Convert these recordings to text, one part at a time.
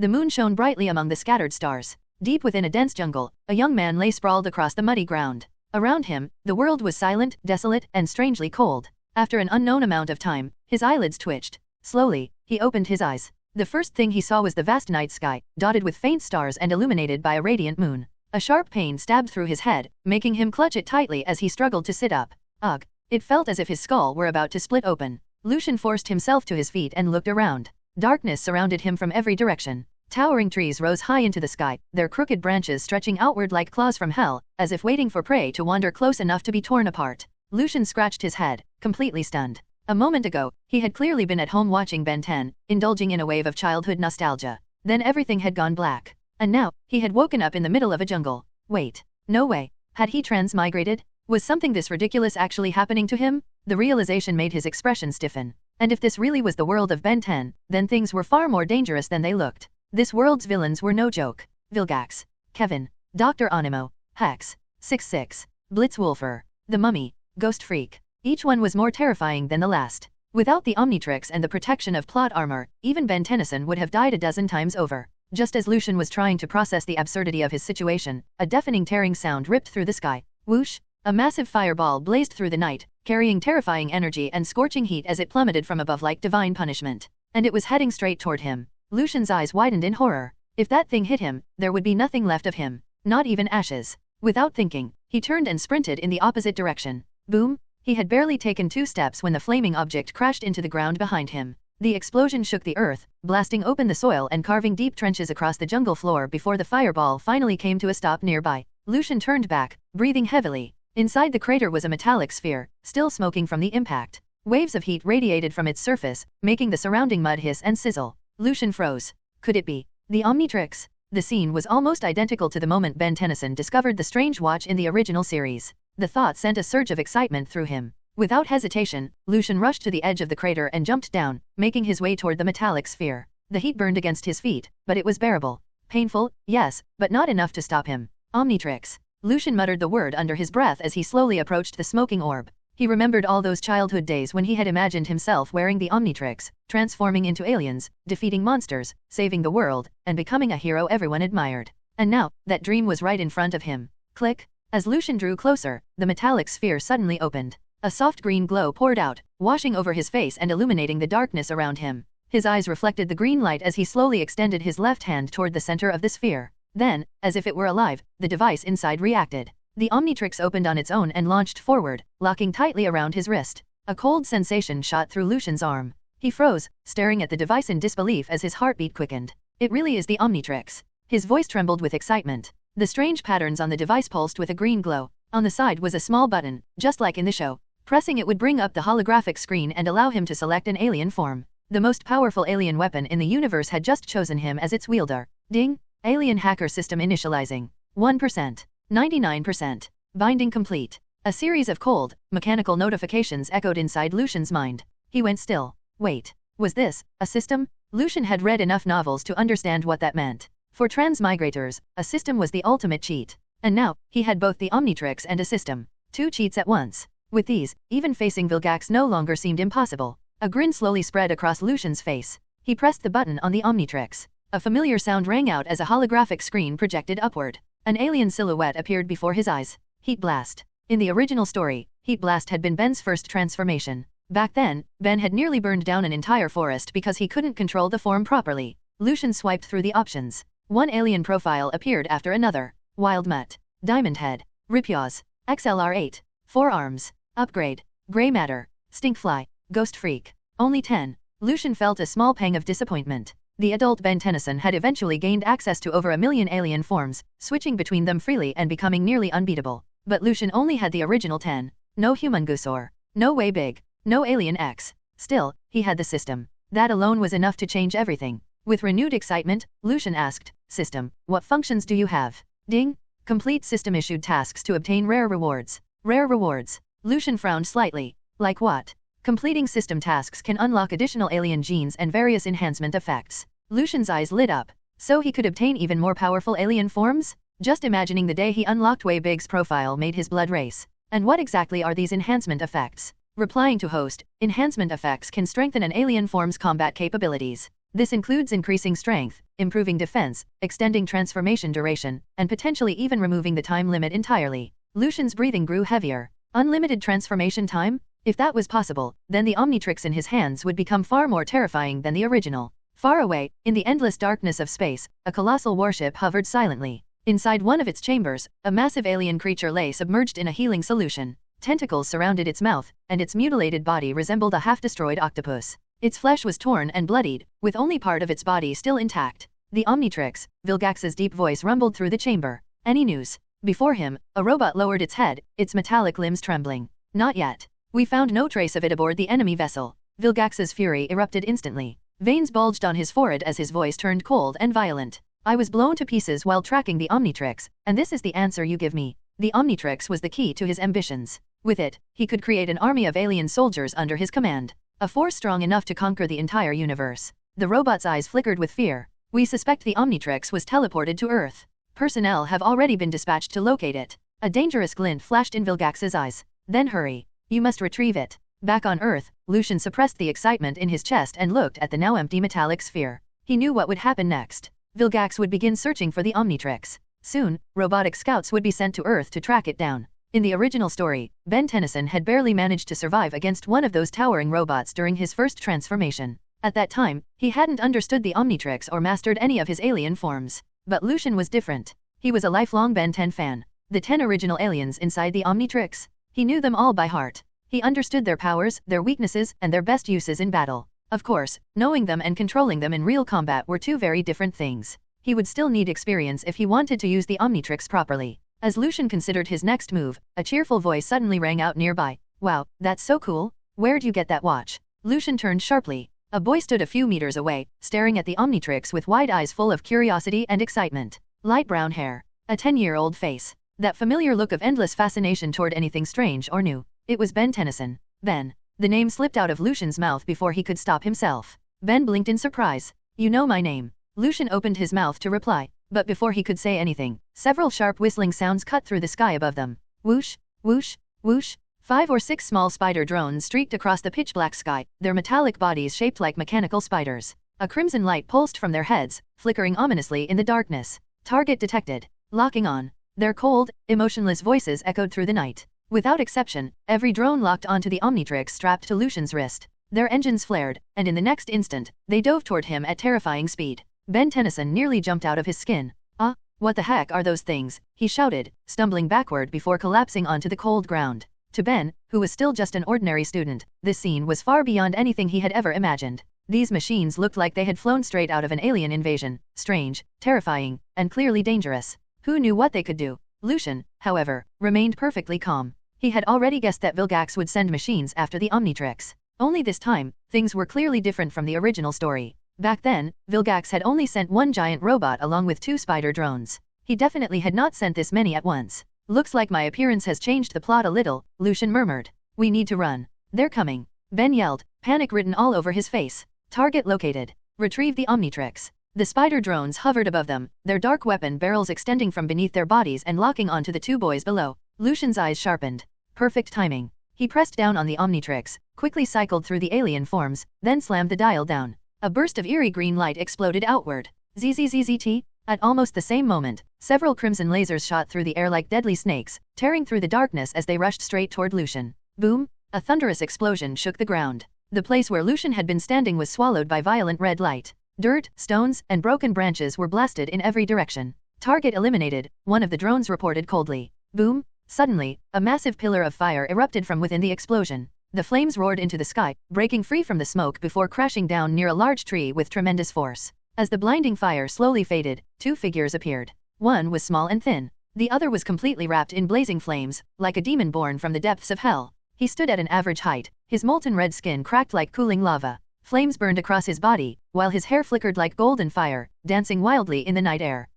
The moon shone brightly among the scattered stars. Deep within a dense jungle, a young man lay sprawled across the muddy ground. Around him, the world was silent, desolate, and strangely cold. After an unknown amount of time, his eyelids twitched. Slowly, he opened his eyes. The first thing he saw was the vast night sky, dotted with faint stars and illuminated by a radiant moon. A sharp pain stabbed through his head, making him clutch it tightly as he struggled to sit up. Ugh! It felt as if his skull were about to split open. Lucian forced himself to his feet and looked around. Darkness surrounded him from every direction. Towering trees rose high into the sky, their crooked branches stretching outward like claws from hell, as if waiting for prey to wander close enough to be torn apart. Lucian scratched his head, completely stunned. A moment ago, he had clearly been at home watching Ben 10, indulging in a wave of childhood nostalgia. Then everything had gone black. And now, he had woken up in the middle of a jungle. Wait. No way. Had he transmigrated? Was something this ridiculous actually happening to him? The realization made his expression stiffen. And if this really was the world of Ben 10, then things were far more dangerous than they looked. This world's villains were no joke. Vilgax, Kevin, Dr. Animo, Hex, 66, Blitzwolfer, the Mummy, Ghost Freak. Each one was more terrifying than the last. Without the Omnitrix and the protection of plot armor, even Ben Tennyson would have died a dozen times over. Just as Lucian was trying to process the absurdity of his situation, a deafening tearing sound ripped through the sky. Whoosh! A massive fireball blazed through the night, carrying terrifying energy and scorching heat as it plummeted from above like divine punishment. And it was heading straight toward him. Lucian's eyes widened in horror. If that thing hit him, there would be nothing left of him. Not even ashes. Without thinking, he turned and sprinted in the opposite direction. Boom! He had barely taken 2 steps when the flaming object crashed into the ground behind him. The explosion shook the earth, blasting open the soil and carving deep trenches across the jungle floor before the fireball finally came to a stop nearby. Lucian turned back, breathing heavily. Inside the crater was a metallic sphere, still smoking from the impact. Waves of heat radiated from its surface, making the surrounding mud hiss and sizzle. Lucian froze. Could it be the Omnitrix? The scene was almost identical to the moment Ben Tennyson discovered the strange watch in the original series. The thought sent a surge of excitement through him. Without hesitation, Lucian rushed to the edge of the crater and jumped down, making his way toward the metallic sphere. The heat burned against his feet, but it was bearable. Painful, yes, but not enough to stop him. Omnitrix. Lucian muttered the word under his breath as he slowly approached the smoking orb. He remembered all those childhood days when he had imagined himself wearing the Omnitrix, transforming into aliens, defeating monsters, saving the world, and becoming a hero everyone admired. And now, that dream was right in front of him. Click! As Lucian drew closer, the metallic sphere suddenly opened. A soft green glow poured out, washing over his face and illuminating the darkness around him. His eyes reflected the green light as he slowly extended his left hand toward the center of the sphere. Then, as if it were alive, the device inside reacted. The Omnitrix opened on its own and launched forward, locking tightly around his wrist. A cold sensation shot through Lucian's arm. He froze, staring at the device in disbelief as his heartbeat quickened. It really is the Omnitrix. His voice trembled with excitement. The strange patterns on the device pulsed with a green glow. On the side was a small button, just like in the show. Pressing it would bring up the holographic screen and allow him to select an alien form. The most powerful alien weapon in the universe had just chosen him as its wielder. Ding! Alien hacker system initializing. 1%. 99%. Binding complete. A series of cold, mechanical notifications echoed inside Lucian's mind. He went still. Wait. Was this a system? Lucian had read enough novels to understand what that meant. For transmigrators, a system was the ultimate cheat. And now, he had both the Omnitrix and a system. 2 cheats at once. With these, even facing Vilgax no longer seemed impossible. A grin slowly spread across Lucian's face. He pressed the button on the Omnitrix. A familiar sound rang out as a holographic screen projected upward. An alien silhouette appeared before his eyes. Heat Blast. In the original story, Heat Blast had been Ben's first transformation. Back then, Ben had nearly burned down an entire forest because he couldn't control the form properly. Lucian swiped through the options. One alien profile appeared after another. Wild Mutt. Diamond Head. Ripyaws. XLR8. 4 arms. Upgrade. Grey Matter. Stinkfly. Ghost Freak. Only 10. Lucian felt a small pang of disappointment. The adult Ben Tennyson had eventually gained access to over 1 million alien forms, switching between them freely and becoming nearly unbeatable. But Lucian only had the original 10. No Humungusaur. No Way Big. No Alien X. Still, he had the system. That alone was enough to change everything. With renewed excitement, Lucian asked, "System, what functions do you have?" Ding! Complete system issued tasks to obtain rare rewards. Rare rewards. Lucian frowned slightly. Like what? Completing system tasks can unlock additional alien genes and various enhancement effects. Lucian's eyes lit up. So he could obtain even more powerful alien forms? Just imagining the day he unlocked Way Big's profile made his blood race. And what exactly are these enhancement effects? Replying to host, enhancement effects can strengthen an alien form's combat capabilities. This includes increasing strength, improving defense, extending transformation duration, and potentially even removing the time limit entirely. Lucian's breathing grew heavier. Unlimited transformation time? If that was possible, then the Omnitrix in his hands would become far more terrifying than the original. Far away, in the endless darkness of space, a colossal warship hovered silently. Inside one of its chambers, a massive alien creature lay submerged in a healing solution. Tentacles surrounded its mouth, and its mutilated body resembled a half-destroyed octopus. Its flesh was torn and bloodied, with only part of its body still intact. The Omnitrix, Vilgax's deep voice rumbled through the chamber. Any news? Before him, a robot lowered its head, its metallic limbs trembling. Not yet. We found no trace of it aboard the enemy vessel. Vilgax's fury erupted instantly. Veins bulged on his forehead as his voice turned cold and violent. I was blown to pieces while tracking the Omnitrix, and this is the answer you give me. The Omnitrix was the key to his ambitions. With it, he could create an army of alien soldiers under his command. A force strong enough to conquer the entire universe. The robot's eyes flickered with fear. We suspect the Omnitrix was teleported to Earth. Personnel have already been dispatched to locate it. A dangerous glint flashed in Vilgax's eyes. Then hurry. You must retrieve it. Back on Earth, Lucian suppressed the excitement in his chest and looked at the now empty metallic sphere. He knew what would happen next. Vilgax would begin searching for the Omnitrix. Soon, robotic scouts would be sent to Earth to track it down. In the original story, Ben Tennyson had barely managed to survive against one of those towering robots during his first transformation. At that time, he hadn't understood the Omnitrix or mastered any of his alien forms. But Lucian was different. He was a lifelong Ben 10 fan. The 10 original aliens inside the Omnitrix. He knew them all by heart. He understood their powers, their weaknesses, and their best uses in battle. Of course, knowing them and controlling them in real combat were two very different things. He would still need experience if he wanted to use the Omnitrix properly. As Lucian considered his next move, a cheerful voice suddenly rang out nearby. Wow, that's so cool. Where'd you get that watch? Lucian turned sharply. A boy stood a few meters away, staring at the Omnitrix with wide eyes full of curiosity and excitement. Light brown hair. A 10-year-old face. That familiar look of endless fascination toward anything strange or new. It was Ben Tennyson. Ben. The name slipped out of Lucian's mouth before he could stop himself. Ben blinked in surprise. You know my name. Lucian opened his mouth to reply. But before he could say anything, several sharp whistling sounds cut through the sky above them. Whoosh, whoosh, whoosh. 5 or 6 small spider drones streaked across the pitch-black sky, their metallic bodies shaped like mechanical spiders. A crimson light pulsed from their heads, flickering ominously in the darkness. Target detected. Locking on. Their cold, emotionless voices echoed through the night. Without exception, every drone locked onto the Omnitrix strapped to Lucian's wrist. Their engines flared, and in the next instant, they dove toward him at terrifying speed. Ben Tennyson nearly jumped out of his skin. Ah, what the heck are those things? He shouted, stumbling backward before collapsing onto the cold ground. To Ben, who was still just an ordinary student, this scene was far beyond anything he had ever imagined. These machines looked like they had flown straight out of an alien invasion, strange, terrifying, and clearly dangerous. Who knew what they could do? Lucian, however, remained perfectly calm. He had already guessed that Vilgax would send machines after the Omnitrix. Only this time, things were clearly different from the original story. Back then, Vilgax had only sent one giant robot along with 2 spider drones. He definitely had not sent this many at once. Looks like my appearance has changed the plot a little, Lucian murmured. We need to run. They're coming. Ben yelled, panic written all over his face. Target located. Retrieve the Omnitrix. The spider drones hovered above them, their dark weapon barrels extending from beneath their bodies and locking onto the 2 boys below. Lucian's eyes sharpened. Perfect timing. He pressed down on the Omnitrix, quickly cycled through the alien forms, then slammed the dial down. A burst of eerie green light exploded outward. ZZZZT. At almost the same moment, several crimson lasers shot through the air like deadly snakes, tearing through the darkness as they rushed straight toward Lucian. Boom! A thunderous explosion shook the ground. The place where Lucian had been standing was swallowed by violent red light. Dirt, stones, and broken branches were blasted in every direction. Target eliminated, one of the drones reported coldly. Boom! Suddenly, a massive pillar of fire erupted from within the explosion. The flames roared into the sky, breaking free from the smoke before crashing down near a large tree with tremendous force. As the blinding fire slowly faded, 2 figures appeared. One was small and thin. The other was completely wrapped in blazing flames, like a demon born from the depths of hell. He stood at an average height, his molten red skin cracked like cooling lava. Flames burned across his body, while his hair flickered like golden fire, dancing wildly in the night air.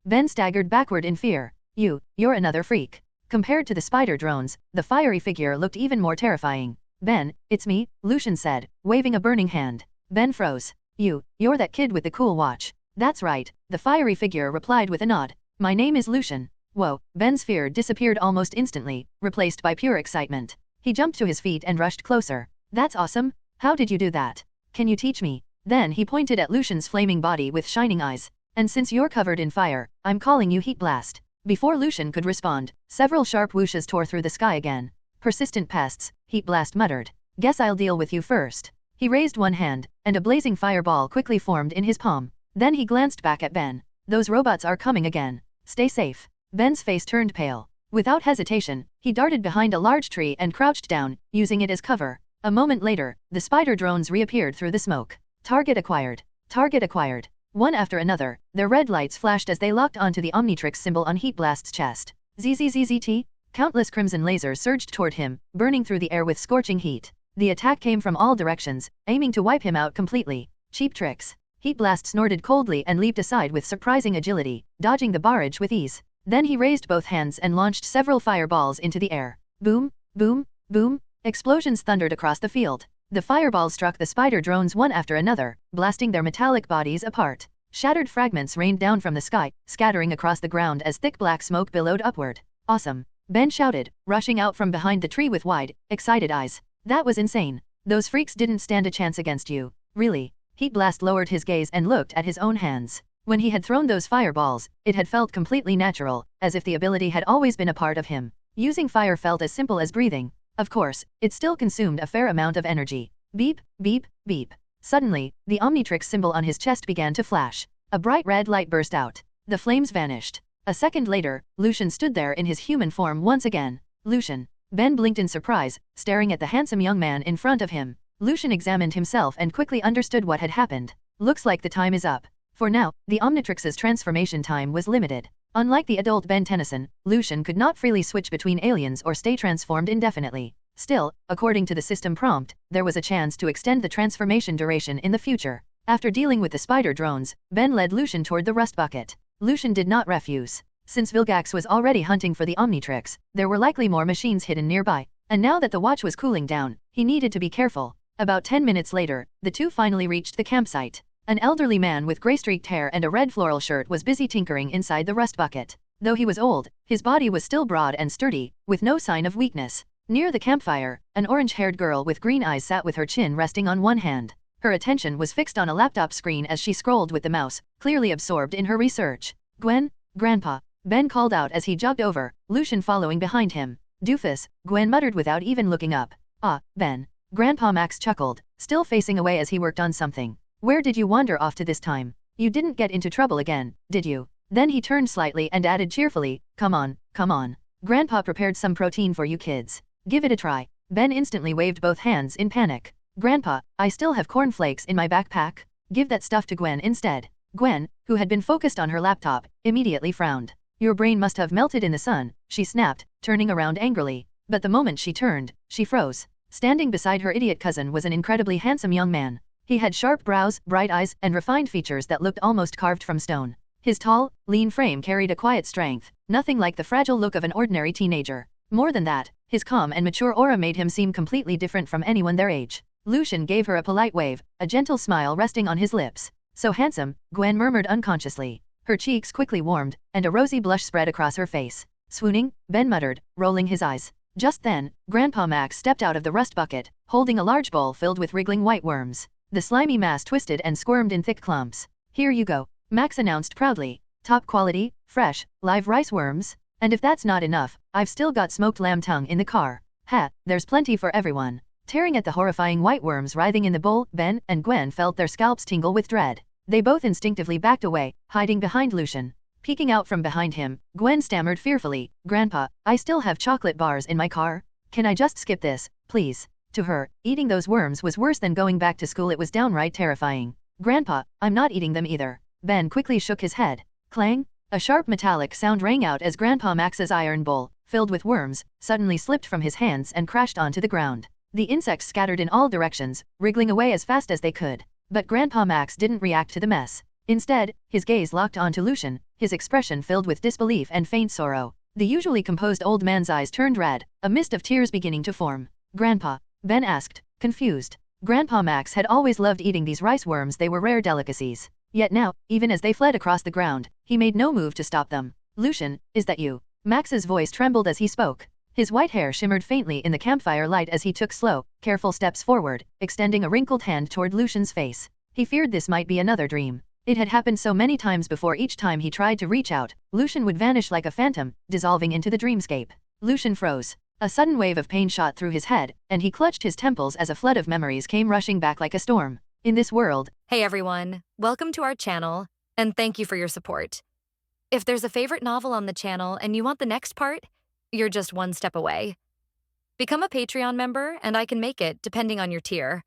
Ben staggered backward in fear. You're another freak. Compared to the spider drones, the fiery figure looked even more terrifying. Ben, it's me, Lucian said, waving a burning hand. Ben froze. You're that kid with the cool watch. That's right, the fiery figure replied with a nod. My name is Lucian. Whoa, Ben's fear disappeared almost instantly, replaced by pure excitement. He jumped to his feet and rushed closer. That's awesome. How did you do that? Can you teach me? Then he pointed at Lucian's flaming body with shining eyes. And since you're covered in fire, I'm calling you Heat Blast. Before Lucian could respond, several sharp whooshes tore through the sky again. Persistent pests, Heat Blast muttered. Guess I'll deal with you first. He raised one hand, and a blazing fireball quickly formed in his palm. Then he glanced back at Ben. Those robots are coming again. Stay safe. Ben's face turned pale. Without hesitation, he darted behind a large tree and crouched down, using it as cover. A moment later, the spider drones reappeared through the smoke. Target acquired. Target acquired. One after another, their red lights flashed as they locked onto the Omnitrix symbol on Heat Blast's chest. ZZZZT? Countless crimson lasers surged toward him, burning through the air with scorching heat. The attack came from all directions, aiming to wipe him out completely. Cheap tricks. Heat Blast snorted coldly and leaped aside with surprising agility, dodging the barrage with ease. Then he raised both hands and launched several fireballs into the air. Boom, boom, boom. Explosions thundered across the field. The fireballs struck the spider drones one after another, blasting their metallic bodies apart. Shattered fragments rained down from the sky, scattering across the ground as thick black smoke billowed upward. Awesome! Ben shouted, rushing out from behind the tree with wide, excited eyes. That was insane. Those freaks didn't stand a chance against you. Really? Heat Blast lowered his gaze and looked at his own hands. When he had thrown those fireballs, it had felt completely natural, as if the ability had always been a part of him. Using fire felt as simple as breathing. Of course, it still consumed a fair amount of energy. Beep, beep, beep. Suddenly, the Omnitrix symbol on his chest began to flash. A bright red light burst out. The flames vanished. A second later, Lucian stood there in his human form once again. Lucian. Ben blinked in surprise, staring at the handsome young man in front of him. Lucian examined himself and quickly understood what had happened. Looks like the time is up. For now, the Omnitrix's transformation time was limited. Unlike the adult Ben Tennyson, Lucian could not freely switch between aliens or stay transformed indefinitely. Still, according to the system prompt, there was a chance to extend the transformation duration in the future. After dealing with the spider drones, Ben led Lucian toward the rust bucket. Lucian did not refuse. Since Vilgax was already hunting for the Omnitrix, there were likely more machines hidden nearby. And now that the watch was cooling down, he needed to be careful. About 10 minutes later, the two finally reached the campsite. An elderly man with gray-streaked hair and a red floral shirt was busy tinkering inside the rust bucket. Though he was old, his body was still broad and sturdy, with no sign of weakness. Near the campfire, an orange-haired girl with green eyes sat with her chin resting on one hand. Her attention was fixed on a laptop screen as she scrolled with the mouse, clearly absorbed in her research. Gwen? Grandpa. Ben called out as he jogged over, Lucian following behind him. Doofus, Gwen muttered without even looking up. Ah, Ben. Grandpa Max chuckled, still facing away as he worked on something. Where did you wander off to this time? You didn't get into trouble again, did you? Then he turned slightly and added cheerfully, come on, come on. Grandpa prepared some protein for you kids. Give it a try. Ben instantly waved both hands in panic. Grandpa, I still have cornflakes in my backpack. Give that stuff to Gwen instead. Gwen, who had been focused on her laptop, immediately frowned. Your brain must have melted in the sun, she snapped, turning around angrily. But the moment she turned, she froze. Standing beside her idiot cousin was an incredibly handsome young man. He had sharp brows, bright eyes, and refined features that looked almost carved from stone. His tall, lean frame carried a quiet strength, nothing like the fragile look of an ordinary teenager. More than that, his calm and mature aura made him seem completely different from anyone their age. Lucian gave her a polite wave, a gentle smile resting on his lips. So handsome, Gwen murmured unconsciously. Her cheeks quickly warmed, and a rosy blush spread across her face. Swooning, Ben muttered, rolling his eyes. Just then, Grandpa Max stepped out of the rust bucket, holding a large bowl filled with wriggling white worms. The slimy mass twisted and squirmed in thick clumps. Here you go, Max announced proudly. Top quality, fresh, live rice worms? And if that's not enough, I've still got smoked lamb tongue in the car. Ha, there's plenty for everyone. Tearing at the horrifying white worms writhing in the bowl, Ben and Gwen felt their scalps tingle with dread. They both instinctively backed away, hiding behind Lucian. Peeking out from behind him, Gwen stammered fearfully, Grandpa, I still have chocolate bars in my car. Can I just skip this, please? To her, eating those worms was worse than going back to school. It was downright terrifying. Grandpa, I'm not eating them either. Ben quickly shook his head. Clang! A sharp metallic sound rang out as Grandpa Max's iron bowl, filled with worms, suddenly slipped from his hands and crashed onto the ground. The insects scattered in all directions, wriggling away as fast as they could. But Grandpa Max didn't react to the mess. Instead, his gaze locked onto Lucian, his expression filled with disbelief and faint sorrow. The usually composed old man's eyes turned red, a mist of tears beginning to form. Grandpa? Ben asked, confused. Grandpa Max had always loved eating these rice worms. They were rare delicacies. Yet now, even as they fled across the ground, he made no move to stop them. Lucian, is that you? Max's voice trembled as he spoke. His white hair shimmered faintly in the campfire light as he took slow, careful steps forward, extending a wrinkled hand toward Lucian's face. He feared this might be another dream. It had happened so many times before. Each time he tried to reach out, Lucian would vanish like a phantom, dissolving into the dreamscape. Lucian froze. A sudden wave of pain shot through his head, and he clutched his temples as a flood of memories came rushing back like a storm. In this world. Hey everyone, welcome to our channel, and thank you for your support. If there's a favorite novel on the channel and you want the next part, you're just one step away. Become a Patreon member and I can make it depending on your tier.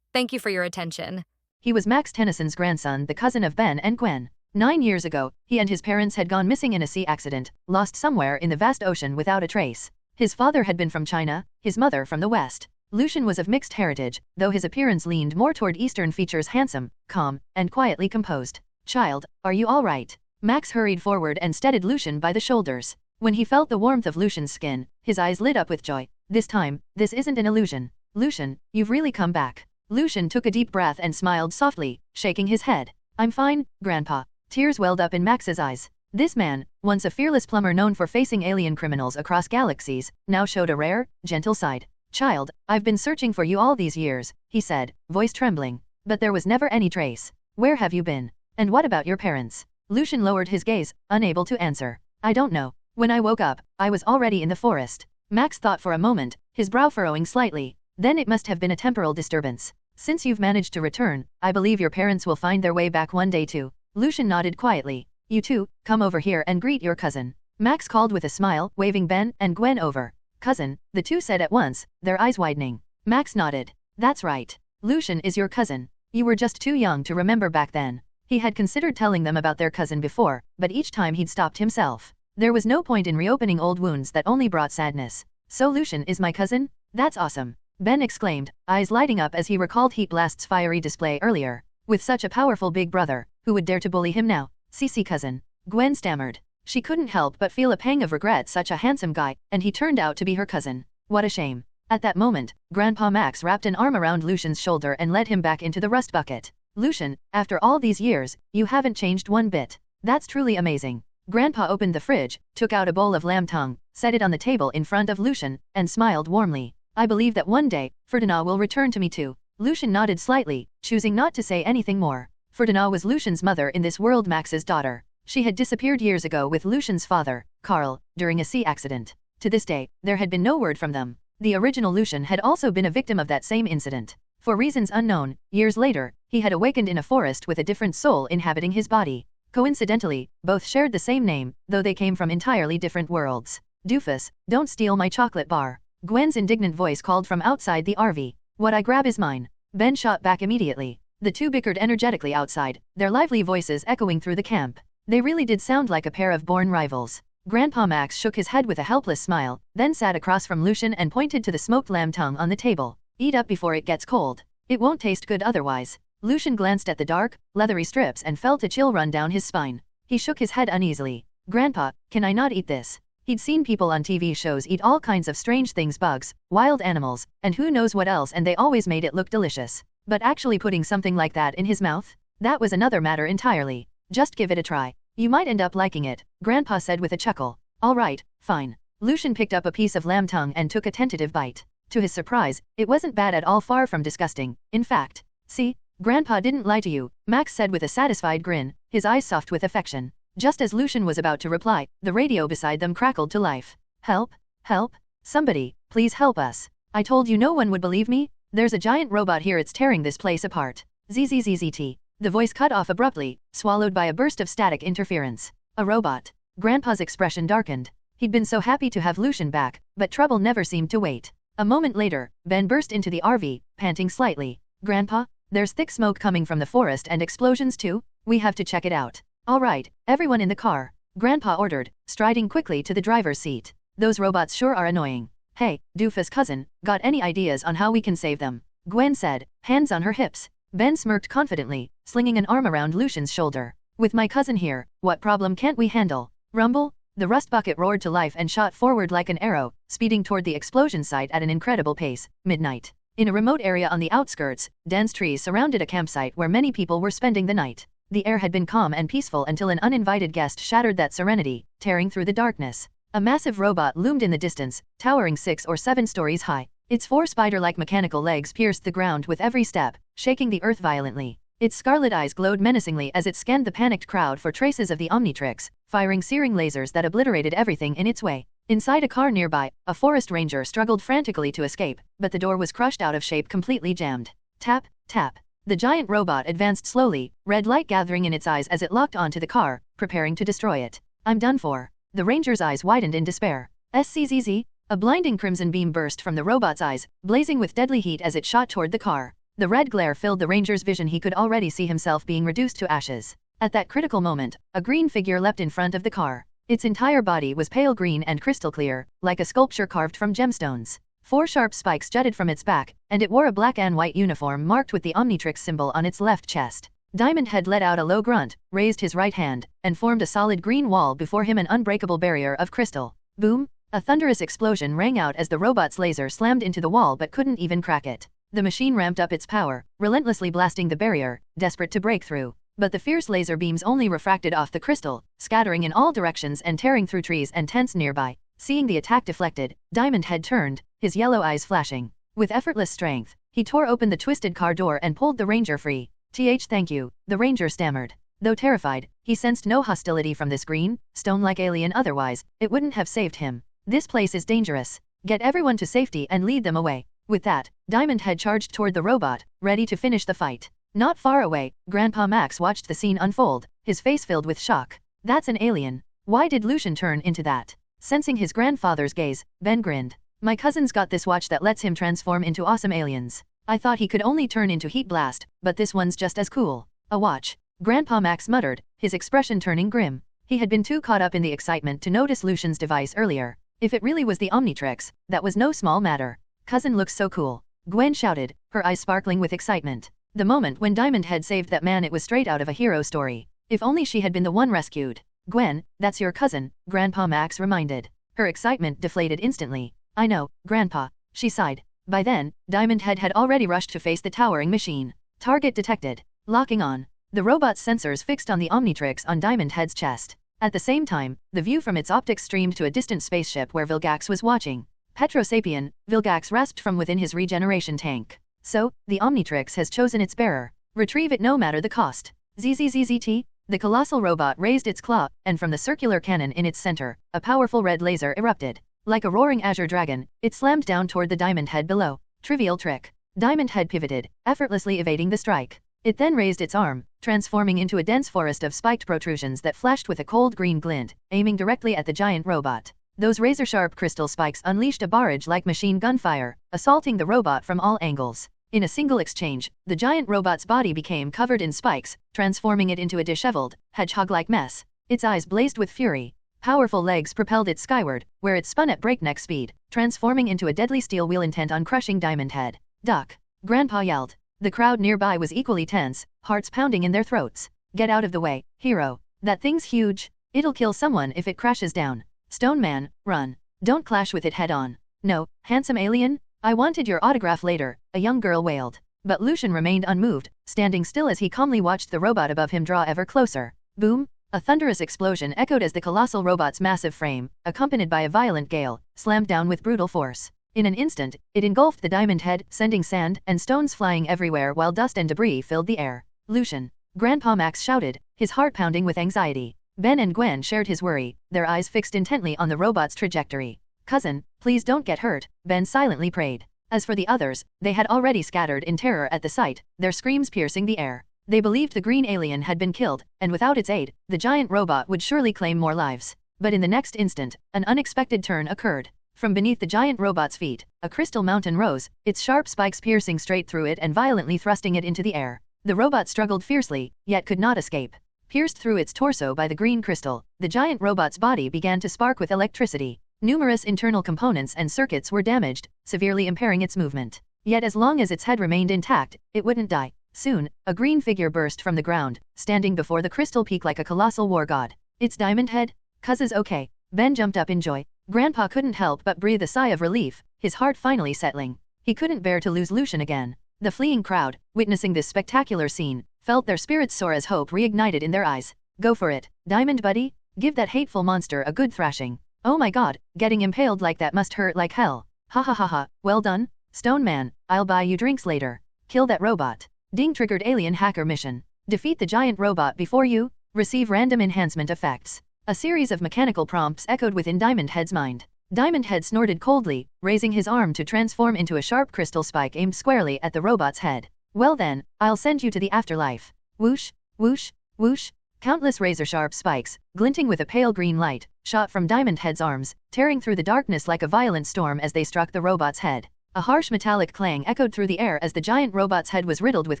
Thank you for your attention. He was Max Tennyson's grandson, the cousin of Ben and Gwen. 9 years ago, he and his parents had gone missing in a sea accident, lost somewhere in the vast ocean without a trace. His father had been from China, his mother from the West. Lucian was of mixed heritage, though his appearance leaned more toward Eastern features, handsome, calm, and quietly composed. Child, are you all right? Max hurried forward and steadied Lucian by the shoulders. When he felt the warmth of Lucian's skin, his eyes lit up with joy. This time, this isn't an illusion. Lucian, you've really come back. Lucian took a deep breath and smiled softly, shaking his head. I'm fine, Grandpa. Tears welled up in Max's eyes. This man, once a fearless plumber known for facing alien criminals across galaxies, now showed a rare, gentle side. Child, I've been searching for you all these years, he said, voice trembling. But there was never any trace. Where have you been? And what about your parents? Lucian lowered his gaze, unable to answer. I don't know. When I woke up, I was already in the forest. Max thought for a moment, his brow furrowing slightly. Then it must have been a temporal disturbance. Since you've managed to return, I believe your parents will find their way back one day too. Lucian nodded quietly. You two, come over here and greet your cousin. Max called with a smile, waving Ben and Gwen over. Cousin, the two said at once, their eyes widening. Max nodded. That's right. Lucian is your cousin. You were just too young to remember back then. He had considered telling them about their cousin before, but each time he'd stopped himself. There was no point in reopening old wounds that only brought sadness. So Lucian is my cousin? That's awesome. Ben exclaimed, eyes lighting up as he recalled Heat Blast's fiery display earlier. With such a powerful big brother, who would dare to bully him now? CC cousin. Gwen stammered. She couldn't help but feel a pang of regret. Such a handsome guy, and he turned out to be her cousin. What a shame. At that moment, Grandpa Max wrapped an arm around Lucian's shoulder and led him back into the rust bucket. Lucian, after all these years, you haven't changed one bit. That's truly amazing. Grandpa opened the fridge, took out a bowl of lamb tongue, set it on the table in front of Lucian, and smiled warmly. I believe that one day, Ferdinand will return to me too. Lucian nodded slightly, choosing not to say anything more. Ferdinand was Lucian's mother in this world, Max's daughter. She had disappeared years ago with Lucian's father, Carl, during a sea accident. To this day, there had been no word from them. The original Lucian had also been a victim of that same incident. For reasons unknown, years later, he had awakened in a forest with a different soul inhabiting his body. Coincidentally, both shared the same name, though they came from entirely different worlds. Doofus, don't steal my chocolate bar. Gwen's indignant voice called from outside the RV. What I grab is mine. Ben shot back immediately. The two bickered energetically outside, their lively voices echoing through the camp. They really did sound like a pair of born rivals. Grandpa Max shook his head with a helpless smile, then sat across from Lucian and pointed to the smoked lamb tongue on the table. Eat up before it gets cold. It won't taste good otherwise. Lucian glanced at the dark, leathery strips and felt a chill run down his spine. He shook his head uneasily. Grandpa, can I not eat this? He'd seen people on TV shows eat all kinds of strange things, bugs, wild animals, and who knows what else, and they always made it look delicious. But actually putting something like that in his mouth? That was another matter entirely. Just give it a try. You might end up liking it, Grandpa said with a chuckle. All right, fine. Lucian picked up a piece of lamb tongue and took a tentative bite. To his surprise, it wasn't bad at all, far from disgusting. In fact, see, Grandpa didn't lie to you, Max said with a satisfied grin, his eyes soft with affection. Just as Lucian was about to reply, the radio beside them crackled to life. Help! Help! Somebody, please help us. I told you no one would believe me? There's a giant robot here, it's tearing this place apart. ZZZZT. The voice cut off abruptly, swallowed by a burst of static interference. A robot. Grandpa's expression darkened. He'd been so happy to have Lucian back, but trouble never seemed to wait. A moment later, Ben burst into the RV, panting slightly. Grandpa, there's thick smoke coming from the forest and explosions too? We have to check it out. All right, everyone in the car, Grandpa ordered, striding quickly to the driver's seat. Those robots sure are annoying. Hey, doofus cousin, got any ideas on how we can save them? Gwen said, hands on her hips. Ben smirked confidently, slinging an arm around Lucian's shoulder. With my cousin here, what problem can't we handle? Rumble? The rust bucket roared to life and shot forward like an arrow, speeding toward the explosion site at an incredible pace. Midnight. In a remote area on the outskirts, dense trees surrounded a campsite where many people were spending the night. The air had been calm and peaceful until an uninvited guest shattered that serenity, tearing through the darkness. A massive robot loomed in the distance, towering 6 or 7 stories high. Its 4 spider-like mechanical legs pierced the ground with every step, shaking the earth violently. Its scarlet eyes glowed menacingly as it scanned the panicked crowd for traces of the Omnitrix, firing searing lasers that obliterated everything in its way. Inside a car nearby, a forest ranger struggled frantically to escape, but the door was crushed out of shape, completely jammed. Tap, tap. The giant robot advanced slowly, red light gathering in its eyes as it locked onto the car, preparing to destroy it. I'm done for. The ranger's eyes widened in despair. SCZZ. A blinding crimson beam burst from the robot's eyes, blazing with deadly heat as it shot toward the car. The red glare filled the ranger's vision. He could already see himself being reduced to ashes. At that critical moment, a green figure leapt in front of the car. Its entire body was pale green and crystal clear, like a sculpture carved from gemstones. 4 sharp spikes jutted from its back, and it wore a black and white uniform marked with the Omnitrix symbol on its left chest. Diamond Head let out a low grunt, raised his right hand, and formed a solid green wall before him, an unbreakable barrier of crystal. Boom! A thunderous explosion rang out as the robot's laser slammed into the wall but couldn't even crack it. The machine ramped up its power, relentlessly blasting the barrier, desperate to break through. But the fierce laser beams only refracted off the crystal, scattering in all directions and tearing through trees and tents nearby. Seeing the attack deflected, Diamond Head turned, his yellow eyes flashing. With effortless strength, he tore open the twisted car door and pulled the ranger free. Thank you, the ranger stammered. Though terrified, he sensed no hostility from this green, stone-like alien. Otherwise, it wouldn't have saved him. This place is dangerous. Get everyone to safety and lead them away. With that, Diamond Head charged toward the robot, ready to finish the fight. Not far away, Grandpa Max watched the scene unfold, his face filled with shock. That's an alien. Why did Lucian turn into that? Sensing his grandfather's gaze, Ben grinned. My cousin's got this watch that lets him transform into awesome aliens. I thought he could only turn into Heat Blast, but this one's just as cool. A watch. Grandpa Max muttered, his expression turning grim. He had been too caught up in the excitement to notice Lucian's device earlier. If it really was the Omnitrix, that was no small matter. Cousin looks so cool. Gwen shouted, her eyes sparkling with excitement. The moment when Diamond Head saved that man, it was straight out of a hero story. If only she had been the one rescued. Gwen, that's your cousin, Grandpa Max reminded. Her excitement deflated instantly. I know, Grandpa, she sighed. By then, Diamond Head had already rushed to face the towering machine. Target detected. Locking on. The robot's sensors fixed on the Omnitrix on Diamond Head's chest. At the same time, the view from its optics streamed to a distant spaceship where Vilgax was watching. Petrosapien, Vilgax rasped from within his regeneration tank. So, the Omnitrix has chosen its bearer. Retrieve it no matter the cost. ZZZZT? The colossal robot raised its claw, and from the circular cannon in its center, a powerful red laser erupted. Like a roaring azure dragon, it slammed down toward the Diamond Head below. Trivial trick. Diamond Head pivoted, effortlessly evading the strike. It then raised its arm, transforming into a dense forest of spiked protrusions that flashed with a cold green glint, aiming directly at the giant robot. Those razor-sharp crystal spikes unleashed a barrage like machine gun fire, assaulting the robot from all angles. In a single exchange, the giant robot's body became covered in spikes, transforming it into a disheveled, hedgehog-like mess. Its eyes blazed with fury. Powerful legs propelled it skyward, where it spun at breakneck speed, transforming into a deadly steel wheel intent on crushing Diamond Head. Duck! Grandpa yelled. The crowd nearby was equally tense, hearts pounding in their throats. Get out of the way, hero. That thing's huge. It'll kill someone if it crashes down. Stone Man, run. Don't clash with it head on. No, handsome alien? I wanted your autograph later, a young girl wailed. But Lucian remained unmoved, standing still as he calmly watched the robot above him draw ever closer. Boom! A thunderous explosion echoed as the colossal robot's massive frame, accompanied by a violent gale, slammed down with brutal force. In an instant, it engulfed the Diamond Head, sending sand and stones flying everywhere while dust and debris filled the air. Lucian! Grandpa Max shouted, his heart pounding with anxiety. Ben and Gwen shared his worry, their eyes fixed intently on the robot's trajectory. Cousin, please don't get hurt, Ben silently prayed. As for the others, they had already scattered in terror at the sight, their screams piercing the air. They believed the green alien had been killed, and without its aid, the giant robot would surely claim more lives. But in the next instant, an unexpected turn occurred. From beneath the giant robot's feet, a crystal mountain rose, its sharp spikes piercing straight through it and violently thrusting it into the air. The robot struggled fiercely, yet could not escape. Pierced through its torso by the green crystal, the giant robot's body began to spark with electricity. Numerous internal components and circuits were damaged, severely impairing its movement. Yet as long as its head remained intact, it wouldn't die. Soon, a green figure burst from the ground, standing before the crystal peak like a colossal war god. It's Diamond Head? Cuz okay. Ben jumped up in joy. Grandpa couldn't help but breathe a sigh of relief, his heart finally settling. He couldn't bear to lose Lucian again. The fleeing crowd, witnessing this spectacular scene, felt their spirits soar as hope reignited in their eyes. Go for it, Diamond Buddy. Give that hateful monster a good thrashing. Oh my god, getting impaled like that must hurt like hell. Ha ha ha ha, well done, Stone Man, I'll buy you drinks later. Kill that robot. Ding triggered alien hacker mission. Defeat the giant robot before you receive random enhancement effects. A series of mechanical prompts echoed within Diamond Head's mind. Diamond Head snorted coldly, raising his arm to transform into a sharp crystal spike aimed squarely at the robot's head. Well then, I'll send you to the afterlife. Whoosh, whoosh, whoosh. Countless razor-sharp spikes, glinting with a pale green light, shot from Diamond Head's arms, tearing through the darkness like a violent storm as they struck the robot's head. A harsh metallic clang echoed through the air as the giant robot's head was riddled with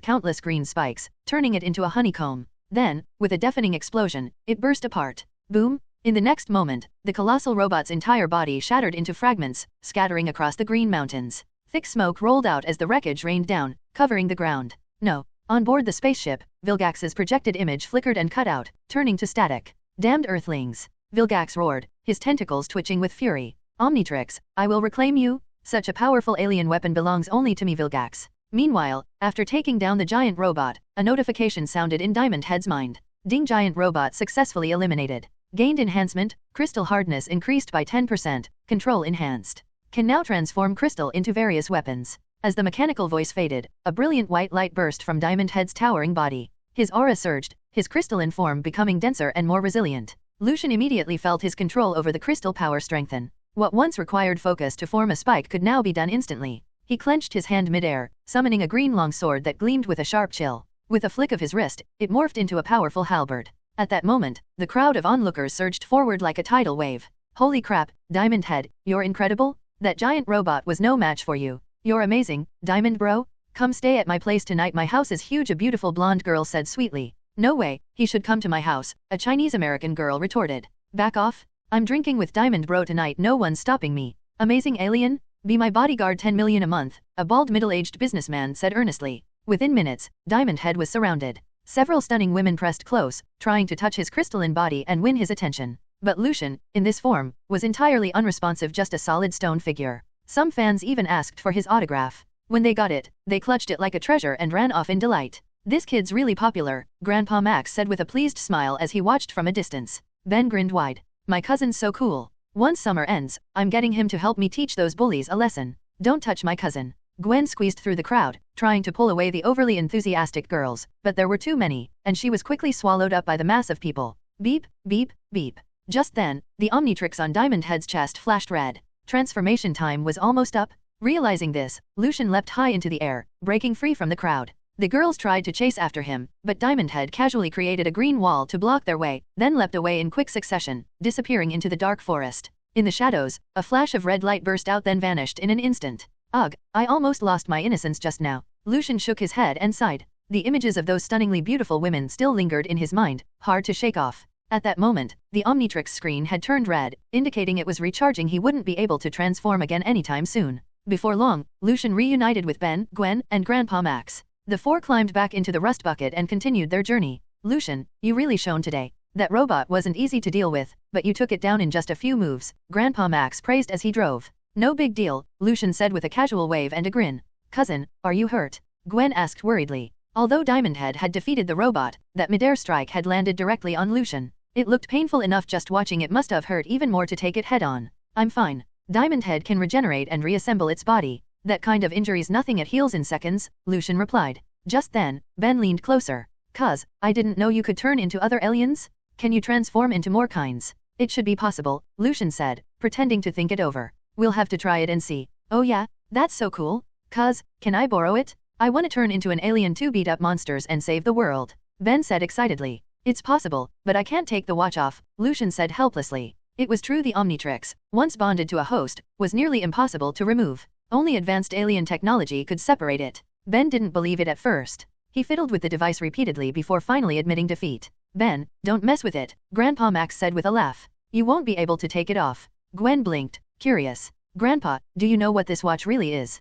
countless green spikes, turning it into a honeycomb. Then, with a deafening explosion, it burst apart. Boom! In the next moment, the colossal robot's entire body shattered into fragments, scattering across the green mountains. Thick smoke rolled out as the wreckage rained down, covering the ground. No. On board the spaceship, Vilgax's projected image flickered and cut out, turning to static. Damned Earthlings! Vilgax roared, his tentacles twitching with fury. Omnitrix, I will reclaim you! Such a powerful alien weapon belongs only to me, Vilgax. Meanwhile, after taking down the giant robot, a notification sounded in Diamond Head's mind. Ding, giant robot successfully eliminated. Gained enhancement, crystal hardness increased by 10%, control enhanced. Can now transform crystal into various weapons. As the mechanical voice faded, a brilliant white light burst from Diamond Head's towering body. His aura surged, his crystalline form becoming denser and more resilient. Lucian immediately felt his control over the crystal power strengthen. What once required focus to form a spike could now be done instantly. He clenched his hand mid-air, summoning a green longsword that gleamed with a sharp chill. With a flick of his wrist, it morphed into a powerful halberd. At that moment, the crowd of onlookers surged forward like a tidal wave. Holy crap, Diamond Head, you're incredible? That giant robot was no match for you. You're amazing, Diamond Bro. Come stay at my place tonight. My house is huge, a beautiful blonde girl said sweetly. No way, he should come to my house, a Chinese-American girl retorted. Back off. I'm drinking with Diamond Bro tonight, no one's stopping me. Amazing alien? Be my bodyguard, 10 million a month, a bald middle-aged businessman said earnestly. Within minutes, Diamond Head was surrounded. Several stunning women pressed close, trying to touch his crystalline body and win his attention. But Lucian, in this form, was entirely unresponsive, just a solid stone figure. Some fans even asked for his autograph. When they got it, they clutched it like a treasure and ran off in delight. This kid's really popular, Grandpa Max said with a pleased smile as he watched from a distance. Ben grinned wide. My cousin's so cool. Once summer ends, I'm getting him to help me teach those bullies a lesson. Don't touch my cousin. Gwen squeezed through the crowd, trying to pull away the overly enthusiastic girls, but there were too many, and she was quickly swallowed up by the mass of people. Beep, beep, beep. Just then, the Omnitrix on Diamond Head's chest flashed red. Transformation time was almost up. Realizing this, Lucian leapt high into the air, breaking free from the crowd. The girls tried to chase after him, but Diamond Head casually created a green wall to block their way, then leapt away in quick succession, disappearing into the dark forest. In the shadows, a flash of red light burst out then vanished in an instant. Ugh, I almost lost my innocence just now. Lucian shook his head and sighed. The images of those stunningly beautiful women still lingered in his mind, hard to shake off. At that moment, the Omnitrix screen had turned red, indicating it was recharging. He wouldn't be able to transform again anytime soon. Before long, Lucian reunited with Ben, Gwen, and Grandpa Max. The four climbed back into the rust bucket and continued their journey. Lucian, you really shone today. That robot wasn't easy to deal with, but you took it down in just a few moves, Grandpa Max praised as he drove. No big deal, Lucian said with a casual wave and a grin. Cousin, are you hurt? Gwen asked worriedly. Although Diamond Head had defeated the robot, that mid-air strike had landed directly on Lucian. It looked painful enough just watching. It must have hurt even more to take it head-on. I'm fine. Diamond Head can regenerate and reassemble its body. That kind of injury's nothing, it heals in seconds, Lucian replied. Just then, Ben leaned closer. Cuz, I didn't know you could turn into other aliens? Can you transform into more kinds? It should be possible, Lucian said, pretending to think it over. We'll have to try it and see. Oh yeah? That's so cool. Cuz, can I borrow it? I want to turn into an alien to beat up monsters and save the world. Ben said excitedly. It's possible, but I can't take the watch off, Lucian said helplessly. It was true, the Omnitrix, once bonded to a host, was nearly impossible to remove. Only advanced alien technology could separate it. Ben didn't believe it at first. He fiddled with the device repeatedly before finally admitting defeat. Ben, don't mess with it, Grandpa Max said with a laugh. You won't be able to take it off. Gwen blinked, curious. Grandpa, do you know what this watch really is?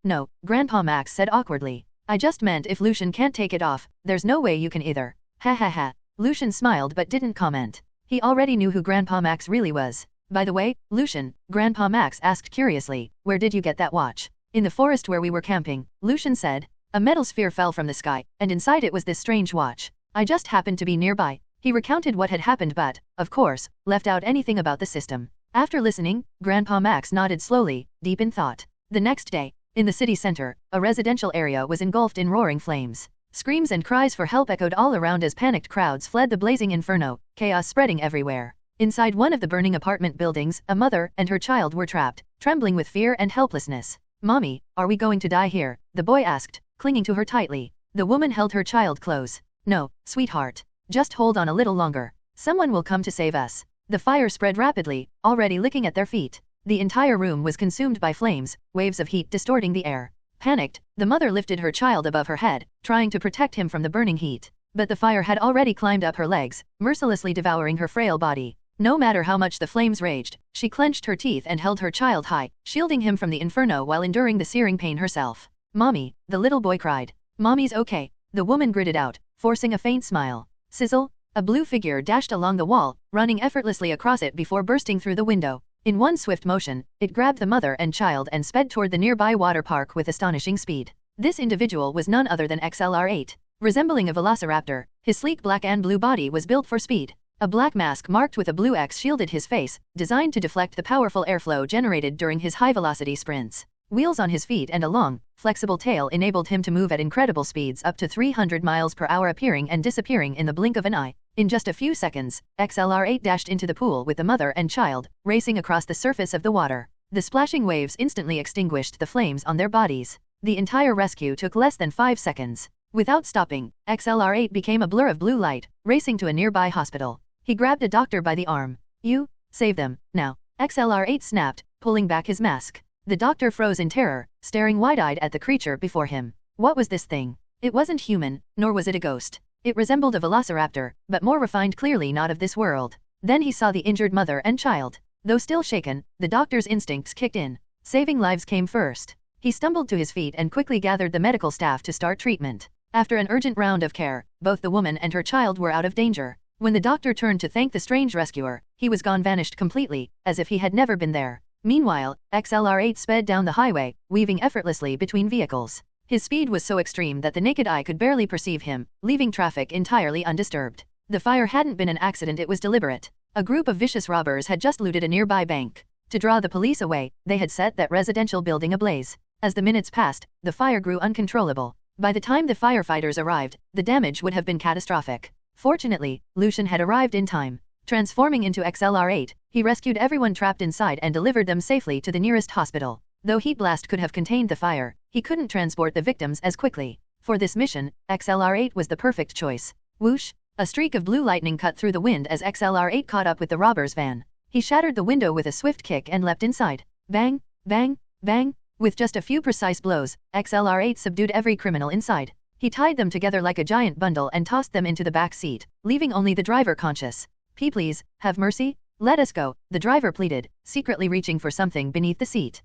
No, Grandpa Max said awkwardly. I just meant if Lucian can't take it off, there's no way you can either. Ha ha ha. Lucian smiled but didn't comment. He already knew who Grandpa Max really was. By the way, Lucian, Grandpa Max asked curiously, where did you get that watch? In the forest where we were camping, Lucian said. A metal sphere fell from the sky, and inside it was this strange watch. I just happened to be nearby. He recounted what had happened but, of course, left out anything about the system. After listening, Grandpa Max nodded slowly, deep in thought. The next day, In the city center, a residential area was engulfed in roaring flames. Screams and cries for help echoed all around as panicked crowds fled the blazing inferno, chaos spreading everywhere. Inside one of the burning apartment buildings, a mother and her child were trapped, trembling with fear and helplessness. "Mommy, are we going to die here?" the boy asked, clinging to her tightly. The woman held her child close. "No, sweetheart. Just hold on a little longer. Someone will come to save us." The fire spread rapidly, already licking at their feet. The entire room was consumed by flames, waves of heat distorting the air. Panicked, the mother lifted her child above her head, trying to protect him from the burning heat. But the fire had already climbed up her legs, mercilessly devouring her frail body. No matter how much the flames raged, she clenched her teeth and held her child high, shielding him from the inferno while enduring the searing pain herself. "Mommy," the little boy cried. "Mommy's okay," the woman gritted out, forcing a faint smile. Sizzle! A blue figure dashed along the wall, running effortlessly across it before bursting through the window. In one swift motion, it grabbed the mother and child and sped toward the nearby water park with astonishing speed. This individual was none other than XLR8. Resembling a velociraptor, his sleek black and blue body was built for speed. A black mask marked with a blue X shielded his face, designed to deflect the powerful airflow generated during his high-velocity sprints. Wheels on his feet and a long, flexible tail enabled him to move at incredible speeds up to 300 miles per hour, appearing and disappearing in the blink of an eye. In just a few seconds, XLR8 dashed into the pool with the mother and child, racing across the surface of the water. The splashing waves instantly extinguished the flames on their bodies. The entire rescue took less than 5 seconds. Without stopping, XLR8 became a blur of blue light, racing to a nearby hospital. He grabbed a doctor by the arm. "You, save them, now," XLR8 snapped, pulling back his mask. The doctor froze in terror, staring wide-eyed at the creature before him. What was this thing? It wasn't human, nor was it a ghost. It resembled a velociraptor, but more refined, clearly not of this world. Then he saw the injured mother and child. Though still shaken, the doctor's instincts kicked in. Saving lives came first. He stumbled to his feet and quickly gathered the medical staff to start treatment. After an urgent round of care, both the woman and her child were out of danger. When the doctor turned to thank the strange rescuer, he was gone, vanished completely, as if he had never been there. Meanwhile, XLR8 sped down the highway, weaving effortlessly between vehicles. His speed was so extreme that the naked eye could barely perceive him, leaving traffic entirely undisturbed. The fire hadn't been an accident, it was deliberate. A group of vicious robbers had just looted a nearby bank. To draw the police away, they had set that residential building ablaze. As the minutes passed, the fire grew uncontrollable. By the time the firefighters arrived, the damage would have been catastrophic. Fortunately, Lucian had arrived in time. Transforming into XLR8, he rescued everyone trapped inside and delivered them safely to the nearest hospital. Though Heat Blast could have contained the fire, he couldn't transport the victims as quickly. For this mission, XLR8 was the perfect choice. Whoosh! A streak of blue lightning cut through the wind as XLR8 caught up with the robber's van. He shattered the window with a swift kick and leapt inside. Bang! Bang! Bang! With just a few precise blows, XLR8 subdued every criminal inside. He tied them together like a giant bundle and tossed them into the back seat, leaving only the driver conscious. Please, have mercy, let us go," the driver pleaded, secretly reaching for something beneath the seat.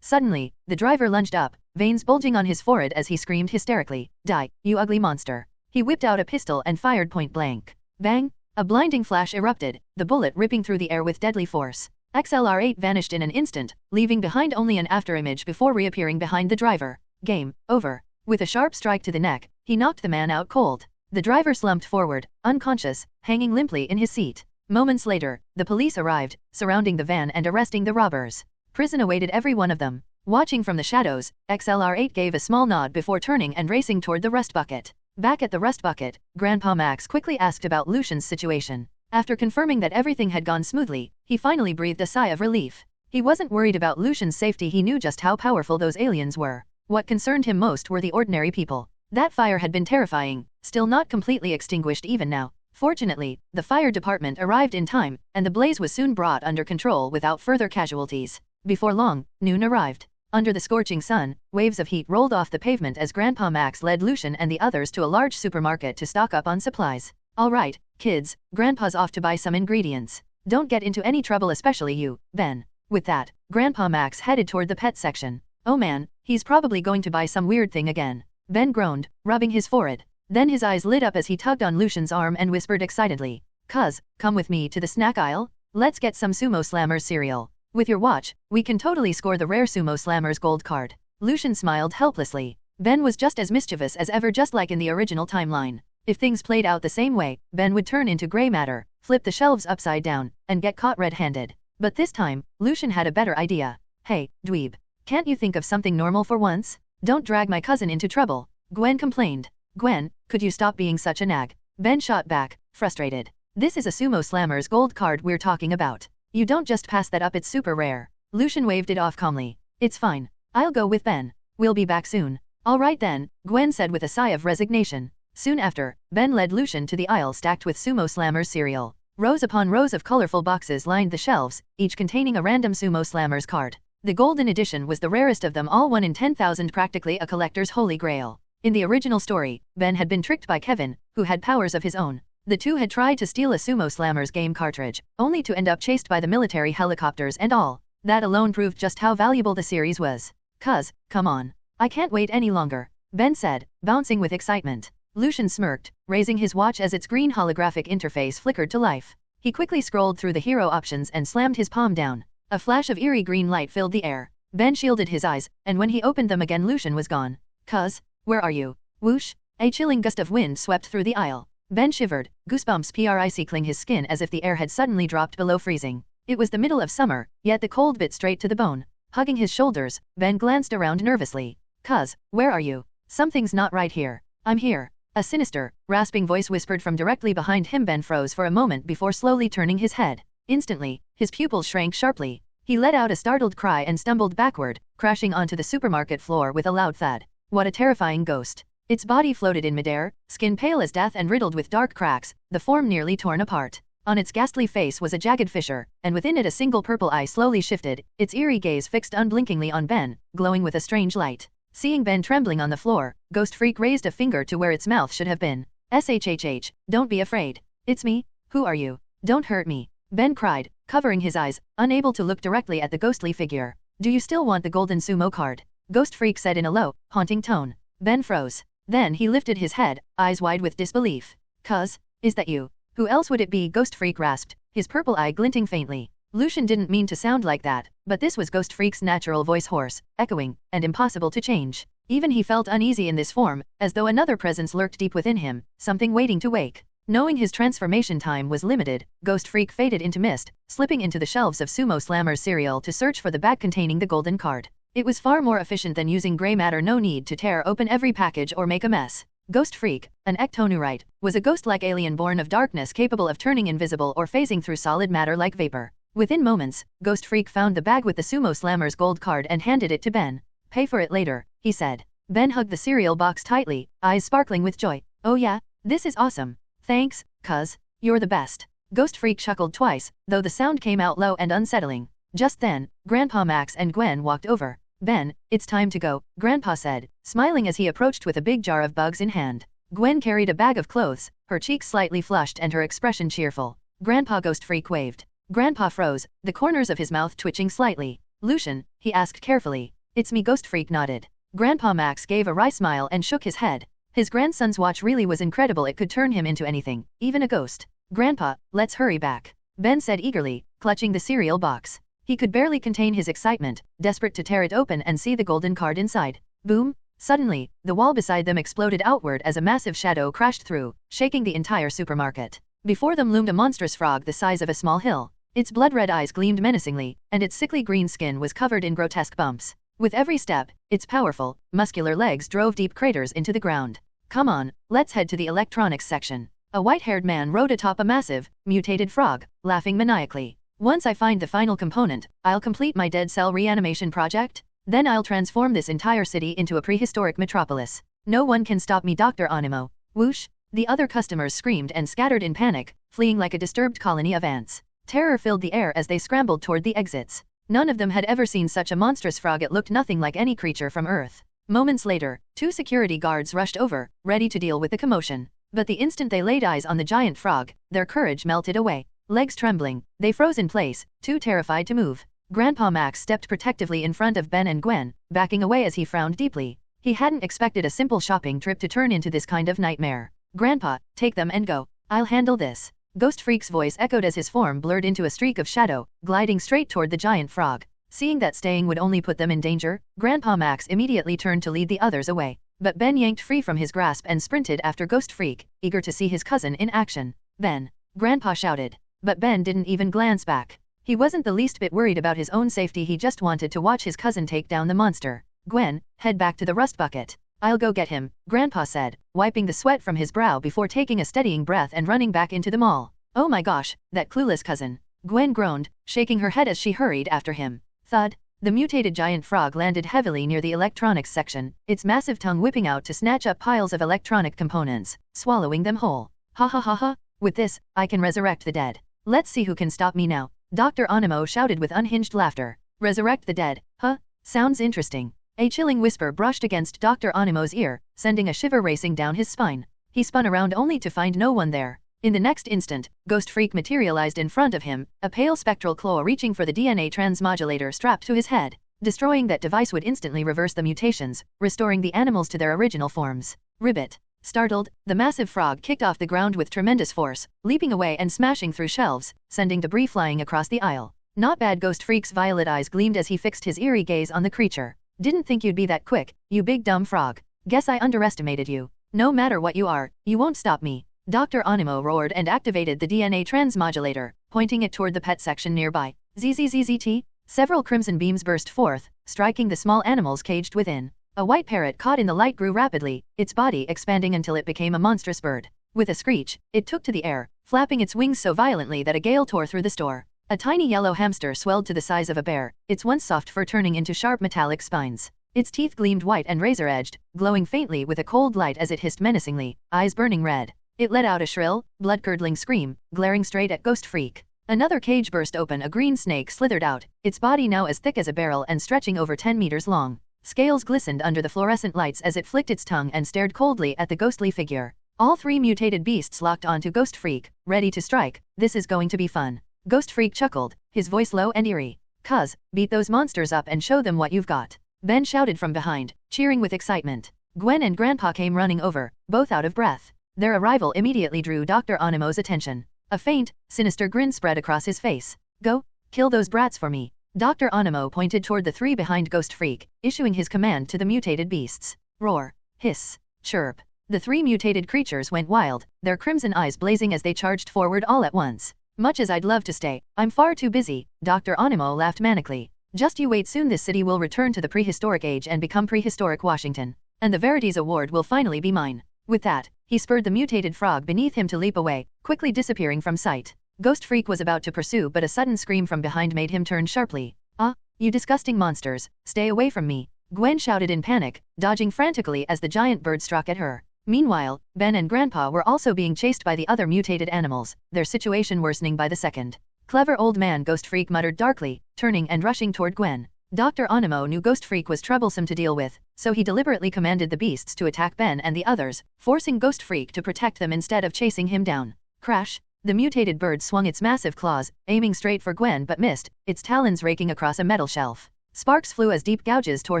Suddenly, the driver lunged up, veins bulging on his forehead as he screamed hysterically, "Die, you ugly monster." He whipped out a pistol and fired point blank. Bang! A blinding flash erupted, the bullet ripping through the air with deadly force. XLR8 vanished in an instant, leaving behind only an afterimage before reappearing behind the driver. Game over. With a sharp strike to the neck, he knocked the man out cold. The driver slumped forward, unconscious, hanging limply in his seat. Moments later, the police arrived, surrounding the van and arresting the robbers. Prison awaited every one of them. Watching from the shadows, XLR8 gave a small nod before turning and racing toward the rust bucket. Back at the rust bucket, Grandpa Max quickly asked about Lucian's situation. After confirming that everything had gone smoothly, he finally breathed a sigh of relief. He wasn't worried about Lucian's safety, he knew just how powerful those aliens were. What concerned him most were the ordinary people. That fire had been terrifying, still not completely extinguished even now. Fortunately, the fire department arrived in time, and the blaze was soon brought under control without further casualties. Before long, noon arrived. Under the scorching sun, waves of heat rolled off the pavement as Grandpa Max led Lucian and the others to a large supermarket to stock up on supplies. "All right, kids, Grandpa's off to buy some ingredients. Don't get into any trouble, especially you, Ben." With that, Grandpa Max headed toward the pet section. "Oh man, he's probably going to buy some weird thing again." Ben groaned, rubbing his forehead. Then his eyes lit up as he tugged on Lucian's arm and whispered excitedly, "Cuz, come with me to the snack aisle? Let's get some Sumo Slammers cereal. With your watch, we can totally score the rare Sumo Slammers gold card." Lucian smiled helplessly. Ben was just as mischievous as ever, just like in the original timeline. If things played out the same way, Ben would turn into gray matter, flip the shelves upside down, and get caught red-handed. But this time, Lucian had a better idea. "Hey, dweeb. Can't you think of something normal for once? Don't drag my cousin into trouble, Gwen complained. Gwen, could you stop being such a nag? Ben shot back, frustrated. This is a sumo slammer's gold card we're talking about. You don't just pass that up, it's super rare. Lucian waved it off calmly. It's fine. I'll go with Ben. We'll be back soon. All right then, Gwen said with a sigh of resignation. Soon after, Ben led Lucian to the aisle stacked with sumo slammer's cereal. Rows upon rows of colorful boxes lined the shelves, each containing a random sumo slammer's card. The golden edition was the rarest of them all, 1 in 10,000, practically a collector's holy grail. In the original story, Ben had been tricked by Kevin, who had powers of his own. The two had tried to steal a sumo slammer's game cartridge, only to end up chased by the military helicopters and all. That alone proved just how valuable the series was. Cuz, come on. I can't wait any longer, Ben said, bouncing with excitement. Lucian smirked, raising his watch as its green holographic interface flickered to life. He quickly scrolled through the hero options and slammed his palm down. A flash of eerie green light filled the air. Ben shielded his eyes, and when he opened them again, Lucian was gone. Cuz, where are you? Whoosh! A chilling gust of wind swept through the aisle. Ben shivered, goosebumps prickling his skin as if the air had suddenly dropped below freezing. It was the middle of summer, yet the cold bit straight to the bone. Hugging his shoulders, Ben glanced around nervously. Cuz, where are you? Something's not right here. I'm here. A sinister, rasping voice whispered from directly behind him. Ben froze for a moment before slowly turning his head. Instantly, his pupils shrank sharply. He let out a startled cry and stumbled backward, crashing onto the supermarket floor with a loud thud. What a terrifying ghost. Its body floated in midair, skin pale as death and riddled with dark cracks, the form nearly torn apart. On its ghastly face was a jagged fissure, and within it a single purple eye slowly shifted, its eerie gaze fixed unblinkingly on Ben, glowing with a strange light. Seeing Ben trembling on the floor, Ghost Freak raised a finger to where its mouth should have been. SHHH, don't be afraid. It's me. Who are you? Don't hurt me, Ben cried, covering his eyes, unable to look directly at the ghostly figure. Do you still want the golden sumo card? Ghost Freak said in a low, haunting tone. Ben froze. Then he lifted his head, eyes wide with disbelief. Cuz, is that you? Who else would it be? Ghost Freak rasped, his purple eye glinting faintly. Lucian didn't mean to sound like that, but this was Ghost Freak's natural voice, hoarse, echoing, and impossible to change. Even he felt uneasy in this form, as though another presence lurked deep within him, something waiting to wake. Knowing his transformation time was limited, Ghost Freak faded into mist, slipping into the shelves of Sumo Slammer's cereal to search for the bag containing the golden card. It was far more efficient than using gray matter, no need to tear open every package or make a mess. Ghost Freak, an ectonurite, was a ghost-like alien born of darkness capable of turning invisible or phasing through solid matter like vapor. Within moments, Ghost Freak found the bag with the Sumo Slammer's gold card and handed it to Ben. Pay for it later, he said. Ben hugged the cereal box tightly, eyes sparkling with joy. Oh yeah, this is awesome. Thanks, cuz, you're the best. Ghost Freak chuckled twice, though the sound came out low and unsettling. Just then, Grandpa Max and Gwen walked over. Ben, it's time to go, Grandpa said, smiling as he approached with a big jar of bugs in hand. Gwen carried a bag of clothes, her cheeks slightly flushed and her expression cheerful. Grandpa Ghost Freak waved. Grandpa froze, the corners of his mouth twitching slightly. Lucian, he asked carefully. It's me. Ghost Freak nodded. Grandpa Max gave a wry smile and shook his head. His grandson's watch really was incredible. It could turn him into anything, even a ghost. Grandpa, let's hurry back, Ben said eagerly, clutching the cereal box. He could barely contain his excitement, desperate to tear it open and see the golden card inside. Boom! Suddenly, the wall beside them exploded outward as a massive shadow crashed through, shaking the entire supermarket. Before them loomed a monstrous frog the size of a small hill. Its blood-red eyes gleamed menacingly, and its sickly green skin was covered in grotesque bumps. With every step, its powerful, muscular legs drove deep craters into the ground. Come on, let's head to the electronics section. A white-haired man rode atop a massive, mutated frog, laughing maniacally. Once I find the final component, I'll complete my dead cell reanimation project. Then I'll transform this entire city into a prehistoric metropolis. No one can stop me, Dr. Animo. Whoosh! The other customers screamed and scattered in panic, fleeing like a disturbed colony of ants. Terror filled the air as they scrambled toward the exits. None of them had ever seen such a monstrous frog. It looked nothing like any creature from Earth. Moments later, 2 security guards rushed over, ready to deal with the commotion. But the instant they laid eyes on the giant frog, their courage melted away. Legs trembling, they froze in place, too terrified to move. Grandpa Max stepped protectively in front of Ben and Gwen, backing away as he frowned deeply. He hadn't expected a simple shopping trip to turn into this kind of nightmare. Grandpa, take them and go. I'll handle this. Ghost Freak's voice echoed as his form blurred into a streak of shadow, gliding straight toward the giant frog. Seeing that staying would only put them in danger, Grandpa Max immediately turned to lead the others away. But Ben yanked free from his grasp and sprinted after Ghost Freak, eager to see his cousin in action. Ben! Grandpa shouted. But Ben didn't even glance back. He wasn't the least bit worried about his own safety, he just wanted to watch his cousin take down the monster. Gwen, head back to the rust bucket. I'll go get him, Grandpa said, wiping the sweat from his brow before taking a steadying breath and running back into the mall. Oh my gosh, that clueless cousin. Gwen groaned, shaking her head as she hurried after him. Thud. The mutated giant frog landed heavily near the electronics section, its massive tongue whipping out to snatch up piles of electronic components, swallowing them whole. Ha ha ha ha, with this, I can resurrect the dead. Let's see who can stop me now, Dr. Onimo shouted with unhinged laughter. Resurrect the dead, huh? Sounds interesting. A chilling whisper brushed against Dr. Onimo's ear, sending a shiver racing down his spine. He spun around only to find no one there. In the next instant, Ghost Freak materialized in front of him, a pale spectral claw reaching for the DNA transmodulator strapped to his head. Destroying that device would instantly reverse the mutations, restoring the animals to their original forms. Ribbit. Startled, the massive frog kicked off the ground with tremendous force, leaping away and smashing through shelves, sending debris flying across the aisle. Not bad. Ghost Freak's violet eyes gleamed as he fixed his eerie gaze on the creature. Didn't think you'd be that quick, you big dumb frog. Guess I underestimated you. No matter what you are, you won't stop me. Dr. Onimo roared and activated the DNA transmodulator, pointing it toward the pet section nearby. ZZZZT. Several crimson beams burst forth, striking the small animals caged within. A white parrot caught in the light grew rapidly, its body expanding until it became a monstrous bird. With a screech, it took to the air, flapping its wings so violently that a gale tore through the store. A tiny yellow hamster swelled to the size of a bear, its once soft fur turning into sharp metallic spines. Its teeth gleamed white and razor-edged, glowing faintly with a cold light as it hissed menacingly, eyes burning red. It let out a shrill, blood-curdling scream, glaring straight at Ghost Freak. Another cage burst open. A green snake slithered out, its body now as thick as a barrel and stretching over 10 meters long. Scales glistened under the fluorescent lights as it flicked its tongue and stared coldly at the ghostly figure. All three mutated beasts locked onto Ghost Freak, ready to strike. This is going to be fun. Ghost Freak chuckled, his voice low and eerie. Cuz, beat those monsters up and show them what you've got. Ben shouted from behind, cheering with excitement. Gwen and Grandpa came running over, both out of breath. Their arrival immediately drew Dr. Onimo's attention. A faint, sinister grin spread across his face. Go, kill those brats for me. Dr. Onimo pointed toward the three behind Ghost Freak, issuing his command to the mutated beasts. Roar, hiss, chirp. The three mutated creatures went wild, their crimson eyes blazing as they charged forward all at once. Much as I'd love to stay, I'm far too busy, Dr. Onimo laughed manically. Just you wait, soon this city will return to the prehistoric age and become prehistoric Washington. And the Verities Award will finally be mine. With that, he spurred the mutated frog beneath him to leap away, quickly disappearing from sight. Ghost Freak was about to pursue, but a sudden scream from behind made him turn sharply. Ah, you disgusting monsters, stay away from me, Gwen shouted in panic, dodging frantically as the giant bird struck at her. Meanwhile, Ben and Grandpa were also being chased by the other mutated animals, their situation worsening by the second. Clever old man, Ghost Freak muttered darkly, turning and rushing toward Gwen. Dr. Onimo knew Ghost Freak was troublesome to deal with, so he deliberately commanded the beasts to attack Ben and the others, forcing Ghost Freak to protect them instead of chasing him down. Crash! The mutated bird swung its massive claws, aiming straight for Gwen but missed, its talons raking across a metal shelf. Sparks flew as deep gouges tore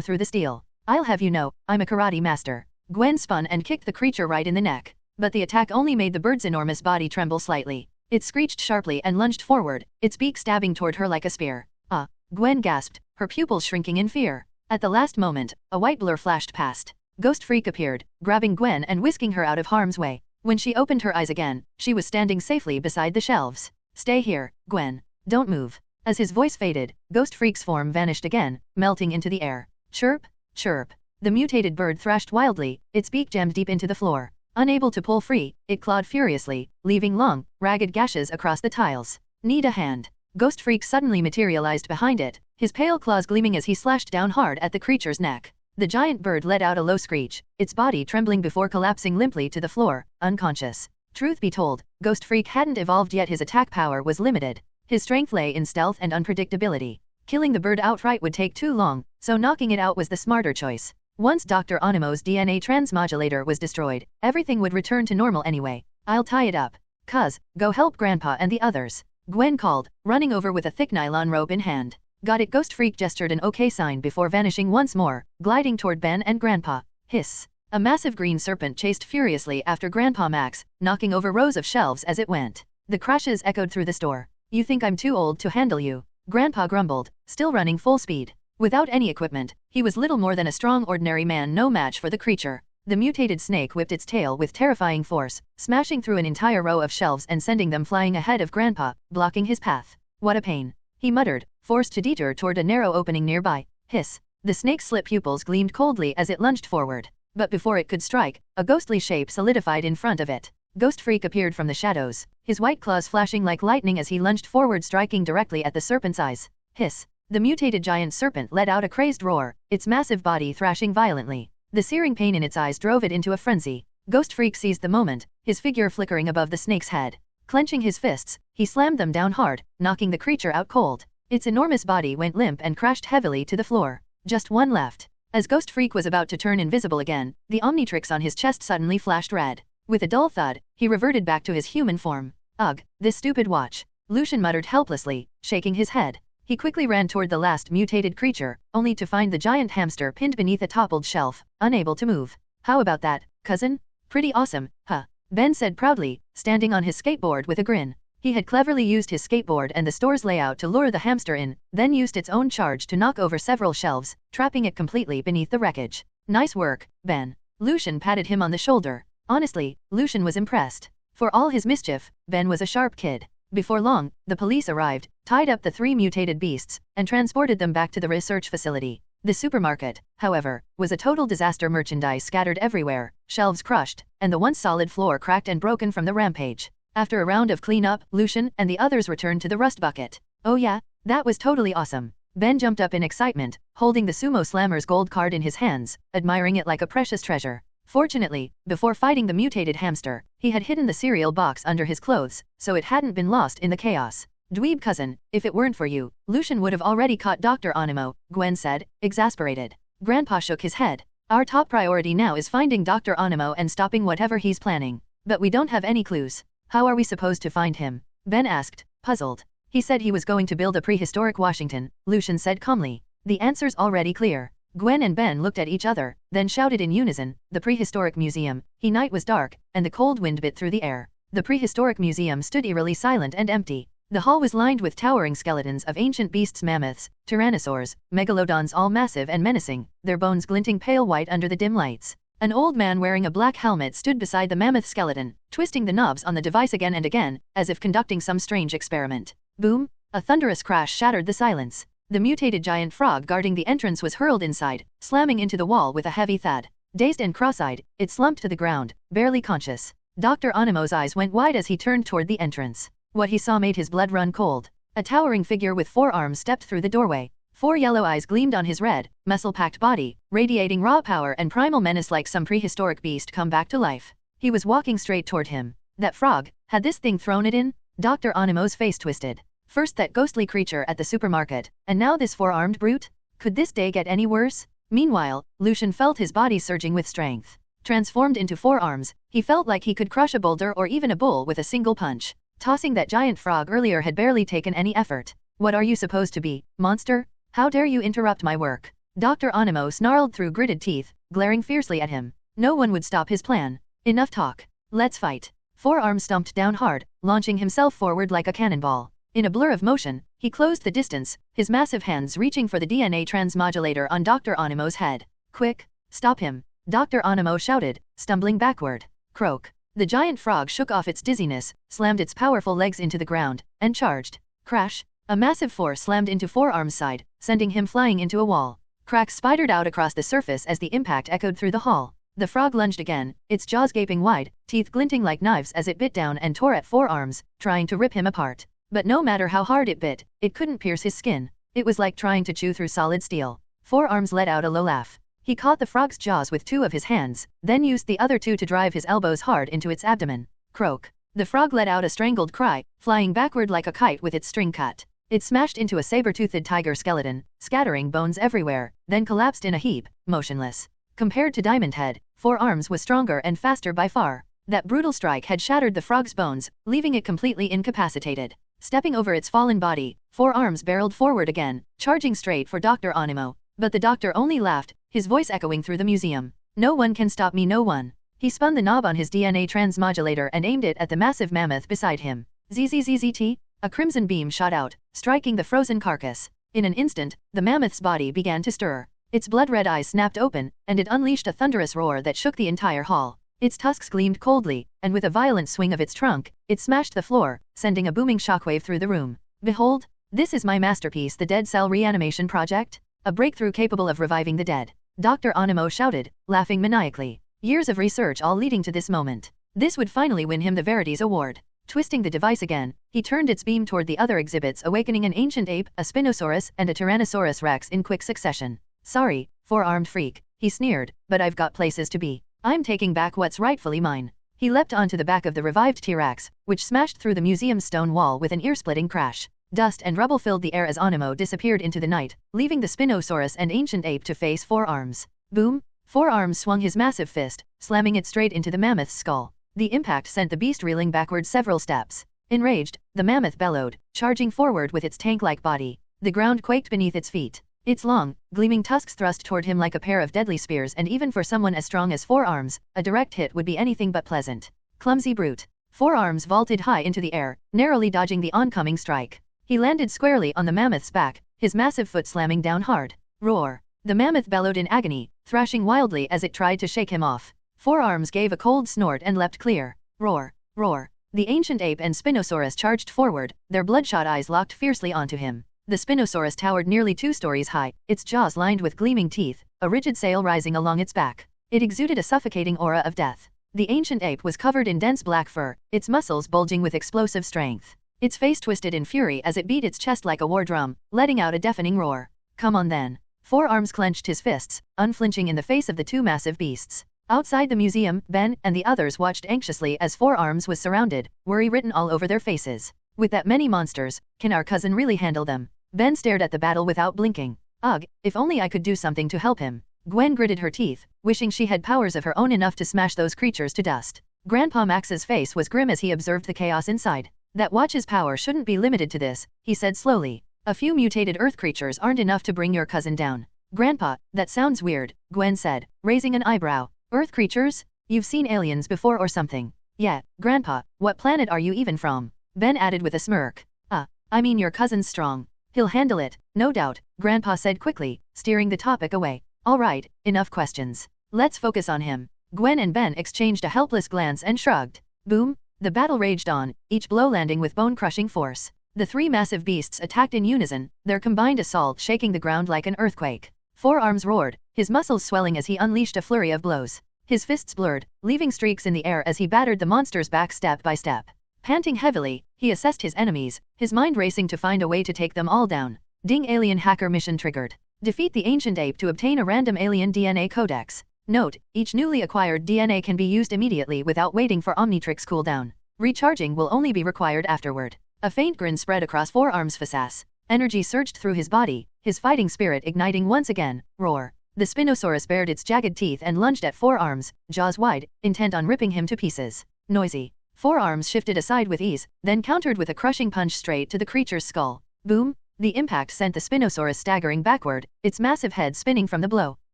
through the steel. I'll have you know, I'm a karate master. Gwen spun and kicked the creature right in the neck. But the attack only made the bird's enormous body tremble slightly. It screeched sharply and lunged forward, its beak stabbing toward her like a spear. Ah! Gwen gasped, her pupils shrinking in fear. At the last moment, a white blur flashed past. Ghost Freak appeared, grabbing Gwen and whisking her out of harm's way. When she opened her eyes again, she was standing safely beside the shelves. Stay here, Gwen. Don't move. As his voice faded, Ghost Freak's form vanished again, melting into the air. Chirp, chirp. The mutated bird thrashed wildly, its beak jammed deep into the floor. Unable to pull free, it clawed furiously, leaving long, ragged gashes across the tiles. Need a hand. Ghost Freak suddenly materialized behind it, his pale claws gleaming as he slashed down hard at the creature's neck. The giant bird let out a low screech, its body trembling before collapsing limply to the floor, unconscious. Truth be told, Ghost Freak hadn't evolved yet, his attack power was limited. His strength lay in stealth and unpredictability. Killing the bird outright would take too long, so knocking it out was the smarter choice. Once Dr. Onimo's DNA transmodulator was destroyed, everything would return to normal anyway. I'll tie it up. Cuz, go help Grandpa and the others. Gwen called, running over with a thick nylon rope in hand. Got it. Ghost Freak gestured an okay sign before vanishing once more, gliding toward Ben and Grandpa. Hiss. A massive green serpent chased furiously after Grandpa Max, knocking over rows of shelves as it went. The crashes echoed through the store. You think I'm too old to handle you? Grandpa grumbled, still running full speed. Without any equipment, he was little more than a strong ordinary man, no match for the creature. The mutated snake whipped its tail with terrifying force, smashing through an entire row of shelves and sending them flying ahead of Grandpa, blocking his path. What a pain. he muttered, forced to detour toward a narrow opening nearby. Hiss. The snake's slit pupils gleamed coldly as it lunged forward. But before it could strike, a ghostly shape solidified in front of it. Ghost Freak appeared from the shadows, his white claws flashing like lightning as he lunged forward, striking directly at the serpent's eyes. Hiss. The mutated giant serpent let out a crazed roar, its massive body thrashing violently. The searing pain in its eyes drove it into a frenzy. Ghost Freak seized the moment, his figure flickering above the snake's head. Clenching his fists, he slammed them down hard, knocking the creature out cold. Its enormous body went limp and crashed heavily to the floor. Just one left. As Ghost Freak was about to turn invisible again, the Omnitrix on his chest suddenly flashed red. With a dull thud, he reverted back to his human form. Ugh, this stupid watch. Lucian muttered helplessly, shaking his head. He quickly ran toward the last mutated creature, only to find the giant hamster pinned beneath a toppled shelf, unable to move. How about that, cousin? Pretty awesome, huh? Ben said proudly, standing on his skateboard with a grin. He had cleverly used his skateboard and the store's layout to lure the hamster in, then used its own charge to knock over several shelves, trapping it completely beneath the wreckage. Nice work, Ben. Lucian patted him on the shoulder. Honestly, Lucian was impressed. For all his mischief, Ben was a sharp kid. Before long, the police arrived, tied up the 3 mutated beasts, and transported them back to the research facility. The supermarket, however, was a total disaster, merchandise scattered everywhere, shelves crushed, and the once solid floor cracked and broken from the rampage. After a round of cleanup, Lucian and the others returned to the rust bucket. Oh yeah, that was totally awesome. Ben jumped up in excitement, holding the sumo slammer's gold card in his hands, admiring it like a precious treasure. Fortunately, before fighting the mutated hamster, he had hidden the cereal box under his clothes, so it hadn't been lost in the chaos. Dweeb cousin, if it weren't for you, Lucian would have already caught Dr. Onimo, Gwen said, exasperated. Grandpa shook his head. Our top priority now is finding Dr. Onimo and stopping whatever he's planning. But we don't have any clues. How are we supposed to find him? Ben asked, puzzled. He said he was going to build a prehistoric Washington, Lucian said calmly. The answer's already clear. Gwen and Ben looked at each other, then shouted in unison, the prehistoric museum. Night was dark, and the cold wind bit through the air. The prehistoric museum stood eerily silent and empty. The hall was lined with towering skeletons of ancient beasts, mammoths, tyrannosaurs, megalodons, all massive and menacing, their bones glinting pale white under the dim lights. An old man wearing a black helmet stood beside the mammoth skeleton, twisting the knobs on the device again and again, as if conducting some strange experiment. Boom! A thunderous crash shattered the silence. The mutated giant frog guarding the entrance was hurled inside, slamming into the wall with a heavy thud. Dazed and cross-eyed, it slumped to the ground, barely conscious. Dr. Onimo's eyes went wide as he turned toward the entrance. What he saw made his blood run cold. A towering figure with 4 arms stepped through the doorway. 4 yellow eyes gleamed on his red, muscle-packed body, radiating raw power and primal menace like some prehistoric beast come back to life. He was walking straight toward him. That frog, had this thing thrown it in? Dr. Onimo's face twisted. First that ghostly creature at the supermarket, and now this 4-armed brute? Could this day get any worse? Meanwhile, Lucian felt his body surging with strength. Transformed into 4 arms, he felt like he could crush a boulder or even a bull with a single punch. Tossing that giant frog earlier had barely taken any effort. What are you supposed to be, monster? How dare you interrupt my work? Dr. Onimo snarled through gritted teeth, glaring fiercely at him. No one would stop his plan. Enough talk. Let's fight. 4 arms stumped down hard, launching himself forward like a cannonball. In a blur of motion, he closed the distance, his massive hands reaching for the DNA transmodulator on Dr. Onimo's head. Quick! Stop him! Dr. Onimo shouted, stumbling backward. Croak. The giant frog shook off its dizziness, slammed its powerful legs into the ground, and charged. Crash! A massive force slammed into 4 arms' side, sending him flying into a wall. Cracks spidered out across the surface as the impact echoed through the hall. The frog lunged again, its jaws gaping wide, teeth glinting like knives as it bit down and tore at 4 arms, trying to rip him apart. But no matter how hard it bit, it couldn't pierce his skin. It was like trying to chew through solid steel. 4 arms let out a low laugh. He caught the frog's jaws with 2 of his hands, then used the other 2 to drive his elbows hard into its abdomen. Croak. The frog let out a strangled cry, flying backward like a kite with its string cut. It smashed into a saber-toothed tiger skeleton, scattering bones everywhere, then collapsed in a heap, motionless. Compared to Diamond Head, 4 arms was stronger and faster by far. That brutal strike had shattered the frog's bones, leaving it completely incapacitated. Stepping over its fallen body, 4 arms barreled forward again, charging straight for Dr. Onimo. But the doctor only laughed, his voice echoing through the museum. No one can stop me, no one. He spun the knob on his DNA transmodulator and aimed it at the massive mammoth beside him. ZZZZT? A crimson beam shot out, striking the frozen carcass. In an instant, the mammoth's body began to stir. Its blood-red eyes snapped open, and it unleashed a thunderous roar that shook the entire hall. Its tusks gleamed coldly, and with a violent swing of its trunk, it smashed the floor, sending a booming shockwave through the room. Behold, This is my masterpiece, the Dead Cell Reanimation Project? A breakthrough capable of reviving the dead. Dr. Onimo shouted, laughing maniacally. Years of research all leading to this moment. This would finally win him the Verities Award. Twisting the device again, he turned its beam toward the other exhibits, awakening an ancient ape, a Spinosaurus, and a Tyrannosaurus Rex in quick succession. Sorry, four-armed freak, he sneered, but I've got places to be. I'm taking back what's rightfully mine. He leapt onto the back of the revived T-Rex, which smashed through the museum's stone wall with an ear-splitting crash. Dust and rubble filled the air as Onimo disappeared into the night, leaving the Spinosaurus and ancient ape to face Four Arms. Boom! Four Arms swung his massive fist, slamming it straight into the mammoth's skull. The impact sent the beast reeling backward several steps. Enraged, the mammoth bellowed, charging forward with its tank-like body. The ground quaked beneath its feet. Its long, gleaming tusks thrust toward him like a pair of deadly spears, and even for someone as strong as Four Arms, a direct hit would be anything but pleasant. Clumsy brute. Four Arms vaulted high into the air, narrowly dodging the oncoming strike. He landed squarely on the mammoth's back, his massive foot slamming down hard. Roar! The mammoth bellowed in agony, thrashing wildly as it tried to shake him off. Four Arms gave a cold snort and leapt clear. Roar! Roar! The ancient ape and Spinosaurus charged forward, their bloodshot eyes locked fiercely onto him. The Spinosaurus towered nearly 2 stories high, its jaws lined with gleaming teeth, a rigid sail rising along its back. It exuded a suffocating aura of death. The ancient ape was covered in dense black fur, its muscles bulging with explosive strength. Its face twisted in fury as it beat its chest like a war drum, letting out a deafening roar. Come on then. Four Arms clenched his fists, unflinching in the face of the two massive beasts. Outside the museum, Ben and the others watched anxiously as Four Arms was surrounded, worry written all over their faces. With that many monsters, can our cousin really handle them? Ben stared at the battle without blinking. Ugh, if only I could do something to help him. Gwen gritted her teeth, wishing she had powers of her own enough to smash those creatures to dust. Grandpa Max's face was grim as he observed the chaos inside. That watch's power shouldn't be limited to this, he said slowly. A few mutated earth creatures aren't enough to bring your cousin down. Grandpa, that sounds weird, Gwen said, raising an eyebrow. Earth creatures? You've seen aliens before or something? Yeah, Grandpa, what planet are you even from? Ben added with a smirk. I mean your cousin's strong. He'll handle it, no doubt, Grandpa said quickly, steering the topic away. All right, enough questions. Let's focus on him. Gwen and Ben exchanged a helpless glance and shrugged. Boom! The battle raged on, each blow landing with bone-crushing force. The three massive beasts attacked in unison, their combined assault shaking the ground like an earthquake. Four Arms roared, his muscles swelling as he unleashed a flurry of blows. His fists blurred, leaving streaks in the air as he battered the monsters back step by step. Panting heavily, he assessed his enemies, his mind racing to find a way to take them all down. Ding! Alien hacker mission triggered. Defeat the ancient ape to obtain a random alien DNA codex. Note, each newly acquired DNA can be used immediately without waiting for Omnitrix cooldown. Recharging will only be required afterward. A faint grin spread across Four Arms' face. Energy surged through his body, his fighting spirit igniting once again. Roar! The Spinosaurus bared its jagged teeth and lunged at Four Arms, jaws wide, intent on ripping him to pieces. Noisy. Four Arms shifted aside with ease, then countered with a crushing punch straight to the creature's skull. Boom! The impact sent the Spinosaurus staggering backward, its massive head spinning from the blow.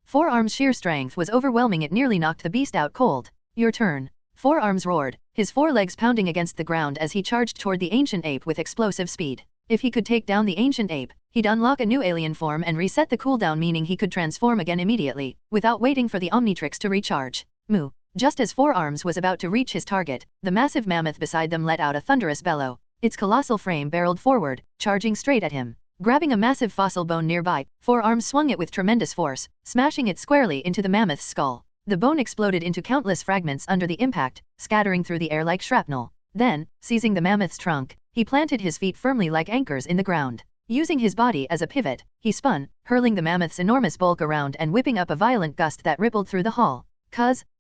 Four Arms' sheer strength was overwhelming, it nearly knocked the beast out cold. Your turn. Four Arms roared, his forelegs pounding against the ground as he charged toward the ancient ape with explosive speed. If he could take down the ancient ape, he'd unlock a new alien form and reset the cooldown, meaning he could transform again immediately, without waiting for the Omnitrix to recharge. Moo. Just as Four Arms was about to reach his target, the massive mammoth beside them let out a thunderous bellow. Its colossal frame barreled forward, charging straight at him. Grabbing a massive fossil bone nearby, Four Arms swung it with tremendous force, smashing it squarely into the mammoth's skull. The bone exploded into countless fragments under the impact, scattering through the air like shrapnel. Then, seizing the mammoth's trunk, he planted his feet firmly like anchors in the ground. Using his body as a pivot, he spun, hurling the mammoth's enormous bulk around and whipping up a violent gust that rippled through the hall.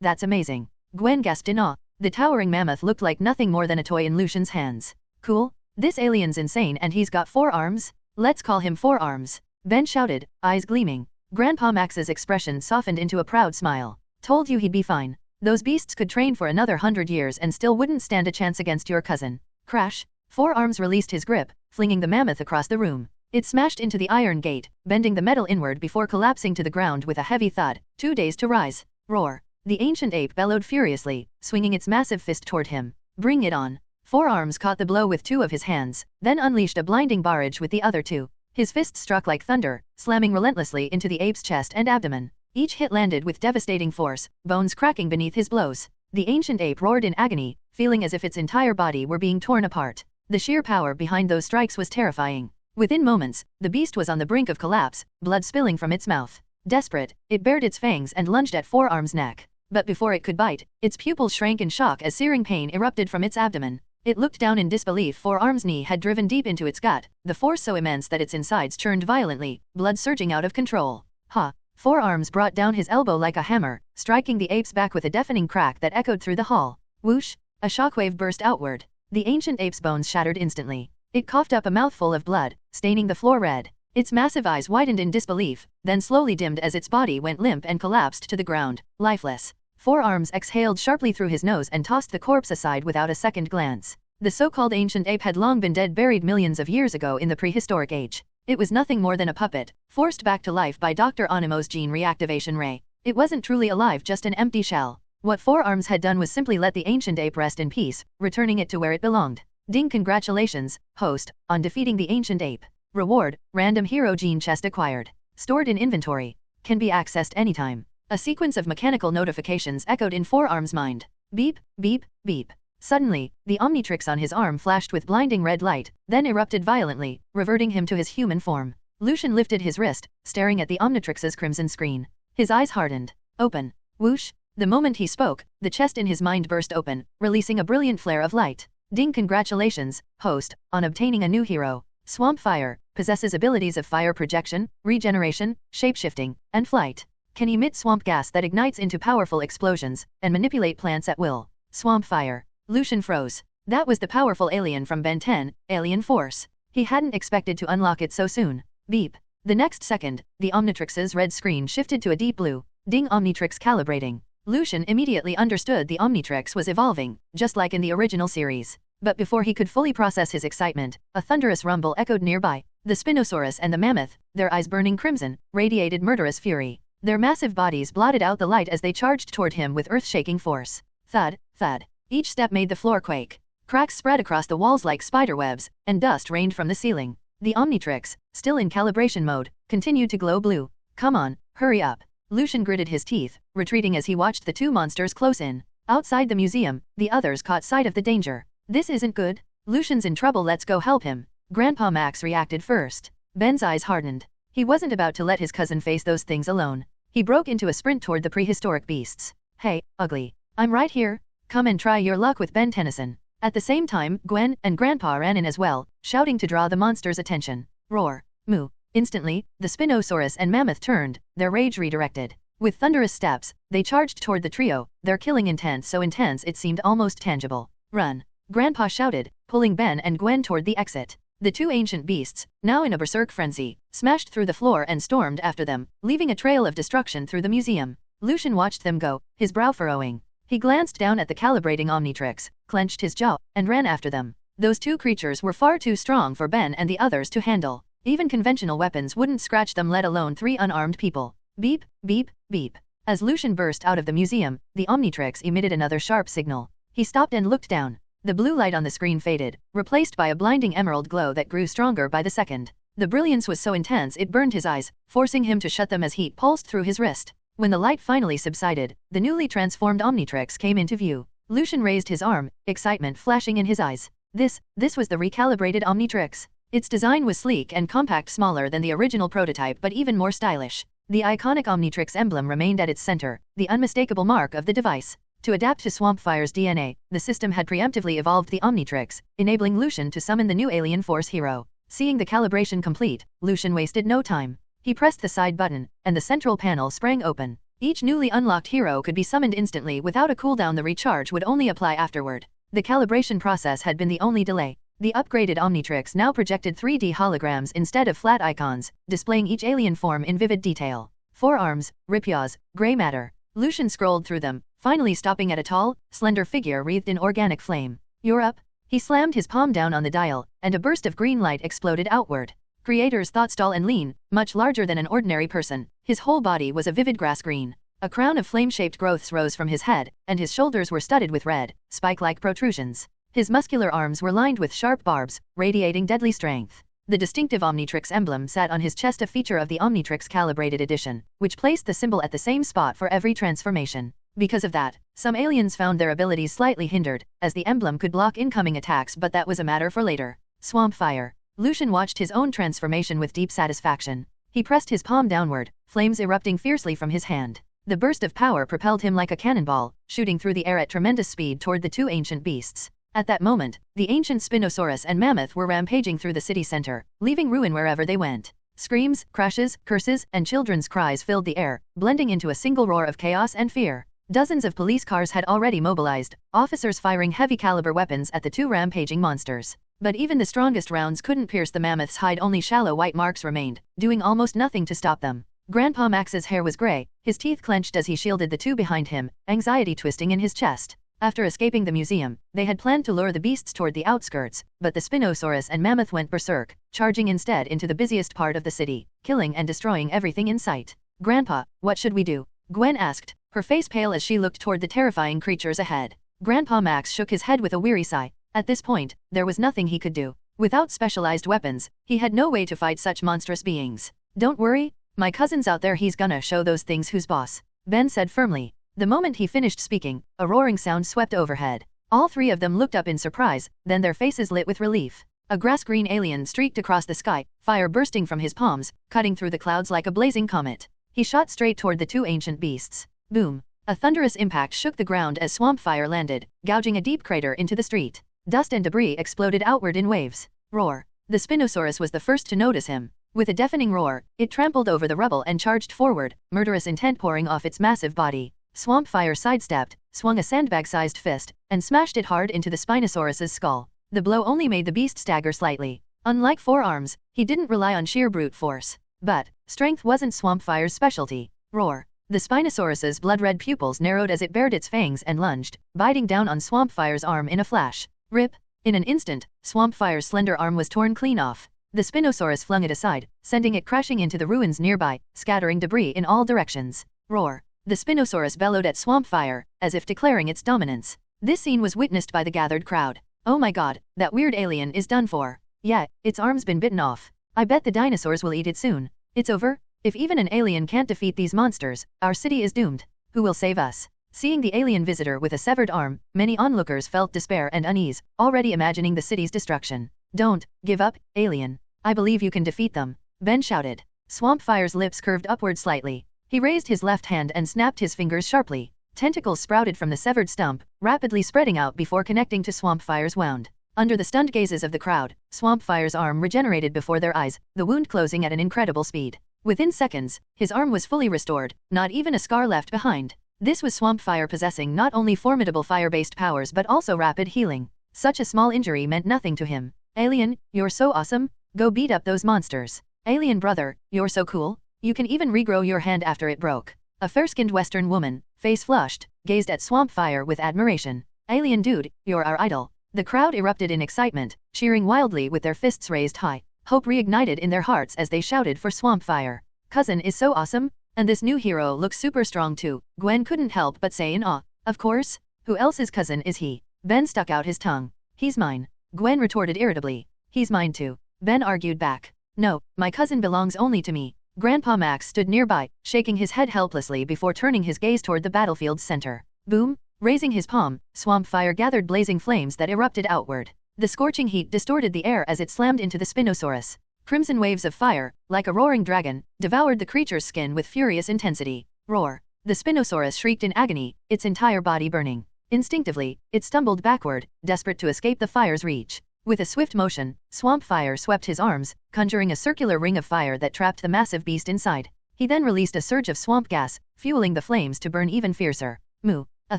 That's amazing. Gwen gasped in awe. The towering mammoth looked like nothing more than a toy in Lucian's hands. Cool? This alien's insane and he's got 4 arms? Let's call him 4 Arms. Ben shouted, eyes gleaming. Grandpa Max's expression softened into a proud smile. Told you he'd be fine. Those beasts could train for another 100 years and still wouldn't stand a chance against your cousin. Crash. 4 Arms released his grip, flinging the mammoth across the room. It smashed into the iron gate, bending the metal inward before collapsing to the ground with a heavy thud. 2 days to rise. Roar. The ancient ape bellowed furiously, swinging its massive fist toward him. Bring it on. 4 Arms caught the blow with 2 of his hands, then unleashed a blinding barrage with the other 2. His fists struck like thunder, slamming relentlessly into the ape's chest and abdomen. Each hit landed with devastating force, bones cracking beneath his blows. The ancient ape roared in agony, feeling as if its entire body were being torn apart. The sheer power behind those strikes was terrifying. Within moments, the beast was on the brink of collapse, blood spilling from its mouth. Desperate, it bared its fangs and lunged at 4Arm's neck. But before it could bite, its pupils shrank in shock as searing pain erupted from its abdomen. It looked down in disbelief. 4Arm's knee had driven deep into its gut, the force so immense that its insides churned violently, blood surging out of control. Ha! 4Arms brought down his elbow like a hammer, striking the ape's back with a deafening crack that echoed through the hall. Whoosh! A shockwave burst outward. The ancient ape's bones shattered instantly. It coughed up a mouthful of blood, staining the floor red. Its massive eyes widened in disbelief, then slowly dimmed as its body went limp and collapsed to the ground, lifeless. 4Arms exhaled sharply through his nose and tossed the corpse aside without a second glance. The so-called ancient ape had long been dead, buried millions of years ago in the prehistoric age. It was nothing more than a puppet, forced back to life by Dr. Onimo's gene reactivation ray. It wasn't truly alive, just an empty shell. What 4Arms had done was simply let the ancient ape rest in peace, returning it to where it belonged. Ding! Congratulations, host, on defeating the ancient ape. Reward, random hero gene chest acquired. Stored in inventory. Can be accessed anytime. A sequence of mechanical notifications echoed in 4Arms' mind. Beep, beep, beep. Suddenly, the Omnitrix on his arm flashed with blinding red light, then erupted violently, reverting him to his human form. Lucian lifted his wrist, staring at the Omnitrix's crimson screen. His eyes hardened. Open. Whoosh! The moment he spoke, the chest in his mind burst open, releasing a brilliant flare of light. Ding! Congratulations, host, on obtaining a new hero. Swamp Fire possesses abilities of fire projection, regeneration, shapeshifting, and flight. Can emit swamp gas that ignites into powerful explosions, and manipulate plants at will. Swamp Fire. Lucian froze. That was the powerful alien from Ben 10, Alien Force. He hadn't expected to unlock it so soon. Beep. The next second, the Omnitrix's red screen shifted to a deep blue. Ding! Omnitrix calibrating. Lucian immediately understood the Omnitrix was evolving, just like in the original series. But before he could fully process his excitement, a thunderous rumble echoed nearby. The Spinosaurus and the mammoth, their eyes burning crimson, radiated murderous fury. Their massive bodies blotted out the light as they charged toward him with earth-shaking force. Thud, thud. Each step made the floor quake. Cracks spread across the walls like spiderwebs, and dust rained from the ceiling. The Omnitrix, still in calibration mode, continued to glow blue. Come on, hurry up. Lucian gritted his teeth, retreating as he watched the two monsters close in. Outside the museum, the others caught sight of the danger. This isn't good. Lucian's in trouble, let's go help him. Grandpa Max reacted first. Ben's eyes hardened. He wasn't about to let his cousin face those things alone. He broke into a sprint toward the prehistoric beasts. Hey, ugly. I'm right here. Come and try your luck with Ben Tennyson. At the same time, Gwen and Grandpa ran in as well, shouting to draw the monster's attention. Roar. Moo. Instantly, the Spinosaurus and Mammoth turned, their rage redirected. With thunderous steps, they charged toward the trio, their killing intent so intense it seemed almost tangible. Run. Grandpa shouted, pulling Ben and Gwen toward the exit. The two ancient beasts, now in a berserk frenzy, smashed through the floor and stormed after them, leaving a trail of destruction through the museum. Lucian watched them go, his brow furrowing. He glanced down at the calibrating Omnitrix, clenched his jaw, and ran after them. Those two creatures were far too strong for Ben and the others to handle. Even conventional weapons wouldn't scratch them, let alone three unarmed people. Beep, beep, beep. As Lucian burst out of the museum, the Omnitrix emitted another sharp signal. He stopped and looked down. The blue light on the screen faded, replaced by a blinding emerald glow that grew stronger by the second. The brilliance was so intense it burned his eyes, forcing him to shut them as heat pulsed through his wrist. When the light finally subsided, the newly transformed Omnitrix came into view. Lucian raised his arm, excitement flashing in his eyes. This was the recalibrated Omnitrix. Its design was sleek and compact, smaller than the original prototype but even more stylish. The iconic Omnitrix emblem remained at its center, the unmistakable mark of the device. To adapt to Swamp Fire's DNA, the system had preemptively evolved the Omnitrix, enabling Lucian to summon the new Alien Force hero. Seeing the calibration complete, Lucian wasted no time. He pressed the side button, and the central panel sprang open. Each newly unlocked hero could be summoned instantly without a cooldown. The recharge would only apply afterward. The calibration process had been the only delay. The upgraded Omnitrix now projected 3D holograms instead of flat icons, displaying each alien form in vivid detail. 4Arms, Ripyaws, Grey Matter. Lucian scrolled through them, finally stopping at a tall, slender figure wreathed in organic flame. You're up? He slammed his palm down on the dial, and a burst of green light exploded outward. Creator's thought tall and lean, much larger than an ordinary person. His whole body was a vivid grass green. A crown of flame-shaped growths rose from his head, and his shoulders were studded with red, spike-like protrusions. His muscular arms were lined with sharp barbs, radiating deadly strength. The distinctive Omnitrix emblem sat on his chest, a feature of the Omnitrix Calibrated Edition, which placed the symbol at the same spot for every transformation. Because of that, some aliens found their abilities slightly hindered, as the emblem could block incoming attacks, but that was a matter for later. Swamp Fire. Lucian watched his own transformation with deep satisfaction. He pressed his palm downward, flames erupting fiercely from his hand. The burst of power propelled him like a cannonball, shooting through the air at tremendous speed toward the two ancient beasts. At that moment, the ancient Spinosaurus and Mammoth were rampaging through the city center, leaving ruin wherever they went. Screams, crashes, curses, and children's cries filled the air, blending into a single roar of chaos and fear. Dozens of police cars had already mobilized, officers firing heavy-caliber weapons at the two rampaging monsters. But even the strongest rounds couldn't pierce the mammoth's hide. Only shallow white marks remained, doing almost nothing to stop them. Grandpa Max's hair was gray, his teeth clenched as he shielded the two behind him, anxiety twisting in his chest. After escaping the museum, they had planned to lure the beasts toward the outskirts, but the Spinosaurus and Mammoth went berserk, charging instead into the busiest part of the city, killing and destroying everything in sight. Grandpa, what should we do? Gwen asked, her face pale as she looked toward the terrifying creatures ahead. Grandpa Max shook his head with a weary sigh. At this point, there was nothing he could do. Without specialized weapons, he had no way to fight such monstrous beings. Don't worry, my cousin's out there, he's gonna show those things who's boss, Ben said firmly. The moment he finished speaking, a roaring sound swept overhead. All three of them looked up in surprise, then their faces lit with relief. A grass-green alien streaked across the sky, fire bursting from his palms, cutting through the clouds like a blazing comet. He shot straight toward the two ancient beasts. Boom! A thunderous impact shook the ground as swamp fire landed, gouging a deep crater into the street. Dust and debris exploded outward in waves. Roar! The Spinosaurus was the first to notice him. With a deafening roar, it trampled over the rubble and charged forward, murderous intent pouring off its massive body. Swamp fire sidestepped, swung a sandbag-sized fist, and smashed it hard into the Spinosaurus's skull. The blow only made the beast stagger slightly. Unlike forearms, he didn't rely on sheer brute force. But strength wasn't Swamp Fire's specialty. Roar! The Spinosaurus's blood-red pupils narrowed as it bared its fangs and lunged, biting down on Swamp Fire's arm in a flash. Rip! In an instant, Swamp Fire's slender arm was torn clean off. The Spinosaurus flung it aside, sending it crashing into the ruins nearby, scattering debris in all directions. Roar! The Spinosaurus bellowed at Swamp Fire, as if declaring its dominance. This scene was witnessed by the gathered crowd. Oh my god, that weird alien is done for. Yeah, its arm's been bitten off. I bet the dinosaurs will eat it soon. It's over? If even an alien can't defeat these monsters, our city is doomed. Who will save us? Seeing the alien visitor with a severed arm, many onlookers felt despair and unease, already imagining the city's destruction. Don't give up, alien. I believe you can defeat them, Ben shouted. Swamp Fire's lips curved upward slightly. He raised his left hand and snapped his fingers sharply. Tentacles sprouted from the severed stump, rapidly spreading out before connecting to Swamp Fire's wound. Under the stunned gazes of the crowd, Swamp Fire's arm regenerated before their eyes, the wound closing at an incredible speed. Within seconds, his arm was fully restored, not even a scar left behind. This was Swamp Fire possessing not only formidable fire-based powers but also rapid healing. Such a small injury meant nothing to him. Alien, you're so awesome. Go beat up those monsters. Alien brother, you're so cool. You can even regrow your hand after it broke. A fair-skinned Western woman, face flushed, gazed at Swamp Fire with admiration. Alien dude, you're our idol. The crowd erupted in excitement, cheering wildly with their fists raised high. Hope reignited in their hearts as they shouted for Swamp Fire. Cousin is so awesome, and this new hero looks super strong too. Gwen couldn't help but say in awe. Of course. Who else's cousin is he? Ben stuck out his tongue. He's mine. Gwen retorted irritably. He's mine too. Ben argued back. No, my cousin belongs only to me. Grandpa Max stood nearby, shaking his head helplessly before turning his gaze toward the battlefield's center. Boom! Raising his palm, Swamp Fire gathered blazing flames that erupted outward. The scorching heat distorted the air as it slammed into the Spinosaurus. Crimson waves of fire, like a roaring dragon, devoured the creature's skin with furious intensity. Roar! The Spinosaurus shrieked in agony, its entire body burning. Instinctively, it stumbled backward, desperate to escape the fire's reach. With a swift motion, Swamp Fire swept his arms, conjuring a circular ring of fire that trapped the massive beast inside. He then released a surge of swamp gas, fueling the flames to burn even fiercer. Moo! A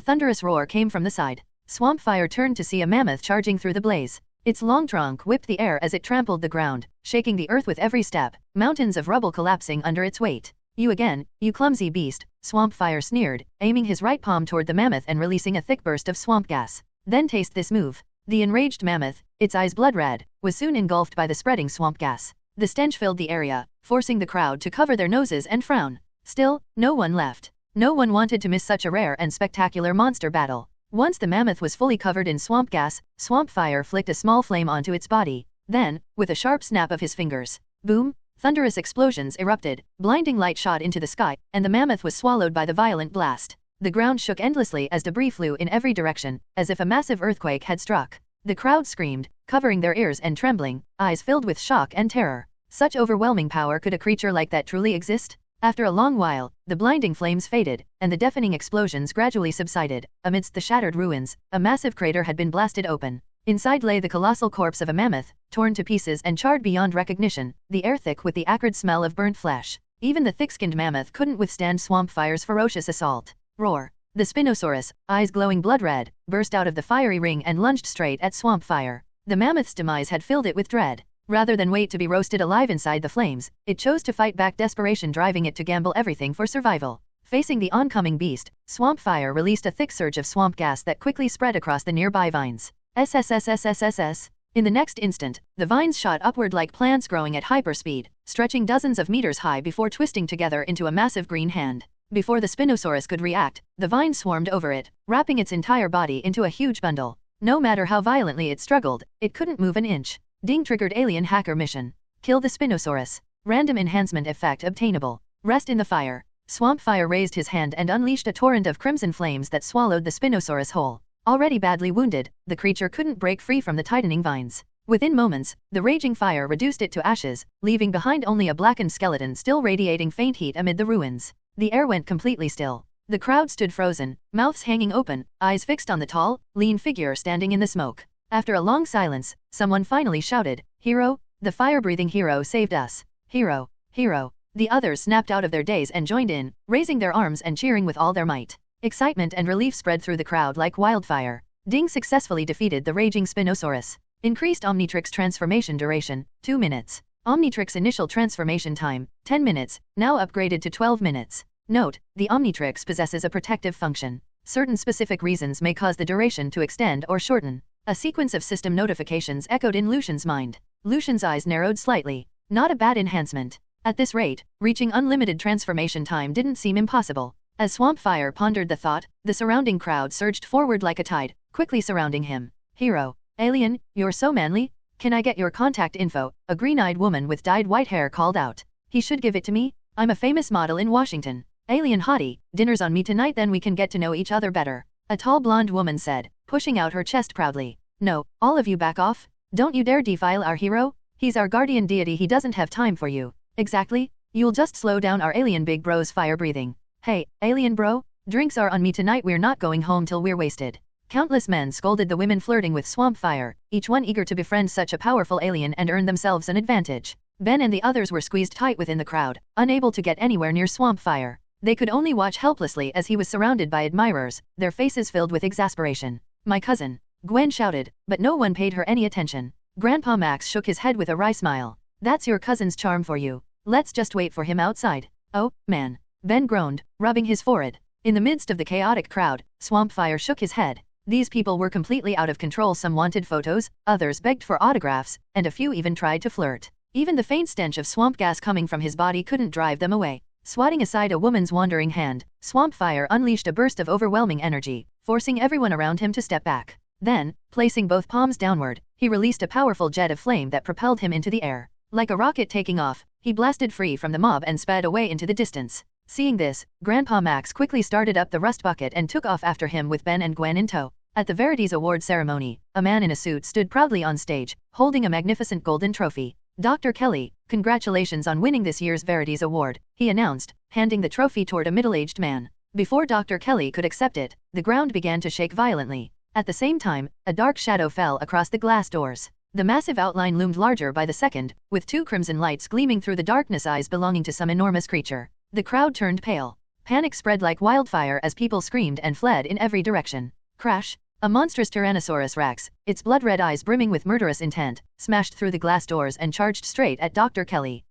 thunderous roar came from the side. Swamp Fire turned to see a mammoth charging through the blaze. Its long trunk whipped the air as it trampled the ground, shaking the earth with every step, mountains of rubble collapsing under its weight. You again, you clumsy beast, Swamp Fire sneered, aiming his right palm toward the mammoth and releasing a thick burst of swamp gas. Then taste this move. The enraged mammoth, its eyes blood-red, was soon engulfed by the spreading swamp gas. The stench filled the area, forcing the crowd to cover their noses and frown. Still, no one left. No one wanted to miss such a rare and spectacular monster battle. Once the mammoth was fully covered in swamp gas, Swamp Fire flicked a small flame onto its body. Then, with a sharp snap of his fingers, boom! Thunderous explosions erupted, blinding light shot into the sky, and the mammoth was swallowed by the violent blast. The ground shook endlessly as debris flew in every direction, as if a massive earthquake had struck. The crowd screamed, covering their ears and trembling, eyes filled with shock and terror. Such overwhelming power, could a creature like that truly exist? After a long while, the blinding flames faded, and the deafening explosions gradually subsided. Amidst the shattered ruins, a massive crater had been blasted open. Inside lay the colossal corpse of a mammoth, torn to pieces and charred beyond recognition, the air thick with the acrid smell of burnt flesh. Even the thick-skinned mammoth couldn't withstand Swamp Fire's ferocious assault. Roar! The Spinosaurus, eyes glowing blood red, burst out of the fiery ring and lunged straight at Swamp Fire. The mammoth's demise had filled it with dread. Rather than wait to be roasted alive inside the flames, it chose to fight back, desperation driving it to gamble everything for survival. Facing the oncoming beast, Swamp Fire released a thick surge of swamp gas that quickly spread across the nearby vines. SSSSSSS. In the next instant, the vines shot upward like plants growing at hyperspeed, stretching dozens of meters high before twisting together into a massive green hand. Before the Spinosaurus could react, the vines swarmed over it, wrapping its entire body into a huge bundle. No matter how violently it struggled, it couldn't move an inch. Ding triggered alien hacker mission. Kill the Spinosaurus. Random enhancement effect obtainable. Rest in the fire. Swamp Fire raised his hand and unleashed a torrent of crimson flames that swallowed the Spinosaurus whole. Already badly wounded, the creature couldn't break free from the tightening vines. Within moments, the raging fire reduced it to ashes, leaving behind only a blackened skeleton still radiating faint heat amid the ruins. The air went completely still. The crowd stood frozen, mouths hanging open, eyes fixed on the tall, lean figure standing in the smoke. After a long silence, someone finally shouted, "Hero, the fire-breathing hero saved us. Hero, hero." The others snapped out of their daze and joined in, raising their arms and cheering with all their might. Excitement and relief spread through the crowd like wildfire. Ding successfully defeated the raging Spinosaurus. Increased Omnitrix transformation duration, 2 minutes. Omnitrix initial transformation time, 10 minutes, now upgraded to 12 minutes. Note, the Omnitrix possesses a protective function. Certain specific reasons may cause the duration to extend or shorten. A sequence of system notifications echoed in Lucian's mind. Lucian's eyes narrowed slightly. Not a bad enhancement. At this rate, reaching unlimited transformation time didn't seem impossible. As Swamp Fire pondered the thought, the surrounding crowd surged forward like a tide, quickly surrounding him. "Hero, alien, you're so manly. Can I get your contact info?" a green-eyed woman with dyed white hair called out. "He should give it to me. I'm a famous model in Washington." "Alien hottie, dinner's on me tonight, then we can get to know each other better," a tall blonde woman said, pushing out her chest proudly. "No, all of you back off. Don't you dare defile our hero. He's our guardian deity, he doesn't have time for you." "Exactly. You'll just slow down our alien big bro's fire breathing." "Hey, alien bro, drinks are on me tonight, we're not going home till we're wasted." Countless men scolded the women flirting with Swamp Fire, each one eager to befriend such a powerful alien and earn themselves an advantage. Ben and the others were squeezed tight within the crowd, unable to get anywhere near Swamp Fire. They could only watch helplessly as he was surrounded by admirers, their faces filled with exasperation. "My cousin," Gwen shouted, but no one paid her any attention. Grandpa Max shook his head with a wry smile. "That's your cousin's charm for you. Let's just wait for him outside." "Oh, man," Ben groaned, rubbing his forehead. In the midst of the chaotic crowd, Swamp Fire shook his head. These people were completely out of control. Some wanted photos, others begged for autographs, and a few even tried to flirt. Even the faint stench of swamp gas coming from his body couldn't drive them away. Swatting aside a woman's wandering hand, Swamp Fire unleashed a burst of overwhelming energy, forcing everyone around him to step back. Then, placing both palms downward, he released a powerful jet of flame that propelled him into the air. Like a rocket taking off, he blasted free from the mob and sped away into the distance. Seeing this, Grandpa Max quickly started up the rust bucket and took off after him with Ben and Gwen in tow. At the Verities Award ceremony, a man in a suit stood proudly on stage, holding a magnificent golden trophy. "Dr. Kelly, congratulations on winning this year's Verities Award," he announced, handing the trophy toward a middle-aged man. Before Dr. Kelly could accept it, the ground began to shake violently. At the same time, a dark shadow fell across the glass doors. The massive outline loomed larger by the second, with 2 crimson lights gleaming through the darkness, eyes belonging to some enormous creature. The crowd turned pale. Panic spread like wildfire as people screamed and fled in every direction. Crash! A monstrous Tyrannosaurus Rex, its blood-red eyes brimming with murderous intent, smashed through the glass doors and charged straight at Dr. Kelly.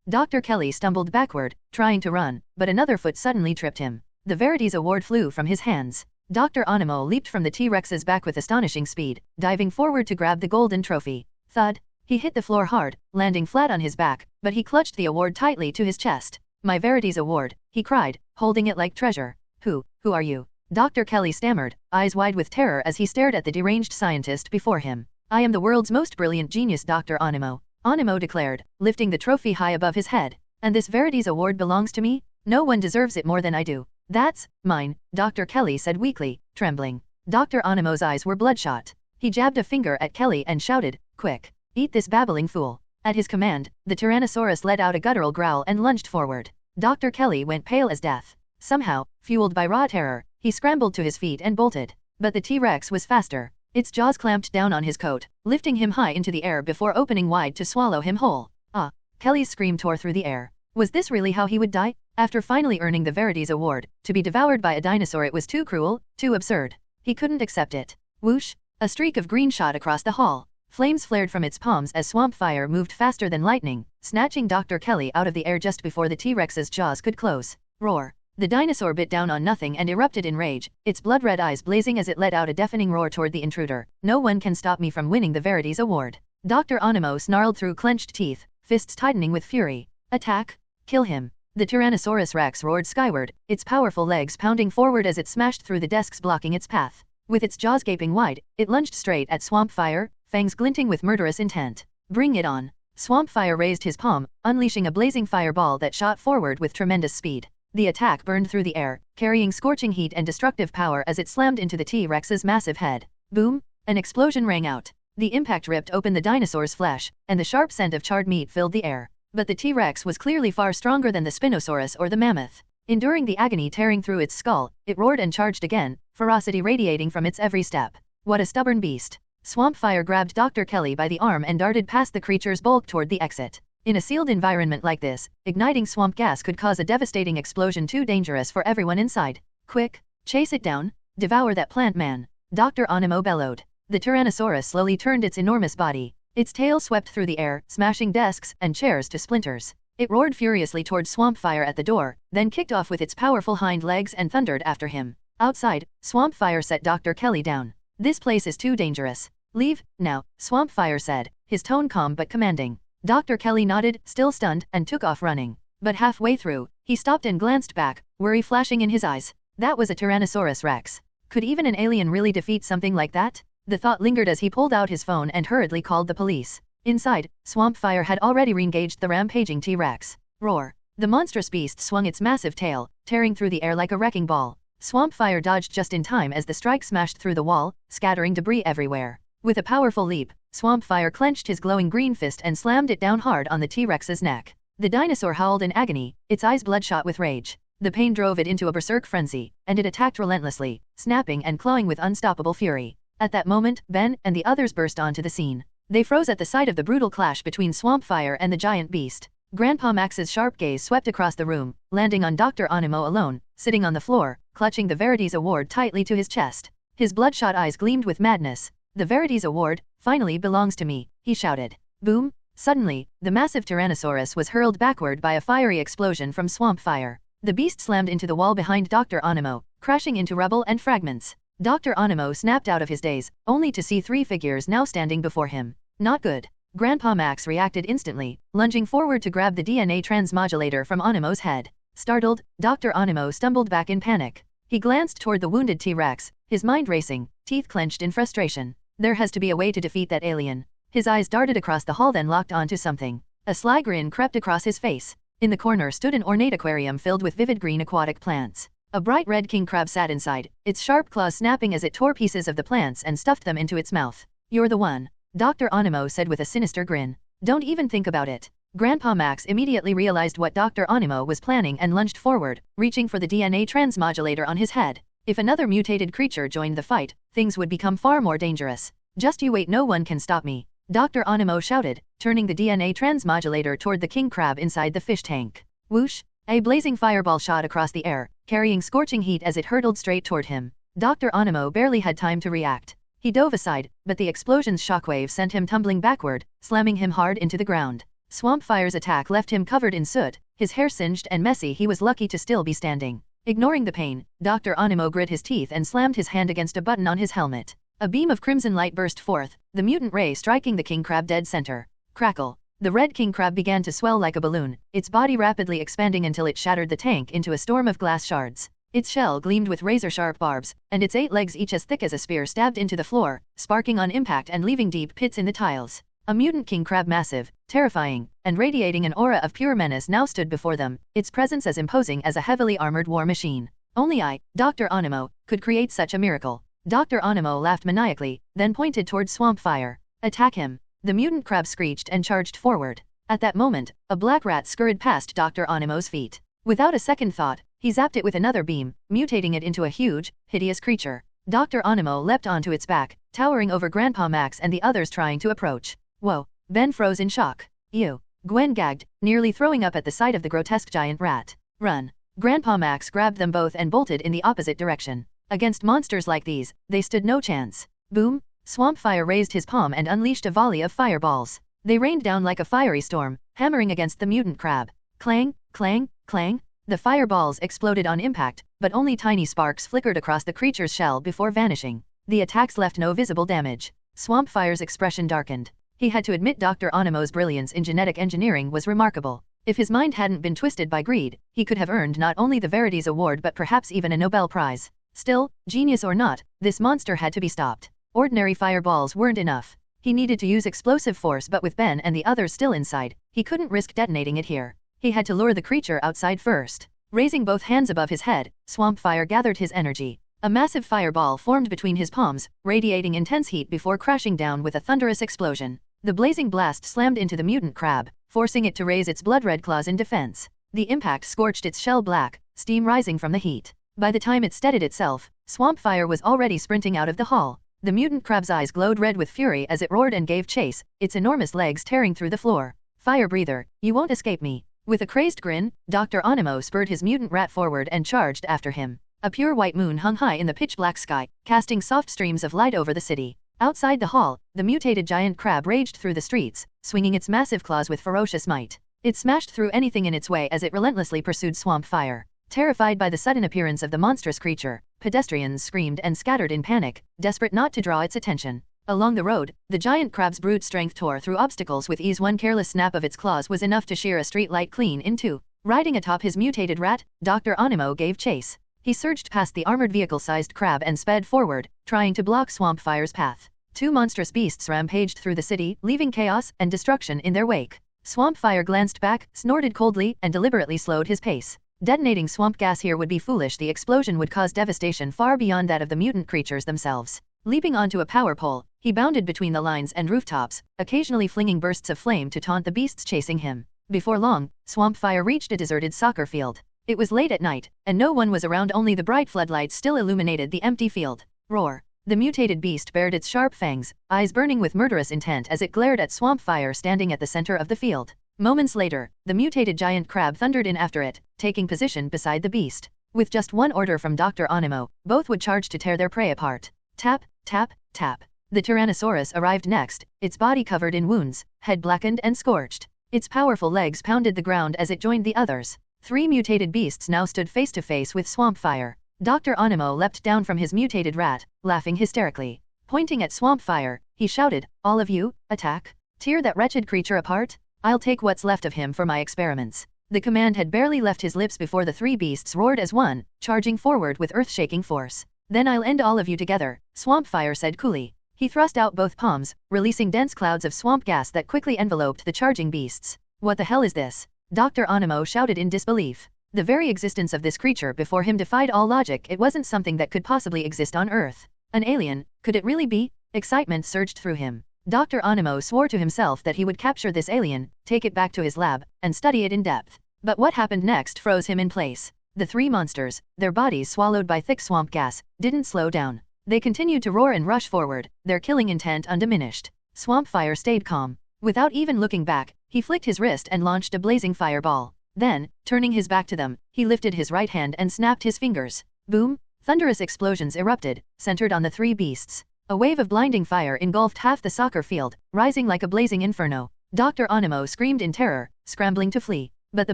Dr. Kelly stumbled backward, trying to run, but another foot suddenly tripped him. The Verities Award flew from his hands. Dr. Animo leaped from the T-Rex's back with astonishing speed, diving forward to grab the golden trophy. Thud! He hit the floor hard, landing flat on his back, but he clutched the award tightly to his chest. "My Verities Award," he cried, holding it like treasure. Who are you?" Dr. Kelly stammered, eyes wide with terror as he stared at the deranged scientist before him. "I am the world's most brilliant genius, Dr. Animo," Animo declared, lifting the trophy high above his head. "And this Verities Award belongs to me? No one deserves it more than I do." "That's mine," Dr. Kelly said weakly, trembling. Dr. Animo's eyes were bloodshot. He jabbed a finger at Kelly and shouted, "Quick! Eat this babbling fool!" At his command, the Tyrannosaurus let out a guttural growl and lunged forward. Dr. Kelly went pale as death. Somehow, fueled by raw terror, he scrambled to his feet and bolted. But the T-Rex was faster. Its jaws clamped down on his coat, lifting him high into the air before opening wide to swallow him whole. Ah! Kelly's scream tore through the air. Was this really how he would die? After finally earning the Verities Award, to be devoured by a dinosaur, it was too cruel, too absurd. He couldn't accept it. Whoosh! A streak of green shot across the hall. Flames flared from its palms as swamp fire moved faster than lightning, snatching Dr. Kelly out of the air just before the T-Rex's jaws could close. Roar! The dinosaur bit down on nothing and erupted in rage, its blood-red eyes blazing as it let out a deafening roar toward the intruder. "No one can stop me from winning the Verities Award." Dr. Onimo snarled through clenched teeth, fists tightening with fury. "Attack! Kill him!" The Tyrannosaurus Rex roared skyward, its powerful legs pounding forward as it smashed through the desks blocking its path. With its jaws gaping wide, it lunged straight at Swamp Fire, fangs glinting with murderous intent. "Bring it on!" Swamp Fire raised his palm, unleashing a blazing fireball that shot forward with tremendous speed. The attack burned through the air, carrying scorching heat and destructive power as it slammed into the T-Rex's massive head. Boom! An explosion rang out. The impact ripped open the dinosaur's flesh, and the sharp scent of charred meat filled the air. But the T-Rex was clearly far stronger than the Spinosaurus or the mammoth. Enduring the agony tearing through its skull, it roared and charged again, ferocity radiating from its every step. What a stubborn beast! Swamp Fire grabbed Dr. Kelly by the arm and darted past the creature's bulk toward the exit. In a sealed environment like this, igniting swamp gas could cause a devastating explosion too dangerous for everyone inside. "Quick! Chase it down! Devour that plant man!" Dr. Onimo bellowed. The Tyrannosaurus slowly turned its enormous body. Its tail swept through the air, smashing desks and chairs to splinters. It roared furiously toward Swamp Fire at the door, then kicked off with its powerful hind legs and thundered after him. Outside, Swamp Fire set Dr. Kelly down. "This place is too dangerous. Leave, now," Swamp Fire said, his tone calm but commanding. Dr. Kelly nodded, still stunned, and took off running. But halfway through, he stopped and glanced back, worry flashing in his eyes. That was a Tyrannosaurus Rex. Could even an alien really defeat something like that? The thought lingered as he pulled out his phone and hurriedly called the police. Inside, Swamp Fire had already re-engaged the rampaging T-Rex. Roar! The monstrous beast swung its massive tail, tearing through the air like a wrecking ball. Swamp Fire dodged just in time as the strike smashed through the wall, scattering debris everywhere. With a powerful leap, Swamp Fire clenched his glowing green fist and slammed it down hard on the T-Rex's neck. The dinosaur howled in agony, its eyes bloodshot with rage. The pain drove it into a berserk frenzy, and it attacked relentlessly, snapping and clawing with unstoppable fury. At that moment, Ben and the others burst onto the scene. They froze at the sight of the brutal clash between Swamp Fire and the giant beast. Grandpa Max's sharp gaze swept across the room, landing on Dr. Onimo alone, sitting on the floor, clutching the Verities Award tightly to his chest. His bloodshot eyes gleamed with madness. "The Verities Award finally belongs to me," he shouted. Boom! Suddenly, the massive Tyrannosaurus was hurled backward by a fiery explosion from Swamp Fire. The beast slammed into the wall behind Dr. Onimo, crashing into rubble and fragments. Dr. Onimo snapped out of his daze, only to see three figures now standing before him. Not good. Grandpa Max reacted instantly, lunging forward to grab the DNA transmodulator from Onimo's head. Startled, Dr. Onimo stumbled back in panic. He glanced toward the wounded T-Rex, his mind racing, teeth clenched in frustration. There has to be a way to defeat that alien. His eyes darted across the hall then locked onto something. A sly grin crept across his face. In the corner stood an ornate aquarium filled with vivid green aquatic plants. A bright red king crab sat inside, its sharp claws snapping as it tore pieces of the plants and stuffed them into its mouth. "You're the one," Dr. Onimo said with a sinister grin. "Don't even think about it." Grandpa Max immediately realized what Dr. Onimo was planning and lunged forward, reaching for the DNA transmodulator on his head. If another mutated creature joined the fight, things would become far more dangerous. "Just you wait, no one can stop me," Dr. Onimo shouted, turning the DNA transmodulator toward the king crab inside the fish tank. Whoosh! A blazing fireball shot across the air, carrying scorching heat as it hurtled straight toward him. Dr. Onimo barely had time to react. He dove aside, but the explosion's shockwave sent him tumbling backward, slamming him hard into the ground. Swamp Fire's attack left him covered in soot, his hair singed and messy. He was lucky to still be standing. Ignoring the pain, Dr. Onimo grit his teeth and slammed his hand against a button on his helmet. A beam of crimson light burst forth, the mutant ray striking the king crab dead center. Crackle! The red king crab began to swell like a balloon, its body rapidly expanding until it shattered the tank into a storm of glass shards. Its shell gleamed with razor-sharp barbs, and its 8 legs each as thick as a spear stabbed into the floor, sparking on impact and leaving deep pits in the tiles. A mutant king crab, massive, terrifying, and radiating an aura of pure menace, now stood before them, its presence as imposing as a heavily armored war machine. Only I, Dr. Onimo, could create such a miracle. Dr. Animo laughed maniacally, then pointed towards Swampfire. Attack him! The mutant crab screeched and charged forward. At that moment, a black rat scurried past Dr. Animo's feet. Without a second thought, he zapped it with another beam, mutating it into a huge, hideous creature. Dr. Animo leapt onto its back, towering over Grandpa Max and the others trying to approach. Whoa! Ben froze in shock. Ew! Gwen gagged, nearly throwing up at the sight of the grotesque giant rat. Run! Grandpa Max grabbed them both and bolted in the opposite direction. Against monsters like these, they stood no chance. Boom! Swampfire raised his palm and unleashed a volley of fireballs. They rained down like a fiery storm, hammering against the mutant crab. Clang, clang, clang. The fireballs exploded on impact, but only tiny sparks flickered across the creature's shell before vanishing. The attacks left no visible damage. Swampfire's expression darkened. He had to admit Dr. Animo's brilliance in genetic engineering was remarkable. If his mind hadn't been twisted by greed, he could have earned not only the Verities Award but perhaps even a Nobel Prize. Still, genius or not, this monster had to be stopped. Ordinary fireballs weren't enough. He needed to use explosive force, but with Ben and the others still inside, he couldn't risk detonating it here. He had to lure the creature outside first. Raising both hands above his head, Swampfire gathered his energy. A massive fireball formed between his palms, radiating intense heat before crashing down with a thunderous explosion. The blazing blast slammed into the mutant crab, forcing it to raise its blood-red claws in defense. The impact scorched its shell black, steam rising from the heat. By the time it steadied itself, Swampfire was already sprinting out of the hall. The mutant crab's eyes glowed red with fury as it roared and gave chase, its enormous legs tearing through the floor. Fire breather, you won't escape me. With a crazed grin, Dr. Animo spurred his mutant rat forward and charged after him. A pure white moon hung high in the pitch-black sky, casting soft streams of light over the city. Outside the hall, the mutated giant crab raged through the streets, swinging its massive claws with ferocious might. It smashed through anything in its way as it relentlessly pursued Swampfire. Terrified by the sudden appearance of the monstrous creature, pedestrians screamed and scattered in panic, desperate not to draw its attention. Along the road, the giant crab's brute strength tore through obstacles with ease. One careless snap of its claws was enough to shear a street light clean in two. Riding atop his mutated rat, Dr. Animo gave chase. He surged past the armored vehicle-sized crab and sped forward, trying to block Swampfire's path. Two monstrous beasts rampaged through the city, leaving chaos and destruction in their wake. Swampfire glanced back, snorted coldly, and deliberately slowed his pace. Detonating swamp gas here would be foolish. The explosion would cause devastation far beyond that of the mutant creatures themselves. Leaping onto a power pole, he bounded between the lines and rooftops, occasionally flinging bursts of flame to taunt the beasts chasing him. Before long, Swampfire reached a deserted soccer field. It was late at night, and no one was around. Only the bright floodlights still illuminated the empty field. Roar! The mutated beast bared its sharp fangs, eyes burning with murderous intent as it glared at Swampfire standing at the center of the field. Moments later, the mutated giant crab thundered in after it, taking position beside the beast. With just one order from Dr. Animo, both would charge to tear their prey apart. Tap, tap, tap. The Tyrannosaurus arrived next, its body covered in wounds, head blackened and scorched. Its powerful legs pounded the ground as it joined the others. Three mutated beasts now stood face to face with Swampfire. Dr. Animo leapt down from his mutated rat, laughing hysterically. Pointing at Swampfire, he shouted, "All of you, attack! Tear that wretched creature apart! I'll take what's left of him for my experiments." The command had barely left his lips before the three beasts roared as one, charging forward with earth-shaking force. "Then I'll end all of you together," Swampfire said coolly. He thrust out both palms, releasing dense clouds of swamp gas that quickly enveloped the charging beasts. "What the hell is this?" Dr. Animo shouted in disbelief. The very existence of this creature before him defied all logic. It wasn't something that could possibly exist on Earth. An alien, could it really be? Excitement surged through him. Dr. Animo swore to himself that he would capture this alien, take it back to his lab, and study it in depth. But what happened next froze him in place. The three monsters, their bodies swallowed by thick swamp gas, didn't slow down. They continued to roar and rush forward, their killing intent undiminished. Swampfire stayed calm. Without even looking back, he flicked his wrist and launched a blazing fireball. Then, turning his back to them, he lifted his right hand and snapped his fingers. Boom! Thunderous explosions erupted, centered on the three beasts. A wave of blinding fire engulfed half the soccer field, rising like a blazing inferno. Dr. Animo screamed in terror, scrambling to flee. But the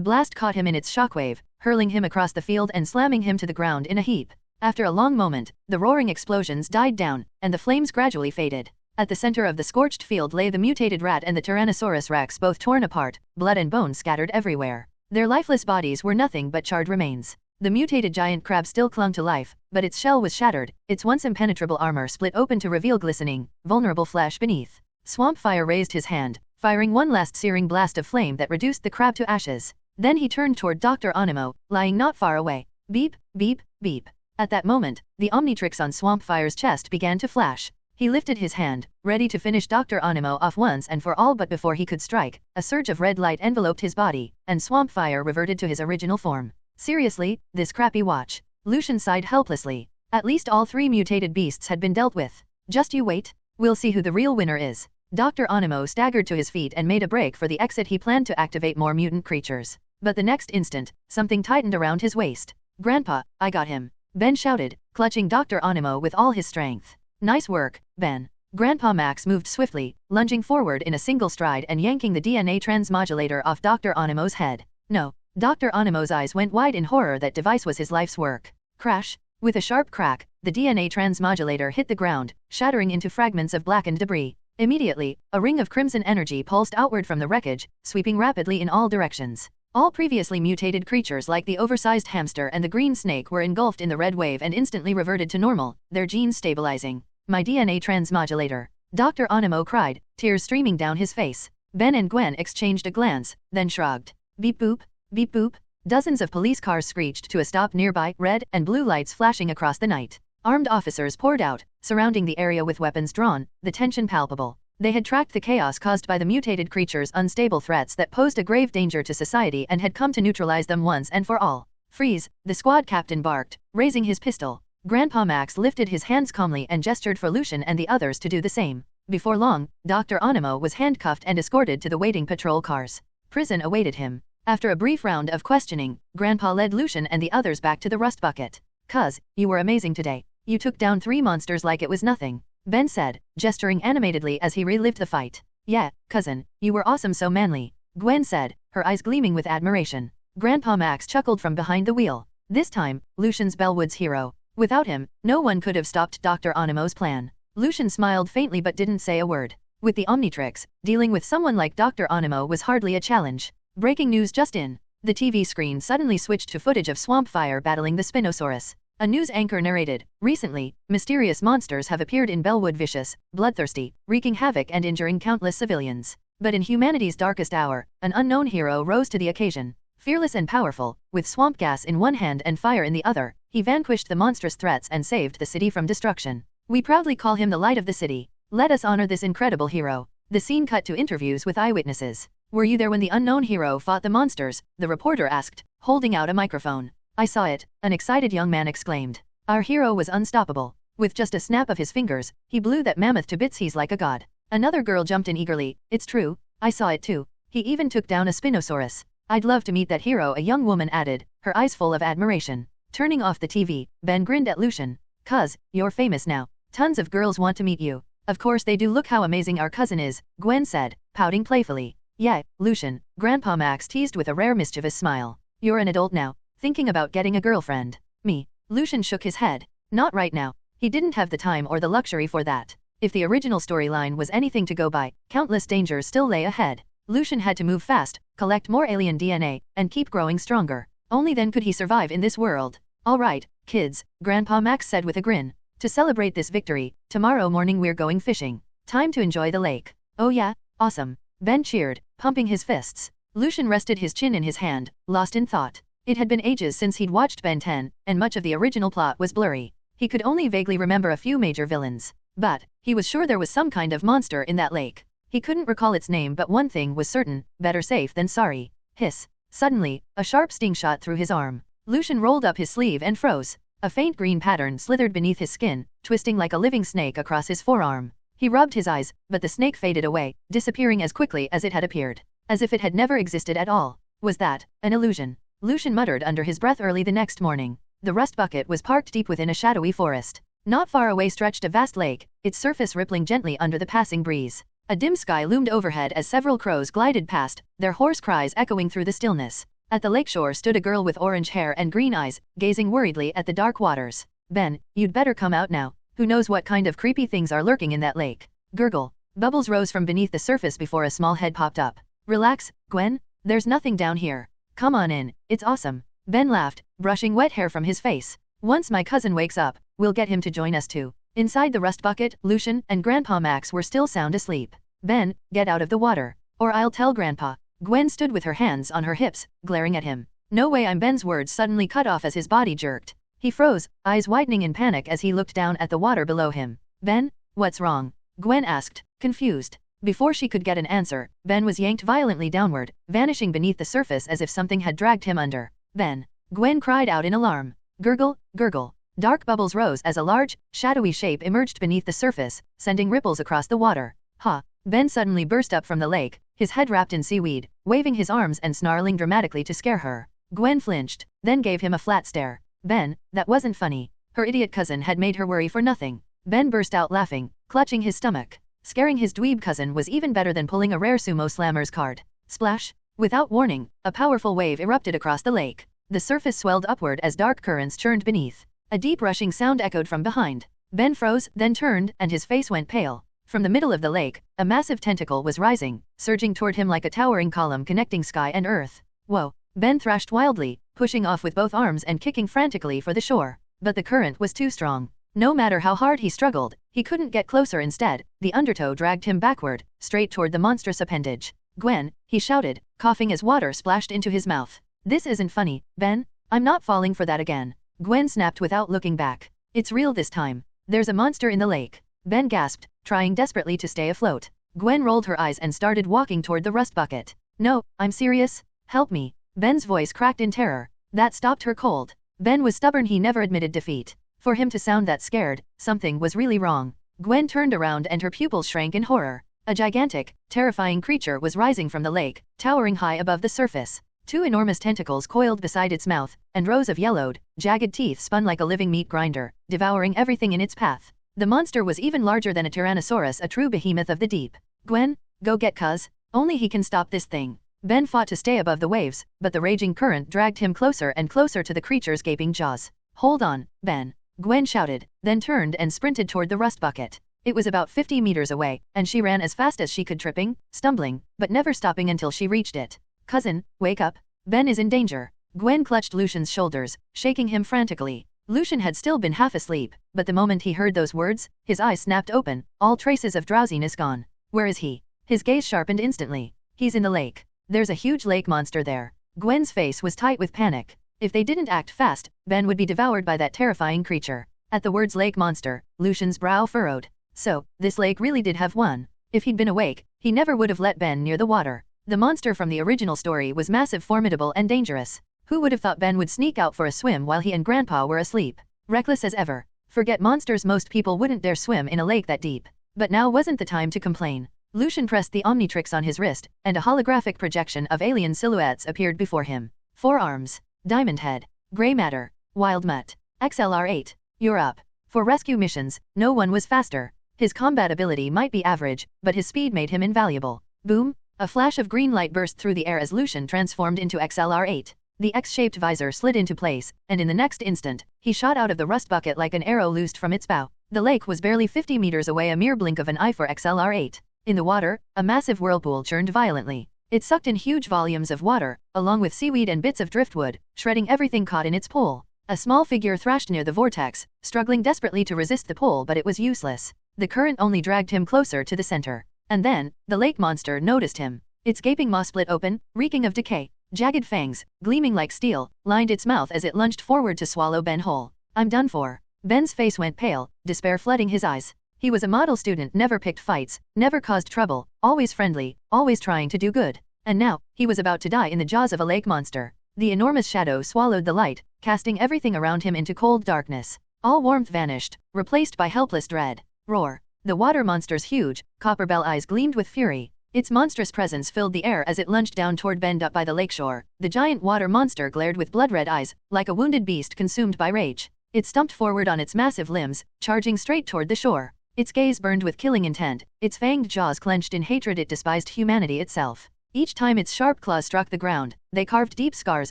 blast caught him in its shockwave, hurling him across the field and slamming him to the ground in a heap. After a long moment, the roaring explosions died down, and the flames gradually faded. At the center of the scorched field lay the mutated rat and the Tyrannosaurus Rex, both torn apart, blood and bone scattered everywhere. Their lifeless bodies were nothing but charred remains. The mutated giant crab still clung to life, but its shell was shattered, its once impenetrable armor split open to reveal glistening, vulnerable flesh beneath. Swampfire raised his hand, firing one last searing blast of flame that reduced the crab to ashes. Then he turned toward Dr. Animo, lying not far away. Beep, beep, beep. At that moment, the Omnitrix on Swampfire's chest began to flash. He lifted his hand, ready to finish Dr. Animo off once and for all, but before he could strike, a surge of red light enveloped his body, and Swampfire reverted to his original form. Seriously, this crappy watch. Lucian sighed helplessly. At least all 3 mutated beasts had been dealt with. Just you wait. We'll see who the real winner is. Dr. Animo staggered to his feet and made a break for the exit. He planned to activate more mutant creatures. But the next instant, something tightened around his waist. Grandpa, I got him. Ben shouted, clutching Dr. Animo with all his strength. Nice work, Ben. Grandpa Max moved swiftly, lunging forward in a single stride and yanking the DNA transmodulator off Dr. Animo's head. No. Dr. Animo's eyes went wide in horror. That device was his life's work. Crash. With a sharp crack, the DNA transmodulator hit the ground, shattering into fragments of blackened debris. Immediately, a ring of crimson energy pulsed outward from the wreckage, sweeping rapidly in all directions. All previously mutated creatures like the oversized hamster and the green snake were engulfed in the red wave and instantly reverted to normal, their genes stabilizing. My DNA transmodulator. Dr. Animo cried, tears streaming down his face. Ben and Gwen exchanged a glance, then shrugged. Beep boop, beep boop. Dozens of police cars screeched to a stop nearby, red and blue lights flashing across the night. Armed officers poured out, surrounding the area with weapons drawn, the tension palpable. They had tracked the chaos caused by the mutated creatures' unstable threats that posed a grave danger to society and had come to neutralize them once and for all. Freeze, the squad captain barked, raising his pistol. Grandpa Max lifted his hands calmly and gestured for Lucian and the others to do the same. Before long, Dr. Animo was handcuffed and escorted to the waiting patrol cars. Prison awaited him. After a brief round of questioning, Grandpa led Lucian and the others back to the rust bucket. "Cuz, you were amazing today. You took down 3 monsters like it was nothing," Ben said, gesturing animatedly as he relived the fight. "Yeah, cousin, you were awesome, so manly," Gwen said, her eyes gleaming with admiration. Grandpa Max chuckled from behind the wheel. This time, Lucian's Bellwood's hero. Without him, no one could have stopped Dr. Animo's plan. Lucian smiled faintly but didn't say a word. With the Omnitrix, dealing with someone like Dr. Animo was hardly a challenge. Breaking news just in. The TV screen suddenly switched to footage of Swampfire battling the Spinosaurus. A news anchor narrated, "Recently, mysterious monsters have appeared in Bellwood, vicious, bloodthirsty, wreaking havoc and injuring countless civilians. But in humanity's darkest hour, an unknown hero rose to the occasion. Fearless and powerful, with swamp gas in one hand and fire in the other, he vanquished the monstrous threats and saved the city from destruction. We proudly call him the light of the city. Let us honor this incredible hero." The scene cut to interviews with eyewitnesses. "Were you there when the unknown hero fought the monsters?" the reporter asked, holding out a microphone. "I saw it," an excited young man exclaimed. "Our hero was unstoppable. With just a snap of his fingers, he blew that mammoth to bits. He's like a god." Another girl jumped in eagerly. "It's true, I saw it too. He even took down a Spinosaurus. I'd love to meet that hero," a young woman added, her eyes full of admiration. Turning off the TV, Ben grinned at Lucian. "Cuz, you're famous now. Tons of girls want to meet you." "Of course they do. Look how amazing our cousin is," Gwen said, pouting playfully. "Yeah, Lucian," Grandpa Max teased with a rare mischievous smile. "You're an adult now, thinking about getting a girlfriend." "Me?" Lucian shook his head. "Not right now." He didn't have the time or the luxury for that. If the original storyline was anything to go by, countless dangers still lay ahead. Lucian had to move fast, collect more alien DNA, and keep growing stronger. Only then could he survive in this world. "All right, kids," Grandpa Max said with a grin. "To celebrate this victory, tomorrow morning we're going fishing. Time to enjoy the lake." "Oh yeah, awesome," Ben cheered, pumping his fists. Lucian rested his chin in his hand, lost in thought. It had been ages since he'd watched Ben 10, and much of the original plot was blurry. He could only vaguely remember a few major villains. But he was sure there was some kind of monster in that lake. He couldn't recall its name, but one thing was certain, better safe than sorry. Hiss. Suddenly, a sharp sting shot through his arm. Lucian rolled up his sleeve and froze. A faint green pattern slithered beneath his skin, twisting like a living snake across his forearm. He rubbed his eyes, but the snake faded away, disappearing as quickly as it had appeared. As if it had never existed at all. Was that an illusion? Lucian muttered under his breath. Early the next morning, the rust bucket was parked deep within a shadowy forest. Not far away stretched a vast lake, its surface rippling gently under the passing breeze. A dim sky loomed overhead as several crows glided past, their hoarse cries echoing through the stillness. At the lakeshore stood a girl with orange hair and green eyes, gazing worriedly at the dark waters. "Ben, you'd better come out now. Who knows what kind of creepy things are lurking in that lake." Gurgle. Bubbles rose from beneath the surface before a small head popped up. "Relax, Gwen. There's nothing down here. Come on in, it's awesome." Ben laughed, brushing wet hair from his face. "Once my cousin wakes up, we'll get him to join us too." Inside the rust bucket, Lucian and Grandpa Max were still sound asleep. "Ben, get out of the water, or I'll tell Grandpa." Gwen stood with her hands on her hips, glaring at him. "No way." Ben's words suddenly cut off as his body jerked. He froze, eyes widening in panic as he looked down at the water below him. Ben? What's wrong? Gwen asked, confused. Before she could get an answer, Ben was yanked violently downward, vanishing beneath the surface as if something had dragged him under. Ben! Gwen cried out in alarm. Gurgle, gurgle. Dark bubbles rose as a large, shadowy shape emerged beneath the surface, sending ripples across the water. Ha! Ben suddenly burst up from the lake, his head wrapped in seaweed, waving his arms and snarling dramatically to scare her. Gwen flinched, then gave him a flat stare. Ben, that wasn't funny. Her idiot cousin had made her worry for nothing. Ben burst out laughing, clutching his stomach. Scaring his dweeb cousin was even better than pulling a rare sumo slammer's card. Splash! Without warning, a powerful wave erupted across the lake. The surface swelled upward as dark currents churned beneath. A deep rushing sound echoed from behind. Ben froze, then turned, and his face went pale. From the middle of the lake, a massive tentacle was rising, surging toward him like a towering column connecting sky and earth. Whoa! Ben thrashed wildly, pushing off with both arms and kicking frantically for the shore. But the current was too strong. No matter how hard he struggled, he couldn't get closer. Instead, the undertow dragged him backward, straight toward the monstrous appendage. Gwen, he shouted, coughing as water splashed into his mouth. This isn't funny, Ben. I'm not falling for that again. Gwen snapped without looking back. It's real this time. There's a monster in the lake. Ben gasped, trying desperately to stay afloat. Gwen rolled her eyes and started walking toward the rust bucket. No, I'm serious. Help me. Ben's voice cracked in terror. That stopped her cold. Ben was stubborn. He never admitted defeat. For him to sound that scared, something was really wrong. Gwen turned around and her pupils shrank in horror. A gigantic, terrifying creature was rising from the lake, towering high above the surface. Two enormous tentacles coiled beside its mouth, and rows of yellowed, jagged teeth spun like a living meat grinder, devouring everything in its path. The monster was even larger than a Tyrannosaurus, a true behemoth of the deep. Gwen, go get Cuz. Only he can stop this thing. Ben fought to stay above the waves, but the raging current dragged him closer and closer to the creature's gaping jaws. Hold on, Ben. Gwen shouted, then turned and sprinted toward the rust bucket. It was about 50 meters away, and she ran as fast as she could, tripping, stumbling, but never stopping until she reached it. Cousin, wake up. Ben is in danger. Gwen clutched Lucian's shoulders, shaking him frantically. Lucian had still been half asleep, but the moment he heard those words, his eyes snapped open, all traces of drowsiness gone. Where is he? His gaze sharpened instantly. He's in the lake. There's a huge lake monster there. Gwen's face was tight with panic. If they didn't act fast, Ben would be devoured by that terrifying creature. At the words lake monster, Lucian's brow furrowed. So, this lake really did have one. If he'd been awake, he never would have let Ben near the water. The monster from the original story was massive, formidable, and dangerous. Who would have thought Ben would sneak out for a swim while he and Grandpa were asleep? Reckless as ever. Forget monsters, most people wouldn't dare swim in a lake that deep. But now wasn't the time to complain. Lucian pressed the Omnitrix on his wrist, and a holographic projection of alien silhouettes appeared before him. 4 arms. Diamond Head. Gray Matter. Wild Mutt. XLR-8. You're up. For rescue missions, no one was faster. His combat ability might be average, but his speed made him invaluable. Boom! A flash of green light burst through the air as Lucian transformed into XLR-8. The X-shaped visor slid into place, and in the next instant, he shot out of the rust bucket like an arrow loosed from its bow. The lake was barely 50 meters away, a mere blink of an eye for XLR-8. In the water, a massive whirlpool churned violently. It sucked in huge volumes of water, along with seaweed and bits of driftwood, shredding everything caught in its pool. A small figure thrashed near the vortex, struggling desperately to resist the pull, but it was useless. The current only dragged him closer to the center. And then, the lake monster noticed him. Its gaping maw split open, reeking of decay. Jagged fangs, gleaming like steel, lined its mouth as it lunged forward to swallow Ben whole. I'm done for. Ben's face went pale, despair flooding his eyes. He was a model student, never picked fights, never caused trouble, always friendly, always trying to do good. And now, he was about to die in the jaws of a lake monster. The enormous shadow swallowed the light, casting everything around him into cold darkness. All warmth vanished, replaced by helpless dread. Roar! The water monster's huge, copper-bell eyes gleamed with fury. Its monstrous presence filled the air as it lunged down toward Ben up by the lakeshore. The giant water monster glared with blood-red eyes, like a wounded beast consumed by rage. It stumped forward on its massive limbs, charging straight toward the shore. Its gaze burned with killing intent, its fanged jaws clenched in hatred. It despised humanity itself. Each time its sharp claws struck the ground, they carved deep scars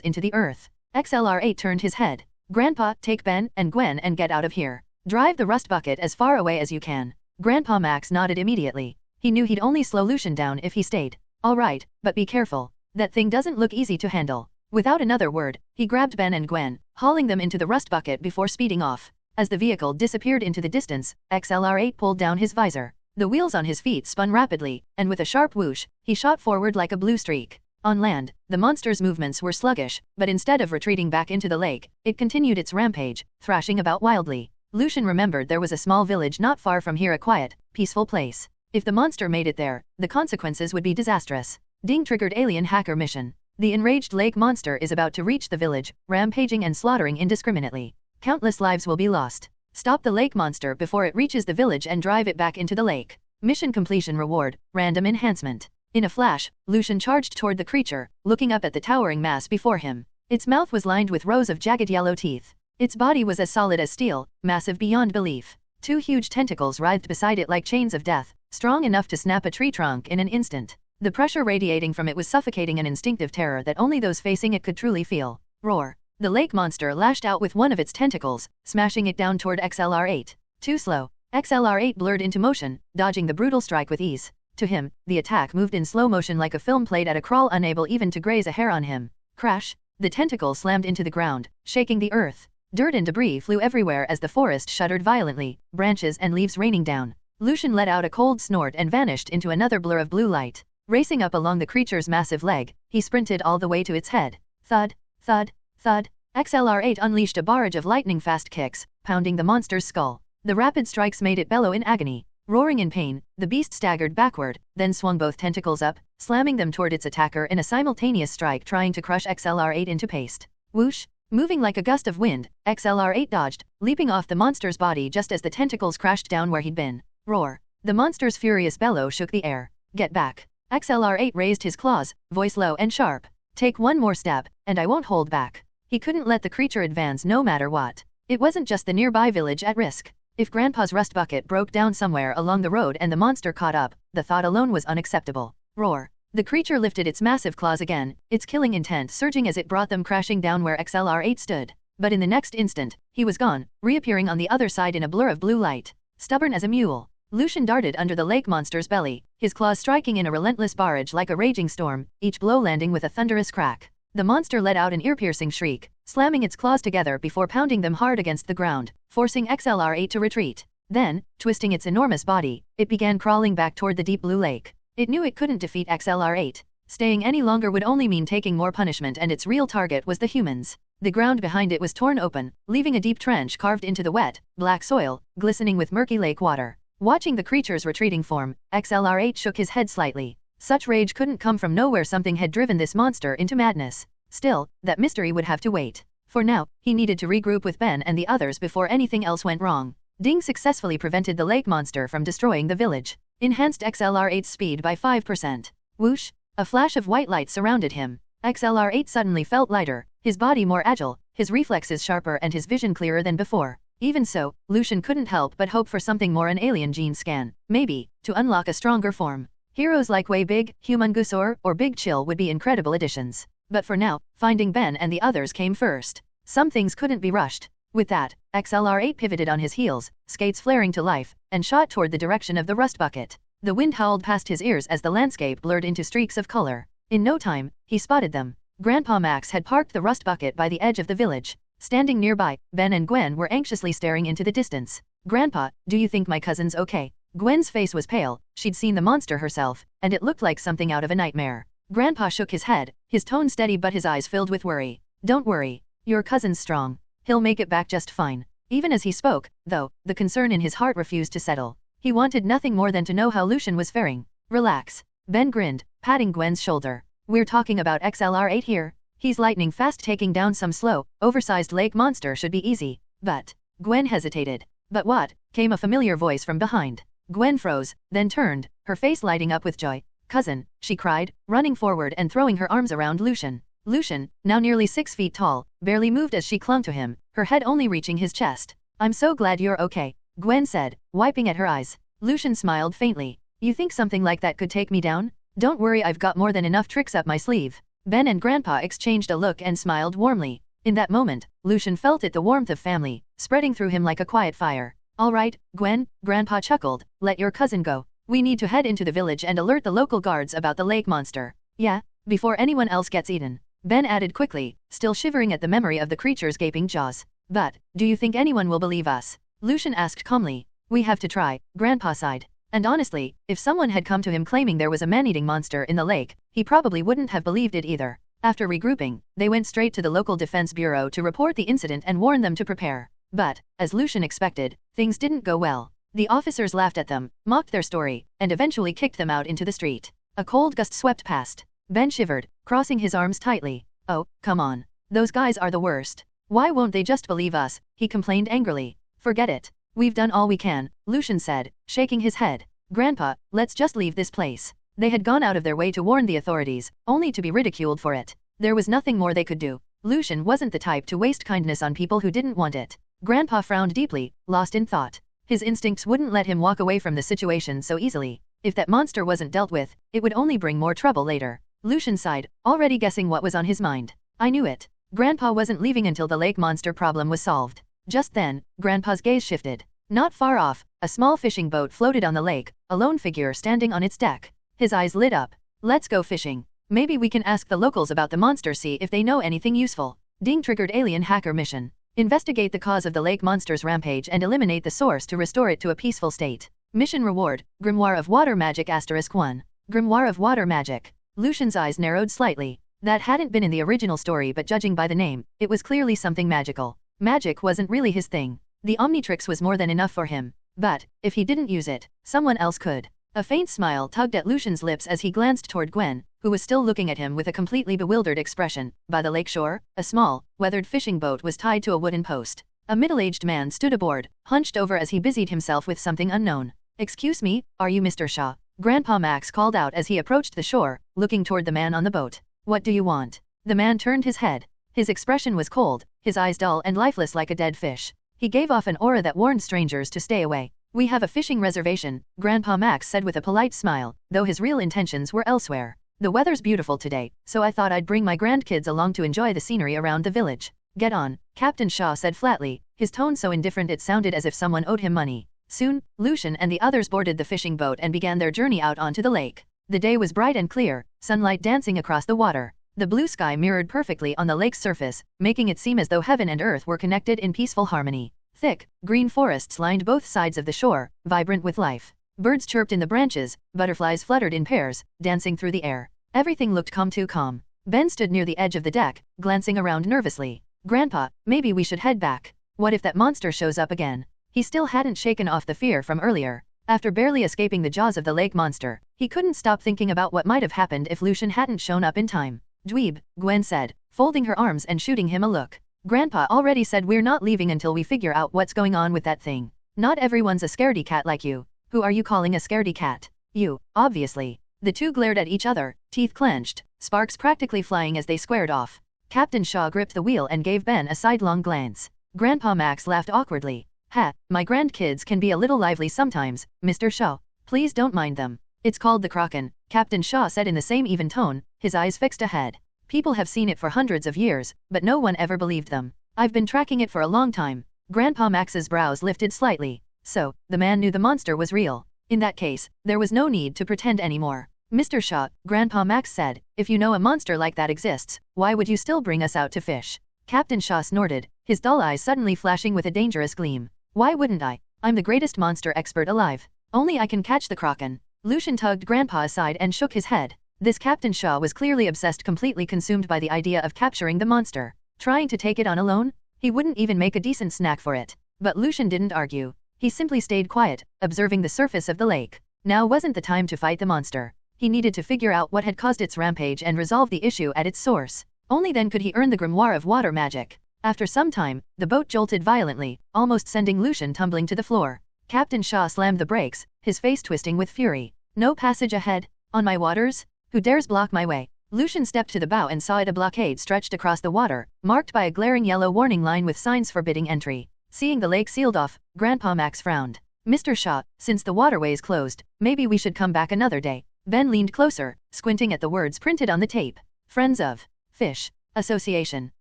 into the earth. XLR-8 turned his head. Grandpa, take Ben and Gwen and get out of here. Drive the rust bucket as far away as you can. Grandpa Max nodded immediately. He knew he'd only slow Lucian down if he stayed. All right, but be careful. That thing doesn't look easy to handle. Without another word, he grabbed Ben and Gwen, hauling them into the rust bucket before speeding off. As the vehicle disappeared into the distance, XLR-8 pulled down his visor. The wheels on his feet spun rapidly, and with a sharp whoosh, he shot forward like a blue streak. On land, the monster's movements were sluggish, but instead of retreating back into the lake, it continued its rampage, thrashing about wildly. Lucian remembered there was a small village not far from here, a quiet, peaceful place. If the monster made it there, the consequences would be disastrous. Ding triggered alien hacker mission. The enraged lake monster is about to reach the village, rampaging and slaughtering indiscriminately. Countless lives will be lost. Stop the lake monster before it reaches the village and drive it back into the lake. Mission completion reward, random enhancement. In a flash, Lucian charged toward the creature, looking up at the towering mass before him. Its mouth was lined with rows of jagged yellow teeth. Its body was as solid as steel, massive beyond belief. Two huge tentacles writhed beside it like chains of death, strong enough to snap a tree trunk in an instant. The pressure radiating from it was suffocating, an instinctive terror that only those facing it could truly feel. Roar. The lake monster lashed out with one of its tentacles, smashing it down toward XLR-8. Too slow. XLR-8 blurred into motion, dodging the brutal strike with ease. To him, the attack moved in slow motion like a film played at a crawl, unable even to graze a hair on him. Crash. The tentacle slammed into the ground, shaking the earth. Dirt and debris flew everywhere as the forest shuddered violently, branches and leaves raining down. Lucian let out a cold snort and vanished into another blur of blue light. Racing up along the creature's massive leg, he sprinted all the way to its head. Thud, thud, thud. XLR-8 unleashed a barrage of lightning-fast kicks, pounding the monster's skull. The rapid strikes made it bellow in agony. Roaring in pain, the beast staggered backward, then swung both tentacles up, slamming them toward its attacker in a simultaneous strike, trying to crush XLR-8 into paste. Whoosh! Moving like a gust of wind, XLR-8 dodged, leaping off the monster's body just as the tentacles crashed down where he'd been. Roar! The monster's furious bellow shook the air. Get back! XLR-8 raised his claws, voice low and sharp. Take one more step, and I won't hold back. He couldn't let the creature advance no matter what. It wasn't just the nearby village at risk. If Grandpa's rust bucket broke down somewhere along the road and the monster caught up, the thought alone was unacceptable. Roar! The creature lifted its massive claws again, its killing intent surging as it brought them crashing down where XLR-8 stood. But in the next instant, he was gone, reappearing on the other side in a blur of blue light. Stubborn as a mule, Lucian darted under the lake monster's belly, his claws striking in a relentless barrage like a raging storm, each blow landing with a thunderous crack. The monster let out an ear-piercing shriek, slamming its claws together before pounding them hard against the ground, forcing XLR-8 to retreat. Then, twisting its enormous body, it began crawling back toward the deep blue lake. It knew it couldn't defeat XLR-8. Staying any longer would only mean taking more punishment, and its real target was the humans. The ground behind it was torn open, leaving a deep trench carved into the wet, black soil, glistening with murky lake water. Watching the creature's retreating form, XLR-8 shook his head slightly. Such rage couldn't come from nowhere. Something had driven this monster into madness. Still, that mystery would have to wait. For now, he needed to regroup with Ben and the others before anything else went wrong. Ding successfully prevented the lake monster from destroying the village. Enhanced XLR-8's speed by 5%. Whoosh! A flash of white light surrounded him. XLR-8 suddenly felt lighter, his body more agile, his reflexes sharper and his vision clearer than before. Even so, Lucian couldn't help but hope for something more, an alien gene scan, maybe, to unlock a stronger form. Heroes like Way Big, Humongousaur, or Big Chill would be incredible additions. But for now, finding Ben and the others came first. Some things couldn't be rushed. With that, XLR-8 pivoted on his heels, skates flaring to life, and shot toward the direction of the rust bucket. The wind howled past his ears as the landscape blurred into streaks of color. In no time, he spotted them. Grandpa Max had parked the rust bucket by the edge of the village. Standing nearby, Ben and Gwen were anxiously staring into the distance. Grandpa, do you think my cousin's okay? Gwen's face was pale, she'd seen the monster herself, and it looked like something out of a nightmare. Grandpa shook his head, his tone steady but his eyes filled with worry. Don't worry. Your cousin's strong. He'll make it back just fine. Even as he spoke, though, the concern in his heart refused to settle. He wanted nothing more than to know how Lucian was faring. Relax. Ben grinned, patting Gwen's shoulder. We're talking about XLR-8 here. He's lightning fast. Taking down some slow, oversized lake monster should be easy. But Gwen hesitated. But what? Came a familiar voice from behind. Gwen froze, then turned, her face lighting up with joy. Cousin, she cried, running forward and throwing her arms around Lucian. Lucian, now nearly 6 feet tall, barely moved as she clung to him, her head only reaching his chest. I'm so glad you're okay, Gwen said, wiping at her eyes. Lucian smiled faintly. You think something like that could take me down? Don't worry, I've got more than enough tricks up my sleeve. Ben and Grandpa exchanged a look and smiled warmly. In that moment, Lucian felt it, the warmth of family, spreading through him like a quiet fire. All right, Gwen, Grandpa chuckled, let your cousin go. We need to head into the village and alert the local guards about the lake monster. Yeah, before anyone else gets eaten. Ben added quickly, still shivering at the memory of the creature's gaping jaws. But, do you think anyone will believe us? Lucian asked calmly. We have to try, Grandpa sighed. And honestly, if someone had come to him claiming there was a man-eating monster in the lake, he probably wouldn't have believed it either. After regrouping, they went straight to the local defense bureau to report the incident and warn them to prepare. But, as Lucian expected, things didn't go well. The officers laughed at them, mocked their story, and eventually kicked them out into the street. A cold gust swept past. Ben shivered, crossing his arms tightly. Oh, come on. Those guys are the worst. Why won't they just believe us? He complained angrily. Forget it. We've done all we can, Lucian said, shaking his head. Grandpa, let's just leave this place. They had gone out of their way to warn the authorities, only to be ridiculed for it. There was nothing more they could do. Lucian wasn't the type to waste kindness on people who didn't want it. Grandpa frowned deeply, lost in thought. His instincts wouldn't let him walk away from the situation so easily. If that monster wasn't dealt with, it would only bring more trouble later. Lucian sighed, already guessing what was on his mind. I knew it. Grandpa wasn't leaving until the lake monster problem was solved. Just then, Grandpa's gaze shifted. Not far off, a small fishing boat floated on the lake, a lone figure standing on its deck. His eyes lit up. Let's go fishing. Maybe we can ask the locals about the monster, see if they know anything useful. Ding triggered alien hacker mission. Investigate the cause of the lake monster's rampage and eliminate the source to restore it to a peaceful state. Mission reward, Grimoire of Water Magic *1. Grimoire of Water Magic. Lucian's eyes narrowed slightly. That hadn't been in the original story, but judging by the name, it was clearly something magical. Magic wasn't really his thing. The Omnitrix was more than enough for him. But, if he didn't use it, someone else could. A faint smile tugged at Lucian's lips as he glanced toward Gwen, who was still looking at him with a completely bewildered expression. By the lake shore, a small, weathered fishing boat was tied to a wooden post. A middle-aged man stood aboard, hunched over as he busied himself with something unknown. Excuse me, are you Mr. Shaw? Grandpa Max called out as he approached the shore, looking toward the man on the boat. What do you want? The man turned his head. His expression was cold, his eyes dull and lifeless like a dead fish. He gave off an aura that warned strangers to stay away. We have a fishing reservation, Grandpa Max said with a polite smile, though his real intentions were elsewhere. The weather's beautiful today, so I thought I'd bring my grandkids along to enjoy the scenery around the village. Get on, Captain Shaw said flatly, his tone so indifferent it sounded as if someone owed him money. Soon, Lucian and the others boarded the fishing boat and began their journey out onto the lake. The day was bright and clear, sunlight dancing across the water. The blue sky mirrored perfectly on the lake's surface, making it seem as though heaven and earth were connected in peaceful harmony. Thick, green forests lined both sides of the shore, vibrant with life. Birds chirped in the branches, butterflies fluttered in pairs, dancing through the air. Everything looked too calm. Ben stood near the edge of the deck, glancing around nervously. Grandpa, maybe we should head back. What if that monster shows up again? He still hadn't shaken off the fear from earlier. After barely escaping the jaws of the lake monster, he couldn't stop thinking about what might have happened if Lucian hadn't shown up in time. Dweeb, Gwen said, folding her arms and shooting him a look. Grandpa already said we're not leaving until we figure out what's going on with that thing. Not everyone's a scaredy cat like you. Who are you calling a scaredy cat? You, obviously. The two glared at each other, teeth clenched, sparks practically flying as they squared off. Captain Shaw gripped the wheel and gave Ben a sidelong glance. Grandpa Max laughed awkwardly. Ha, my grandkids can be a little lively sometimes, Mr. Shaw. Please don't mind them. It's called the Kraken, Captain Shaw said in the same even tone, his eyes fixed ahead. People have seen it for hundreds of years, but no one ever believed them. I've been tracking it for a long time. Grandpa Max's brows lifted slightly. So, the man knew the monster was real. In that case, there was no need to pretend anymore. Mr. Shaw, Grandpa Max said, if you know a monster like that exists, why would you still bring us out to fish? Captain Shaw snorted, his dull eyes suddenly flashing with a dangerous gleam. Why wouldn't I? I'm the greatest monster expert alive. Only I can catch the Kraken. Lucian tugged Grandpa aside and shook his head. This Captain Shaw was clearly obsessed, completely consumed by the idea of capturing the monster. Trying to take it on alone? He wouldn't even make a decent snack for it. But Lucian didn't argue. He simply stayed quiet, observing the surface of the lake. Now wasn't the time to fight the monster. He needed to figure out what had caused its rampage and resolve the issue at its source. Only then could he earn the Grimoire of Water Magic. After some time, the boat jolted violently, almost sending Lucian tumbling to the floor. Captain Shaw slammed the brakes, his face twisting with fury. No passage ahead? On my waters? Who dares block my way? Lucian stepped to the bow and saw it, a blockade stretched across the water, marked by a glaring yellow warning line with signs forbidding entry. Seeing the lake sealed off, Grandpa Max frowned. Mr. Shaw, since the waterway's closed, maybe we should come back another day. Ben leaned closer, squinting at the words printed on the tape. Friends of Fish Association.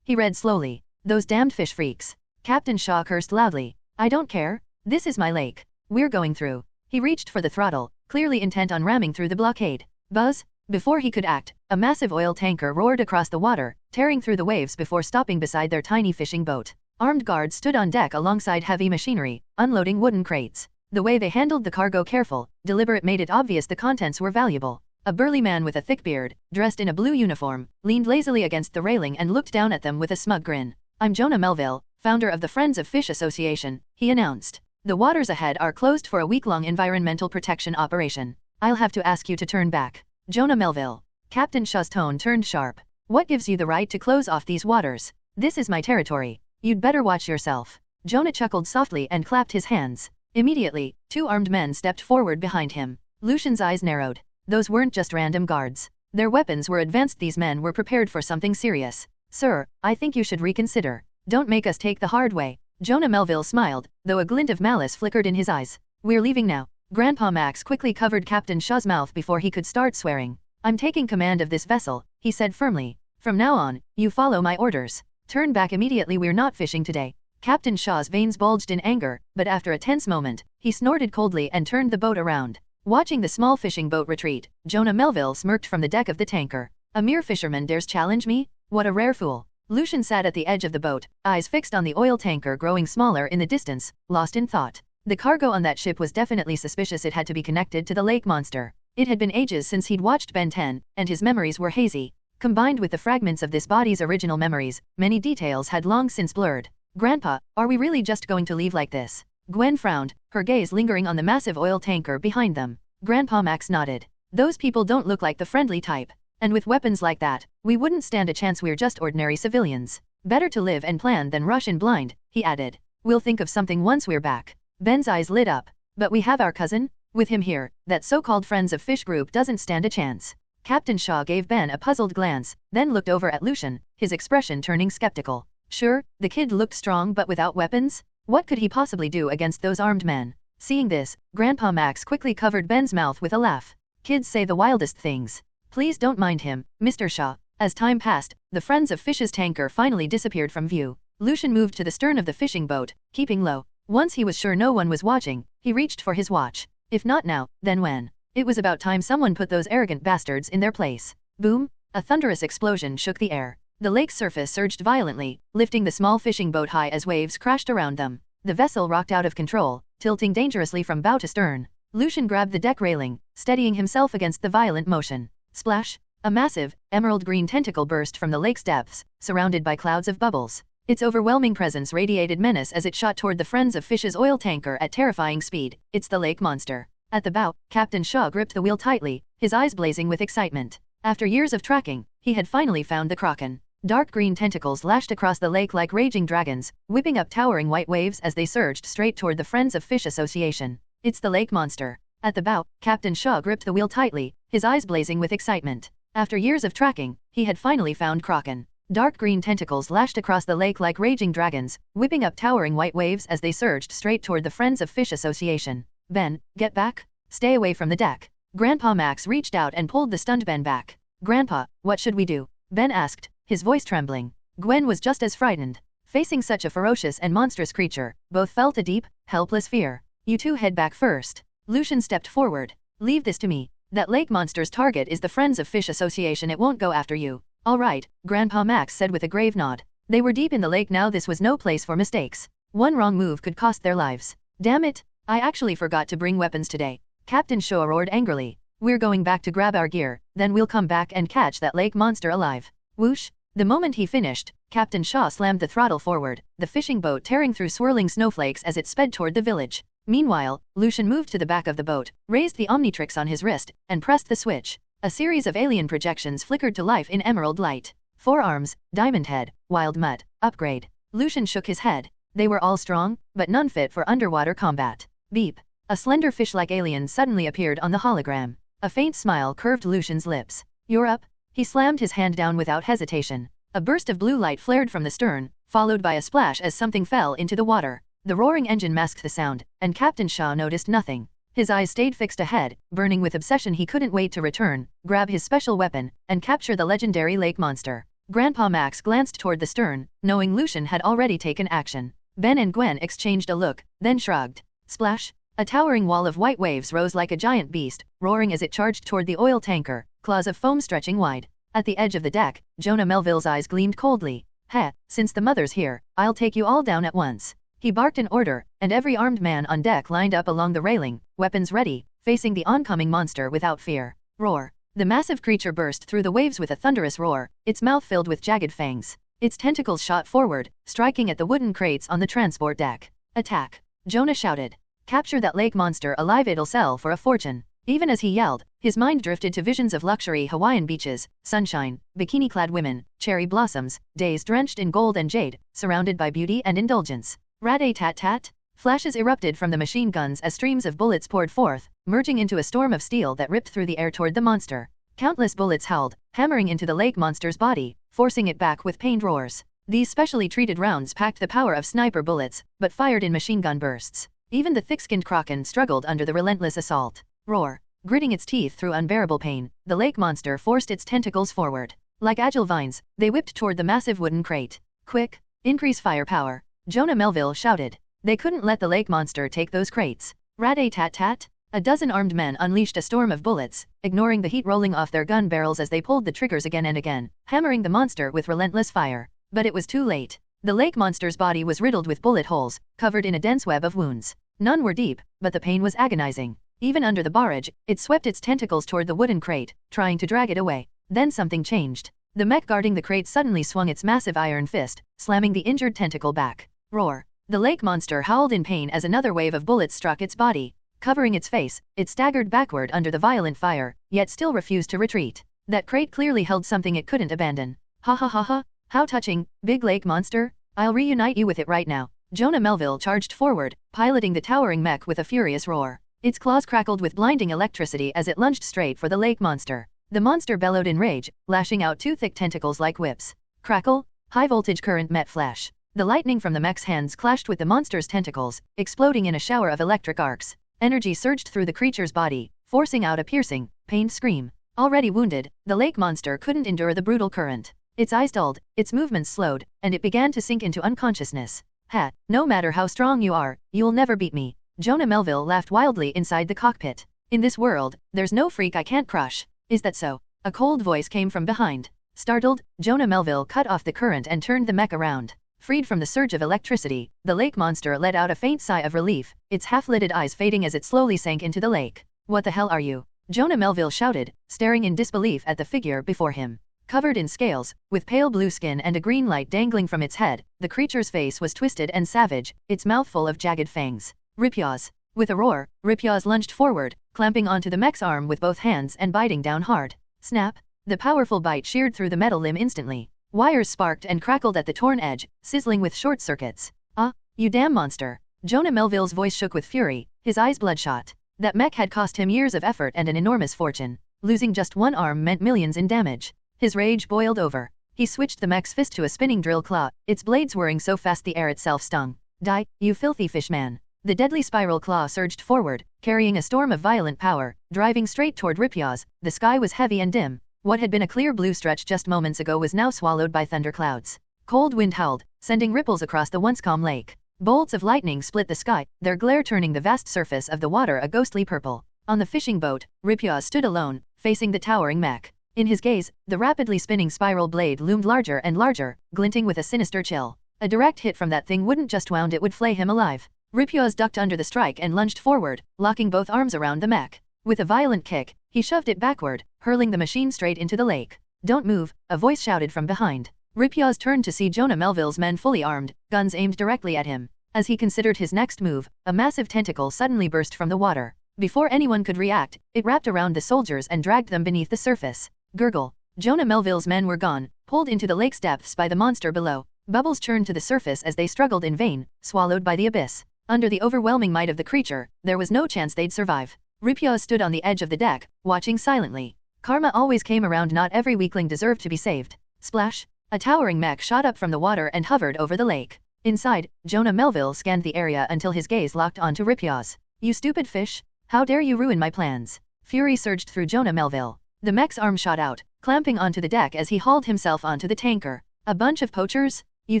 He read slowly. Those damned fish freaks. Captain Shaw cursed loudly. I don't care. This is my lake. We're going through. He reached for the throttle, clearly intent on ramming through the blockade. Buzz! Before he could act, a massive oil tanker roared across the water, tearing through the waves before stopping beside their tiny fishing boat. Armed guards stood on deck alongside heavy machinery, unloading wooden crates. The way they handled the cargo careful, deliberate made it obvious the contents were valuable. A burly man with a thick beard, dressed in a blue uniform, leaned lazily against the railing and looked down at them with a smug grin. "I'm Jonah Melville, founder of the Friends of Fish Association," he announced. "The waters ahead are closed for a week-long environmental protection operation. I'll have to ask you to turn back." "Jonah Melville." Captain Shaw's tone turned sharp. "What gives you the right to close off these waters? This is my territory. You'd better watch yourself." Jonah chuckled softly and clapped his hands. Immediately, 2 armed men stepped forward behind him. Lucian's eyes narrowed. Those weren't just random guards. Their weapons were advanced. These men were prepared for something serious. "Sir, I think you should reconsider. Don't make us take the hard way." Jonah Melville smiled, though a glint of malice flickered in his eyes. "We're leaving now." Grandpa Max quickly covered Captain Shaw's mouth before he could start swearing. "I'm taking command of this vessel," he said firmly. "From now on, you follow my orders. Turn back immediately. We're not fishing today." Captain Shaw's veins bulged in anger, but after a tense moment, he snorted coldly and turned the boat around. Watching the small fishing boat retreat, Jonah Melville smirked from the deck of the tanker. "A mere fisherman dares challenge me? What a rare fool." Lucian sat at the edge of the boat, eyes fixed on the oil tanker growing smaller in the distance, lost in thought. The cargo on that ship was definitely suspicious. It had to be connected to the lake monster. It had been ages since he'd watched Ben 10, and his memories were hazy. Combined with the fragments of this body's original memories, many details had long since blurred. "Grandpa, are we really just going to leave like this?" Gwen frowned, her gaze lingering on the massive oil tanker behind them. Grandpa Max nodded. "Those people don't look like the friendly type. And with weapons like that, we wouldn't stand a chance. We're just ordinary civilians. Better to live and plan than rush in blind," he added. "We'll think of something once we're back." Ben's eyes lit up. "But we have our cousin? With him here, that so-called Friends of Fish group doesn't stand a chance." Captain Shaw gave Ben a puzzled glance, then looked over at Lucian, his expression turning skeptical. Sure, the kid looked strong but without weapons? What could he possibly do against those armed men? Seeing this, Grandpa Max quickly covered Ben's mouth with a laugh. "Kids say the wildest things. Please don't mind him, Mr. Shaw." As time passed, the Friends of Fish's tanker finally disappeared from view. Lucian moved to the stern of the fishing boat, keeping low. Once he was sure no one was watching, he reached for his watch. If not now, then when? It was about time someone put those arrogant bastards in their place. Boom! A thunderous explosion shook the air. The lake's surface surged violently, lifting the small fishing boat high as waves crashed around them. The vessel rocked out of control, tilting dangerously from bow to stern. Lucian grabbed the deck railing, steadying himself against the violent motion. Splash! A massive, emerald-green tentacle burst from the lake's depths, surrounded by clouds of bubbles. Its overwhelming presence radiated menace as it shot toward the Friends of Fish's oil tanker at terrifying speed. "It's the lake monster." At the bow, Captain Shaw gripped the wheel tightly, his eyes blazing with excitement. After years of tracking, he had finally found the kraken. Dark green tentacles lashed across the lake like raging dragons, whipping up towering white waves as they surged straight toward the Friends of Fish Association. "It's the lake monster." At the bow, Captain Shaw gripped the wheel tightly, his eyes blazing with excitement. After years of tracking, he had finally found kraken. Dark green tentacles lashed across the lake like raging dragons, whipping up towering white waves as they surged straight toward the Friends of Fish Association. "Ben, get back. Stay away from the deck." Grandpa Max reached out and pulled the stunned Ben back. "Grandpa, what should we do?" Ben asked, his voice trembling. Gwen was just as frightened. Facing such a ferocious and monstrous creature, both felt a deep, helpless fear. "You two head back first." Lucian stepped forward. "Leave this to me. That lake monster's target is the Friends of Fish Association. It won't go after you." "All right," Grandpa Max said with a grave nod. They were deep in the lake now. This was no place for mistakes. One wrong move could cost their lives. "Damn it! I actually forgot to bring weapons today." Captain Shaw roared angrily. "We're going back to grab our gear, then we'll come back and catch that lake monster alive." Whoosh! The moment he finished, Captain Shaw slammed the throttle forward, the fishing boat tearing through swirling snowflakes as it sped toward the village. Meanwhile, Lucian moved to the back of the boat, raised the Omnitrix on his wrist, and pressed the switch. A series of alien projections flickered to life in emerald light. Forearms, diamond head, wild mutt, upgrade. Lucian shook his head. They were all strong, but none fit for underwater combat. Beep. A slender fish-like alien suddenly appeared on the hologram. A faint smile curved Lucian's lips. "You're up?" He slammed his hand down without hesitation. A burst of blue light flared from the stern, followed by a splash as something fell into the water. The roaring engine masked the sound, and Captain Shaw noticed nothing. His eyes stayed fixed ahead, burning with obsession. He couldn't wait to return, grab his special weapon, and capture the legendary lake monster. Grandpa Max glanced toward the stern, knowing Lucian had already taken action. Ben and Gwen exchanged a look, then shrugged. Splash! A towering wall of white waves rose like a giant beast, roaring as it charged toward the oil tanker, claws of foam stretching wide. At the edge of the deck, Jonah Melville's eyes gleamed coldly. "Heh, since the mother's here, I'll take you all down at once." He barked an order, and every armed man on deck lined up along the railing, weapons ready, facing the oncoming monster without fear. Roar! The massive creature burst through the waves with a thunderous roar, its mouth filled with jagged fangs. Its tentacles shot forward, striking at the wooden crates on the transport deck. Attack! Jonah shouted. Capture that lake monster alive, it'll sell for a fortune. Even as he yelled, his mind drifted to visions of luxury Hawaiian beaches, sunshine, bikini-clad women, cherry blossoms, days drenched in gold and jade, surrounded by beauty and indulgence. Rat-a-tat-tat! Flashes erupted from the machine guns as streams of bullets poured forth, merging into a storm of steel that ripped through the air toward the monster. Countless bullets howled, hammering into the lake monster's body, forcing it back with pained roars. These specially treated rounds packed the power of sniper bullets, but fired in machine gun bursts. Even the thick-skinned kraken struggled under the relentless assault. Roar! Gritting its teeth through unbearable pain, the lake monster forced its tentacles forward. Like agile vines, they whipped toward the massive wooden crate. Quick! Increase firepower! Jonah Melville shouted. They couldn't let the lake monster take those crates. Rat-a-tat-tat! A dozen armed men unleashed a storm of bullets, ignoring the heat rolling off their gun barrels as they pulled the triggers again and again, hammering the monster with relentless fire. But it was too late. The lake monster's body was riddled with bullet holes, covered in a dense web of wounds. None were deep, but the pain was agonizing. Even under the barrage, it swept its tentacles toward the wooden crate, trying to drag it away. Then something changed. The mech guarding the crate suddenly swung its massive iron fist, slamming the injured tentacle back. Roar! The lake monster howled in pain as another wave of bullets struck its body. Covering its face, it staggered backward under the violent fire, yet still refused to retreat. That crate clearly held something it couldn't abandon. Ha ha ha ha! How touching, big lake monster! I'll reunite you with it right now. Jonah Melville charged forward, piloting the towering mech with a furious roar. Its claws crackled with blinding electricity as it lunged straight for the lake monster. The monster bellowed in rage, lashing out two thick tentacles like whips. Crackle! High-voltage current met flash. The lightning from the mech's hands clashed with the monster's tentacles, exploding in a shower of electric arcs. Energy surged through the creature's body, forcing out a piercing, pained scream. Already wounded, the lake monster couldn't endure the brutal current. Its eyes dulled, its movements slowed, and it began to sink into unconsciousness. Ha! No matter how strong you are, you'll never beat me. Jonah Melville laughed wildly inside the cockpit. In this world, there's no freak I can't crush. Is that so? A cold voice came from behind. Startled, Jonah Melville cut off the current and turned the mech around. Freed from the surge of electricity, the lake monster let out a faint sigh of relief, its half-lidded eyes fading as it slowly sank into the lake. What the hell are you? Jonah Melville shouted, staring in disbelief at the figure before him. Covered in scales, with pale blue skin and a green light dangling from its head, the creature's face was twisted and savage, its mouth full of jagged fangs. Ripyaws! With a roar, Ripyaws lunged forward, clamping onto the mech's arm with both hands and biting down hard. Snap! The powerful bite sheared through the metal limb instantly. Wires sparked and crackled at the torn edge, sizzling with short circuits. Ah, you damn monster! Jonah Melville's voice shook with fury, his eyes bloodshot. That mech had cost him years of effort and an enormous fortune. Losing just one arm meant millions in damage. His rage boiled over. He switched the mech's fist to a spinning drill claw, its blades whirring so fast the air itself stung. Die, you filthy fish man! The deadly spiral claw surged forward, carrying a storm of violent power, driving straight toward Ripyaws. The sky was heavy and dim. What had been a clear blue stretch just moments ago was now swallowed by thunderclouds. Cold wind howled, sending ripples across the once calm lake. Bolts of lightning split the sky, their glare turning the vast surface of the water a ghostly purple. On the fishing boat, Ripyaws stood alone, facing the towering mech. In his gaze, the rapidly spinning spiral blade loomed larger and larger, glinting with a sinister chill. A direct hit from that thing wouldn't just wound, it would flay him alive. Ripyaws ducked under the strike and lunged forward, locking both arms around the mech. With a violent kick, he shoved it backward, hurling the machine straight into the lake. Don't move, a voice shouted from behind. Ripyaws turned to see Jonah Melville's men fully armed, guns aimed directly at him. As he considered his next move, a massive tentacle suddenly burst from the water. Before anyone could react, it wrapped around the soldiers and dragged them beneath the surface. Gurgle. Jonah Melville's men were gone, pulled into the lake's depths by the monster below. Bubbles churned to the surface as they struggled in vain, swallowed by the abyss. Under the overwhelming might of the creature, there was no chance they'd survive. Ripyaws stood on the edge of the deck, watching silently. Karma always came around, not every weakling deserved to be saved. Splash! A towering mech shot up from the water and hovered over the lake. Inside, Jonah Melville scanned the area until his gaze locked onto Ripyaws. You stupid fish! How dare you ruin my plans! Fury surged through Jonah Melville. The mech's arm shot out, clamping onto the deck as he hauled himself onto the tanker. A bunch of poachers? You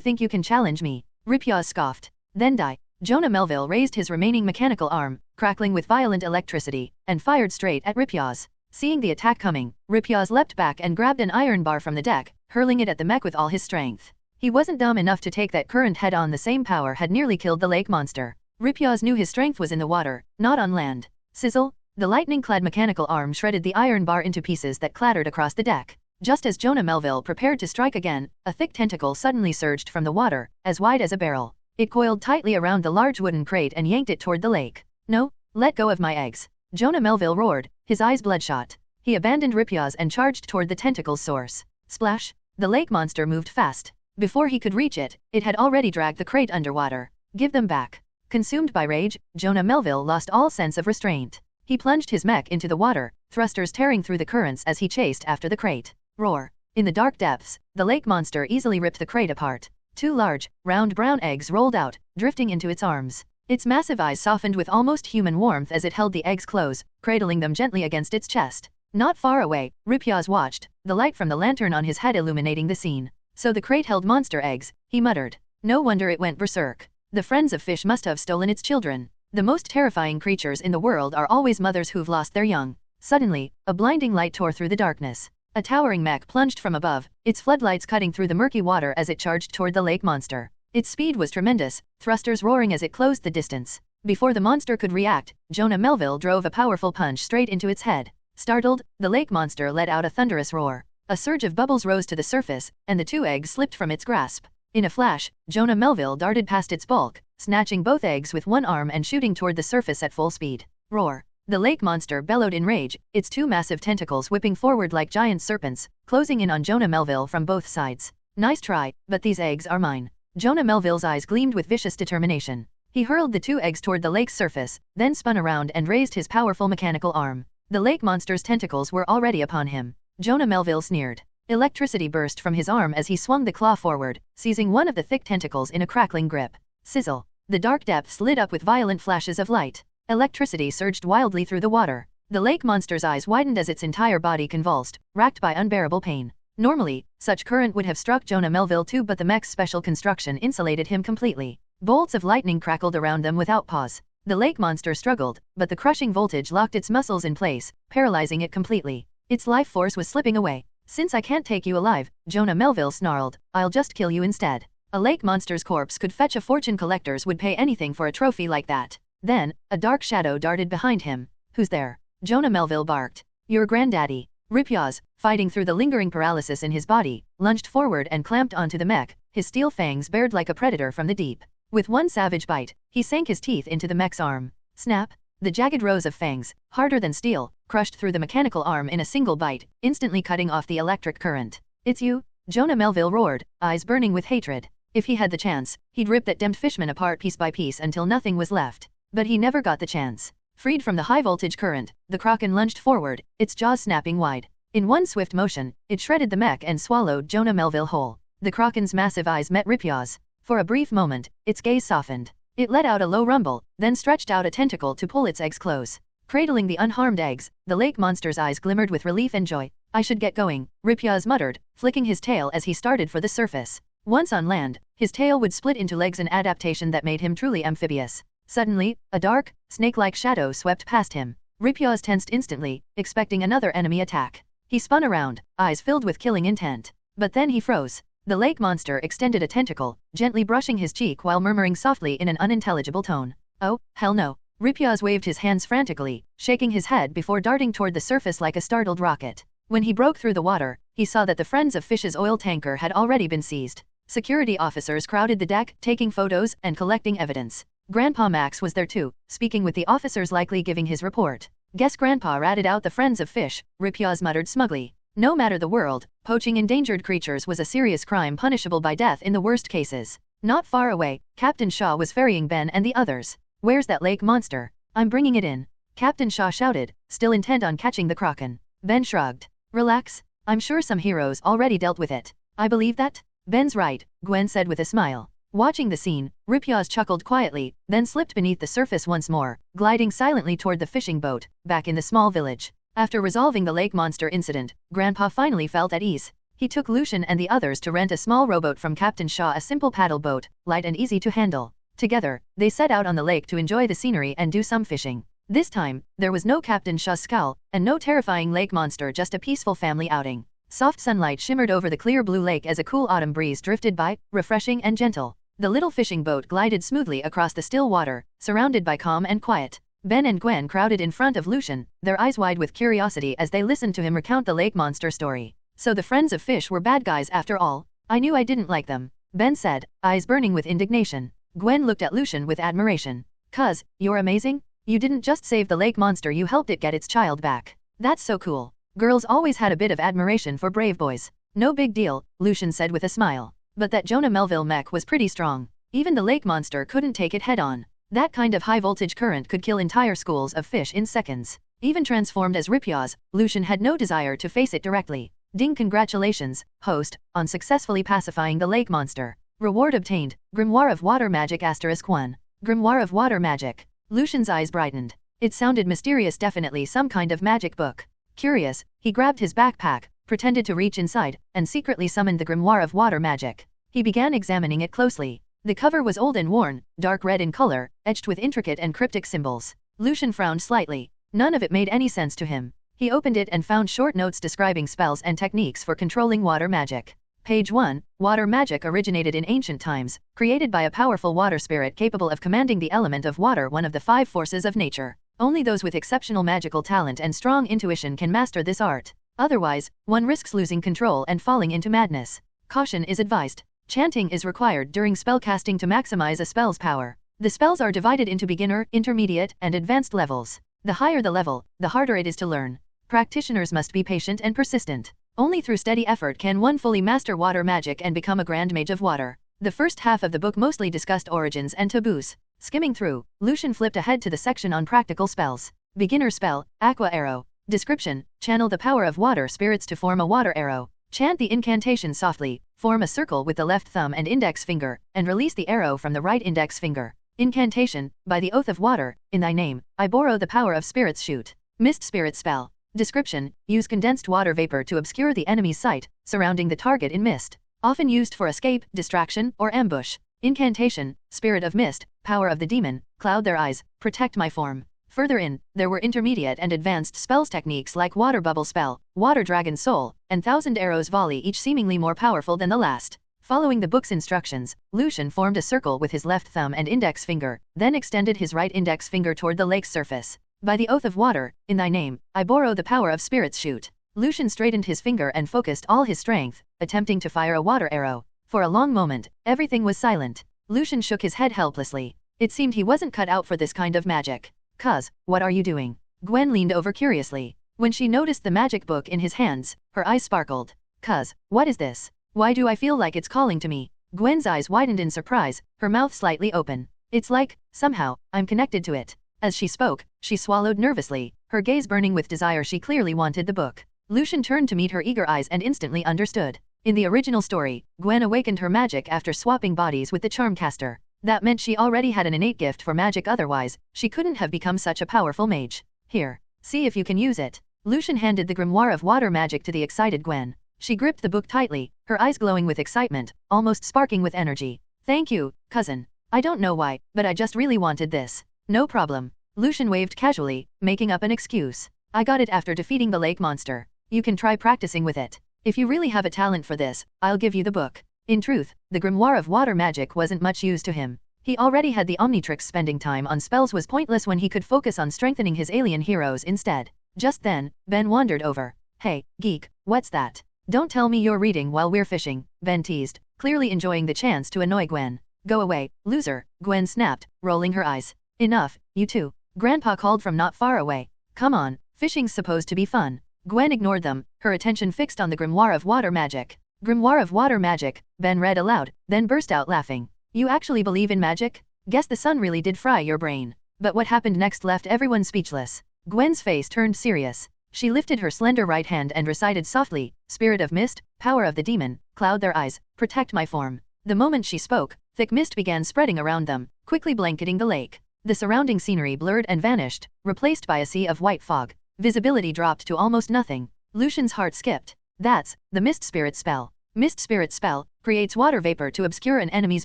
think you can challenge me? Ripyaws scoffed. Then die. Jonah Melville raised his remaining mechanical arm, crackling with violent electricity, and fired straight at Ripyaws. Seeing the attack coming, Ripyaws leapt back and grabbed an iron bar from the deck, hurling it at the mech with all his strength. He wasn't dumb enough to take that current head-on. The same power had nearly killed the lake monster. Ripyaz knew his strength was in the water, not on land. Sizzle! The lightning-clad mechanical arm shredded the iron bar into pieces that clattered across the deck. Just as Jonah Melville prepared to strike again, a thick tentacle suddenly surged from the water, as wide as a barrel. It coiled tightly around the large wooden crate and yanked it toward the lake. No, let go of my eggs. Jonah Melville roared, his eyes bloodshot. He abandoned Ripyaz and charged toward the tentacle's source. Splash! The lake monster moved fast. Before he could reach it, it had already dragged the crate underwater. Give them back. Consumed by rage, Jonah Melville lost all sense of restraint. He plunged his mech into the water, thrusters tearing through the currents as he chased after the crate. Roar! In the dark depths, the lake monster easily ripped the crate apart. 2 large, round brown eggs rolled out, drifting into its arms. Its massive eyes softened with almost human warmth as it held the eggs close, cradling them gently against its chest. Not far away, Ripyaz watched, the light from the lantern on his head illuminating the scene. So the crate held monster eggs, he muttered. No wonder it went berserk. The friends of fish must have stolen its children. The most terrifying creatures in the world are always mothers who've lost their young. Suddenly, a blinding light tore through the darkness. A towering mech plunged from above, its floodlights cutting through the murky water as it charged toward the lake monster. Its speed was tremendous, thrusters roaring as it closed the distance. Before the monster could react, Jonah Melville drove a powerful punch straight into its head. Startled, the lake monster let out a thunderous roar. A surge of bubbles rose to the surface, and the 2 eggs slipped from its grasp. In a flash, Jonah Melville darted past its bulk, snatching both eggs with one arm and shooting toward the surface at full speed. Roar! The lake monster bellowed in rage, its 2 massive tentacles whipping forward like giant serpents, closing in on Jonah Melville from both sides. Nice try, but these eggs are mine. Jonah Melville's eyes gleamed with vicious determination. He hurled the 2 eggs toward the lake's surface, then spun around and raised his powerful mechanical arm. The lake monster's tentacles were already upon him. Jonah Melville sneered. Electricity burst from his arm as he swung the claw forward, seizing one of the thick tentacles in a crackling grip. Sizzle! The dark depths lit up with violent flashes of light. Electricity surged wildly through the water. The lake monster's eyes widened as its entire body convulsed, racked by unbearable pain. Normally, such current would have struck Jonah Melville too, but the mech's special construction insulated him completely. Bolts of lightning crackled around them without pause. The lake monster struggled, but the crushing voltage locked its muscles in place, paralyzing it completely. Its life force was slipping away. Since I can't take you alive, Jonah Melville snarled, I'll just kill you instead. A lake monster's corpse could fetch a fortune. Collectors would pay anything for a trophy like that. Then, a dark shadow darted behind him. Who's there? Jonah Melville barked. Your granddaddy. Ripyaz, fighting through the lingering paralysis in his body, lunged forward and clamped onto the mech, his steel fangs bared like a predator from the deep. With one savage bite, he sank his teeth into the mech's arm. Snap! The jagged rows of fangs, harder than steel, crushed through the mechanical arm in a single bite, instantly cutting off the electric current. It's you? Jonah Melville roared, eyes burning with hatred. If he had the chance, he'd rip that damned fishman apart piece by piece until nothing was left. But he never got the chance. Freed from the high-voltage current, the kraken lunged forward, its jaws snapping wide. In one swift motion, it shredded the mech and swallowed Jonah Melville whole. The kraken's massive eyes met Ripyaz. For a brief moment, its gaze softened. It let out a low rumble, then stretched out a tentacle to pull its eggs close. Cradling the unharmed eggs, the lake monster's eyes glimmered with relief and joy. I should get going, Ripyaz muttered, flicking his tail as he started for the surface. Once on land, his tail would split into legs, an adaptation that made him truly amphibious. Suddenly, a dark, snake-like shadow swept past him. Ripyaz tensed instantly, expecting another enemy attack. He spun around, eyes filled with killing intent. But then he froze. The lake monster extended a tentacle, gently brushing his cheek while murmuring softly in an unintelligible tone. Oh, hell no. Ripyaz waved his hands frantically, shaking his head before darting toward the surface like a startled rocket. When he broke through the water, he saw that the Friends of Fish's oil tanker had already been seized. Security officers crowded the deck, taking photos and collecting evidence. Grandpa Max was there too, speaking with the officers, likely giving his report. Guess Grandpa ratted out the Friends of Fish, Ripyaz muttered smugly. No matter the world, poaching endangered creatures was a serious crime punishable by death in the worst cases. Not far away, Captain Shaw was ferrying Ben and the others. Where's that lake monster? I'm bringing it in. Captain Shaw shouted, still intent on catching the kraken. Ben shrugged. Relax, I'm sure some heroes already dealt with it. I believe that? Ben's right, Gwen said with a smile. Watching the scene, Ripyaz chuckled quietly, then slipped beneath the surface once more, gliding silently toward the fishing boat, back in the small village. After resolving the lake monster incident, Grandpa finally felt at ease. He took Lucian and the others to rent a small rowboat from Captain Shaw, a simple paddle boat, light and easy to handle. Together, they set out on the lake to enjoy the scenery and do some fishing. This time, there was no Captain Shaw's scowl, and no terrifying lake monster, just a peaceful family outing. Soft sunlight shimmered over the clear blue lake as a cool autumn breeze drifted by, refreshing and gentle. The little fishing boat glided smoothly across the still water, surrounded by calm and quiet. Ben and Gwen crowded in front of Lucian, their eyes wide with curiosity as they listened to him recount the lake monster story. So the friends of fish were bad guys after all? I knew I didn't like them, Ben said, eyes burning with indignation. Gwen looked at Lucian with admiration. "'Cause, you're amazing? You didn't just save the lake monster, you helped it get its child back. That's so cool." Girls always had a bit of admiration for brave boys. "No big deal," Lucian said with a smile. "But that Jonah Melville mech was pretty strong. Even the lake monster couldn't take it head on. That kind of high voltage current could kill entire schools of fish in seconds. Even transformed as Ripyaws, Lucian had no desire to face it directly. Ding, congratulations, host, on successfully pacifying the lake monster. Reward obtained, Grimoire of Water Magic *1. Grimoire of Water Magic. Lucian's eyes brightened. It sounded mysterious, definitely some kind of magic book. Curious, he grabbed his backpack, pretended to reach inside, and secretly summoned the Grimoire of Water Magic. He began examining it closely. The cover was old and worn, dark red in color, etched with intricate and cryptic symbols. Lucian frowned slightly. None of it made any sense to him. He opened it and found short notes describing spells and techniques for controlling water magic. Page 1. Water magic originated in ancient times, created by a powerful water spirit capable of commanding the element of water, one of the 5 forces of nature. Only those with exceptional magical talent and strong intuition can master this art. Otherwise, one risks losing control and falling into madness. Caution is advised. Chanting is required during spellcasting to maximize a spell's power. The spells are divided into beginner, intermediate, and advanced levels. The higher the level, the harder it is to learn. Practitioners must be patient and persistent. Only through steady effort can one fully master water magic and become a grand mage of water. The first half of the book mostly discussed origins and taboos. Skimming through, Lucian flipped ahead to the section on practical spells. Beginner spell, Aqua Arrow. Description: channel the power of water spirits to form a water arrow. Chant the incantation softly, form a circle with the left thumb and index finger, and release the arrow from the right index finger. Incantation: by the oath of water, in thy name, I borrow the power of spirits. Shoot. Mist spirit spell. Description: use condensed water vapor to obscure the enemy's sight, surrounding the target in mist. Often used for escape, distraction, or ambush. Incantation: spirit of mist, power of the demon, cloud their eyes, protect my form. Further in, there were intermediate and advanced spells techniques like water bubble spell, water dragon soul, and thousand arrows volley, each seemingly more powerful than the last. Following the book's instructions, Lucian formed a circle with his left thumb and index finger, then extended his right index finger toward the lake's surface. By the oath of water, in thy name, I borrow the power of spirits. Shoot. Lucian straightened his finger and focused all his strength, attempting to fire a water arrow. For a long moment, everything was silent. Lucian shook his head helplessly. It seemed he wasn't cut out for this kind of magic. "Cuz, what are you doing?" Gwen leaned over curiously. When she noticed the magic book in his hands, her eyes sparkled. "Cuz, what is this? Why do I feel like it's calling to me?" Gwen's eyes widened in surprise, her mouth slightly open. "It's like, somehow, I'm connected to it." As she spoke, she swallowed nervously, her gaze burning with desire. She clearly wanted the book. Lucian turned to meet her eager eyes and instantly understood. In the original story, Gwen awakened her magic after swapping bodies with the Charmcaster. That meant she already had an innate gift for magic, otherwise, she couldn't have become such a powerful mage. "Here, see if you can use it." Lucian handed the Grimoire of Water Magic to the excited Gwen. She gripped the book tightly, her eyes glowing with excitement, almost sparking with energy. "Thank you, cousin. I don't know why, but I just really wanted this." "No problem." Lucian waved casually, making up an excuse. "I got it after defeating the lake monster. You can try practicing with it. If you really have a talent for this, I'll give you the book." In truth, the Grimoire of Water Magic wasn't much use to him. He already had the Omnitrix. Spending time on spells was pointless when he could focus on strengthening his alien heroes instead. Just then, Ben wandered over. "Hey, geek, what's that? Don't tell me you're reading while we're fishing," Ben teased, clearly enjoying the chance to annoy Gwen. "Go away, loser," Gwen snapped, rolling her eyes. "Enough, you two," Grandpa called from not far away. "Come on, fishing's supposed to be fun." Gwen ignored them, her attention fixed on the Grimoire of Water Magic. "Grimoire of Water Magic," Ben read aloud, then burst out laughing. "You actually believe in magic? Guess the sun really did fry your brain." But what happened next left everyone speechless. Gwen's face turned serious. She lifted her slender right hand and recited softly, "Spirit of mist, power of the demon, cloud their eyes, protect my form." The moment she spoke, thick mist began spreading around them, quickly blanketing the lake. The surrounding scenery blurred and vanished, replaced by a sea of white fog. Visibility dropped to almost nothing. Lucian's heart skipped. That's the Mist Spirit spell. Mist Spirit spell creates water vapor to obscure an enemy's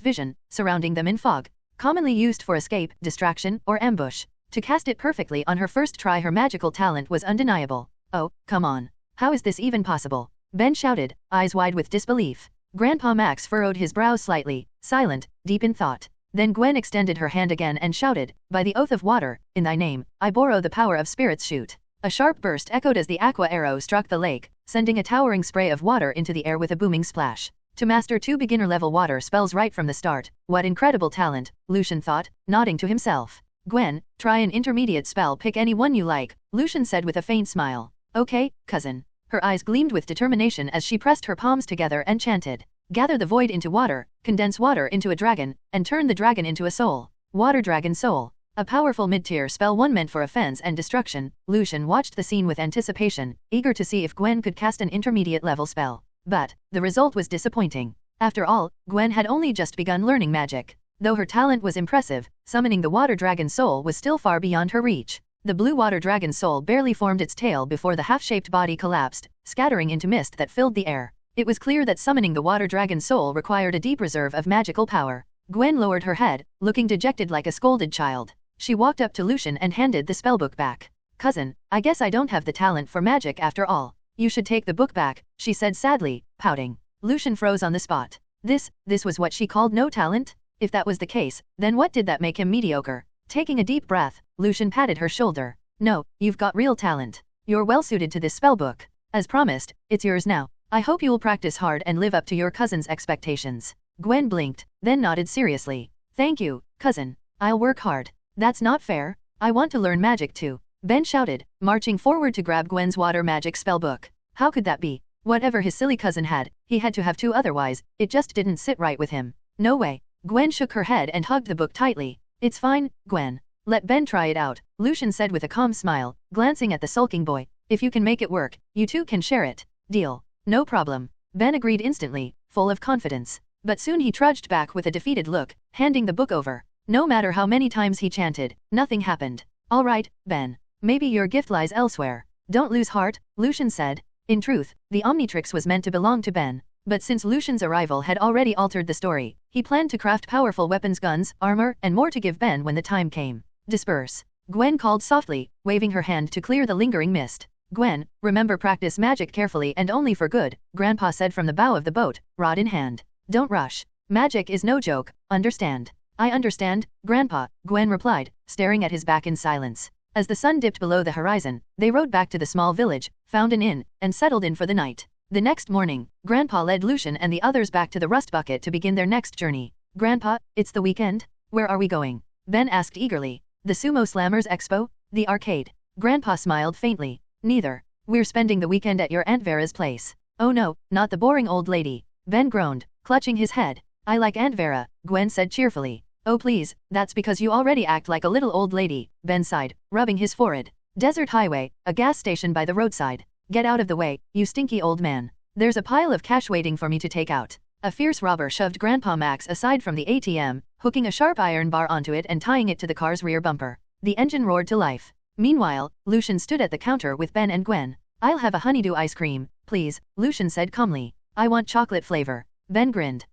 vision, surrounding them in fog. Commonly used for escape, distraction, or ambush. To cast it perfectly on her first try, her magical talent was undeniable. "Oh, come on. How is this even possible?" Ben shouted, eyes wide with disbelief. Grandpa Max furrowed his brows slightly, silent, deep in thought. Then Gwen extended her hand again and shouted, by the oath of water, in thy name, I borrow the power of spirits shoot. A sharp burst echoed as the aqua arrow struck the lake, sending a towering spray of water into the air with a booming splash. To master 2 beginner-level water spells right from the start, what incredible talent, Lucian thought, nodding to himself. Gwen, try an intermediate spell, pick any one you like, Lucian said with a faint smile. Okay, cousin. Her eyes gleamed with determination as she pressed her palms together and chanted. Gather the void into water, condense water into a dragon, and turn the dragon into a soul. Water Dragon Soul. A powerful mid-tier spell, one meant for offense and destruction. Lucian watched the scene with anticipation, eager to see if Gwen could cast an intermediate-level spell. But the result was disappointing. After all, Gwen had only just begun learning magic. Though her talent was impressive, summoning the Water Dragon Soul was still far beyond her reach. The blue Water Dragon Soul barely formed its tail before the half-shaped body collapsed, scattering into mist that filled the air. It was clear that summoning the Water Dragon Soul required a deep reserve of magical power. Gwen lowered her head, looking dejected like a scolded child. She walked up to Lucian and handed the spellbook back. Cousin, I guess I don't have the talent for magic after all. You should take the book back, she said sadly, pouting. Lucian froze on the spot. This was what she called no talent? If that was the case, then what did that make him mediocre? Taking a deep breath, Lucian patted her shoulder. No, you've got real talent. You're well suited to this spellbook. As promised, it's yours now. I hope you'll practice hard and live up to your cousin's expectations. Gwen blinked, then nodded seriously. Thank you, cousin. I'll work hard. That's not fair. I want to learn magic too. Ben shouted, marching forward to grab Gwen's water magic spellbook. How could that be? Whatever his silly cousin had, he had to have too, otherwise, it just didn't sit right with him. No way. Gwen shook her head and hugged the book tightly. It's fine, Gwen. Let Ben try it out, Lucian said with a calm smile, glancing at the sulking boy. If you can make it work, you two can share it. Deal. No problem. Ben agreed instantly, full of confidence. But soon he trudged back with a defeated look, handing the book over. No matter how many times he chanted, nothing happened. All right, Ben. Maybe your gift lies elsewhere. Don't lose heart, Lucian said. In truth, the Omnitrix was meant to belong to Ben. But since Lucian's arrival had already altered the story, he planned to craft powerful weapons, guns, armor, and more to give Ben when the time came. Disperse. Gwen called softly, waving her hand to clear the lingering mist. Gwen, remember, practice magic carefully and only for good, Grandpa said from the bow of the boat, rod in hand. Don't rush. Magic is no joke, understand? I understand, Grandpa, Gwen replied, staring at his back in silence. As the sun dipped below the horizon, they rode back to the small village, found an inn, and settled in for the night. The next morning, Grandpa led Lucian and the others back to the Rust Bucket to begin their next journey. Grandpa, it's the weekend? Where are we going? Ben asked eagerly. The Sumo Slammers Expo? The arcade? Grandpa smiled faintly. Neither. We're spending the weekend at your Aunt Vera's place. Oh no, not the boring old lady. Ben groaned, clutching his head. I like Aunt Vera, Gwen said cheerfully. Oh please, that's because you already act like a little old lady, Ben sighed, rubbing his forehead. Desert Highway, a gas station by the roadside. Get out of the way, you stinky old man. There's a pile of cash waiting for me to take out. A fierce robber shoved Grandpa Max aside from the ATM, hooking a sharp iron bar onto it and tying it to the car's rear bumper. The engine roared to life. Meanwhile, Lucian stood at the counter with Ben and Gwen. I'll have a honeydew ice cream, please, Lucian said calmly. I want chocolate flavor. Ben grinned.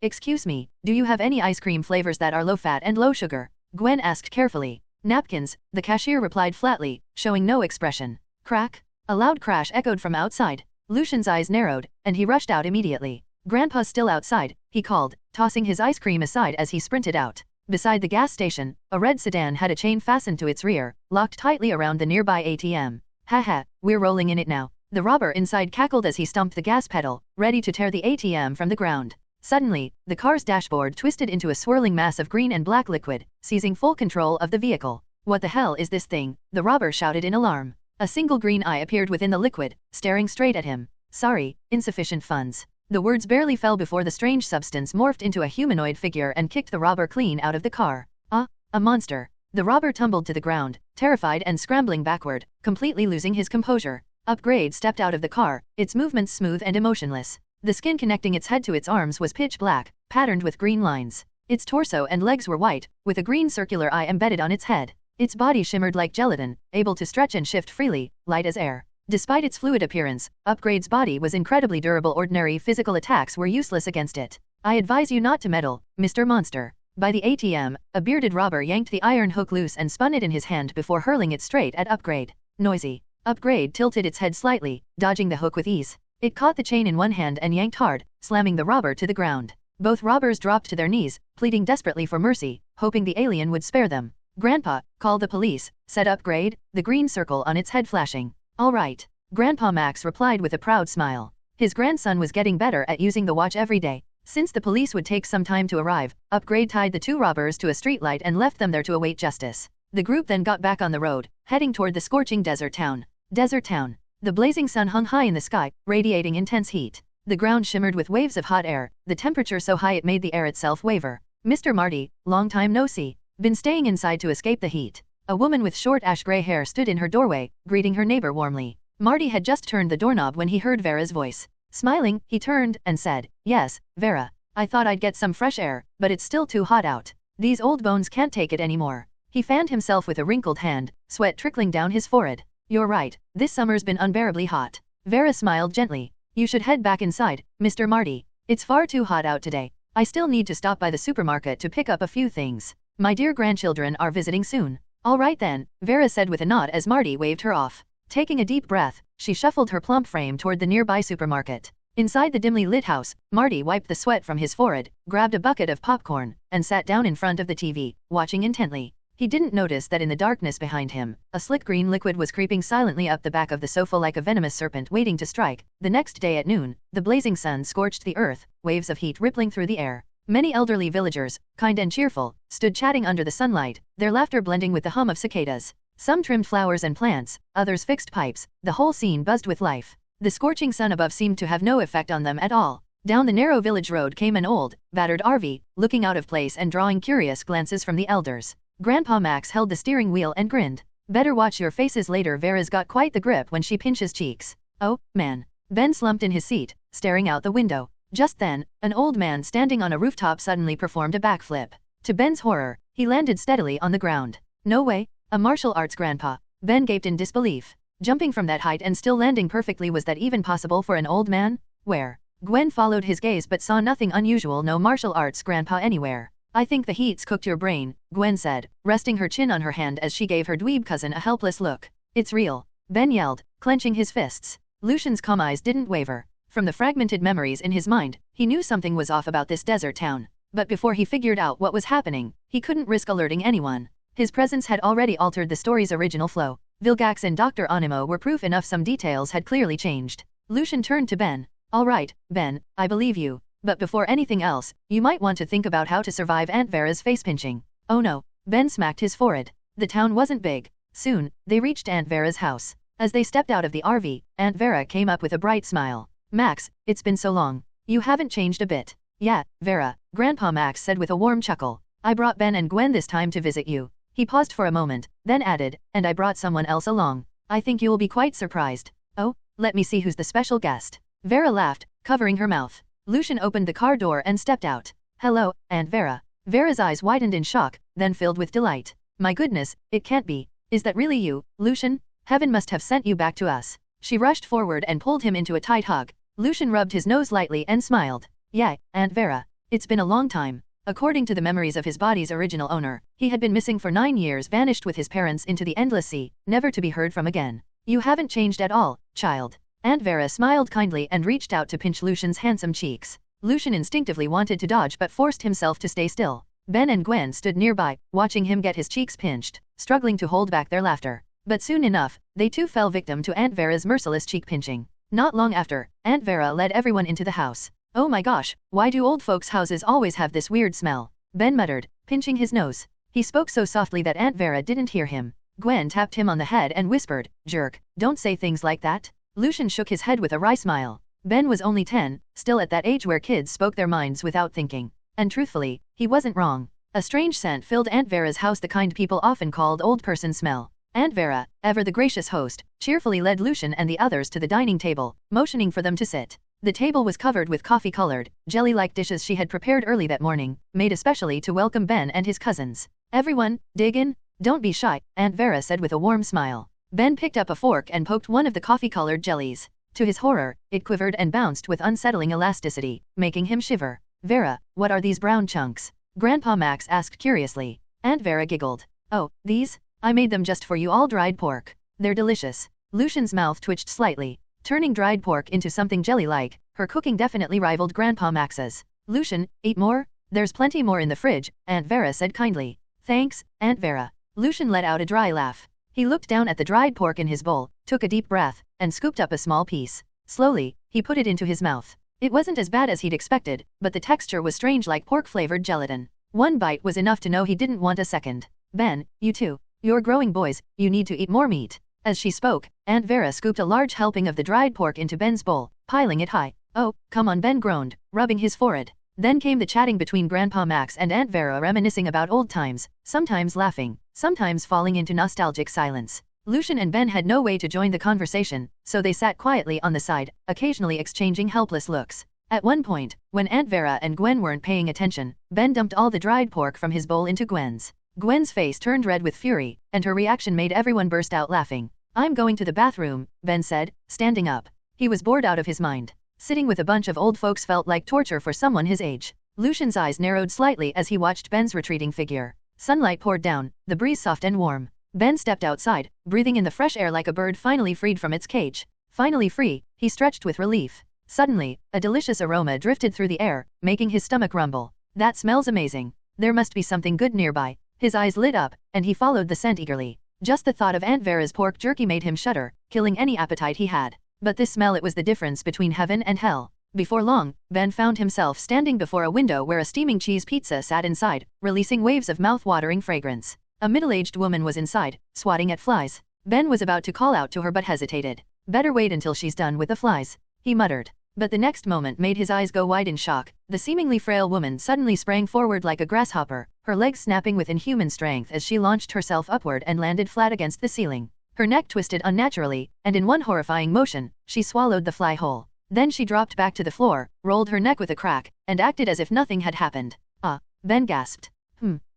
Excuse me, do you have any ice cream flavors that are low fat and low sugar? Gwen asked carefully. Napkins, the cashier replied flatly, showing no expression. Crack? A loud crash echoed from outside. Lucian's eyes narrowed, and he rushed out immediately. Grandpa's still outside, he called, tossing his ice cream aside as he sprinted out. Beside the gas station, a red sedan had a chain fastened to its rear, locked tightly around the nearby ATM. Haha, we're rolling in it now. The robber inside cackled as he stomped the gas pedal, ready to tear the ATM from the ground. Suddenly, the car's dashboard twisted into a swirling mass of green and black liquid, seizing full control of the vehicle. What the hell is this thing? The robber shouted in alarm. A single green eye appeared within the liquid, staring straight at him. Sorry, insufficient funds. The words barely fell before the strange substance morphed into a humanoid figure and kicked the robber clean out of the car. A monster. The robber tumbled to the ground, terrified and scrambling backward, completely losing his composure. Upgrade stepped out of the car, its movements smooth and emotionless. The skin connecting its head to its arms was pitch black, patterned with green lines. Its torso and legs were white, with a green circular eye embedded on its head. Its body shimmered like gelatin, able to stretch and shift freely, light as air. Despite its fluid appearance, Upgrade's body was incredibly durable. Ordinary physical attacks were useless against it. I advise you not to meddle, Mr. Monster. By the ATM, a bearded robber yanked the iron hook loose and spun it in his hand before hurling it straight at Upgrade. Noisy. Upgrade tilted its head slightly, dodging the hook with ease. It caught the chain in one hand and yanked hard, slamming the robber to the ground. Both robbers dropped to their knees, pleading desperately for mercy, hoping the alien would spare them. Grandpa, call the police, said Upgrade, the green circle on its head flashing. All right. Grandpa Max replied with a proud smile. His grandson was getting better at using the watch every day. Since the police would take some time to arrive, Upgrade tied the two robbers to a streetlight and left them there to await justice. The group then got back on the road, heading toward the scorching desert town. Desert town. The blazing sun hung high in the sky, radiating intense heat. The ground shimmered with waves of hot air, the temperature so high it made the air itself waver. Mr. Marty, long time no see. Been staying inside to escape the heat. A woman with short ash-gray hair stood in her doorway, greeting her neighbor warmly. Marty had just turned the doorknob when he heard Vera's voice. Smiling, he turned and said, "Yes, Vera. I thought I'd get some fresh air, but it's still too hot out. These old bones can't take it anymore." He fanned himself with a wrinkled hand, sweat trickling down his forehead. "You're right, this summer's been unbearably hot." Vera smiled gently. "You should head back inside, Mr. Marty. It's far too hot out today. I still need to stop by the supermarket to pick up a few things. My dear grandchildren are visiting soon." "All right then," Vera said with a nod as Marty waved her off. Taking a deep breath, she shuffled her plump frame toward the nearby supermarket. Inside the dimly lit house, Marty wiped the sweat from his forehead, grabbed a bucket of popcorn, and sat down in front of the TV, watching intently. He didn't notice that in the darkness behind him, a slick green liquid was creeping silently up the back of the sofa like a venomous serpent waiting to strike. The next day at noon, the blazing sun scorched the earth, waves of heat rippling through the air. Many elderly villagers, kind and cheerful, stood chatting under the sunlight, their laughter blending with the hum of cicadas. Some trimmed flowers and plants, others fixed pipes, the whole scene buzzed with life. The scorching sun above seemed to have no effect on them at all. Down the narrow village road came an old, battered RV, looking out of place and drawing curious glances from the elders. Grandpa Max held the steering wheel and grinned. "Better watch your faces later." Vera's got quite the grip when she pinches cheeks. "Oh, man." Ben slumped in his seat, staring out the window. Just then, an old man standing on a rooftop suddenly performed a backflip. To Ben's horror, he landed steadily on the ground. "No way. A martial arts grandpa." Ben gaped in disbelief. Jumping from that height and still landing perfectly, was that even possible for an old man? Where? Gwen followed his gaze but saw nothing unusual. "No martial arts grandpa anywhere. I think the heat's cooked your brain," Gwen said, resting her chin on her hand as she gave her dweeb cousin a helpless look. "It's real," Ben yelled, clenching his fists. Lucian's calm eyes didn't waver. From the fragmented memories in his mind, he knew something was off about this desert town. But before he figured out what was happening, he couldn't risk alerting anyone. His presence had already altered the story's original flow. Vilgax and Dr. Onimo were proof enough some details had clearly changed. Lucian turned to Ben. "All right, Ben, I believe you. But before anything else, you might want to think about how to survive Aunt Vera's face pinching." "Oh no." Ben smacked his forehead. The town wasn't big. Soon, they reached Aunt Vera's house. As they stepped out of the RV, Aunt Vera came up with a bright smile. "Max, it's been so long. You haven't changed a bit." "Yeah, Vera," Grandpa Max said with a warm chuckle. "I brought Ben and Gwen this time to visit you." He paused for a moment, then added, "And I brought someone else along. I think you will be quite surprised." "Oh, let me see who's the special guest." Vera laughed, covering her mouth. Lucian opened the car door and stepped out. "Hello, Aunt Vera." Vera's eyes widened in shock, then filled with delight. "My goodness, it can't be. Is that really you, Lucian? Heaven must have sent you back to us." She rushed forward and pulled him into a tight hug. Lucian rubbed his nose lightly and smiled. "Yeah, Aunt Vera. It's been a long time." According to the memories of his body's original owner, he had been missing for 9 years, vanished with his parents into the endless sea, never to be heard from again. "You haven't changed at all, child." Aunt Vera smiled kindly and reached out to pinch Lucian's handsome cheeks. Lucian instinctively wanted to dodge but forced himself to stay still. Ben and Gwen stood nearby, watching him get his cheeks pinched, struggling to hold back their laughter. But soon enough, they too fell victim to Aunt Vera's merciless cheek pinching. Not long after, Aunt Vera led everyone into the house. "Oh my gosh, why do old folks' houses always have this weird smell?" Ben muttered, pinching his nose. He spoke so softly that Aunt Vera didn't hear him. Gwen tapped him on the head and whispered, "Jerk, don't say things like that." Lucian shook his head with a wry smile. Ben was only 10, still at that age where kids spoke their minds without thinking. And truthfully, he wasn't wrong. A strange scent filled Aunt Vera's house, the kind people often called old person smell. Aunt Vera, ever the gracious host, cheerfully led Lucian and the others to the dining table, motioning for them to sit. The table was covered with coffee-colored, jelly-like dishes she had prepared early that morning, made especially to welcome Ben and his cousins. "Everyone, dig in. Don't be shy," Aunt Vera said with a warm smile. Ben picked up a fork and poked one of the coffee-colored jellies. To his horror, it quivered and bounced with unsettling elasticity, making him shiver. "Vera, what are these brown chunks?" Grandpa Max asked curiously. Aunt Vera giggled. "Oh, these? I made them just for you, all dried pork. They're delicious." Lucian's mouth twitched slightly. turning dried pork into something jelly-like. Her cooking definitely rivaled Grandpa Max's. Lucian, eat more? There's plenty more in the fridge, Aunt Vera said kindly. Thanks, Aunt Vera. Lucian let out a dry laugh. He looked down at the dried pork in his bowl, took a deep breath, and scooped up a small piece. Slowly, he put it into his mouth. It wasn't as bad as he'd expected, but the texture was strange like pork-flavored gelatin. One bite was enough to know he didn't want a second. Ben, you too. You're growing boys, you need to eat more meat. As she spoke, Aunt Vera scooped a large helping of the dried pork into Ben's bowl, piling it high. Oh, come on, Ben groaned, rubbing his forehead. Then came the chatting between Grandpa Max and Aunt Vera, reminiscing about old times, sometimes laughing, sometimes falling into nostalgic silence. Lucian and Ben had no way to join the conversation, so they sat quietly on the side, occasionally exchanging helpless looks. At one point, when Aunt Vera and Gwen weren't paying attention, Ben dumped all the dried pork from his bowl into Gwen's. Gwen's face turned red with fury, and her reaction made everyone burst out laughing. I'm going to the bathroom, Ben said, standing up. He was bored out of his mind. Sitting with a bunch of old folks felt like torture for someone his age. Lucian's eyes narrowed slightly as he watched Ben's retreating figure. Sunlight poured down, the breeze soft and warm. Ben stepped outside, breathing in the fresh air like a bird finally freed from its cage. Finally free, he stretched with relief. Suddenly, a delicious aroma drifted through the air, making his stomach rumble. That smells amazing. There must be something good nearby. His eyes lit up, and he followed the scent eagerly. Just the thought of Aunt Vera's pork jerky made him shudder, killing any appetite he had. But this smell, it was the difference between heaven and hell. Before long, Ben found himself standing before a window where a steaming cheese pizza sat inside, releasing waves of mouth-watering fragrance. A middle-aged woman was inside, swatting at flies. Ben was about to call out to her but hesitated. Better wait until she's done with the flies, he muttered. But the next moment made his eyes go wide in shock. The seemingly frail woman suddenly sprang forward like a grasshopper, her legs snapping with inhuman strength as she launched herself upward and landed flat against the ceiling. Her neck twisted unnaturally, and in one horrifying motion, she swallowed the fly whole. Then she dropped back to the floor, rolled her neck with a crack, and acted as if nothing had happened. Ah, Ben gasped.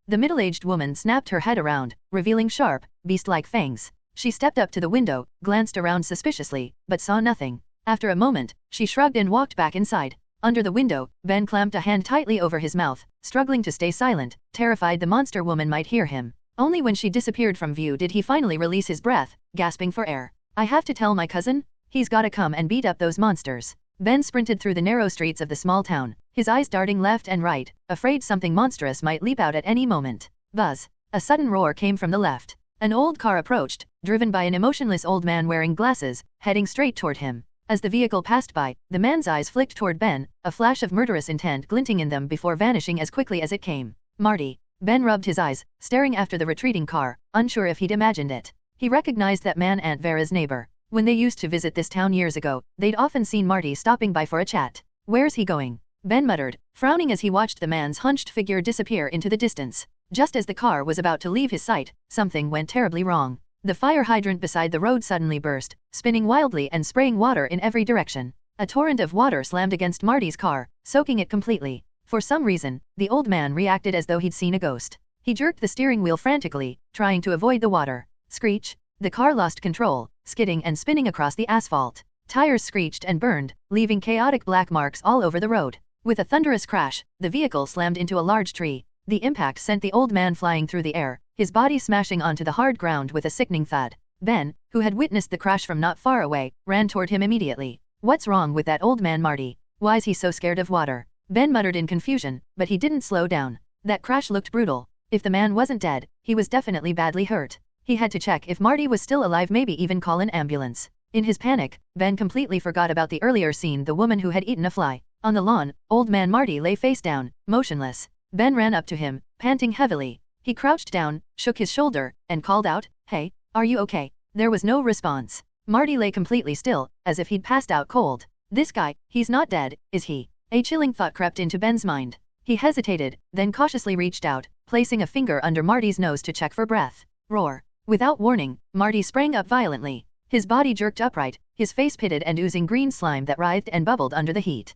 The middle-aged woman snapped her head around, revealing sharp, beast-like fangs. She stepped up to the window, glanced around suspiciously, but saw nothing. After a moment, she shrugged and walked back inside. Under the window, Ben clamped a hand tightly over his mouth, struggling to stay silent, terrified the monster woman might hear him. Only when she disappeared from view did he finally release his breath, gasping for air. I have to tell my cousin? He's gotta come and beat up those monsters. Ben sprinted through the narrow streets of the small town, his eyes darting left and right, afraid something monstrous might leap out at any moment. Buzz! A sudden roar came from the left. An old car approached, driven by an emotionless old man wearing glasses, heading straight toward him. As the vehicle passed by, the man's eyes flicked toward Ben, a flash of murderous intent glinting in them before vanishing as quickly as it came. Marty. Ben rubbed his eyes, staring after the retreating car, unsure if he'd imagined it. He recognized that man, Aunt Vera's neighbor. When they used to visit this town years ago, they'd often seen Marty stopping by for a chat. Where's he going? Ben muttered, frowning as he watched the man's hunched figure disappear into the distance. Just as the car was about to leave his sight, something went terribly wrong. The fire hydrant beside the road suddenly burst, spinning wildly and spraying water in every direction. A torrent of water slammed against Marty's car, soaking it completely. For some reason, the old man reacted as though he'd seen a ghost. He jerked the steering wheel frantically, trying to avoid the water. Screech! The car lost control, skidding and spinning across the asphalt. Tires screeched and burned, leaving chaotic black marks all over the road. With a thunderous crash, the vehicle slammed into a large tree. The impact sent the old man flying through the air, his body smashing onto the hard ground with a sickening thud. Ben, who had witnessed the crash from not far away, ran toward him immediately. What's wrong with that old man, Marty? Why's he so scared of water? Ben muttered in confusion, but he didn't slow down. That crash looked brutal. If the man wasn't dead, he was definitely badly hurt. He had to check if Marty was still alive, maybe even call an ambulance. In his panic, Ben completely forgot about the earlier scene, the woman who had eaten a fly. On the lawn, old man Marty lay face down, motionless. Ben ran up to him, panting heavily. He crouched down, shook his shoulder, and called out, "Hey, are you okay?" There was no response. Marty lay completely still, as if he'd passed out cold. This guy, he's not dead, is he? A chilling thought crept into Ben's mind. He hesitated, then cautiously reached out, placing a finger under Marty's nose to check for breath. Roar! Without warning, Marty sprang up violently. His body jerked upright, his face pitted and oozing green slime that writhed and bubbled under the heat.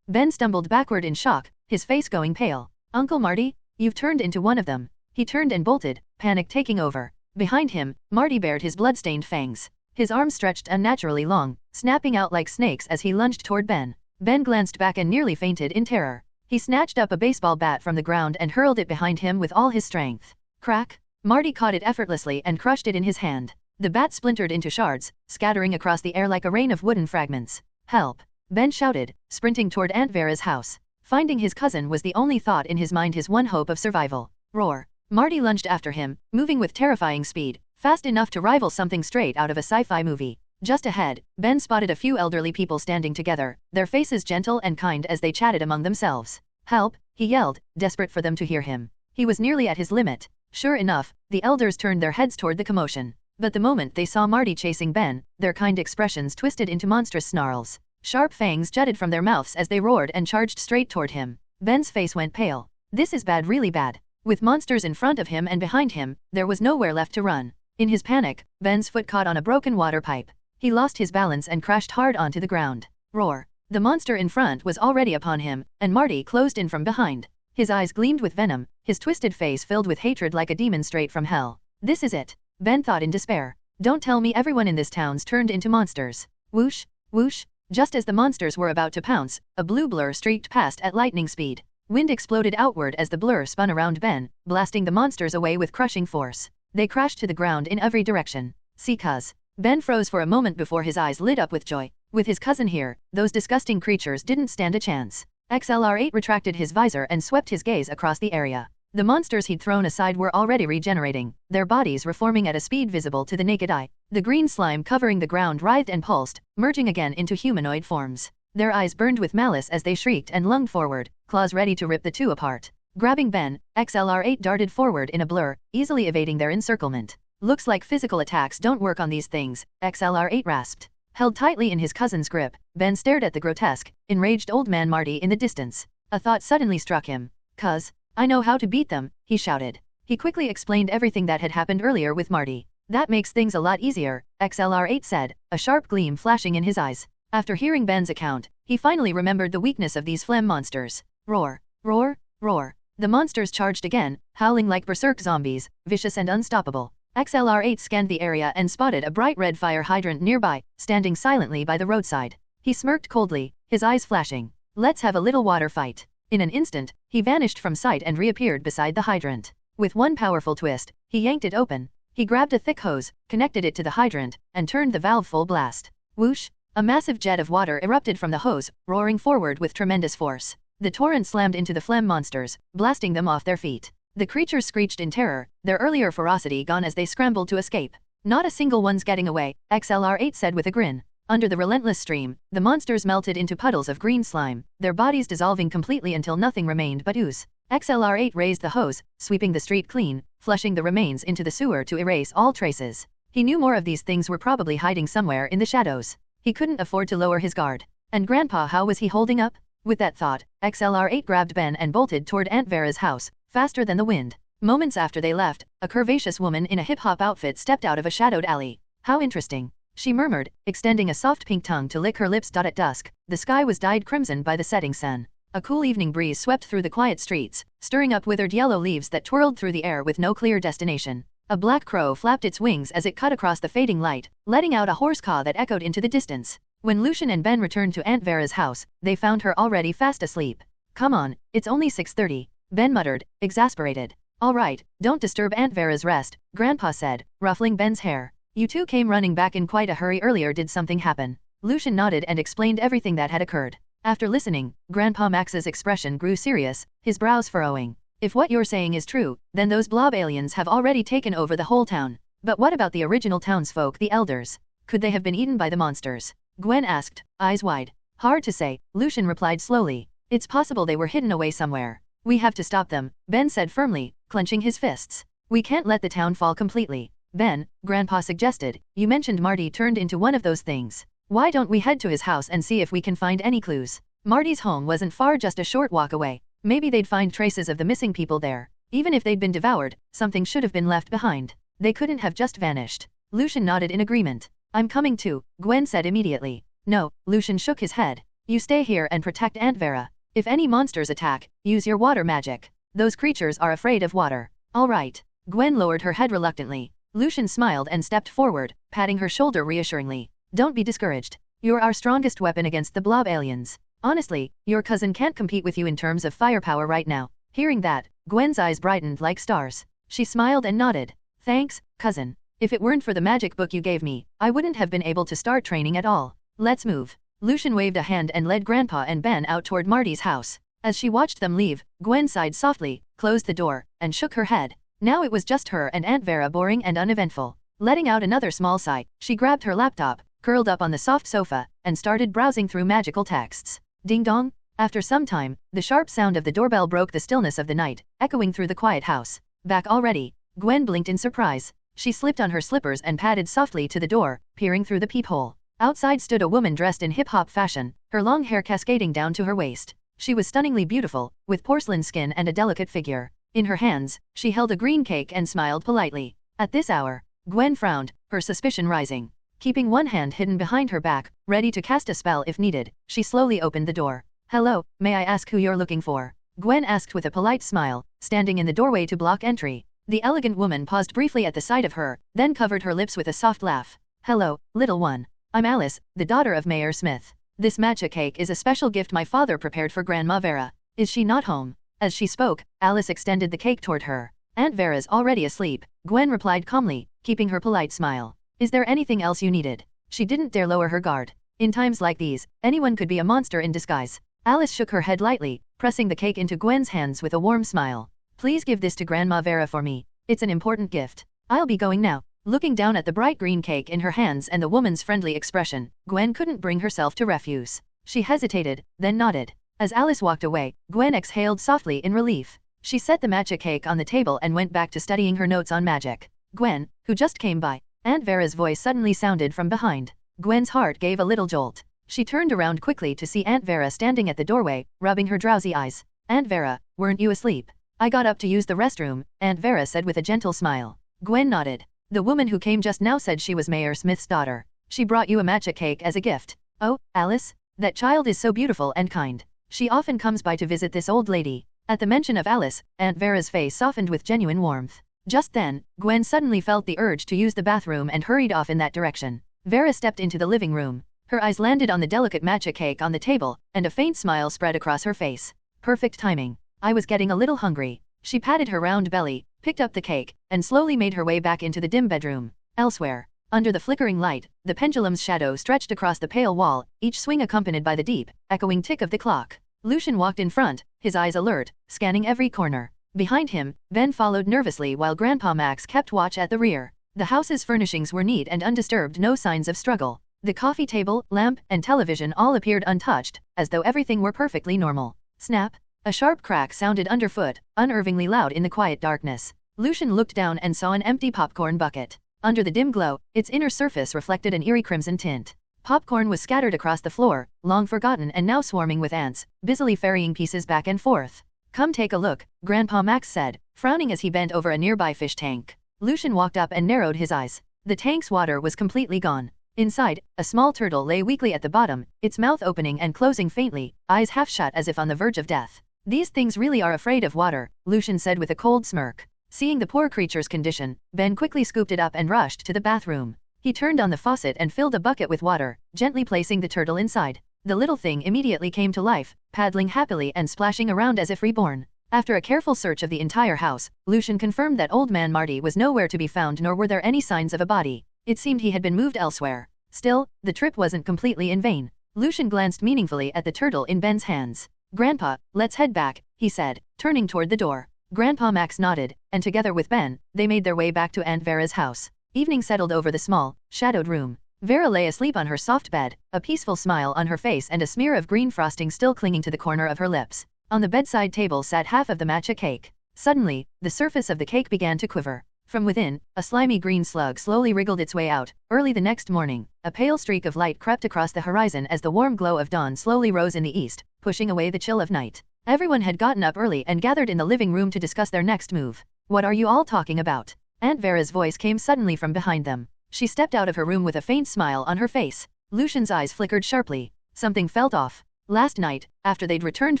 Ben stumbled backward in shock, his face going pale. Uncle Marty, you've turned into one of them. He turned and bolted, panic taking over. Behind him, Marty bared his blood-stained fangs. His arms stretched unnaturally long, snapping out like snakes as he lunged toward Ben. Ben glanced back and nearly fainted in terror. He snatched up a baseball bat from the ground and hurled it behind him with all his strength. Crack! Marty caught it effortlessly and crushed it in his hand. The bat splintered into shards, scattering across the air like a rain of wooden fragments. Help! Ben shouted, sprinting toward Aunt Vera's house. Finding his cousin was the only thought in his mind, his one hope of survival. Roar! Marty lunged after him, moving with terrifying speed, fast enough to rival something straight out of a sci-fi movie. Just ahead, Ben spotted a few elderly people standing together, their faces gentle and kind as they chatted among themselves. Help! He yelled, desperate for them to hear him. He was nearly at his limit. Sure enough, the elders turned their heads toward the commotion. But the moment they saw Marty chasing Ben, their kind expressions twisted into monstrous snarls. Sharp fangs jutted from their mouths as they roared and charged straight toward him. Ben's face went pale. This is bad, really bad. With monsters in front of him and behind him, there was nowhere left to run. In his panic, Ben's foot caught on a broken water pipe. He lost his balance and crashed hard onto the ground. Roar! The monster in front was already upon him, and Marty closed in from behind. His eyes gleamed with venom, his twisted face filled with hatred like a demon straight from hell. This is it, Ben thought in despair. Don't tell me everyone in this town's turned into monsters. Whoosh! Whoosh! Just as the monsters were about to pounce, a blue blur streaked past at lightning speed. Wind exploded outward as the blur spun around Ben, blasting the monsters away with crushing force. They crashed to the ground in every direction. See, cuz. Ben froze for a moment before his eyes lit up with joy. With his cousin here, those disgusting creatures didn't stand a chance. XLR8 retracted his visor and swept his gaze across the area. The monsters he'd thrown aside were already regenerating, their bodies reforming at a speed visible to the naked eye. The green slime covering the ground writhed and pulsed, merging again into humanoid forms. Their eyes burned with malice as they shrieked and lunged forward, claws ready to rip the two apart. Grabbing Ben, XLR8 darted forward in a blur, easily evading their encirclement. Looks like physical attacks don't work on these things, XLR8 rasped. Held tightly in his cousin's grip, Ben stared at the grotesque, enraged old man Marty in the distance. A thought suddenly struck him. "Cuz, I know how to beat them," he shouted. He quickly explained everything that had happened earlier with Marty. "That makes things a lot easier," XLR8 said, a sharp gleam flashing in his eyes. After hearing Ben's account, he finally remembered the weakness of these phlegm monsters. Roar! Roar! Roar! The monsters charged again, howling like berserk zombies, vicious and unstoppable. XLR8 scanned the area and spotted a bright red fire hydrant nearby, standing silently by the roadside. He smirked coldly, his eyes flashing. "Let's have a little water fight." In an instant, he vanished from sight and reappeared beside the hydrant. With one powerful twist, he yanked it open. He grabbed a thick hose, connected it to the hydrant, and turned the valve full blast. Whoosh! A massive jet of water erupted from the hose, roaring forward with tremendous force. The torrent slammed into the phlegm monsters, blasting them off their feet. The creatures screeched in terror, their earlier ferocity gone as they scrambled to escape. "Not a single one's getting away," XLR8 said with a grin. Under the relentless stream, the monsters melted into puddles of green slime, their bodies dissolving completely until nothing remained but ooze. XLR8 raised the hose, sweeping the street clean, flushing the remains into the sewer to erase all traces. He knew more of these things were probably hiding somewhere in the shadows. He couldn't afford to lower his guard. And Grandpa, how was he holding up? With that thought, XLR8 grabbed Ben and bolted toward Aunt Vera's house, faster than the wind. Moments after they left, a curvaceous woman in a hip-hop outfit stepped out of a shadowed alley. "How interesting," she murmured, extending a soft pink tongue to lick her lips. At dusk, the sky was dyed crimson by the setting sun. A cool evening breeze swept through the quiet streets, stirring up withered yellow leaves that twirled through the air with no clear destination. A black crow flapped its wings as it cut across the fading light, letting out a hoarse caw that echoed into the distance. When Lucian and Ben returned to Aunt Vera's house, they found her already fast asleep. "Come on, it's only 6:30, Ben muttered, exasperated. "All right, don't disturb Aunt Vera's rest," Grandpa said, ruffling Ben's hair. "You two came running back in quite a hurry earlier. Did something happen?" Lucian nodded and explained everything that had occurred. After listening, Grandpa Max's expression grew serious, his brows furrowing. "If what you're saying is true, then those blob aliens have already taken over the whole town. But what about the original townsfolk, the elders? Could they have been eaten by the monsters?" Gwen asked, eyes wide. "Hard to say," Lucian replied slowly. "It's possible they were hidden away somewhere. We have to stop them," Ben said firmly, clenching his fists. "We can't let the town fall completely." "Ben," Grandpa suggested, "you mentioned Marty turned into one of those things. Why don't we head to his house and see if we can find any clues?" Marty's home wasn't far, just a short walk away. Maybe they'd find traces of the missing people there. Even if they'd been devoured, something should have been left behind. They couldn't have just vanished. Lucian nodded in agreement. "I'm coming too," Gwen said immediately. "No," Lucian shook his head. "You stay here and protect Aunt Vera. If any monsters attack, use your water magic. Those creatures are afraid of water." "All right." Gwen lowered her head reluctantly. Lucian smiled and stepped forward, patting her shoulder reassuringly. "Don't be discouraged. You're our strongest weapon against the blob aliens. Honestly, your cousin can't compete with you in terms of firepower right now." Hearing that, Gwen's eyes brightened like stars. She smiled and nodded. "Thanks, cousin." If it weren't for the magic book you gave me, I wouldn't have been able to start training at all. Let's move. Lucian waved a hand and led Grandpa and Ben out toward Marty's house. As she watched them leave, Gwen sighed softly, closed the door, and shook her head. Now it was just her and Aunt Vera, boring and uneventful. Letting out another small sigh, she grabbed her laptop, curled up on the soft sofa, and started browsing through magical texts. Ding dong! After some time, the sharp sound of the doorbell broke the stillness of the night, echoing through the quiet house. Back already? Gwen blinked in surprise. She slipped on her slippers and padded softly to the door, peering through the peephole. Outside stood a woman dressed in hip-hop fashion, her long hair cascading down to her waist. She was stunningly beautiful, with porcelain skin and a delicate figure. In her hands, she held a green cake and smiled politely. At this hour, Gwen frowned, her suspicion rising. Keeping one hand hidden behind her back, ready to cast a spell if needed, she slowly opened the door. "Hello, may I ask who you're looking for?" Gwen asked with a polite smile, standing in the doorway to block entry. The elegant woman paused briefly at the sight of her, then covered her lips with a soft laugh. "Hello, little one. I'm Alice, the daughter of Mayor Smith. This matcha cake is a special gift my father prepared for Grandma Vera. Is she not home?" As she spoke, Alice extended the cake toward her. "Aunt Vera's already asleep," Gwen replied calmly, keeping her polite smile. "Is there anything else you needed?" She didn't dare lower her guard. In times like these, anyone could be a monster in disguise. Alice shook her head lightly, pressing the cake into Gwen's hands with a warm smile. "Please give this to Grandma Vera for me. It's an important gift. I'll be going now." Looking down at the bright green cake in her hands and the woman's friendly expression, Gwen couldn't bring herself to refuse. She hesitated, then nodded. As Alice walked away, Gwen exhaled softly in relief. She set the matcha cake on the table and went back to studying her notes on magic. "Gwen, who just came by?" Aunt Vera's voice suddenly sounded from behind. Gwen's heart gave a little jolt. She turned around quickly to see Aunt Vera standing at the doorway, rubbing her drowsy eyes. "Aunt Vera, weren't you asleep?" "I got up to use the restroom," Aunt Vera said with a gentle smile. Gwen nodded. "The woman who came just now said she was Mayor Smith's daughter. She brought you a matcha cake as a gift." "Oh, Alice? That child is so beautiful and kind. She often comes by to visit this old lady." At the mention of Alice, Aunt Vera's face softened with genuine warmth. Just then, Gwen suddenly felt the urge to use the bathroom and hurried off in that direction. Vera stepped into the living room. Her eyes landed on the delicate matcha cake on the table, and a faint smile spread across her face. Perfect timing. I was getting a little hungry. She patted her round belly, picked up the cake, and slowly made her way back into the dim bedroom. Elsewhere, under the flickering light, the pendulum's shadow stretched across the pale wall, each swing accompanied by the deep, echoing tick of the clock. Lucian walked in front, his eyes alert, scanning every corner. Behind him, Ben followed nervously while Grandpa Max kept watch at the rear. The house's furnishings were neat and undisturbed, no signs of struggle. The coffee table, lamp, and television all appeared untouched, as though everything were perfectly normal. Snap! A sharp crack sounded underfoot, unnervingly loud in the quiet darkness. Lucian looked down and saw an empty popcorn bucket. Under the dim glow, its inner surface reflected an eerie crimson tint. Popcorn was scattered across the floor, long forgotten and now swarming with ants, busily ferrying pieces back and forth. "Come take a look," Grandpa Max said, frowning as he bent over a nearby fish tank. Lucian walked up and narrowed his eyes. The tank's water was completely gone. Inside, a small turtle lay weakly at the bottom, its mouth opening and closing faintly, eyes half shut as if on the verge of death. "These things really are afraid of water," Lucian said with a cold smirk. Seeing the poor creature's condition, Ben quickly scooped it up and rushed to the bathroom. He turned on the faucet and filled a bucket with water, gently placing the turtle inside. The little thing immediately came to life, paddling happily and splashing around as if reborn. After a careful search of the entire house, Lucian confirmed that old man Marty was nowhere to be found, nor were there any signs of a body. It seemed he had been moved elsewhere. Still, the trip wasn't completely in vain. Lucian glanced meaningfully at the turtle in Ben's hands. "Grandpa, let's head back," he said, turning toward the door. Grandpa Max nodded, and together with Ben, they made their way back to Aunt Vera's house. Evening settled over the small, shadowed room. Vera lay asleep on her soft bed, a peaceful smile on her face and a smear of green frosting still clinging to the corner of her lips. On the bedside table sat half of the matcha cake. Suddenly, the surface of the cake began to quiver. From within, a slimy green slug slowly wriggled its way out. Early the next morning, a pale streak of light crept across the horizon as the warm glow of dawn slowly rose in the east, pushing away the chill of night. Everyone had gotten up early and gathered in the living room to discuss their next move. "What are you all talking about?" Aunt Vera's voice came suddenly from behind them. She stepped out of her room with a faint smile on her face. Lucian's eyes flickered sharply. Something felt off. Last night, after they'd returned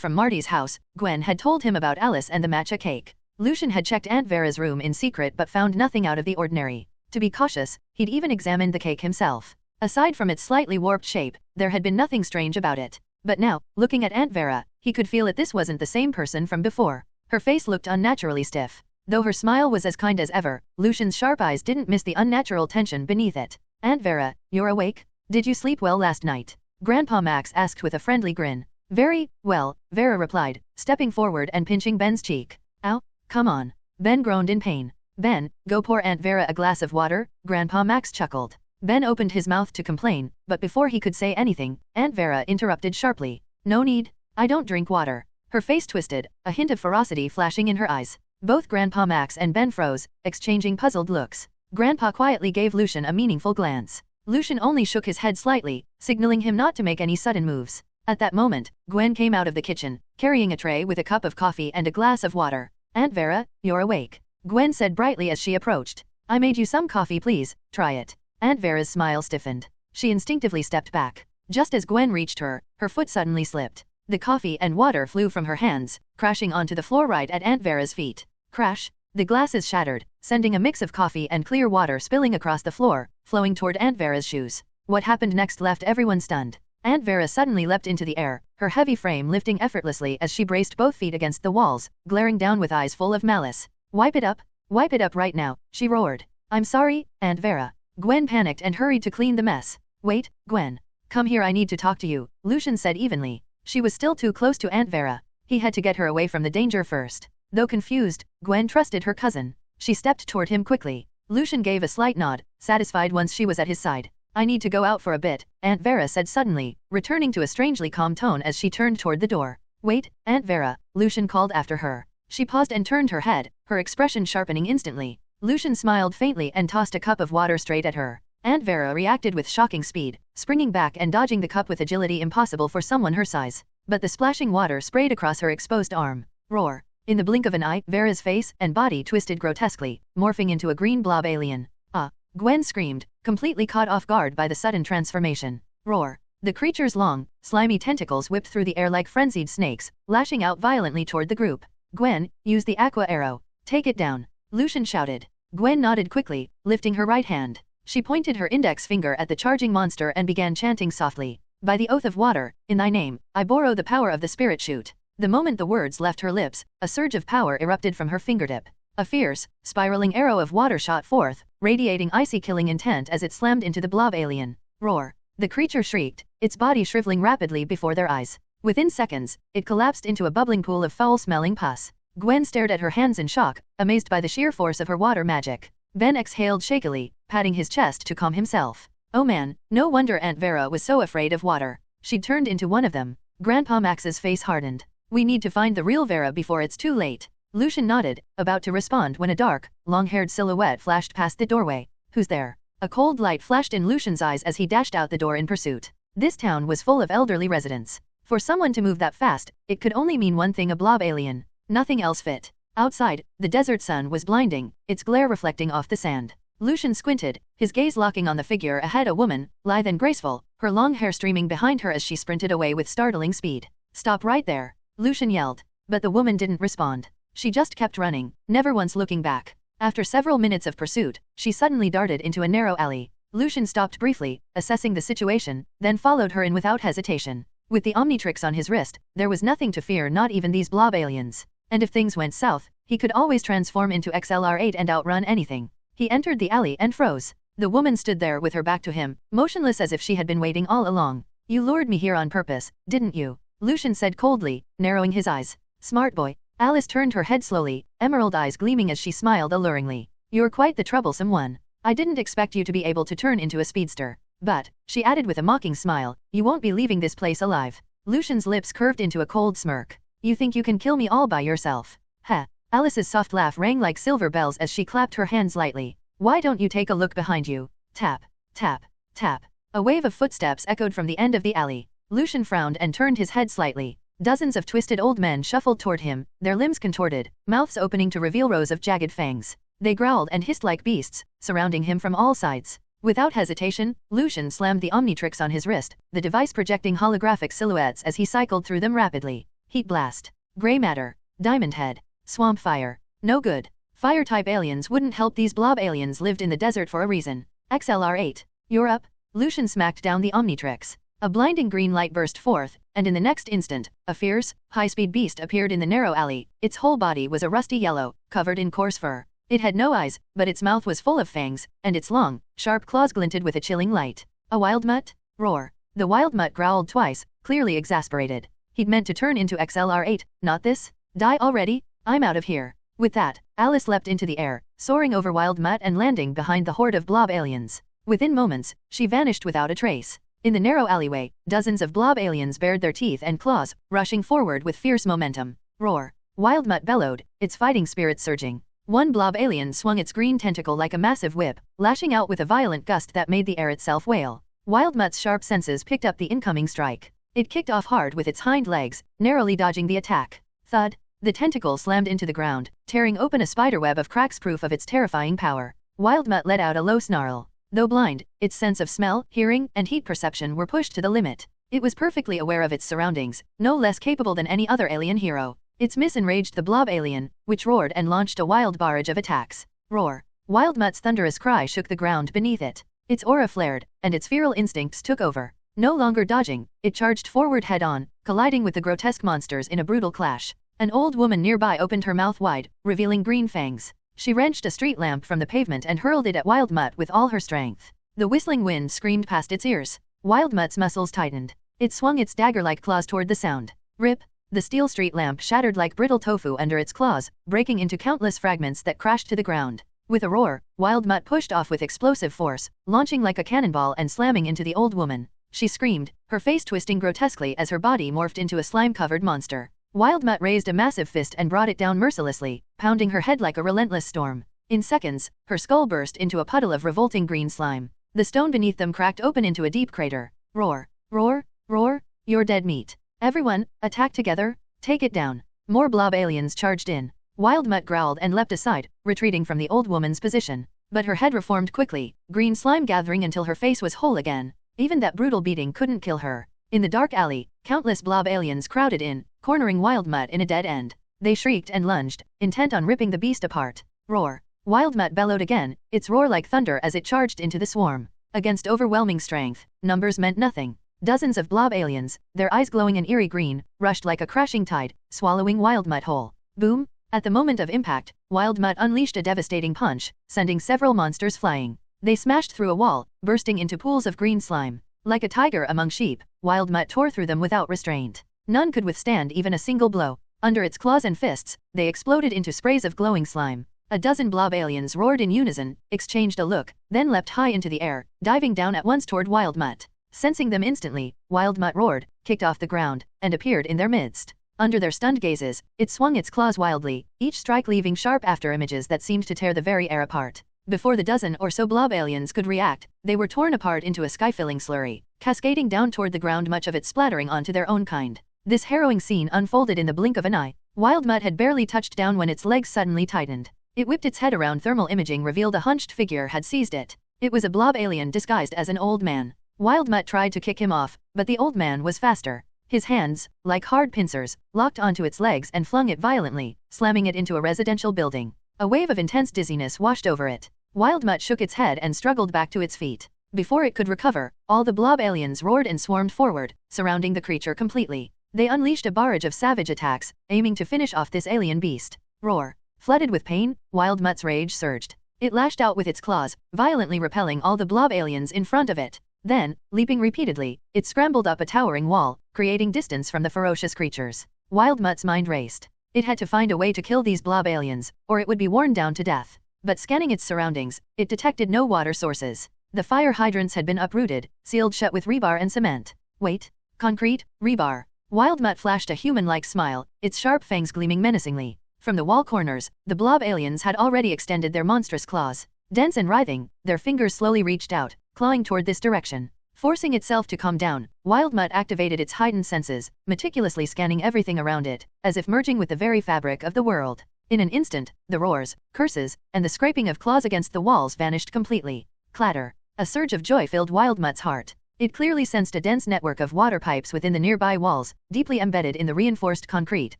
from Marty's house, Gwen had told him about Alice and the matcha cake. Lucian had checked Aunt Vera's room in secret but found nothing out of the ordinary. To be cautious, he'd even examined the cake himself. Aside from its slightly warped shape, there had been nothing strange about it. But now, looking at Aunt Vera, he could feel that this wasn't the same person from before. Her face looked unnaturally stiff. Though her smile was as kind as ever, Lucian's sharp eyes didn't miss the unnatural tension beneath it. Aunt Vera, you're awake? Did you sleep well last night? Grandpa Max asked with a friendly grin. Very well, Vera replied, stepping forward and pinching Ben's cheek. Ow, come on. Ben groaned in pain. Ben, go pour Aunt Vera a glass of water, Grandpa Max chuckled. Ben opened his mouth to complain, but before he could say anything, Aunt Vera interrupted sharply. No need, I don't drink water. Her face twisted, a hint of ferocity flashing in her eyes. Both Grandpa Max and Ben froze, exchanging puzzled looks. Grandpa quietly gave Lucian a meaningful glance. Lucian only shook his head slightly, signaling him not to make any sudden moves. At that moment, Gwen came out of the kitchen, carrying a tray with a cup of coffee and a glass of water. Aunt Vera, you're awake. Gwen said brightly as she approached. I made you some coffee, please, try it. Aunt Vera's smile stiffened. She instinctively stepped back. Just as Gwen reached her, her foot suddenly slipped. The coffee and water flew from her hands, crashing onto the floor right at Aunt Vera's feet. Crash! The glasses shattered, sending a mix of coffee and clear water spilling across the floor, flowing toward Aunt Vera's shoes. What happened next left everyone stunned. Aunt Vera suddenly leapt into the air, her heavy frame lifting effortlessly as she braced both feet against the walls, glaring down with eyes full of malice. Wipe it up right now, she roared. I'm sorry, Aunt Vera. Gwen panicked and hurried to clean the mess. Wait, Gwen. Come here, I need to talk to you, Lucian said evenly. She was still too close to Aunt Vera. He had to get her away from the danger first. Though confused, Gwen trusted her cousin. She stepped toward him quickly. Lucian gave a slight nod, satisfied once she was at his side. I need to go out for a bit, Aunt Vera said suddenly, returning to a strangely calm tone as she turned toward the door. Wait, Aunt Vera, Lucian called after her. She paused and turned her head, her expression sharpening instantly. Lucian smiled faintly and tossed a cup of water straight at her. Aunt Vera reacted with shocking speed, springing back and dodging the cup with agility impossible for someone her size. But the splashing water sprayed across her exposed arm. Roar! In the blink of an eye, Vera's face and body twisted grotesquely, morphing into a green blob alien. Ah! Gwen screamed, completely caught off guard by the sudden transformation. Roar! The creature's long, slimy tentacles whipped through the air like frenzied snakes, lashing out violently toward the group. Gwen, use the aqua arrow. Take it down. Lucian shouted. Gwen nodded quickly, lifting her right hand. She pointed her index finger at the charging monster and began chanting softly. By the oath of water, in thy name, I borrow the power of the spirit shoot. The moment the words left her lips, a surge of power erupted from her fingertip. A fierce, spiraling arrow of water shot forth, radiating icy killing intent as it slammed into the blob alien. Roar! The creature shrieked, its body shriveling rapidly before their eyes. Within seconds, it collapsed into a bubbling pool of foul-smelling pus. Gwen stared at her hands in shock, amazed by the sheer force of her water magic. Ben exhaled shakily, patting his chest to calm himself. Oh man, no wonder Aunt Vera was so afraid of water. She'd turned into one of them. Grandpa Max's face hardened. We need to find the real Vera before it's too late. Lucian nodded, about to respond when a dark, long-haired silhouette flashed past the doorway. Who's there? A cold light flashed in Lucian's eyes as he dashed out the door in pursuit. This town was full of elderly residents. For someone to move that fast, it could only mean one thing: a blob alien. Nothing else fit. Outside, the desert sun was blinding, its glare reflecting off the sand. Lucian squinted, his gaze locking on the figure ahead, a woman, lithe and graceful, her long hair streaming behind her as she sprinted away with startling speed. Stop right there! Lucian yelled. But the woman didn't respond. She just kept running, never once looking back. After several minutes of pursuit, she suddenly darted into a narrow alley. Lucian stopped briefly, assessing the situation, then followed her in without hesitation. With the Omnitrix on his wrist, there was nothing to fear, not even these blob aliens. And if things went south, he could always transform into XLR8 and outrun anything. He entered the alley and froze. The woman stood there with her back to him, motionless as if she had been waiting all along. You lured me here on purpose, didn't you? Lucian said coldly, narrowing his eyes. Smart boy. Alice turned her head slowly, emerald eyes gleaming as she smiled alluringly. You're quite the troublesome one. I didn't expect you to be able to turn into a speedster. But, she added with a mocking smile, you won't be leaving this place alive. Lucian's lips curved into a cold smirk. You think you can kill me all by yourself? Heh. Alice's soft laugh rang like silver bells as she clapped her hands lightly. Why don't you take a look behind you? Tap, tap, tap. A wave of footsteps echoed from the end of the alley. Lucian frowned and turned his head slightly. Dozens of twisted old men shuffled toward him, their limbs contorted, mouths opening to reveal rows of jagged fangs. They growled and hissed like beasts, surrounding him from all sides. Without hesitation, Lucian slammed the Omnitrix on his wrist, the device projecting holographic silhouettes as he cycled through them rapidly. Heat blast. Gray matter. Diamond head. Swamp fire. No good. Fire-type aliens wouldn't help. These blob aliens lived in the desert for a reason. XLR8. You're up. Lucian smacked down the Omnitrix. A blinding green light burst forth, and in the next instant, a fierce, high-speed beast appeared in the narrow alley. Its whole body was a rusty yellow, covered in coarse fur. It had no eyes, but its mouth was full of fangs, and its long, sharp claws glinted with a chilling light. A wild mutt? Roar. The wild mutt growled twice, clearly exasperated. He'd meant to turn into XLR8, not this. Die already? I'm out of here. With that, Alice leapt into the air, soaring over wild mutt and landing behind the horde of blob aliens. Within moments, she vanished without a trace. In the narrow alleyway, dozens of blob aliens bared their teeth and claws, rushing forward with fierce momentum. Roar. Wild mutt bellowed, its fighting spirit surging. One blob alien swung its green tentacle like a massive whip, lashing out with a violent gust that made the air itself wail. Wild mutt's sharp senses picked up the incoming strike. It kicked off hard with its hind legs, narrowly dodging the attack. Thud. The tentacle slammed into the ground, tearing open a spiderweb of cracks proof of its terrifying power. Wild mutt let out a low snarl. Though blind, its sense of smell, hearing, and heat perception were pushed to the limit. It was perfectly aware of its surroundings, no less capable than any other alien hero. Its miss enraged the blob alien, which roared and launched a wild barrage of attacks. Roar. Wild mutt's thunderous cry shook the ground beneath it. Its aura flared, and its feral instincts took over. No longer dodging, it charged forward head-on, colliding with the grotesque monsters in a brutal clash. An old woman nearby opened her mouth wide, revealing green fangs. She wrenched a street lamp from the pavement and hurled it at Wild Mutt with all her strength. The whistling wind screamed past its ears. Wild Mutt's muscles tightened. It swung its dagger-like claws toward the sound. Rip! The steel street lamp shattered like brittle tofu under its claws, breaking into countless fragments that crashed to the ground. With a roar, Wild Mutt pushed off with explosive force, launching like a cannonball and slamming into the old woman. She screamed, her face twisting grotesquely as her body morphed into a slime-covered monster. Wild Mutt raised a massive fist and brought it down mercilessly, pounding her head like a relentless storm. In seconds, her skull burst into a puddle of revolting green slime. The stone beneath them cracked open into a deep crater. Roar, roar, roar, you're dead meat. Everyone, attack together, take it down. More blob aliens charged in. Wild Mutt growled and leapt aside, retreating from the old woman's position. But her head reformed quickly, green slime gathering until her face was whole again. Even that brutal beating couldn't kill her. In the dark alley, countless blob aliens crowded in, cornering Wild Mutt in a dead end. They shrieked and lunged, intent on ripping the beast apart. Roar. Wild Mutt bellowed again, its roar like thunder as it charged into the swarm. Against overwhelming strength, numbers meant nothing. Dozens of blob aliens, their eyes glowing an eerie green, rushed like a crashing tide, swallowing Wild Mutt whole. Boom! At the moment of impact, Wild Mutt unleashed a devastating punch, sending several monsters flying. They smashed through a wall, bursting into pools of green slime. Like a tiger among sheep, Wild Mutt tore through them without restraint. None could withstand even a single blow. Under its claws and fists, they exploded into sprays of glowing slime. A dozen blob aliens roared in unison, exchanged a look, then leapt high into the air, diving down at once toward Wild Mutt. Sensing them instantly, Wild Mutt roared, kicked off the ground, and appeared in their midst. Under their stunned gazes, it swung its claws wildly, each strike leaving sharp afterimages that seemed to tear the very air apart. Before the dozen or so blob aliens could react, they were torn apart into a sky-filling slurry, cascading down toward the ground, much of it splattering onto their own kind. This harrowing scene unfolded in the blink of an eye. Wild Mutt had barely touched down when its legs suddenly tightened. It whipped its head around. Thermal imaging revealed a hunched figure had seized it. It was a blob alien disguised as an old man. Wild Mutt tried to kick him off, but the old man was faster. His hands, like hard pincers, locked onto its legs and flung it violently, slamming it into a residential building. A wave of intense dizziness washed over it. Wild Mutt shook its head and struggled back to its feet. Before it could recover, all the blob aliens roared and swarmed forward, surrounding the creature completely. They unleashed a barrage of savage attacks, aiming to finish off this alien beast. Roar. Flooded with pain, Wild Mutt's rage surged. It lashed out with its claws, violently repelling all the blob aliens in front of it. Then, leaping repeatedly, it scrambled up a towering wall, creating distance from the ferocious creatures. Wild Mutt's mind raced. It had to find a way to kill these blob aliens, or it would be worn down to death. But scanning its surroundings, it detected no water sources. The fire hydrants had been uprooted, sealed shut with rebar and cement. Wait. Concrete, rebar. Wild Mutt flashed a human-like smile, its sharp fangs gleaming menacingly. From the wall corners, the blob aliens had already extended their monstrous claws. Dense and writhing, their fingers slowly reached out, clawing toward this direction. Forcing itself to calm down, Wild Mutt activated its heightened senses, meticulously scanning everything around it, as if merging with the very fabric of the world. In an instant, the roars, curses, and the scraping of claws against the walls vanished completely. Clatter. A surge of joy filled Wild Mutt's heart. It clearly sensed a dense network of water pipes within the nearby walls, deeply embedded in the reinforced concrete,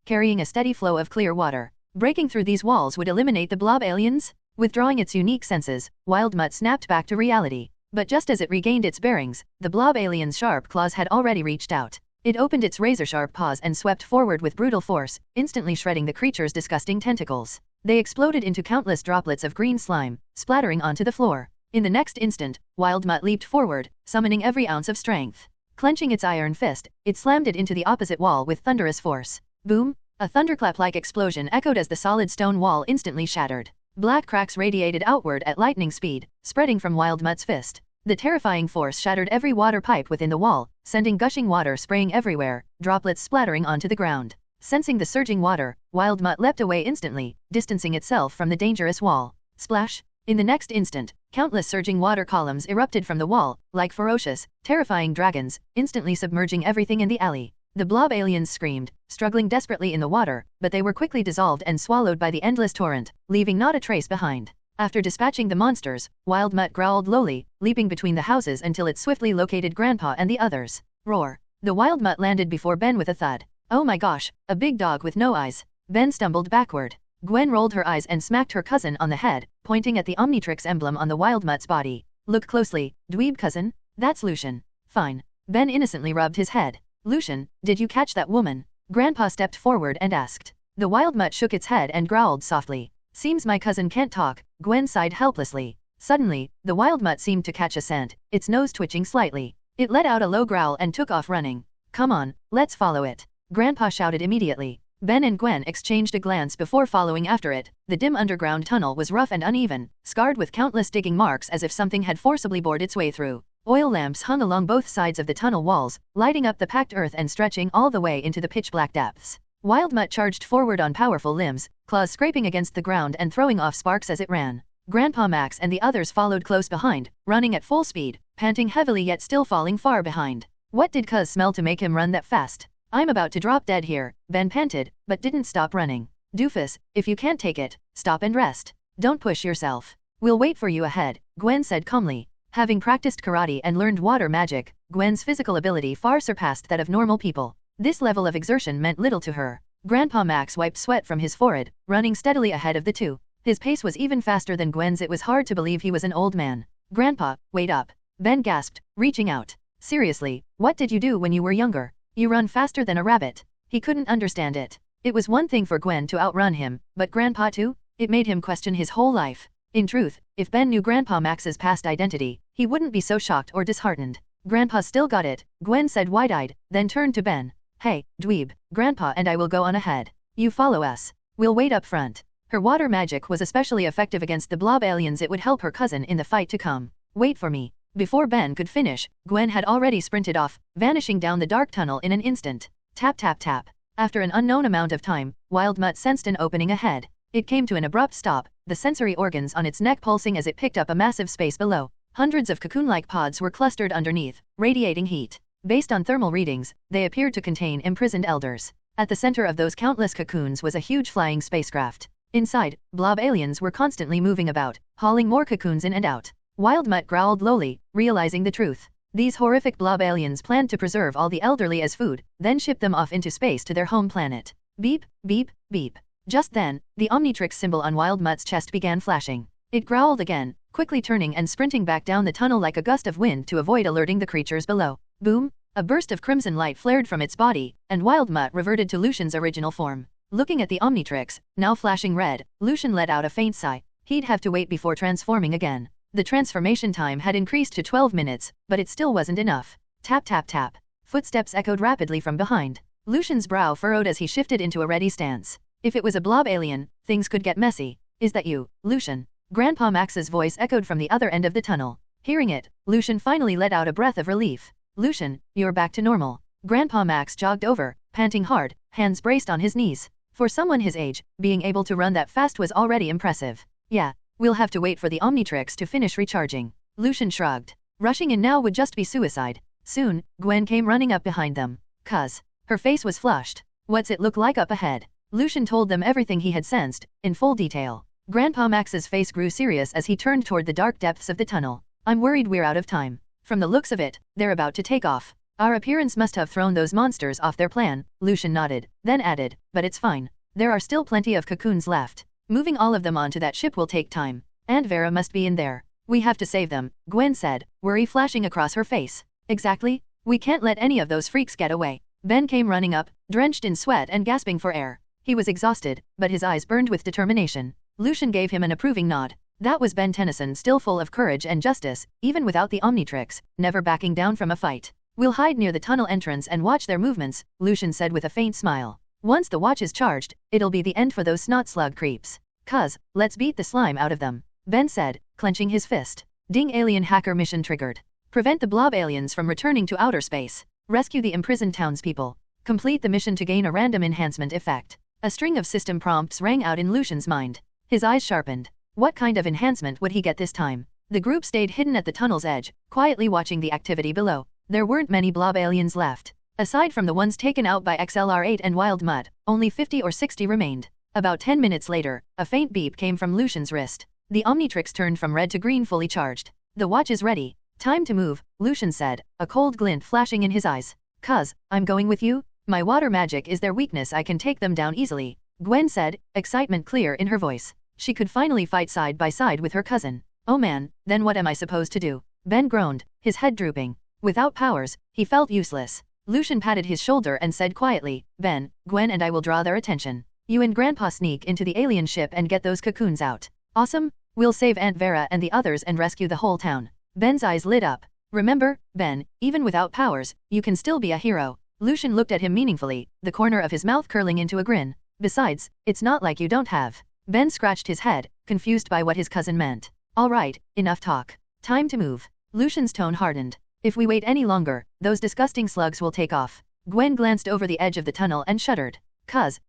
carrying a steady flow of clear water. Breaking through these walls would eliminate the blob aliens? Withdrawing its unique senses, Wild Mutt snapped back to reality. But just as it regained its bearings, the blob alien's sharp claws had already reached out. It opened its razor-sharp paws and swept forward with brutal force, instantly shredding the creature's disgusting tentacles. They exploded into countless droplets of green slime, splattering onto the floor. In the next instant, Wild Mutt leaped forward, summoning every ounce of strength. Clenching its iron fist, it slammed it into the opposite wall with thunderous force. Boom! A thunderclap-like explosion echoed as the solid stone wall instantly shattered. Black cracks radiated outward at lightning speed, spreading from Wild Mutt's fist. The terrifying force shattered every water pipe within the wall, sending gushing water spraying everywhere, droplets splattering onto the ground. Sensing the surging water, Wild Mutt leapt away instantly, distancing itself from the dangerous wall. Splash! In the next instant, countless surging water columns erupted from the wall, like ferocious, terrifying dragons, instantly submerging everything in the alley. The blob aliens screamed, struggling desperately in the water, but they were quickly dissolved and swallowed by the endless torrent, leaving not a trace behind. After dispatching the monsters, Wild Mutt growled lowly, leaping between the houses until it swiftly located Grandpa and the others. Roar! The Wild Mutt landed before Ben with a thud. Oh my gosh, a big dog with no eyes. Ben stumbled backward. Gwen rolled her eyes and smacked her cousin on the head, pointing at the Omnitrix emblem on the Wild Mutt's body. Look closely, dweeb cousin. That's Lucian. Fine. Ben innocently rubbed his head. Lucian, did you catch that woman? Grandpa stepped forward and asked. The Wild Mutt shook its head and growled softly. Seems my cousin can't talk, Gwen sighed helplessly. Suddenly, the Wild Mutt seemed to catch a scent, its nose twitching slightly. It let out a low growl and took off running. Come on, let's follow it. Grandpa shouted immediately. Ben and Gwen exchanged a glance before following after it. The dim underground tunnel was rough and uneven, scarred with countless digging marks as if something had forcibly bored its way through. Oil lamps hung along both sides of the tunnel walls, lighting up the packed earth and stretching all the way into the pitch-black depths. Wild Mutt charged forward on powerful limbs, claws scraping against the ground and throwing off sparks as it ran. Grandpa Max and the others followed close behind, running at full speed, panting heavily yet still falling far behind. What did Cuz smell to make him run that fast? I'm about to drop dead here, Ben panted, but didn't stop running. Doofus, if you can't take it, stop and rest. Don't push yourself. We'll wait for you ahead, Gwen said calmly. Having practiced karate and learned water magic, Gwen's physical ability far surpassed that of normal people. This level of exertion meant little to her. Grandpa Max wiped sweat from his forehead, running steadily ahead of the two. His pace was even faster than Gwen's. It was hard to believe he was an old man. Grandpa, wait up. Ben gasped, reaching out. Seriously, what did you do when you were younger? You run faster than a rabbit. He couldn't understand it. It was one thing for Gwen to outrun him, but Grandpa too? It made him question his whole life. In truth, if Ben knew Grandpa Max's past identity, he wouldn't be so shocked or disheartened. Grandpa still got it, Gwen said wide-eyed, then turned to Ben. Hey, dweeb, Grandpa and I will go on ahead. You follow us. We'll wait up front. Her water magic was especially effective against the blob aliens. It would help her cousin in the fight to come. Wait for me. Before Ben could finish, Gwen had already sprinted off, vanishing down the dark tunnel in an instant. Tap tap tap. After an unknown amount of time, Wild Mutt sensed an opening ahead. It came to an abrupt stop, the sensory organs on its neck pulsing as it picked up a massive space below. Hundreds of cocoon-like pods were clustered underneath, radiating heat. Based on thermal readings, they appeared to contain imprisoned elders. At the center of those countless cocoons was a huge flying spacecraft. Inside, blob aliens were constantly moving about, hauling more cocoons in and out. Wild Mutt growled lowly, realizing the truth. These horrific blob aliens planned to preserve all the elderly as food, then ship them off into space to their home planet. Beep, beep, beep. Just then, the Omnitrix symbol on Wild Mutt's chest began flashing. It growled again, quickly turning and sprinting back down the tunnel like a gust of wind to avoid alerting the creatures below. Boom! A burst of crimson light flared from its body, and Wild Mutt reverted to Lucian's original form. Looking at the Omnitrix, now flashing red, Lucian let out a faint sigh. He'd have to wait before transforming again. The transformation time had increased to 12 minutes, but it still wasn't enough. Tap tap tap. Footsteps echoed rapidly from behind. Lucian's brow furrowed as he shifted into a ready stance. If it was a blob alien, things could get messy. Is that you, Lucian? Grandpa Max's voice echoed from the other end of the tunnel. Hearing it, Lucian finally let out a breath of relief. Lucian, you're back to normal. Grandpa Max jogged over, panting hard, hands braced on his knees. For someone his age, being able to run that fast was already impressive. Yeah. We'll have to wait for the Omnitrix to finish recharging. Lucian shrugged. Rushing in now would just be suicide. Soon, Gwen came running up behind them. Cuz. Her face was flushed. What's it look like up ahead? Lucian told them everything he had sensed, in full detail. Grandpa Max's face grew serious as he turned toward the dark depths of the tunnel. I'm worried we're out of time. From the looks of it, they're about to take off. Our appearance must have thrown those monsters off their plan. Lucian nodded, then added, but it's fine. There are still plenty of cocoons left. Moving all of them onto that ship will take time. And Vera must be in there. We have to save them, Gwen said, worry flashing across her face. Exactly. We can't let any of those freaks get away. Ben came running up, drenched in sweat and gasping for air. He was exhausted, but his eyes burned with determination. Lucian gave him an approving nod. That was Ben Tennyson, still full of courage and justice, even without the Omnitrix, never backing down from a fight. We'll hide near the tunnel entrance and watch their movements, Lucian said with a faint smile. Once the watch is charged, it'll be the end for those snot slug creeps. Let's beat the slime out of them, Ben said, clenching his fist. Ding, alien hacker mission triggered. Prevent the blob aliens from returning to outer space. Rescue the imprisoned townspeople. Complete the mission to gain a random enhancement effect. A string of system prompts rang out in Lucian's mind. His eyes sharpened. What kind of enhancement would he get this time? The group stayed hidden at the tunnel's edge, quietly watching the activity below. There weren't many blob aliens left. Aside from the ones taken out by XLR8 and Wild Mutt, only 50 or 60 remained. About 10 minutes later, a faint beep came from Lucian's wrist. The Omnitrix turned from red to green, fully charged. The watch is ready. Time to move, Lucian said, a cold glint flashing in his eyes. I'm going with you? My water magic is their weakness, I can take them down easily, Gwen said, excitement clear in her voice. She could finally fight side by side with her cousin. Oh man, then what am I supposed to do? Ben groaned, his head drooping. Without powers, he felt useless. Lucian patted his shoulder and said quietly, Ben, Gwen and I will draw their attention. You and Grandpa sneak into the alien ship and get those cocoons out. Awesome? We'll save Aunt Vera and the others and rescue the whole town. Ben's eyes lit up. Remember, Ben, even without powers, you can still be a hero. Lucian looked at him meaningfully, the corner of his mouth curling into a grin. Besides, it's not like you don't have. Ben scratched his head, confused by what his cousin meant. All right, enough talk. Time to move. Lucian's tone hardened. If we wait any longer, those disgusting slugs will take off. Gwen glanced over the edge of the tunnel and shuddered.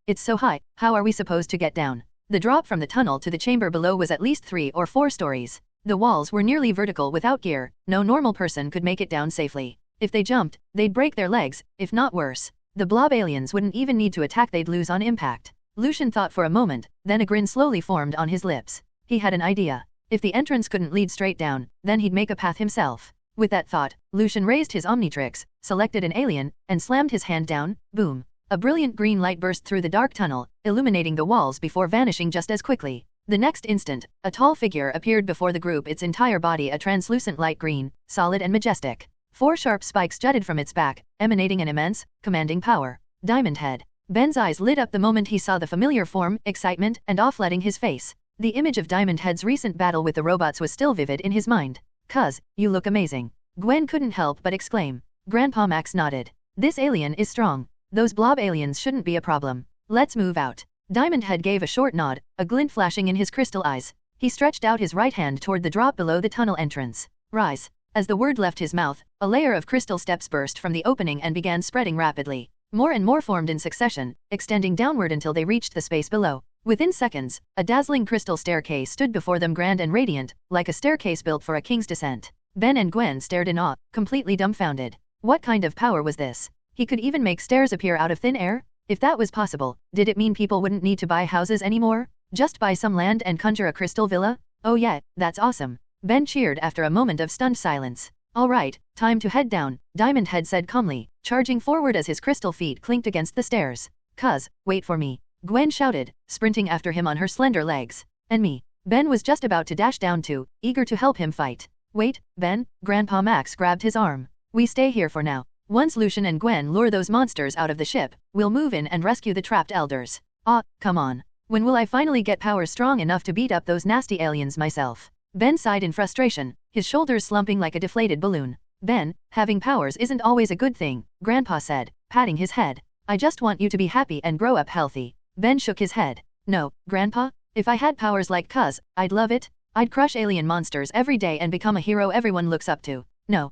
It's so high, how are we supposed to get down? The drop from the tunnel to the chamber below was at least 3 or 4 stories. The walls were nearly vertical without gear, no normal person could make it down safely. If they jumped, they'd break their legs, if not worse. The blob aliens wouldn't even need to attack, they'd lose on impact. Lucian thought for a moment, then a grin slowly formed on his lips. He had an idea. If the entrance couldn't lead straight down, then he'd make a path himself. With that thought, Lucian raised his Omnitrix, selected an alien, and slammed his hand down. Boom. A brilliant green light burst through the dark tunnel, illuminating the walls before vanishing just as quickly. The next instant, a tall figure appeared before the group, its entire body a translucent light green, solid and majestic. 4 sharp spikes jutted from its back, emanating an immense, commanding power. Diamond Head. Ben's eyes lit up the moment he saw the familiar form, excitement and awe flooding his face. The image of Diamond Head's recent battle with the robots was still vivid in his mind. You look amazing. Gwen couldn't help but exclaim. Grandpa Max nodded. This alien is strong. Those blob aliens shouldn't be a problem. Let's move out. Diamond Head gave a short nod, a glint flashing in his crystal eyes. He stretched out his right hand toward the drop below the tunnel entrance. Rise. As the word left his mouth, a layer of crystal steps burst from the opening and began spreading rapidly. More and more formed in succession, extending downward until they reached the space below. Within seconds, a dazzling crystal staircase stood before them, grand and radiant, like a staircase built for a king's descent. Ben and Gwen stared in awe, completely dumbfounded. What kind of power was this? He could even make stairs appear out of thin air? If that was possible, did it mean people wouldn't need to buy houses anymore? Just buy some land and conjure a crystal villa? Oh yeah, that's awesome. Ben cheered after a moment of stunned silence. All right, time to head down, Diamond Head said calmly, charging forward as his crystal feet clinked against the stairs. Wait for me. Gwen shouted, sprinting after him on her slender legs. And me. Ben was just about to dash down too, eager to help him fight. Wait, Ben, Grandpa Max grabbed his arm. We stay here for now. Once Lucian and Gwen lure those monsters out of the ship, we'll move in and rescue the trapped elders. Come on. When will I finally get powers strong enough to beat up those nasty aliens myself? Ben sighed in frustration, his shoulders slumping like a deflated balloon. Ben, having powers isn't always a good thing, Grandpa said, patting his head. I just want you to be happy and grow up healthy. Ben shook his head. No, Grandpa, if I had powers like I'd love it. I'd crush alien monsters every day and become a hero everyone looks up to. No,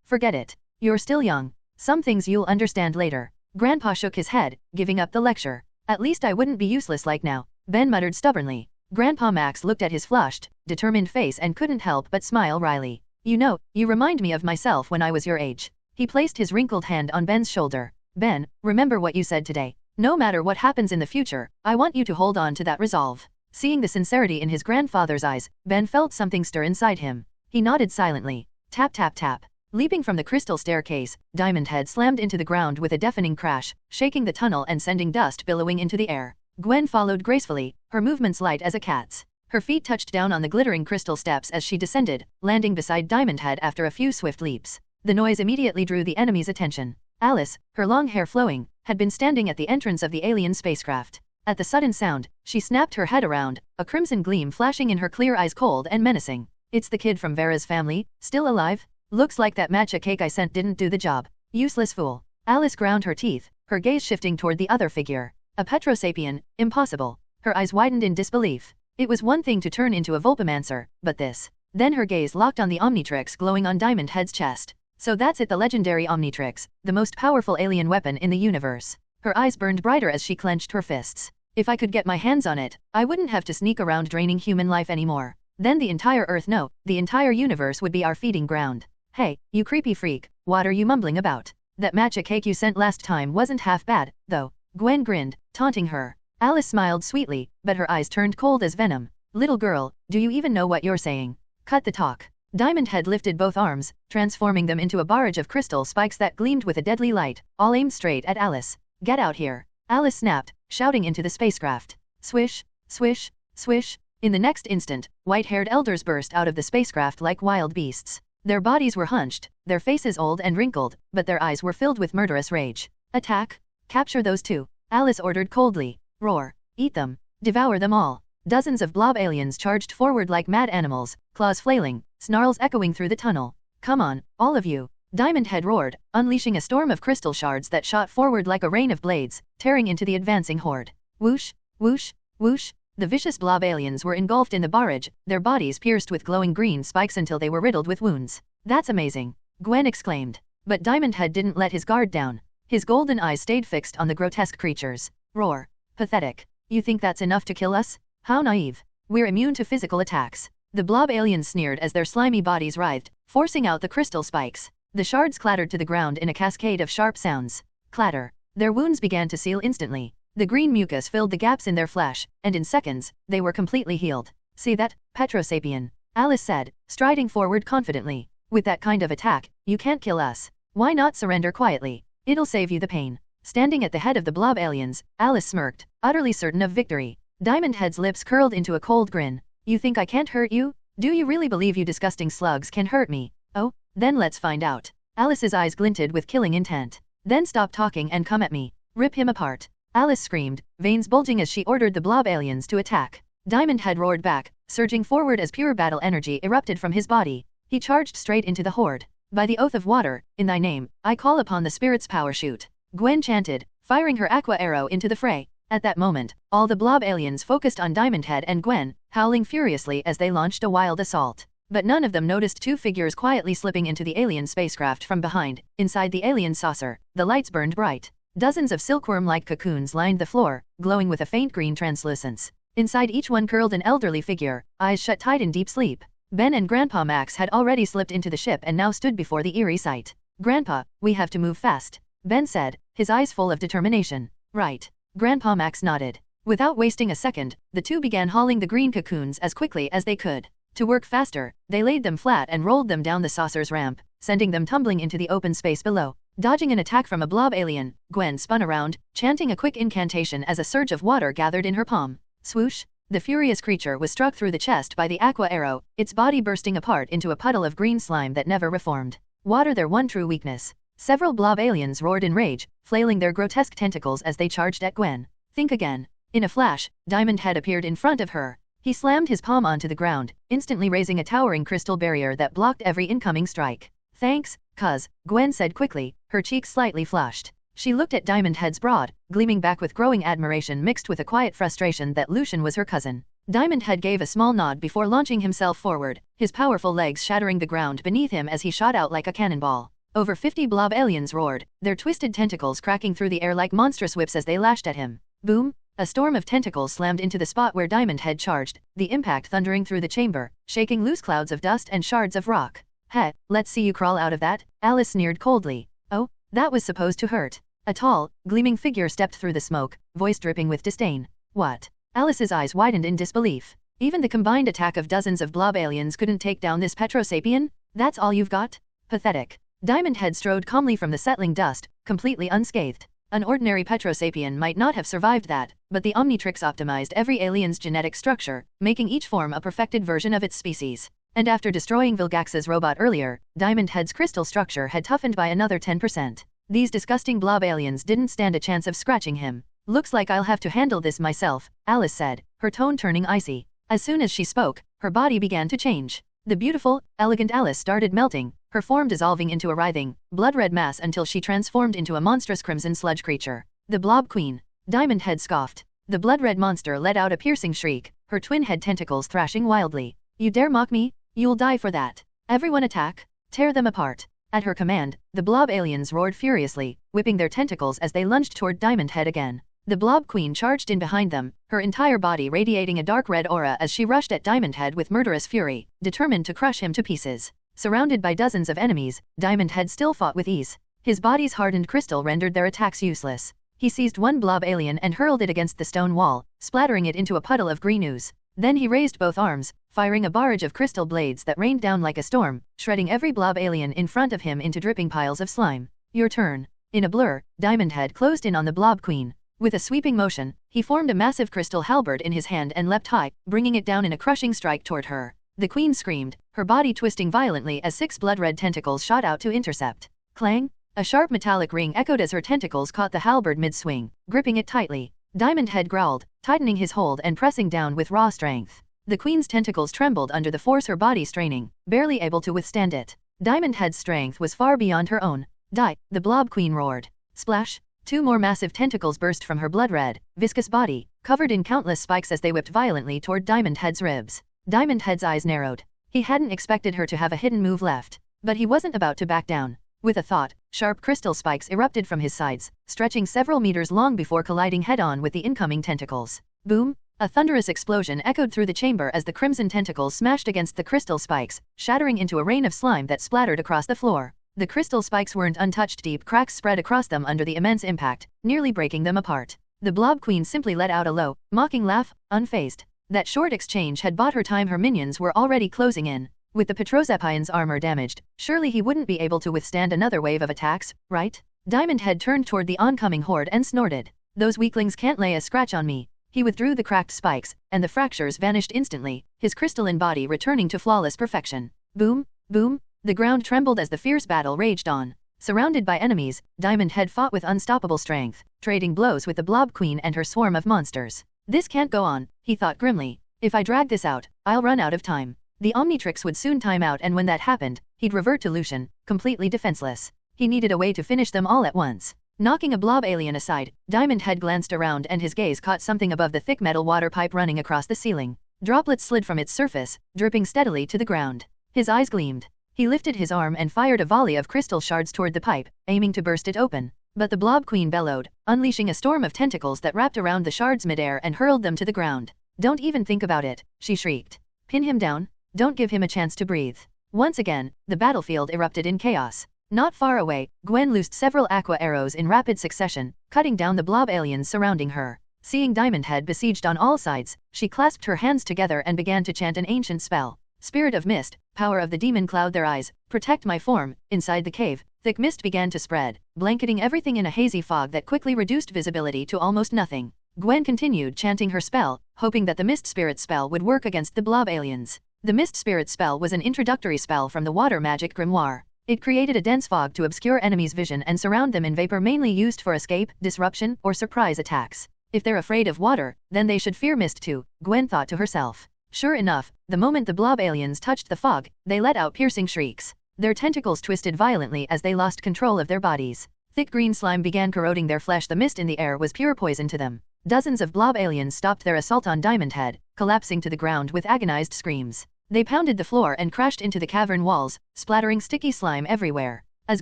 forget it. You're still young. Some things you'll understand later. Grandpa shook his head, giving up the lecture. At least I wouldn't be useless like now, Ben muttered stubbornly. Grandpa Max looked at his flushed, determined face and couldn't help but smile wryly. You know, you remind me of myself when I was your age. He placed his wrinkled hand on Ben's shoulder. Ben, remember what you said today. No matter what happens in the future, I want you to hold on to that resolve. Seeing the sincerity in his grandfather's eyes, Ben felt something stir inside him. He nodded silently. Tap tap tap. Leaping from the crystal staircase, Diamond Head slammed into the ground with a deafening crash, shaking the tunnel and sending dust billowing into the air. Gwen followed gracefully, her movements light as a cat's. Her feet touched down on the glittering crystal steps as she descended, landing beside Diamond Head after a few swift leaps. The noise immediately drew the enemy's attention. Alice, her long hair flowing, had been standing at the entrance of the alien spacecraft. At the sudden sound, she snapped her head around, a crimson gleam flashing in her clear eyes, cold and menacing. It's the kid from Vera's family, still alive? Looks like that matcha cake I sent didn't do the job. Useless fool. Alice ground her teeth, her gaze shifting toward the other figure. A Petrosapien, impossible. Her eyes widened in disbelief. It was one thing to turn into a Vulpamancer, but this. Then her gaze locked on the Omnitrix glowing on Diamond Head's chest. So that's it, the legendary Omnitrix, the most powerful alien weapon in the universe. Her eyes burned brighter as she clenched her fists. If I could get my hands on it, I wouldn't have to sneak around draining human life anymore. Then the entire Earth, no, the entire universe would be our feeding ground. Hey, you creepy freak, what are you mumbling about? That matcha cake you sent last time wasn't half bad, though. Gwen grinned, taunting her. Alice smiled sweetly, but her eyes turned cold as venom. Little girl, do you even know what you're saying? Cut the talk. Diamond Head lifted both arms, transforming them into a barrage of crystal spikes that gleamed with a deadly light, all aimed straight at Alice. Get out here. Alice snapped, shouting into the spacecraft. Swish, swish, swish. In the next instant, white-haired elders burst out of the spacecraft like wild beasts. Their bodies were hunched, their faces old and wrinkled, but their eyes were filled with murderous rage. Attack! Capture those two, Alice ordered coldly. Roar! Eat them! Devour them all! Dozens of blob aliens charged forward like mad animals, claws flailing, snarls echoing through the tunnel. Come on, all of you! Diamond Head roared, unleashing a storm of crystal shards that shot forward like a rain of blades, tearing into the advancing horde. Whoosh! Whoosh! Whoosh! The vicious blob aliens were engulfed in the barrage, their bodies pierced with glowing green spikes until they were riddled with wounds. That's amazing! Gwen exclaimed. But Diamond Head didn't let his guard down. His golden eyes stayed fixed on the grotesque creatures. Roar! Pathetic. You think that's enough to kill us? How naive. We're immune to physical attacks. The blob aliens sneered as their slimy bodies writhed, forcing out the crystal spikes. The shards clattered to the ground in a cascade of sharp sounds. Clatter. Their wounds began to seal instantly. The green mucus filled the gaps in their flesh, and in seconds, they were completely healed. See that, Petrosapien? Alice said, striding forward confidently. With that kind of attack, you can't kill us. Why not surrender quietly? It'll save you the pain. Standing at the head of the blob aliens, Alice smirked, utterly certain of victory. Diamond Head's lips curled into a cold grin. You think I can't hurt you? Do you really believe you disgusting slugs can hurt me? Oh, then let's find out. Alice's eyes glinted with killing intent. Then stop talking and come at me. Rip him apart. Alice screamed, veins bulging as she ordered the blob aliens to attack. Diamond Head roared back, surging forward as pure battle energy erupted from his body. He charged straight into the horde. By the oath of water, in thy name, I call upon the spirit's power shoot. Gwen chanted, firing her aqua arrow into the fray. At that moment, all the blob aliens focused on Diamond Head and Gwen, howling furiously as they launched a wild assault. But none of them noticed two figures quietly slipping into the alien spacecraft from behind. Inside the alien saucer, the lights burned bright. Dozens of silkworm-like cocoons lined the floor, glowing with a faint green translucence. Inside each one curled an elderly figure, eyes shut tight in deep sleep. Ben and Grandpa Max had already slipped into the ship and now stood before the eerie sight. Grandpa, we have to move fast, Ben said, his eyes full of determination. Right. Grandpa Max nodded. Without wasting a second, the two began hauling the green cocoons as quickly as they could. To work faster, they laid them flat and rolled them down the saucer's ramp, sending them tumbling into the open space below. Dodging an attack from a blob alien, Gwen spun around, chanting a quick incantation as a surge of water gathered in her palm. Swoosh! The furious creature was struck through the chest by the aqua arrow, its body bursting apart into a puddle of green slime that never reformed. Water, their one true weakness. Several blob aliens roared in rage, flailing their grotesque tentacles as they charged at Gwen. Think again. In a flash, Diamond Head appeared in front of her. He slammed his palm onto the ground, instantly raising a towering crystal barrier that blocked every incoming strike. Thanks, cuz, Gwen said quickly, her cheeks slightly flushed. She looked at Diamond Head's broad, gleaming back with growing admiration mixed with a quiet frustration that Lucian was her cousin. Diamond Head gave a small nod before launching himself forward, his powerful legs shattering the ground beneath him as he shot out like a cannonball. Over 50 blob aliens roared, their twisted tentacles cracking through the air like monstrous whips as they lashed at him. Boom! A storm of tentacles slammed into the spot where Diamond Head charged, the impact thundering through the chamber, shaking loose clouds of dust and shards of rock. Heh, let's see you crawl out of that, Alice sneered coldly. Oh, that was supposed to hurt. A tall, gleaming figure stepped through the smoke, voice dripping with disdain. What? Alice's eyes widened in disbelief. Even the combined attack of dozens of blob aliens couldn't take down this Petrosapien? That's all you've got? Pathetic. Diamond Head strode calmly from the settling dust, completely unscathed. An ordinary Petrosapien might not have survived that, but the Omnitrix optimized every alien's genetic structure, making each form a perfected version of its species. And after destroying Vilgax's robot earlier, Diamond Head's crystal structure had toughened by another 10%. These disgusting blob aliens didn't stand a chance of scratching him. Looks like I'll have to handle this myself, Alice said, her tone turning icy. As soon as she spoke, her body began to change. The beautiful, elegant Alice started melting, her form dissolving into a writhing, blood-red mass until she transformed into a monstrous crimson sludge creature. The Blob Queen. Diamond Head scoffed. The blood-red monster let out a piercing shriek, her twin head tentacles thrashing wildly. You dare mock me? You'll die for that. Everyone attack. Tear them apart. At her command, the blob aliens roared furiously, whipping their tentacles as they lunged toward Diamond Head again. The Blob Queen charged in behind them, her entire body radiating a dark red aura as she rushed at Diamond Head with murderous fury, determined to crush him to pieces. Surrounded by dozens of enemies, Diamond Head still fought with ease. His body's hardened crystal rendered their attacks useless. He seized one blob alien and hurled it against the stone wall, splattering it into a puddle of green ooze. Then he raised both arms, firing a barrage of crystal blades that rained down like a storm, shredding every blob alien in front of him into dripping piles of slime. Your turn. In a blur, Diamond Head closed in on the Blob Queen. With a sweeping motion, he formed a massive crystal halberd in his hand and leapt high, bringing it down in a crushing strike toward her. The queen screamed, her body twisting violently as 6 blood-red tentacles shot out to intercept. Clang! A sharp metallic ring echoed as her tentacles caught the halberd mid-swing, gripping it tightly. Diamond Head growled, tightening his hold and pressing down with raw strength. The queen's tentacles trembled under the force her body straining, barely able to withstand it. Diamond Head's strength was far beyond her own. Die! The Blob Queen roared. Splash! 2 more massive tentacles burst from her blood-red, viscous body, covered in countless spikes as they whipped violently toward Diamond Head's ribs. Diamond Head's eyes narrowed. He hadn't expected her to have a hidden move left, but he wasn't about to back down. With a thought, sharp crystal spikes erupted from his sides, stretching several meters long before colliding head-on with the incoming tentacles. Boom! A thunderous explosion echoed through the chamber as the crimson tentacles smashed against the crystal spikes, shattering into a rain of slime that splattered across the floor. The crystal spikes weren't untouched. Deep cracks spread across them under the immense impact, nearly breaking them apart. The Blob Queen simply let out a low, mocking laugh, unfazed. That short exchange had bought her time. Her minions were already closing in. With the Petrosapian's armor damaged, surely he wouldn't be able to withstand another wave of attacks, right? Diamond Head turned toward the oncoming horde and snorted. Those weaklings can't lay a scratch on me. He withdrew the cracked spikes, and the fractures vanished instantly, his crystalline body returning to flawless perfection. Boom! Boom! The ground trembled as the fierce battle raged on. Surrounded by enemies, Diamond Head fought with unstoppable strength, trading blows with the Blob Queen and her swarm of monsters. This can't go on, he thought grimly. If I drag this out, I'll run out of time. The Omnitrix would soon time out, and when that happened, he'd revert to Lucian, completely defenseless. He needed a way to finish them all at once. Knocking a blob alien aside, Diamond Head glanced around and his gaze caught something above the thick metal water pipe running across the ceiling. Droplets slid from its surface, dripping steadily to the ground. His eyes gleamed. He lifted his arm and fired a volley of crystal shards toward the pipe, aiming to burst it open. But the Blob Queen bellowed, unleashing a storm of tentacles that wrapped around the shards midair and hurled them to the ground. Don't even think about it, she shrieked. Pin him down. Don't give him a chance to breathe. Once again, the battlefield erupted in chaos. Not far away, Gwen loosed several aqua arrows in rapid succession, cutting down the blob aliens surrounding her. Seeing Diamond Head besieged on all sides, she clasped her hands together and began to chant an ancient spell. Spirit of mist, power of the demon, cloud their eyes, protect my form. Inside the cave, thick mist began to spread, blanketing everything in a hazy fog that quickly reduced visibility to almost nothing. Gwen continued chanting her spell, hoping that the mist spirit spell would work against the blob aliens. The mist spirit spell was an introductory spell from the water magic grimoire. It created a dense fog to obscure enemies' vision and surround them in vapor, mainly used for escape, disruption, or surprise attacks. If they're afraid of water, then they should fear mist too, Gwen thought to herself. Sure enough, the moment the blob aliens touched the fog, they let out piercing shrieks. Their tentacles twisted violently as they lost control of their bodies. Thick green slime began corroding their flesh. The mist in the air was pure poison to them. Dozens of blob aliens stopped their assault on Diamond Head, collapsing to the ground with agonized screams. They pounded the floor and crashed into the cavern walls, splattering sticky slime everywhere. As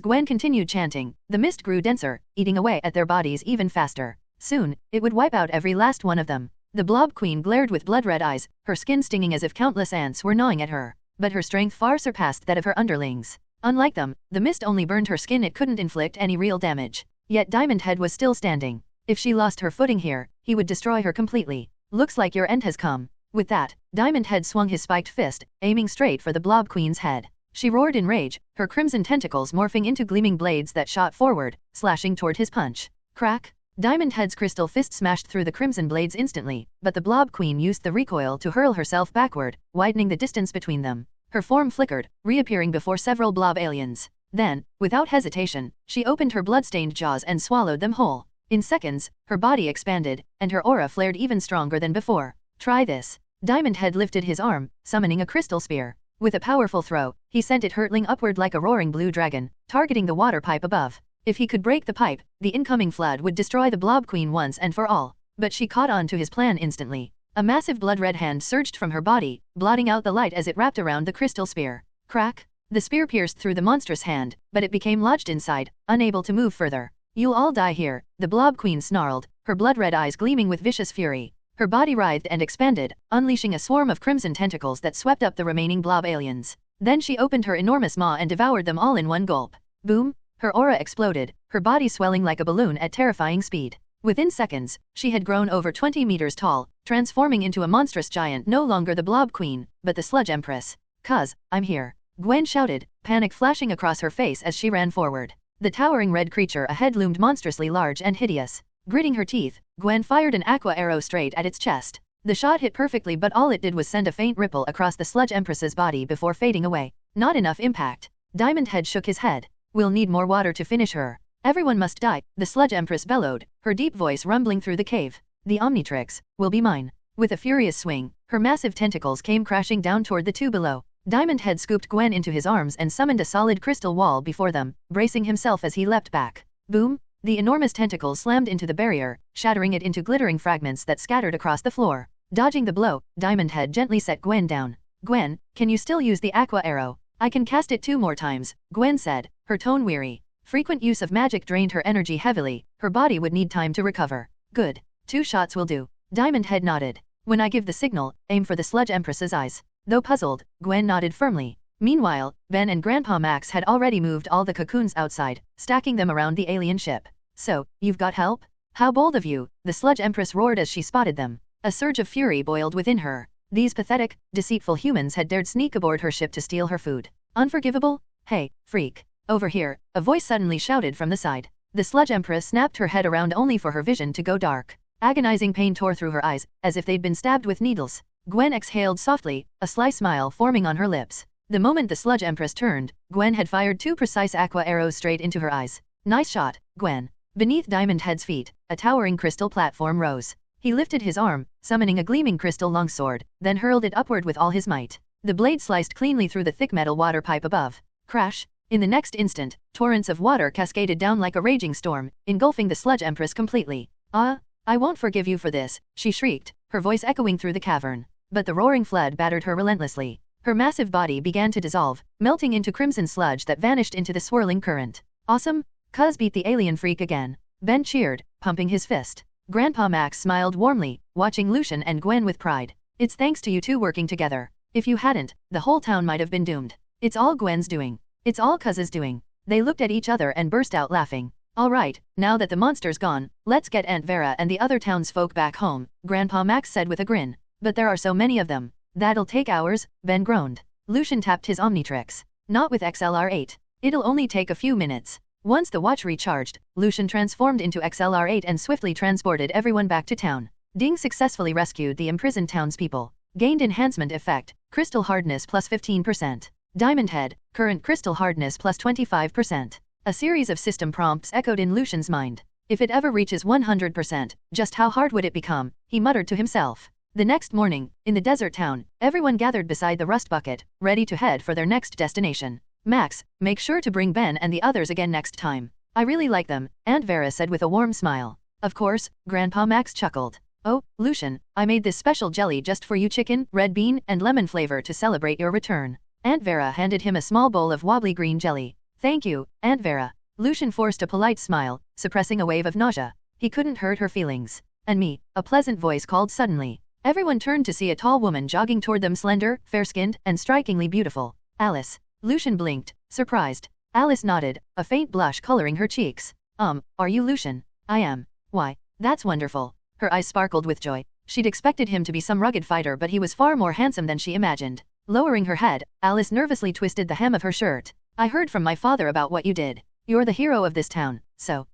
Gwen continued chanting, the mist grew denser, eating away at their bodies even faster. Soon, it would wipe out every last one of them. The Blob Queen glared with blood-red eyes, her skin stinging as if countless ants were gnawing at her. But her strength far surpassed that of her underlings. Unlike them, the mist only burned her skin, it couldn't inflict any real damage. Yet Diamond Head was still standing. If she lost her footing here, he would destroy her completely. Looks like your end has come. With that, Diamond Head swung his spiked fist, aiming straight for the Blob Queen's head. She roared in rage, her crimson tentacles morphing into gleaming blades that shot forward, slashing toward his punch. Crack! Diamond Head's crystal fist smashed through the crimson blades instantly, but the Blob Queen used the recoil to hurl herself backward, widening the distance between them. Her form flickered, reappearing before several blob aliens. Then, without hesitation, she opened her blood-stained jaws and swallowed them whole. In seconds, her body expanded, and her aura flared even stronger than before. Try this. Diamond Head lifted his arm, summoning a crystal spear. With a powerful throw, he sent it hurtling upward like a roaring blue dragon, targeting the water pipe above. If he could break the pipe, the incoming flood would destroy the Blob Queen once and for all. But she caught on to his plan instantly. A massive blood-red hand surged from her body, blotting out the light as it wrapped around the crystal spear. Crack! The spear pierced through the monstrous hand, but it became lodged inside, unable to move further. You'll all die here, the Blob Queen snarled, her blood-red eyes gleaming with vicious fury. Her body writhed and expanded, unleashing a swarm of crimson tentacles that swept up the remaining blob aliens. Then she opened her enormous maw and devoured them all in one gulp. Boom! Her aura exploded, her body swelling like a balloon at terrifying speed. Within seconds, she had grown over 20 meters tall, transforming into a monstrous giant, no longer the Blob Queen, but the Sludge Empress. "'Cuz, I'm here," Gwen shouted, panic flashing across her face as she ran forward. The towering red creature ahead loomed monstrously large and hideous. Gritting her teeth, Gwen fired an aqua arrow straight at its chest. The shot hit perfectly, but all it did was send a faint ripple across the Sludge Empress's body before fading away. Not enough impact. Diamond Head shook his head. "We'll need more water to finish her. Everyone must die," the Sludge Empress bellowed, her deep voice rumbling through the cave. "The Omnitrix will be mine." With a furious swing, her massive tentacles came crashing down toward the two below. Diamond Head scooped Gwen into his arms and summoned a solid crystal wall before them, bracing himself as he leapt back. Boom! The enormous tentacles slammed into the barrier, shattering it into glittering fragments that scattered across the floor. Dodging the blow, Diamond Head gently set Gwen down. "Gwen, can you still use the aqua arrow?" "I can cast it 2 more times," Gwen said, her tone weary. Frequent use of magic drained her energy heavily, her body would need time to recover. "Good. 2 shots will do." Diamond Head nodded. "When I give the signal, aim for the Sludge Empress's eyes." Though puzzled, Gwen nodded firmly. Meanwhile, Ben and Grandpa Max had already moved all the cocoons outside, stacking them around the alien ship. "So, you've got help? How bold of you," the Sludge Empress roared as she spotted them. A surge of fury boiled within her. These pathetic, deceitful humans had dared sneak aboard her ship to steal her food. Unforgivable? "Hey, freak. Over here," a voice suddenly shouted from the side. The Sludge Empress snapped her head around only for her vision to go dark. Agonizing pain tore through her eyes, as if they'd been stabbed with needles. Gwen exhaled softly, a sly smile forming on her lips. The moment the Sludge Empress turned, Gwen had fired 2 precise aqua arrows straight into her eyes. "Nice shot, Gwen." Beneath Diamond Head's feet, a towering crystal platform rose. He lifted his arm, summoning a gleaming crystal longsword, then hurled it upward with all his might. The blade sliced cleanly through the thick metal water pipe above. Crash! In the next instant, torrents of water cascaded down like a raging storm, engulfing the Sludge Empress completely. I won't forgive you for this," she shrieked, her voice echoing through the cavern. But the roaring flood battered her relentlessly. Her massive body began to dissolve, melting into crimson sludge that vanished into the swirling current. "Awesome! Cuz beat the alien freak again," Ben cheered, pumping his fist. Grandpa Max smiled warmly, watching Lucian and Gwen with pride. "It's thanks to you two working together. If you hadn't, the whole town might have been doomed. It's all Gwen's doing. It's all Cuz's doing." They looked at each other and burst out laughing. "All right, now that the monster's gone, let's get Aunt Vera and the other townsfolk back home," Grandpa Max said with a grin. "But there are so many of them." "That'll take hours," Ben groaned. Lucian tapped his Omnitrix. "Not with XLR8. It'll only take a few minutes." Once the watch recharged, Lucian transformed into XLR8 and swiftly transported everyone back to town. Ding successfully rescued the imprisoned townspeople. Gained enhancement effect, crystal hardness plus 15%. Diamond Head, current crystal hardness plus 25%. A series of system prompts echoed in Lucian's mind. If it ever reaches 100%, just how hard would it become, he muttered to himself. The next morning, in the desert town, everyone gathered beside the rust bucket, ready to head for their next destination. "Max, make sure to bring Ben and the others again next time. I really like them," Aunt Vera said with a warm smile. "Of course," Grandpa Max chuckled. "Oh, Lucian, I made this special jelly just for you, chicken, red bean, and lemon flavor to celebrate your return." Aunt Vera handed him a small bowl of wobbly green jelly. "Thank you, Aunt Vera." Lucian forced a polite smile, suppressing a wave of nausea. He couldn't hurt her feelings. "And me," a pleasant voice called suddenly. Everyone turned to see a tall woman jogging toward them, slender, fair-skinned, and strikingly beautiful. "Alice." Lucian blinked, surprised. Alice nodded, a faint blush coloring her cheeks. Are you Lucian?" "I am." "Why, that's wonderful." Her eyes sparkled with joy. She'd expected him to be some rugged fighter, but he was far more handsome than she imagined. Lowering her head, Alice nervously twisted the hem of her shirt. "I heard from my father about what you did. You're the hero of this town, so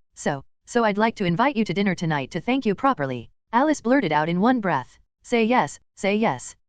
so I'd like to invite you to dinner tonight to thank you properly. Alice blurted out in one breath. Say yes,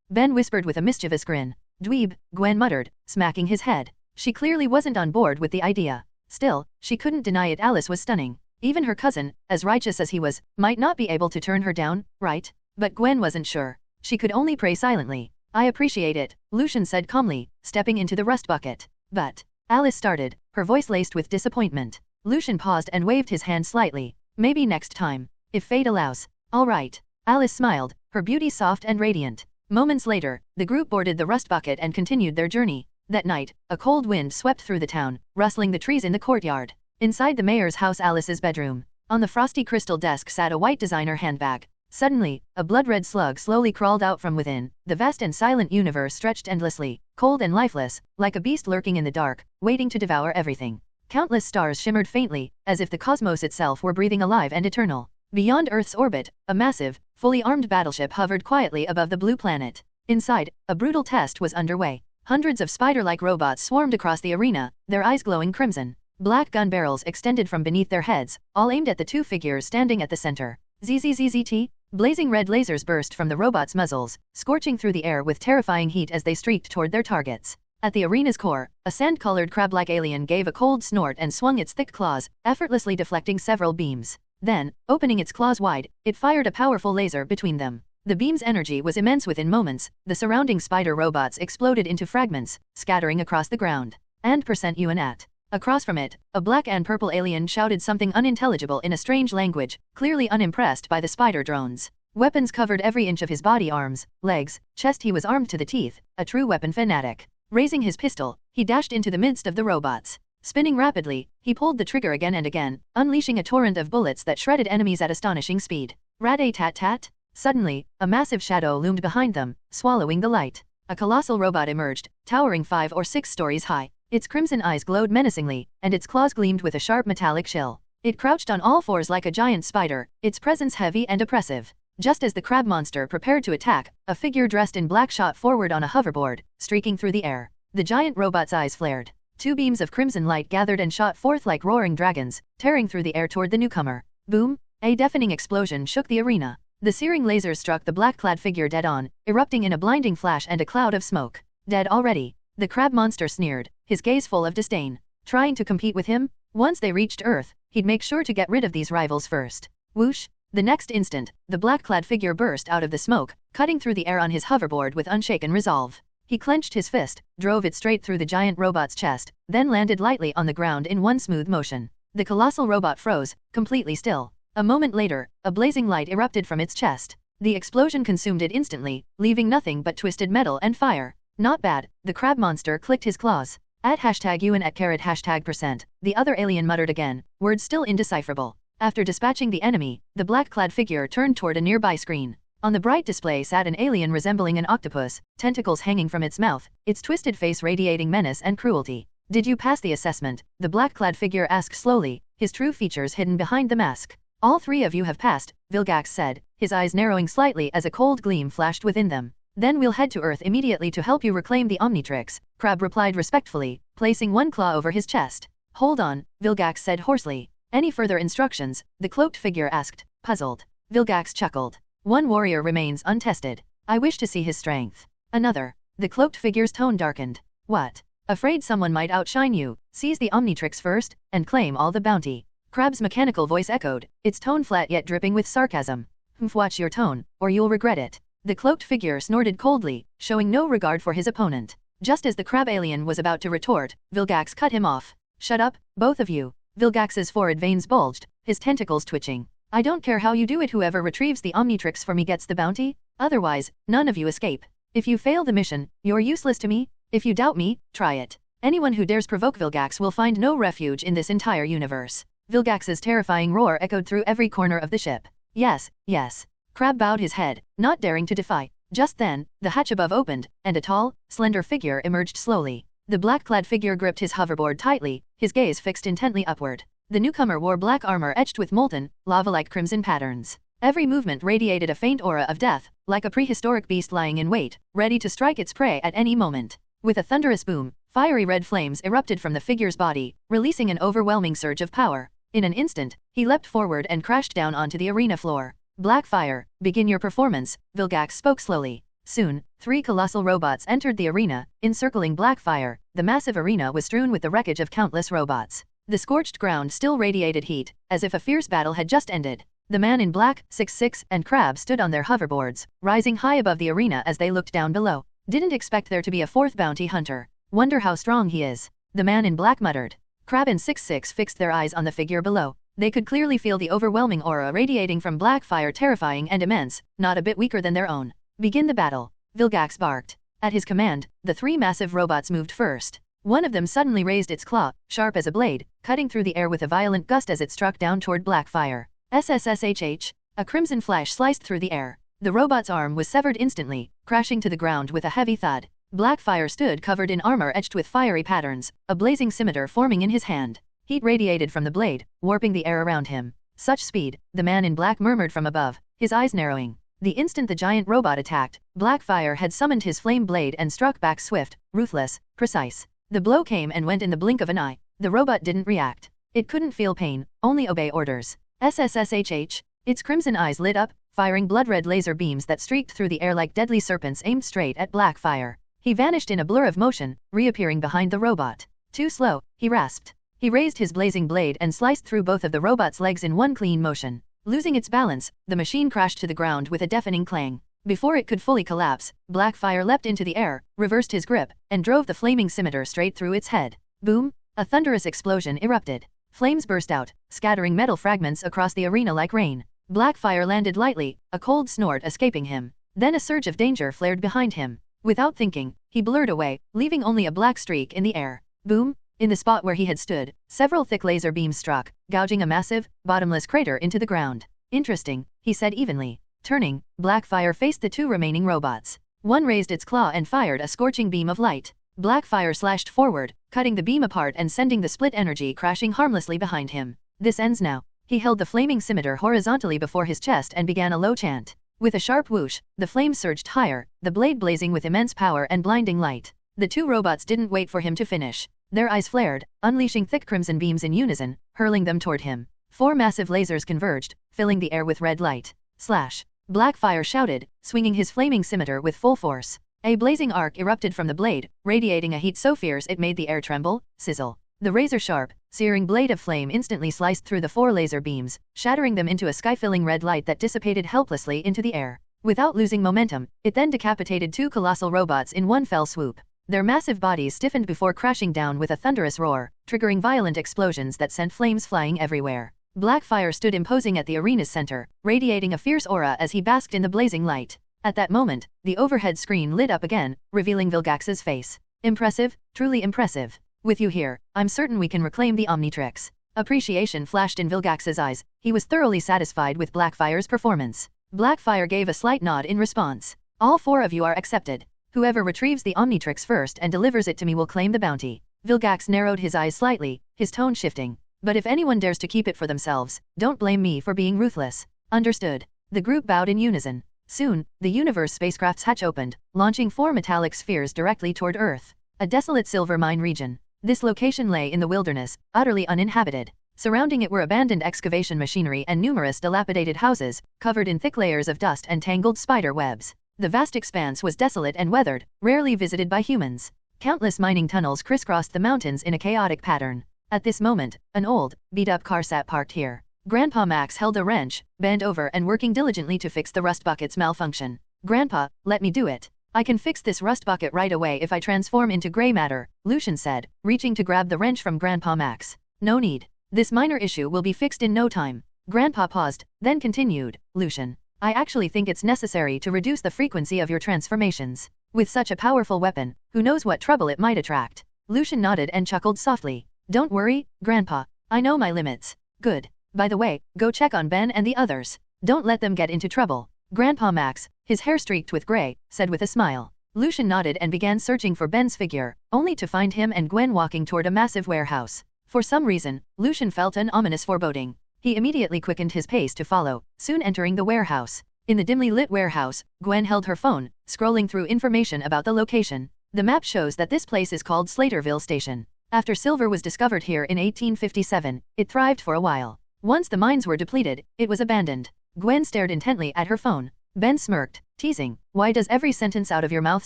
Ben whispered with a mischievous grin. Dweeb, Gwen muttered, smacking his head. She clearly wasn't on board with the idea. Still, she couldn't deny it. Alice was stunning. Even her cousin, as righteous as he was, might not be able to turn her down, right? But Gwen wasn't sure. She could only pray silently. I appreciate it, Lucian said calmly, stepping into the rust bucket. But, Alice started, her voice laced with disappointment. Lucian paused and waved his hand slightly. Maybe next time. If fate allows. All right. Alice smiled, her beauty soft and radiant. Moments later, the group boarded the rust bucket and continued their journey. That night, a cold wind swept through the town, rustling the trees in the courtyard. Inside the mayor's house, Alice's bedroom. On the frosty crystal desk sat a white designer handbag. Suddenly, a blood-red slug slowly crawled out from within. The vast and silent universe stretched endlessly, cold and lifeless, like a beast lurking in the dark, waiting to devour everything. Countless stars shimmered faintly, as if the cosmos itself were breathing alive and eternal. Beyond Earth's orbit, a massive, fully armed battleship hovered quietly above the blue planet. Inside, a brutal test was underway. Hundreds of spider-like robots swarmed across the arena, their eyes glowing crimson. Black gun barrels extended from beneath their heads, all aimed at the two figures standing at the center. ZZZZT? Blazing red lasers burst from the robots' muzzles, scorching through the air with terrifying heat as they streaked toward their targets. At the arena's core, a sand-colored crab-like alien gave a cold snort and swung its thick claws, effortlessly deflecting several beams. Then, opening its claws wide, it fired a powerful laser between them. The beam's energy was immense. Within moments, the surrounding spider robots exploded into fragments, scattering across the ground. And %UNAT. Across from it, a black and purple alien shouted something unintelligible in a strange language, clearly unimpressed by the spider drones. Weapons covered every inch of his body, arms, legs, chest. He was armed to the teeth, a true weapon fanatic. Raising his pistol, he dashed into the midst of the robots. Spinning rapidly, he pulled the trigger again and again, unleashing a torrent of bullets that shredded enemies at astonishing speed. Rat-a-tat-tat? Suddenly, a massive shadow loomed behind them, swallowing the light. A colossal robot emerged, towering 5 or 6 stories high. Its crimson eyes glowed menacingly, and its claws gleamed with a sharp metallic chill. It crouched on all fours like a giant spider, its presence heavy and oppressive. Just as the crab monster prepared to attack, a figure dressed in black shot forward on a hoverboard, streaking through the air. The giant robot's eyes flared. 2 beams of crimson light gathered and shot forth like roaring dragons, tearing through the air toward the newcomer. Boom! A deafening explosion shook the arena. The searing lasers struck the black-clad figure dead on, erupting in a blinding flash and a cloud of smoke. Dead already? The crab monster sneered, his gaze full of disdain. Trying to compete with him? Once they reached Earth, he'd make sure to get rid of these rivals first. Whoosh! The next instant, the black-clad figure burst out of the smoke, cutting through the air on his hoverboard with unshaken resolve. He clenched his fist, drove it straight through the giant robot's chest, then landed lightly on the ground in one smooth motion. The colossal robot froze, completely still. A moment later, a blazing light erupted from its chest. The explosion consumed it instantly, leaving nothing but twisted metal and fire. Not bad, the crab monster clicked his claws. @ UN @ %, the other alien muttered again, words still indecipherable. After dispatching the enemy, the black-clad figure turned toward a nearby screen. On the bright display sat an alien resembling an octopus, tentacles hanging from its mouth, its twisted face radiating menace and cruelty. Did you pass the assessment? The black-clad figure asked slowly, his true features hidden behind the mask. All 3 of you have passed, Vilgax said, his eyes narrowing slightly as a cold gleam flashed within them. Then we'll head to Earth immediately to help you reclaim the Omnitrix, Crab replied respectfully, placing one claw over his chest. Hold on, Vilgax said hoarsely. Any further instructions? The cloaked figure asked, puzzled. Vilgax chuckled. One warrior remains untested. I wish to see his strength. Another. The cloaked figure's tone darkened. What? Afraid someone might outshine you? Seize the Omnitrix first, and claim all the bounty. Crab's mechanical voice echoed, its tone flat yet dripping with sarcasm. Watch your tone, or you'll regret it. The cloaked figure snorted coldly, showing no regard for his opponent. Just as the crab alien was about to retort, Vilgax cut him off. Shut up, both of you. Vilgax's forehead veins bulged, his tentacles twitching. I don't care how you do it, whoever retrieves the Omnitrix for me gets the bounty, otherwise, none of you escape. If you fail the mission, you're useless to me. If you doubt me, try it. Anyone who dares provoke Vilgax will find no refuge in this entire universe. Vilgax's terrifying roar echoed through every corner of the ship. Yes, yes. Crab bowed his head, not daring to defy. Just then, the hatch above opened, and a tall, slender figure emerged slowly. The black-clad figure gripped his hoverboard tightly, his gaze fixed intently upward. The newcomer wore black armor etched with molten, lava-like crimson patterns. Every movement radiated a faint aura of death, like a prehistoric beast lying in wait, ready to strike its prey at any moment. With a thunderous boom, fiery red flames erupted from the figure's body, releasing an overwhelming surge of power. In an instant, he leapt forward and crashed down onto the arena floor. Blackfire, begin your performance, Vilgax spoke slowly. Soon, 3 colossal robots entered the arena, encircling Blackfire. The massive arena was strewn with the wreckage of countless robots. The scorched ground still radiated heat, as if a fierce battle had just ended. The man in black, 6'6", and Crab stood on their hoverboards, rising high above the arena as they looked down below. Didn't expect there to be a 4th bounty hunter. Wonder how strong he is. The man in black muttered. Crab and 6'6" fixed their eyes on the figure below. They could clearly feel the overwhelming aura radiating from Blackfire, terrifying and immense, not a bit weaker than their own. Begin the battle, Vilgax barked. At his command, the 3 massive robots moved first. One of them suddenly raised its claw, sharp as a blade, cutting through the air with a violent gust as it struck down toward Blackfire. SSSHH. A crimson flash sliced through the air. The robot's arm was severed instantly, crashing to the ground with a heavy thud. Blackfire stood covered in armor etched with fiery patterns, a blazing scimitar forming in his hand. Heat radiated from the blade, warping the air around him. Such speed, the man in black murmured from above, his eyes narrowing. The instant the giant robot attacked, Blackfire had summoned his flame blade and struck back swift, ruthless, precise. The blow came and went in the blink of an eye. The robot didn't react. It couldn't feel pain, only obey orders. SSSHH. Its crimson eyes lit up, firing blood-red laser beams that streaked through the air like deadly serpents aimed straight at Blackfire. He vanished in a blur of motion, reappearing behind the robot. Too slow, he rasped. He raised his blazing blade and sliced through both of the robot's legs in one clean motion. Losing its balance, the machine crashed to the ground with a deafening clang. Before it could fully collapse, Blackfire leapt into the air, reversed his grip, and drove the flaming scimitar straight through its head. Boom! A thunderous explosion erupted. Flames burst out, scattering metal fragments across the arena like rain. Blackfire landed lightly, a cold snort escaping him. Then a surge of danger flared behind him. Without thinking, he blurred away, leaving only a black streak in the air. Boom! In the spot where he had stood, several thick laser beams struck, gouging a massive, bottomless crater into the ground. Interesting, he said evenly. Turning, Blackfire faced the 2 remaining robots. One raised its claw and fired a scorching beam of light. Blackfire slashed forward, cutting the beam apart and sending the split energy crashing harmlessly behind him. This ends now. He held the flaming scimitar horizontally before his chest and began a low chant. With a sharp whoosh, the flames surged higher, the blade blazing with immense power and blinding light. The 2 robots didn't wait for him to finish. Their eyes flared, unleashing thick crimson beams in unison, hurling them toward him. 4 massive lasers converged, filling the air with red light. Slash! Blackfire shouted, swinging his flaming scimitar with full force. A blazing arc erupted from the blade, radiating a heat so fierce it made the air tremble, sizzle. The razor-sharp, searing blade of flame instantly sliced through the 4 laser beams, shattering them into a sky-filling red light that dissipated helplessly into the air. Without losing momentum, it then decapitated 2 colossal robots in one fell swoop. Their massive bodies stiffened before crashing down with a thunderous roar, triggering violent explosions that sent flames flying everywhere. Blackfire stood imposing at the arena's center, radiating a fierce aura as he basked in the blazing light. At that moment, the overhead screen lit up again, revealing Vilgax's face. Impressive, truly impressive. With you here, I'm certain we can reclaim the Omnitrix. Appreciation flashed in Vilgax's eyes. He was thoroughly satisfied with Blackfire's performance. Blackfire gave a slight nod in response. All 4 of you are accepted. Whoever retrieves the Omnitrix first and delivers it to me will claim the bounty. Vilgax narrowed his eyes slightly, his tone shifting. But if anyone dares to keep it for themselves, don't blame me for being ruthless. Understood. The group bowed in unison. Soon, the Universe spacecraft's hatch opened, launching 4 metallic spheres directly toward Earth. A desolate silver mine region. This location lay in the wilderness, utterly uninhabited. Surrounding it were abandoned excavation machinery and numerous dilapidated houses, covered in thick layers of dust and tangled spider webs. The vast expanse was desolate and weathered, rarely visited by humans. Countless mining tunnels crisscrossed the mountains in a chaotic pattern. At this moment, an old, beat-up car sat parked here. Grandpa Max held a wrench, bent over and working diligently to fix the rust bucket's malfunction. Grandpa, let me do it. I can fix this rust bucket right away if I transform into gray matter, Lucian said, reaching to grab the wrench from Grandpa Max. No need. This minor issue will be fixed in no time. Grandpa paused, then continued, Lucian. I actually think it's necessary to reduce the frequency of your transformations. With such a powerful weapon, who knows what trouble it might attract. Lucian nodded and chuckled softly. Don't worry, Grandpa. I know my limits. Good. By the way, go check on Ben and the others. Don't let them get into trouble. Grandpa Max, his hair streaked with gray, said with a smile. Lucian nodded and began searching for Ben's figure, only to find him and Gwen walking toward a massive warehouse. For some reason, Lucian felt an ominous foreboding. He immediately quickened his pace to follow, soon entering the warehouse. In the dimly lit warehouse, Gwen held her phone, scrolling through information about the location. The map shows that this place is called Slaterville Station. After silver was discovered here in 1857, it thrived for a while. Once the mines were depleted, it was abandoned. Gwen stared intently at her phone. Ben smirked, teasing. Why does every sentence out of your mouth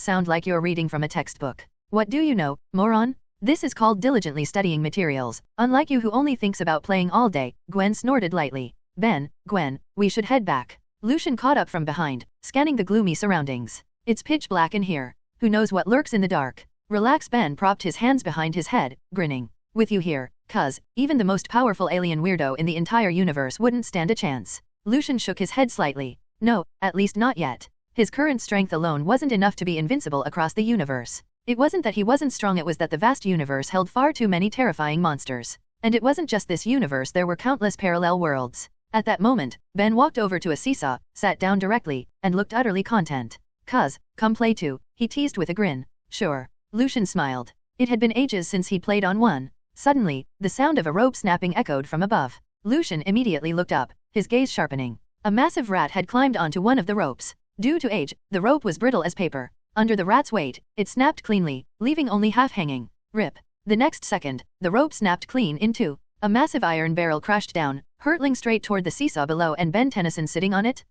sound like you're reading from a textbook? What do you know, moron? This is called diligently studying materials, unlike you who only thinks about playing all day. Gwen snorted lightly. Ben, Gwen, we should head back. Lucian caught up from behind, scanning the gloomy surroundings. It's pitch black in here. Who knows what lurks in the dark? Relax. Ben propped his hands behind his head, grinning. With you here, cuz, even the most powerful alien weirdo in the entire universe wouldn't stand a chance. Lucian shook his head slightly. No, at least not yet. His current strength alone wasn't enough to be invincible across the universe. It wasn't that he wasn't strong, it was that the vast universe held far too many terrifying monsters. And it wasn't just this universe, there were countless parallel worlds. At that moment, Ben walked over to a seesaw, sat down directly, and looked utterly content. Cuz, come play too, he teased with a grin. Sure. Lucian smiled. It had been ages since he played on one. Suddenly, the sound of a rope snapping echoed from above. Lucian immediately looked up, his gaze sharpening. A massive rat had climbed onto one of the ropes. Due to age, the rope was brittle as paper. Under the rat's weight, it snapped cleanly, leaving only half hanging. Rip. The next second, the rope snapped clean in two. A massive iron barrel crashed down, hurtling straight toward the seesaw below and Ben Tennyson sitting on it.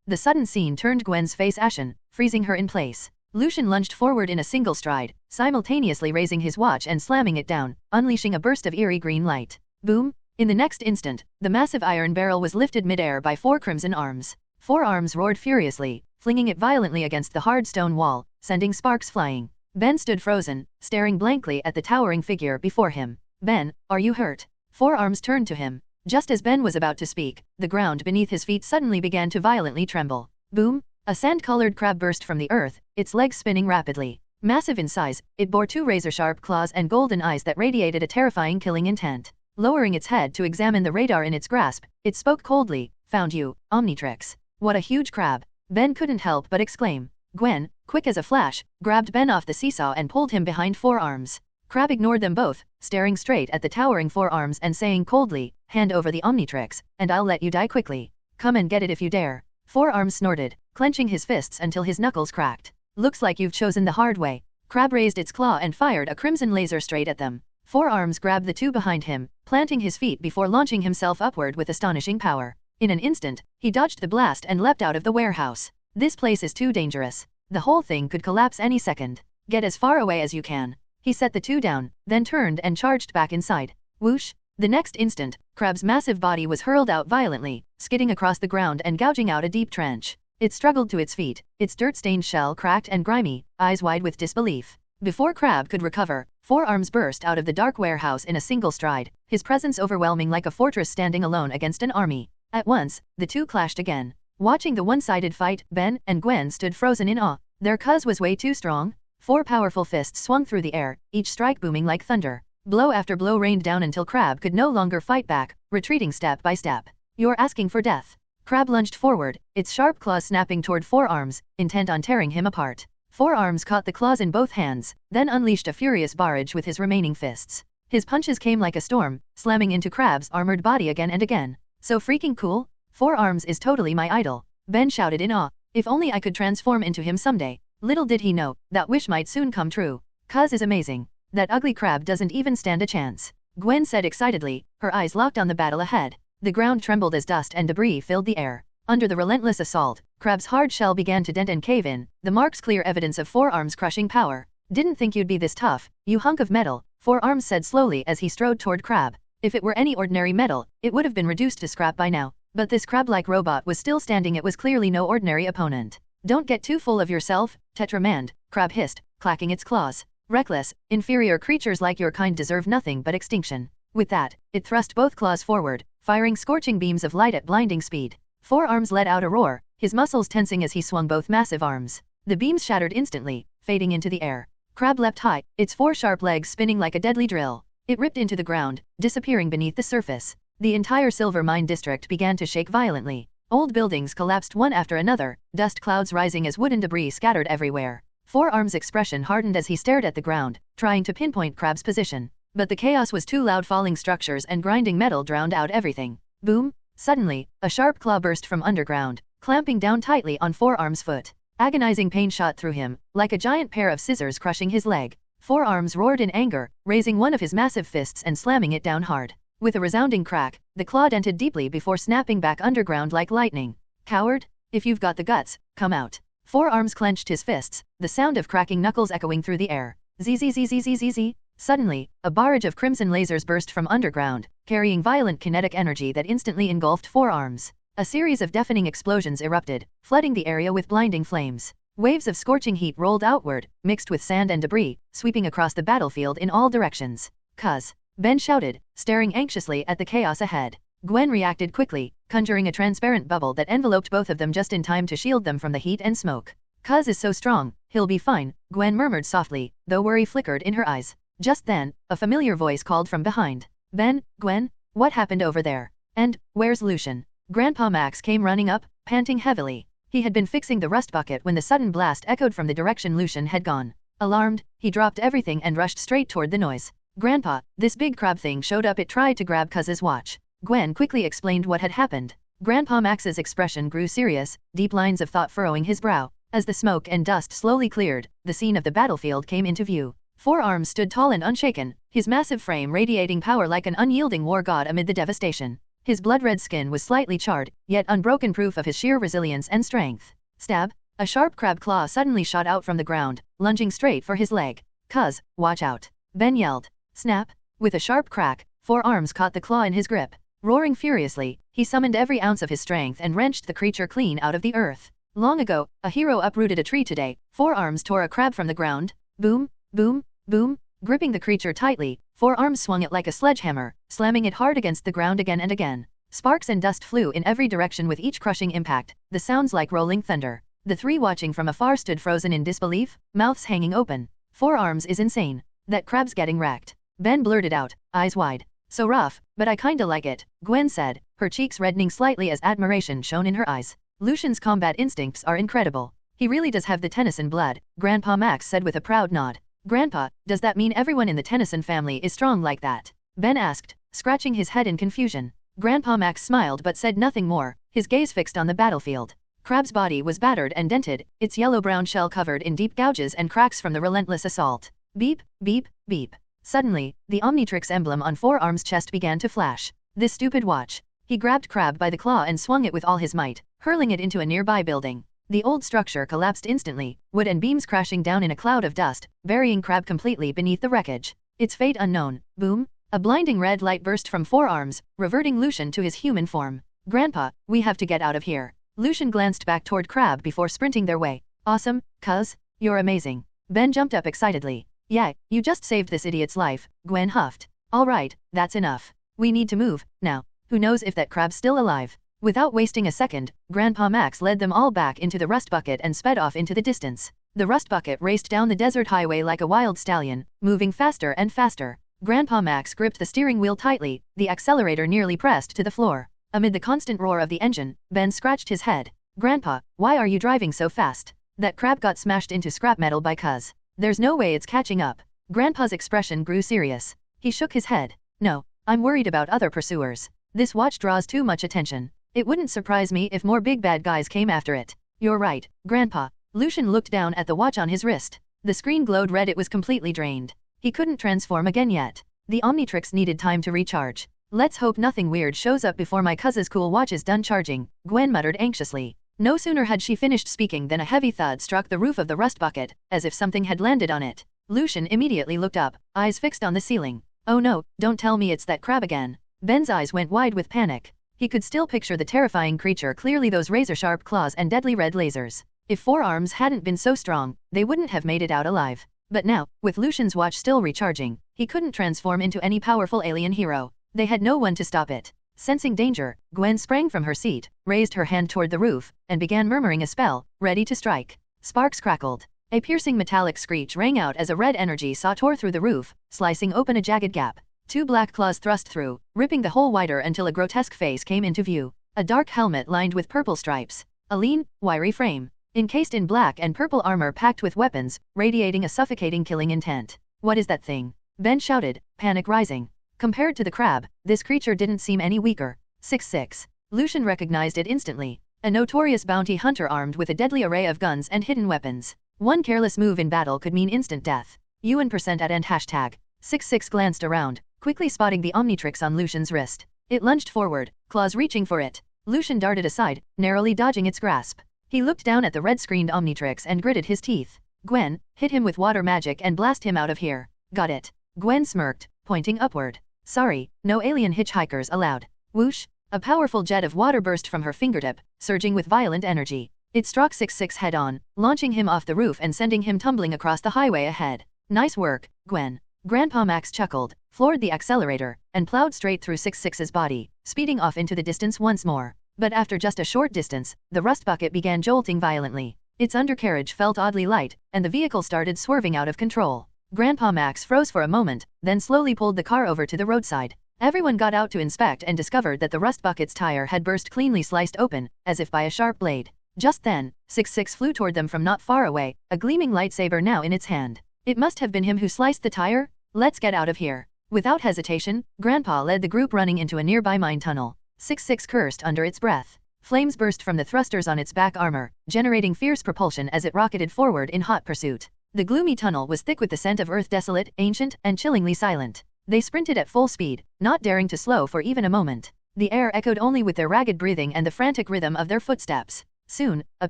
The sudden scene turned Gwen's face ashen, freezing her in place. Lucian lunged forward in a single stride, simultaneously raising his watch and slamming it down, unleashing a burst of eerie green light. Boom! In the next instant, the massive iron barrel was lifted midair by 4 crimson arms. 4 arms roared furiously, flinging it violently against the hard stone wall, sending sparks flying. Ben stood frozen, staring blankly at the towering figure before him. Ben, are you hurt? 4 arms turned to him. Just as Ben was about to speak, the ground beneath his feet suddenly began to violently tremble. Boom! A sand-colored crab burst from the earth, its legs spinning rapidly. Massive in size, it bore 2 razor-sharp claws and golden eyes that radiated a terrifying killing intent. Lowering its head to examine the radar in its grasp, it spoke coldly. Found you, Omnitrix. What a huge crab. Ben couldn't help but exclaim. Gwen, quick as a flash, grabbed Ben off the seesaw and pulled him behind 4 arms. Crab ignored them both, staring straight at the towering 4 arms and saying coldly, hand over the Omnitrix, and I'll let you die quickly. Come and get it if you dare. 4 arms snorted, clenching his fists until his knuckles cracked. Looks like you've chosen the hard way. Crab raised its claw and fired a crimson laser straight at them. 4 arms grabbed the 2 behind him, planting his feet before launching himself upward with astonishing power. In an instant, he dodged the blast and leapt out of the warehouse. This place is too dangerous. The whole thing could collapse any second. Get as far away as you can. He set the 2 down, then turned and charged back inside. Whoosh! The next instant, Crab's massive body was hurled out violently, skidding across the ground and gouging out a deep trench. It struggled to its feet, its dirt-stained shell cracked and grimy, eyes wide with disbelief. Before Crab could recover, 4 arms burst out of the dark warehouse in a single stride, his presence overwhelming like a fortress standing alone against an army. At once, the 2 clashed again. Watching the one-sided fight, Ben and Gwen stood frozen in awe. Their cuz was way too strong. 4 powerful fists swung through the air, each strike booming like thunder. Blow after blow rained down until Crab could no longer fight back, retreating step by step. You're asking for death. Crab lunged forward, its sharp claws snapping toward 4 arms, intent on tearing him apart. 4 arms caught the claws in both hands, then unleashed a furious barrage with his remaining fists. His punches came like a storm, slamming into Crab's armored body again and again. So freaking cool? 4 arms is totally my idol. Ben shouted in awe. If only I could transform into him someday. Little did he know, that wish might soon come true. Cuz is amazing. That ugly crab doesn't even stand a chance. Gwen said excitedly, her eyes locked on the battle ahead. The ground trembled as dust and debris filled the air. Under the relentless assault, Crab's hard shell began to dent and cave in, the marks clear evidence of 4 arms' crushing power. Didn't think you'd be this tough, you hunk of metal, 4 arms said slowly as he strode toward Crab. If it were any ordinary metal, it would have been reduced to scrap by now. But this crab-like robot was still standing. It was clearly no ordinary opponent. Don't get too full of yourself, Tetramand, Crab hissed, clacking its claws. Reckless, inferior creatures like your kind deserve nothing but extinction. With that, it thrust both claws forward, firing scorching beams of light at blinding speed. 4 arms let out a roar, his muscles tensing as he swung both massive arms. The beams shattered instantly, fading into the air. Crab leapt high, its 4 sharp legs spinning like a deadly drill. It ripped into the ground, disappearing beneath the surface. The entire silver mine district began to shake violently. Old buildings collapsed one after another, dust clouds rising as wooden debris scattered everywhere. 4 arms' expression hardened as he stared at the ground, trying to pinpoint Crab's position. But the chaos was too loud. Falling structures and grinding metal drowned out everything. Boom! Suddenly, a sharp claw burst from underground, clamping down tightly on 4 arms' foot. Agonizing pain shot through him, like a giant pair of scissors crushing his leg. Four Arms roared in anger, raising one of his massive fists and slamming it down hard. With a resounding crack, the claw dented deeply before snapping back underground like lightning. Coward? If you've got the guts, come out. Four Arms clenched his fists, the sound of cracking knuckles echoing through the air. Zzzzzzzzz. Suddenly, a barrage of crimson lasers burst from underground, carrying violent kinetic energy that instantly engulfed Four Arms. A series of deafening explosions erupted, flooding the area with blinding flames. Waves of scorching heat rolled outward, mixed with sand and debris, sweeping across the battlefield in all directions. "Cuz!" Ben shouted, staring anxiously at the chaos ahead. Gwen reacted quickly, conjuring a transparent bubble that enveloped both of them just in time to shield them from the heat and smoke. "Cuz is so strong, he'll be fine," Gwen murmured softly, though worry flickered in her eyes. Just then, a familiar voice called from behind. "Ben, Gwen, what happened over there? And, where's Lucian?" Grandpa Max came running up, panting heavily. He had been fixing the rust bucket when the sudden blast echoed from the direction Lucian had gone. Alarmed, he dropped everything and rushed straight toward the noise. "Grandpa, this big crab thing showed up. It tried to grab Cuz's watch." Gwen quickly explained what had happened. Grandpa Max's expression grew serious, deep lines of thought furrowing his brow. As the smoke and dust slowly cleared, the scene of the battlefield came into view. Four Arms stood tall and unshaken, his massive frame radiating power like an unyielding war god amid the devastation. His blood-red skin was slightly charred, yet unbroken proof of his sheer resilience and strength. Stab! A sharp crab claw suddenly shot out from the ground, lunging straight for his leg. "Cuz, watch out!" Ben yelled. Snap! With a sharp crack, Four Arms caught the claw in his grip. Roaring furiously, he summoned every ounce of his strength and wrenched the creature clean out of the earth. Long ago, a hero uprooted a tree. Today, Four Arms tore a crab from the ground. Boom, boom, boom. Gripping the creature tightly, Four Arms swung it like a sledgehammer, slamming it hard against the ground again and again. Sparks and dust flew in every direction with each crushing impact, the sounds like rolling thunder. The three watching from afar stood frozen in disbelief, mouths hanging open. Four Arms is insane. That crab's getting wrecked. Ben blurted out, eyes wide. "So rough, but I kinda like it," Gwen said, her cheeks reddening slightly as admiration shone in her eyes. "Lucian's combat instincts are incredible. He really does have the Tennyson blood," Grandpa Max said with a proud nod. "Grandpa, does that mean everyone in the Tennyson family is strong like that?" Ben asked, scratching his head in confusion. Grandpa Max smiled but said nothing more, his gaze fixed on the battlefield. Crab's body was battered and dented, its yellow-brown shell covered in deep gouges and cracks from the relentless assault. Beep, beep, beep. Suddenly, the Omnitrix emblem on Four Arms' chest began to flash. "This stupid watch." He grabbed Crab by the claw and swung it with all his might, hurling it into a nearby building. The old structure collapsed instantly, wood and beams crashing down in a cloud of dust, burying Crab completely beneath the wreckage. Its fate unknown. Boom! A blinding red light burst from Four Arms, reverting Lucian to his human form. "Grandpa, we have to get out of here." Lucian glanced back toward Crab before sprinting their way. "Awesome, cuz, you're amazing." Ben jumped up excitedly. "Yeah, you just saved this idiot's life," Gwen huffed. "All right, that's enough. We need to move, now. Who knows if that crab's still alive?" Without wasting a second, Grandpa Max led them all back into the rust bucket and sped off into the distance. The rust bucket raced down the desert highway like a wild stallion, moving faster and faster. Grandpa Max gripped the steering wheel tightly, the accelerator nearly pressed to the floor. Amid the constant roar of the engine, Ben scratched his head. "Grandpa, why are you driving so fast? That crab got smashed into scrap metal by Cuz. There's no way it's catching up." Grandpa's expression grew serious. He shook his head. "No, I'm worried about other pursuers. This watch draws too much attention. It wouldn't surprise me if more big bad guys came after it." "You're right, Grandpa." Lucian looked down at the watch on his wrist. The screen glowed red. It was completely drained. He couldn't transform again yet. The Omnitrix needed time to recharge. "Let's hope nothing weird shows up before my cousin's cool watch is done charging," Gwen muttered anxiously. No sooner had she finished speaking than a heavy thud struck the roof of the rust bucket, as if something had landed on it. Lucian immediately looked up, eyes fixed on the ceiling. "Oh no, don't tell me it's that crab again." Ben's eyes went wide with panic. He could still picture the terrifying creature clearly, those razor-sharp claws and deadly red lasers. If Four Arms hadn't been so strong, they wouldn't have made it out alive. But now, with Lucian's watch still recharging, he couldn't transform into any powerful alien hero. They had no one to stop it. Sensing danger, Gwen sprang from her seat, raised her hand toward the roof, and began murmuring a spell, ready to strike. Sparks crackled. A piercing metallic screech rang out as a red energy saw tore through the roof, slicing open a jagged gap. Two black claws thrust through, ripping the hole wider until a grotesque face came into view. A dark helmet lined with purple stripes. A lean, wiry frame, encased in black and purple armor packed with weapons, radiating a suffocating killing intent. "What is that thing?" Ben shouted, panic rising. Compared to the crab, this creature didn't seem any weaker. 6'6". Lucian recognized it instantly. A notorious bounty hunter armed with a deadly array of guns and hidden weapons. One careless move in battle could mean instant death. UN% at end hashtag. 66 glanced around, quickly spotting the Omnitrix on Lucian's wrist. It lunged forward, claws reaching for it. Lucian darted aside, narrowly dodging its grasp. He looked down at the red-screened Omnitrix and gritted his teeth. Gwen, hit him with water magic and blast him out of here. Got it. Gwen smirked, pointing upward. Sorry, no alien hitchhikers allowed. Whoosh! A powerful jet of water burst from her fingertip, surging with violent energy. It struck 66 head-on, launching him off the roof and sending him tumbling across the highway ahead. Nice work, Gwen. Grandpa Max chuckled, floored the accelerator, and plowed straight through 66's body, speeding off into the distance once more. But after just a short distance, the rust bucket began jolting violently. Its undercarriage felt oddly light, and the vehicle started swerving out of control. Grandpa Max froze for a moment, then slowly pulled the car over to the roadside. Everyone got out to inspect and discovered that the rust bucket's tire had burst cleanly sliced open, as if by a sharp blade. Just then, 66 flew toward them from not far away, a gleaming lightsaber now in its hand. It must have been him who sliced the tire? Let's get out of here. Without hesitation, Grandpa led the group running into a nearby mine tunnel. 66 cursed under its breath. Flames burst from the thrusters on its back armor, generating fierce propulsion as it rocketed forward in hot pursuit. The gloomy tunnel was thick with the scent of earth, desolate, ancient, and chillingly silent. They sprinted at full speed, not daring to slow for even a moment. The air echoed only with their ragged breathing and the frantic rhythm of their footsteps. Soon, a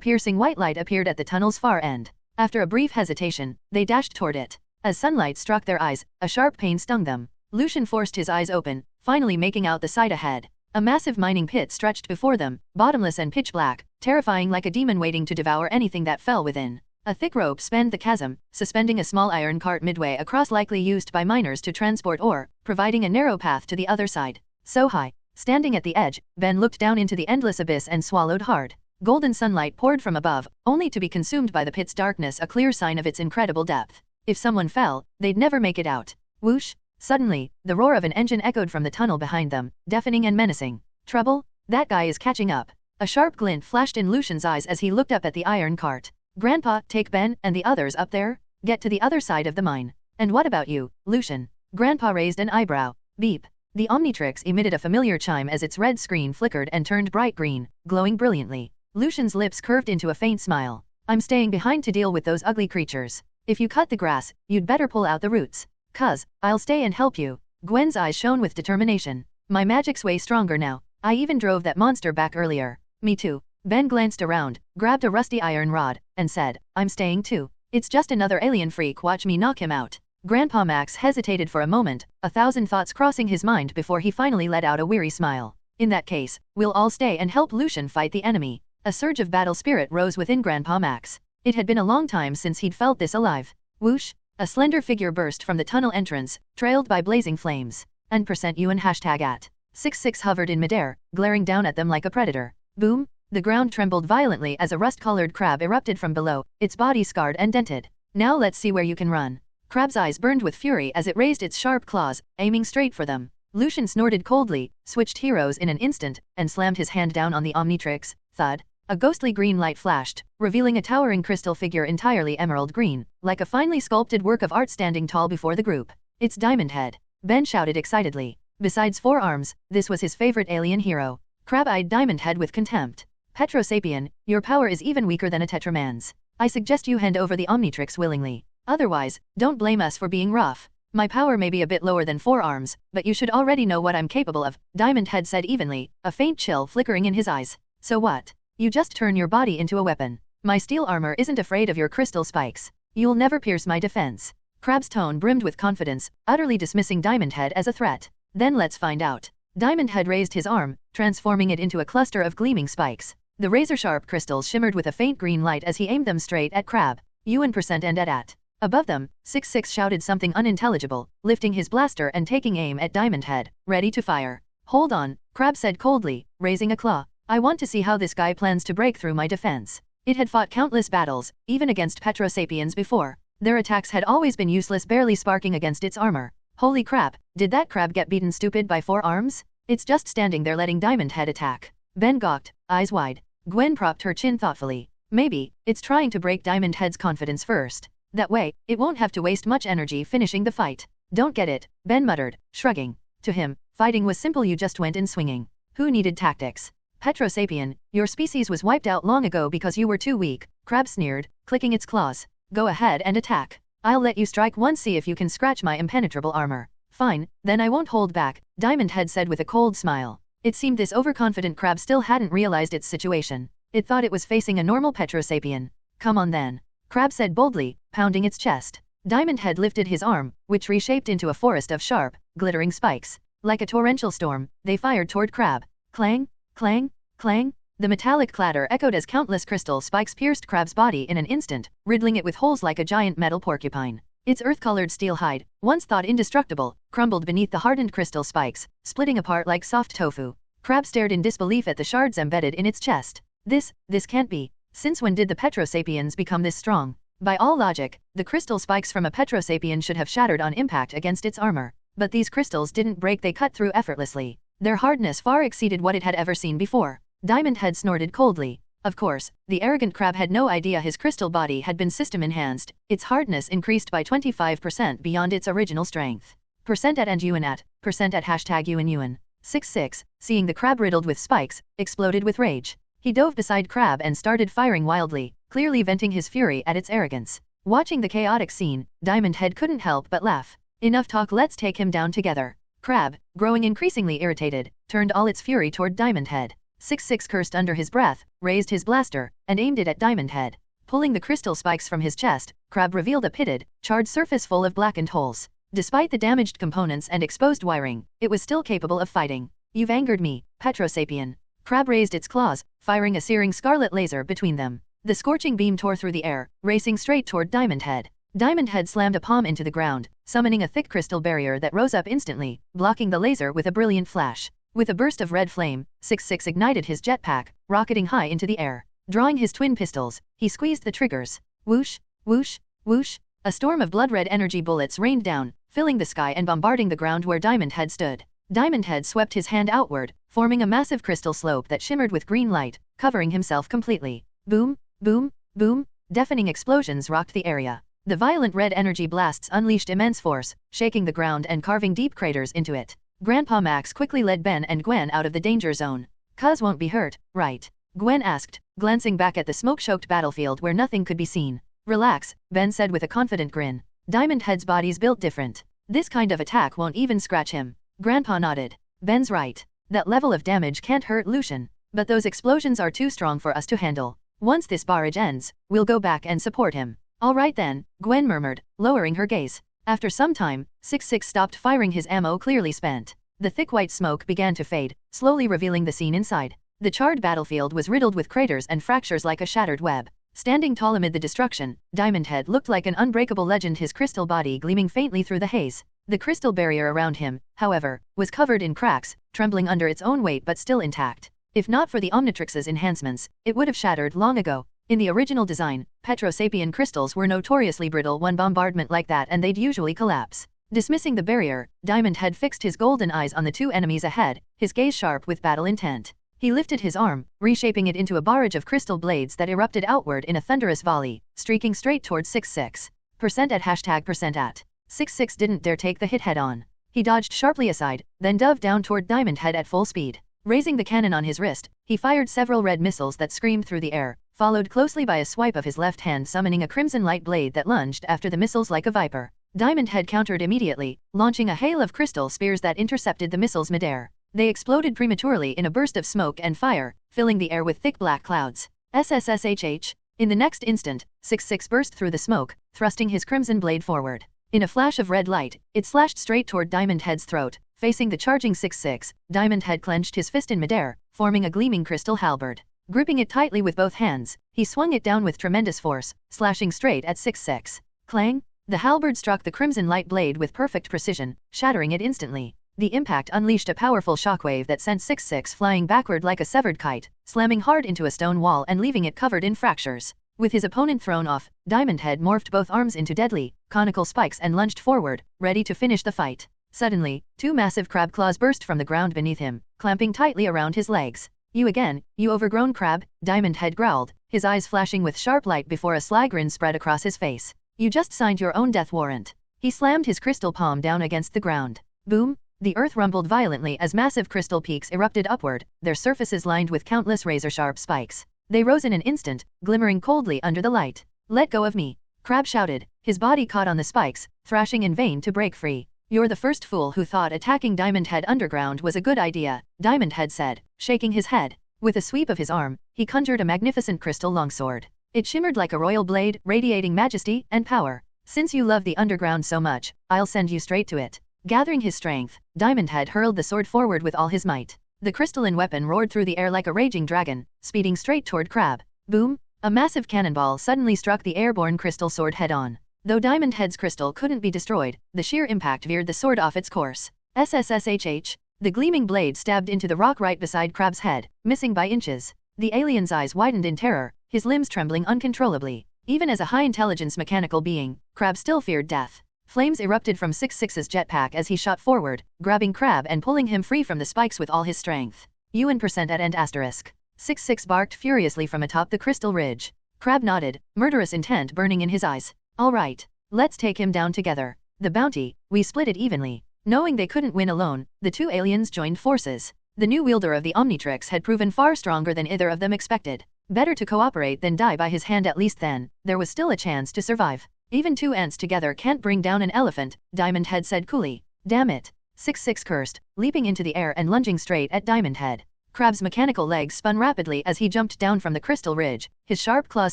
piercing white light appeared at the tunnel's far end. After a brief hesitation, they dashed toward it. As sunlight struck their eyes, a sharp pain stung them. Lucian forced his eyes open, finally making out the sight ahead. A massive mining pit stretched before them, bottomless and pitch black, terrifying like a demon waiting to devour anything that fell within. A thick rope spanned the chasm, suspending a small iron cart midway across, likely used by miners to transport ore, providing a narrow path to the other side. So high. Standing at the edge, Ben looked down into the endless abyss and swallowed hard. Golden sunlight poured from above, only to be consumed by the pit's darkness, a clear sign of its incredible depth. If someone fell, they'd never make it out. Whoosh! Suddenly, the roar of an engine echoed from the tunnel behind them, deafening and menacing. Trouble? That guy is catching up. A sharp glint flashed in Lucian's eyes as he looked up at the iron cart. Grandpa, take Ben and the others up there. Get to the other side of the mine. And what about you, Lucian? Grandpa raised an eyebrow. Beep. The Omnitrix emitted a familiar chime as its red screen flickered and turned bright green, glowing brilliantly. Lucian's lips curved into a faint smile. I'm staying behind to deal with those ugly creatures. If you cut the grass, you'd better pull out the roots. 'Cause I'll stay and help you. Gwen's eyes shone with determination. My magic's way stronger now. I even drove that monster back earlier. Me too. Ben glanced around, grabbed a rusty iron rod, and said, I'm staying too. It's just another alien freak, watch me knock him out. Grandpa Max hesitated for a moment, 1,000 thoughts crossing his mind before he finally let out a weary smile. In that case, we'll all stay and help Lucian fight the enemy. A surge of battle spirit rose within Grandpa Max. It had been a long time since he'd felt this alive. Whoosh! A slender figure burst from the tunnel entrance, trailed by blazing flames. And %UN hashtag at. 66 hovered in midair, glaring down at them like a predator. Boom! The ground trembled violently as a rust-colored crab erupted from below, its body scarred and dented. Now let's see where you can run. Crab's eyes burned with fury as it raised its sharp claws, aiming straight for them. Lucian snorted coldly, switched heroes in an instant, and slammed his hand down on the Omnitrix. Thud. A ghostly green light flashed, revealing a towering crystal figure entirely emerald green, like a finely sculpted work of art standing tall before the group. It's Diamond Head. Ben shouted excitedly. Besides 4 arms, this was his favorite alien hero. Crab eyed Diamond Head with contempt. Petrosapien, your power is even weaker than a Tetramands. I suggest you hand over the Omnitrix willingly. Otherwise, don't blame us for being rough. My power may be a bit lower than 4 arms, but you should already know what I'm capable of, Diamond Head said evenly, a faint chill flickering in his eyes. So what? You just turn your body into a weapon. My steel armor isn't afraid of your crystal spikes. You'll never pierce my defense. Crab's tone brimmed with confidence, utterly dismissing Diamond Head as a threat. Then let's find out. Diamond Head raised his arm, transforming it into a cluster of gleaming spikes. The razor-sharp crystals shimmered with a faint green light as he aimed them straight at Crab. UN% and at. Above them, 66 shouted something unintelligible, lifting his blaster and taking aim at Diamond Head, ready to fire. Hold on, Crab said coldly, raising a claw. I want to see how this guy plans to break through my defense. It had fought countless battles, even against Petrosapiens before. Their attacks had always been useless, barely sparking against its armor. Holy crap, did that crab get beaten stupid by 4 arms? It's just standing there letting Diamond Head attack. Ben gawked, eyes wide. Gwen propped her chin thoughtfully. Maybe, it's trying to break Diamond Head's confidence first. That way, it won't have to waste much energy finishing the fight. Don't get it, Ben muttered, shrugging. To him, fighting was simple, you just went in swinging. Who needed tactics? Petrosapien, your species was wiped out long ago because you were too weak, Crab sneered, clicking its claws. Go ahead and attack. I'll let you strike once, see if you can scratch my impenetrable armor. Fine, then I won't hold back, Diamond Head said with a cold smile. It seemed this overconfident crab still hadn't realized its situation. It thought it was facing a normal Petrosapien. Come on then, Crab said boldly, pounding its chest. Diamond Head lifted his arm, which reshaped into a forest of sharp, glittering spikes. Like a torrential storm, they fired toward Crab. Clang, clang, clang. The metallic clatter echoed as countless crystal spikes pierced Crab's body in an instant, riddling it with holes like a giant metal porcupine. Its earth-colored steel hide, once thought indestructible, crumbled beneath the hardened crystal spikes, splitting apart like soft tofu. Crab stared in disbelief at the shards embedded in its chest. This can't be. Since when did the Petrosapiens become this strong? By all logic, the crystal spikes from a Petrosapien should have shattered on impact against its armor. But these crystals didn't break, they cut through effortlessly. Their hardness far exceeded what it had ever seen before. Diamond Head snorted coldly. Of course, the arrogant crab had no idea his crystal body had been system-enhanced. Its hardness increased by 25% beyond its original strength. % at and UN at, % at hashtag UN. 66, seeing the crab riddled with spikes, exploded with rage. He dove beside Crab and started firing wildly, clearly venting his fury at its arrogance. Watching the chaotic scene, Diamond Head couldn't help but laugh. Enough talk, let's take him down together. Crab, growing increasingly irritated, turned all its fury toward Diamond Head. 66 cursed under his breath, raised his blaster, and aimed it at Diamond Head. Pulling the crystal spikes from his chest, Crab revealed a pitted, charred surface full of blackened holes. Despite the damaged components and exposed wiring, it was still capable of fighting. You've angered me, Petrosapien. Crab raised its claws, firing a searing scarlet laser between them. The scorching beam tore through the air, racing straight toward Diamond Head. Diamond Head slammed a palm into the ground, summoning a thick crystal barrier that rose up instantly, blocking the laser with a brilliant flash. With a burst of red flame, 66 ignited his jetpack, rocketing high into the air. Drawing his twin pistols, he squeezed the triggers. Whoosh, whoosh, whoosh. A storm of blood-red energy bullets rained down, filling the sky and bombarding the ground where Diamond Head stood. Diamond Head swept his hand outward, forming a massive crystal slope that shimmered with green light, covering himself completely. Boom, boom, boom. Deafening explosions rocked the area. The violent red energy blasts unleashed immense force, shaking the ground and carving deep craters into it. Grandpa Max quickly led Ben and Gwen out of the danger zone. "Cuz won't be hurt, right?" Gwen asked, glancing back at the smoke-choked battlefield where nothing could be seen. "Relax," Ben said with a confident grin. Diamond Head's body's built different. This kind of attack won't even scratch him. Grandpa nodded. Ben's right. That level of damage can't hurt Lucian. But those explosions are too strong for us to handle. Once this barrage ends, we'll go back and support him. All right then, Gwen murmured, lowering her gaze. After some time, 66 stopped firing, his ammo clearly spent. The thick white smoke began to fade, slowly revealing the scene inside. The charred battlefield was riddled with craters and fractures like a shattered web. Standing tall amid the destruction, Diamond Head looked like an unbreakable legend, his crystal body gleaming faintly through the haze. The crystal barrier around him, however, was covered in cracks, trembling under its own weight but still intact. If not for the Omnitrix's enhancements, it would have shattered long ago. In the original design, Petrosapien crystals were notoriously brittle. One bombardment like that and they'd usually collapse. Dismissing the barrier, Diamond Head fixed his golden eyes on the two enemies ahead, his gaze sharp with battle intent. He lifted his arm, reshaping it into a barrage of crystal blades that erupted outward in a thunderous volley, streaking straight towards 66. % at hashtag % at. 66 didn't dare take the hit head-on. He dodged sharply aside, then dove down toward Diamond Head at full speed. Raising the cannon on his wrist, he fired several red missiles that screamed through the air, followed closely by a swipe of his left hand summoning a crimson light blade that lunged after the missiles like a viper. Diamond Head countered immediately, launching a hail of crystal spears that intercepted the missiles midair. They exploded prematurely in a burst of smoke and fire, filling the air with thick black clouds. SSSHH. In the next instant, 66 burst through the smoke, thrusting his crimson blade forward. In a flash of red light, it slashed straight toward Diamond Head's throat. Facing the charging 66, Diamond Head clenched his fist in midair, forming a gleaming crystal halberd. Gripping it tightly with both hands, he swung it down with tremendous force, slashing straight at 66. Clang! The halberd struck the crimson light blade with perfect precision, shattering it instantly. The impact unleashed a powerful shockwave that sent 66 flying backward like a severed kite, slamming hard into a stone wall and leaving it covered in fractures. With his opponent thrown off, Diamond Head morphed both arms into deadly, conical spikes and lunged forward, ready to finish the fight. Suddenly, two massive crab claws burst from the ground beneath him, clamping tightly around his legs. "You again, you overgrown crab," Diamond Head growled, his eyes flashing with sharp light before a sly grin spread across his face. "You just signed your own death warrant." He slammed his crystal palm down against the ground. Boom! The earth rumbled violently as massive crystal peaks erupted upward, their surfaces lined with countless razor-sharp spikes. They rose in an instant, glimmering coldly under the light. "Let go of me!" Crab shouted, his body caught on the spikes, thrashing in vain to break free. "You're the first fool who thought attacking Diamond Head underground was a good idea," Diamond Head said, shaking his head. With a sweep of his arm, he conjured a magnificent crystal longsword. It shimmered like a royal blade, radiating majesty and power. "Since you love the underground so much, I'll send you straight to it." Gathering his strength, Diamond Head hurled the sword forward with all his might. The crystalline weapon roared through the air like a raging dragon, speeding straight toward Crab. Boom! A massive cannonball suddenly struck the airborne crystal sword head-on. Though Diamond Head's crystal couldn't be destroyed, the sheer impact veered the sword off its course. SSSHH! The gleaming blade stabbed into the rock right beside Crab's head, missing by inches. The alien's eyes widened in terror, his limbs trembling uncontrollably. Even as a high-intelligence mechanical being, Crab still feared death. Flames erupted from 6-6's jetpack as he shot forward, grabbing Crab and pulling him free from the spikes with all his strength. UN% at end asterisk. 6-6 barked furiously from atop the crystal ridge. Crab nodded, murderous intent burning in his eyes. "All right. Let's take him down together. The bounty, we split it evenly." Knowing they couldn't win alone, the two aliens joined forces. The new wielder of the Omnitrix had proven far stronger than either of them expected. Better to cooperate than die by his hand, at least then, there was still a chance to survive. "Even two ants together can't bring down an elephant," Diamond Head said coolly. "Damn it." 6-6 cursed, leaping into the air and lunging straight at Diamond Head. Crab's mechanical legs spun rapidly as he jumped down from the crystal ridge, his sharp claws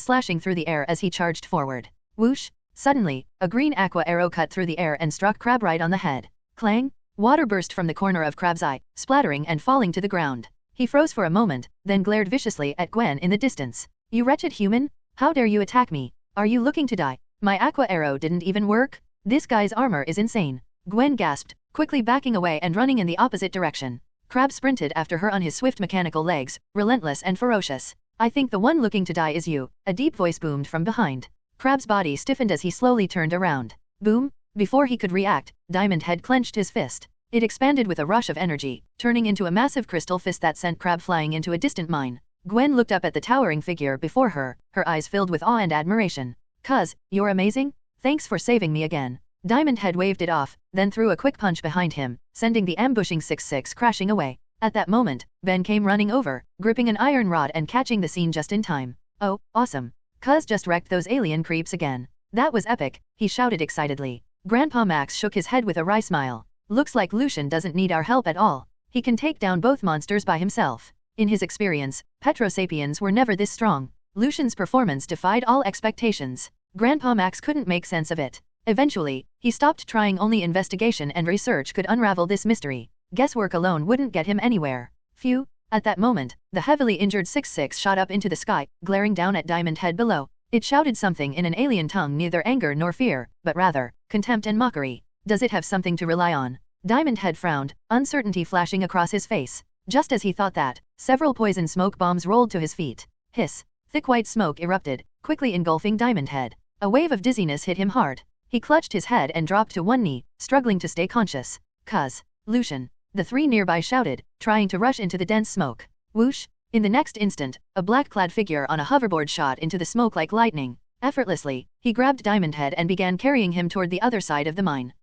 slashing through the air as he charged forward. Whoosh! Suddenly, a green aqua arrow cut through the air and struck Crab right on the head. Clang! Water burst from the corner of Crab's eye, splattering and falling to the ground. He froze for a moment, then glared viciously at Gwen in the distance. "You wretched human! How dare you attack me? Are you looking to die? My aqua arrow didn't even work? This guy's armor is insane." Gwen gasped, quickly backing away and running in the opposite direction. Crab sprinted after her on his swift mechanical legs, relentless and ferocious. "I think the one looking to die is you," a deep voice boomed from behind. Crab's body stiffened as he slowly turned around. Boom! Before he could react, Diamond Head clenched his fist. It expanded with a rush of energy, turning into a massive crystal fist that sent Crab flying into a distant mine. Gwen looked up at the towering figure before her, her eyes filled with awe and admiration. "Cuz, you're amazing? Thanks for saving me again." Diamond Head waved it off, then threw a quick punch behind him, sending the ambushing 6-6 crashing away. At that moment, Ben came running over, gripping an iron rod and catching the scene just in time. "Oh, awesome. Cuz just wrecked those alien creeps again. That was epic," he shouted excitedly. Grandpa Max shook his head with a wry smile. "Looks like Lucian doesn't need our help at all. He can take down both monsters by himself." In his experience, Petrosapiens were never this strong. Lucian's performance defied all expectations. Grandpa Max couldn't make sense of it. Eventually, he stopped trying. Only investigation and research could unravel this mystery. Guesswork alone wouldn't get him anywhere. Phew! At that moment, the heavily injured 6-6 shot up into the sky, glaring down at Diamond Head below. It shouted something in an alien tongue, neither anger nor fear, but rather, contempt and mockery. "Does it have something to rely on?" Diamond Head frowned, uncertainty flashing across his face. Just as he thought that, several poison smoke bombs rolled to his feet. Hiss! Thick white smoke erupted, quickly engulfing Diamond Head. A wave of dizziness hit him hard. He clutched his head and dropped to one knee, struggling to stay conscious. "Cuz! Lucian!" the three nearby shouted, trying to rush into the dense smoke. Whoosh! In the next instant, a black-clad figure on a hoverboard shot into the smoke like lightning. Effortlessly, he grabbed Diamond Head and began carrying him toward the other side of the mine.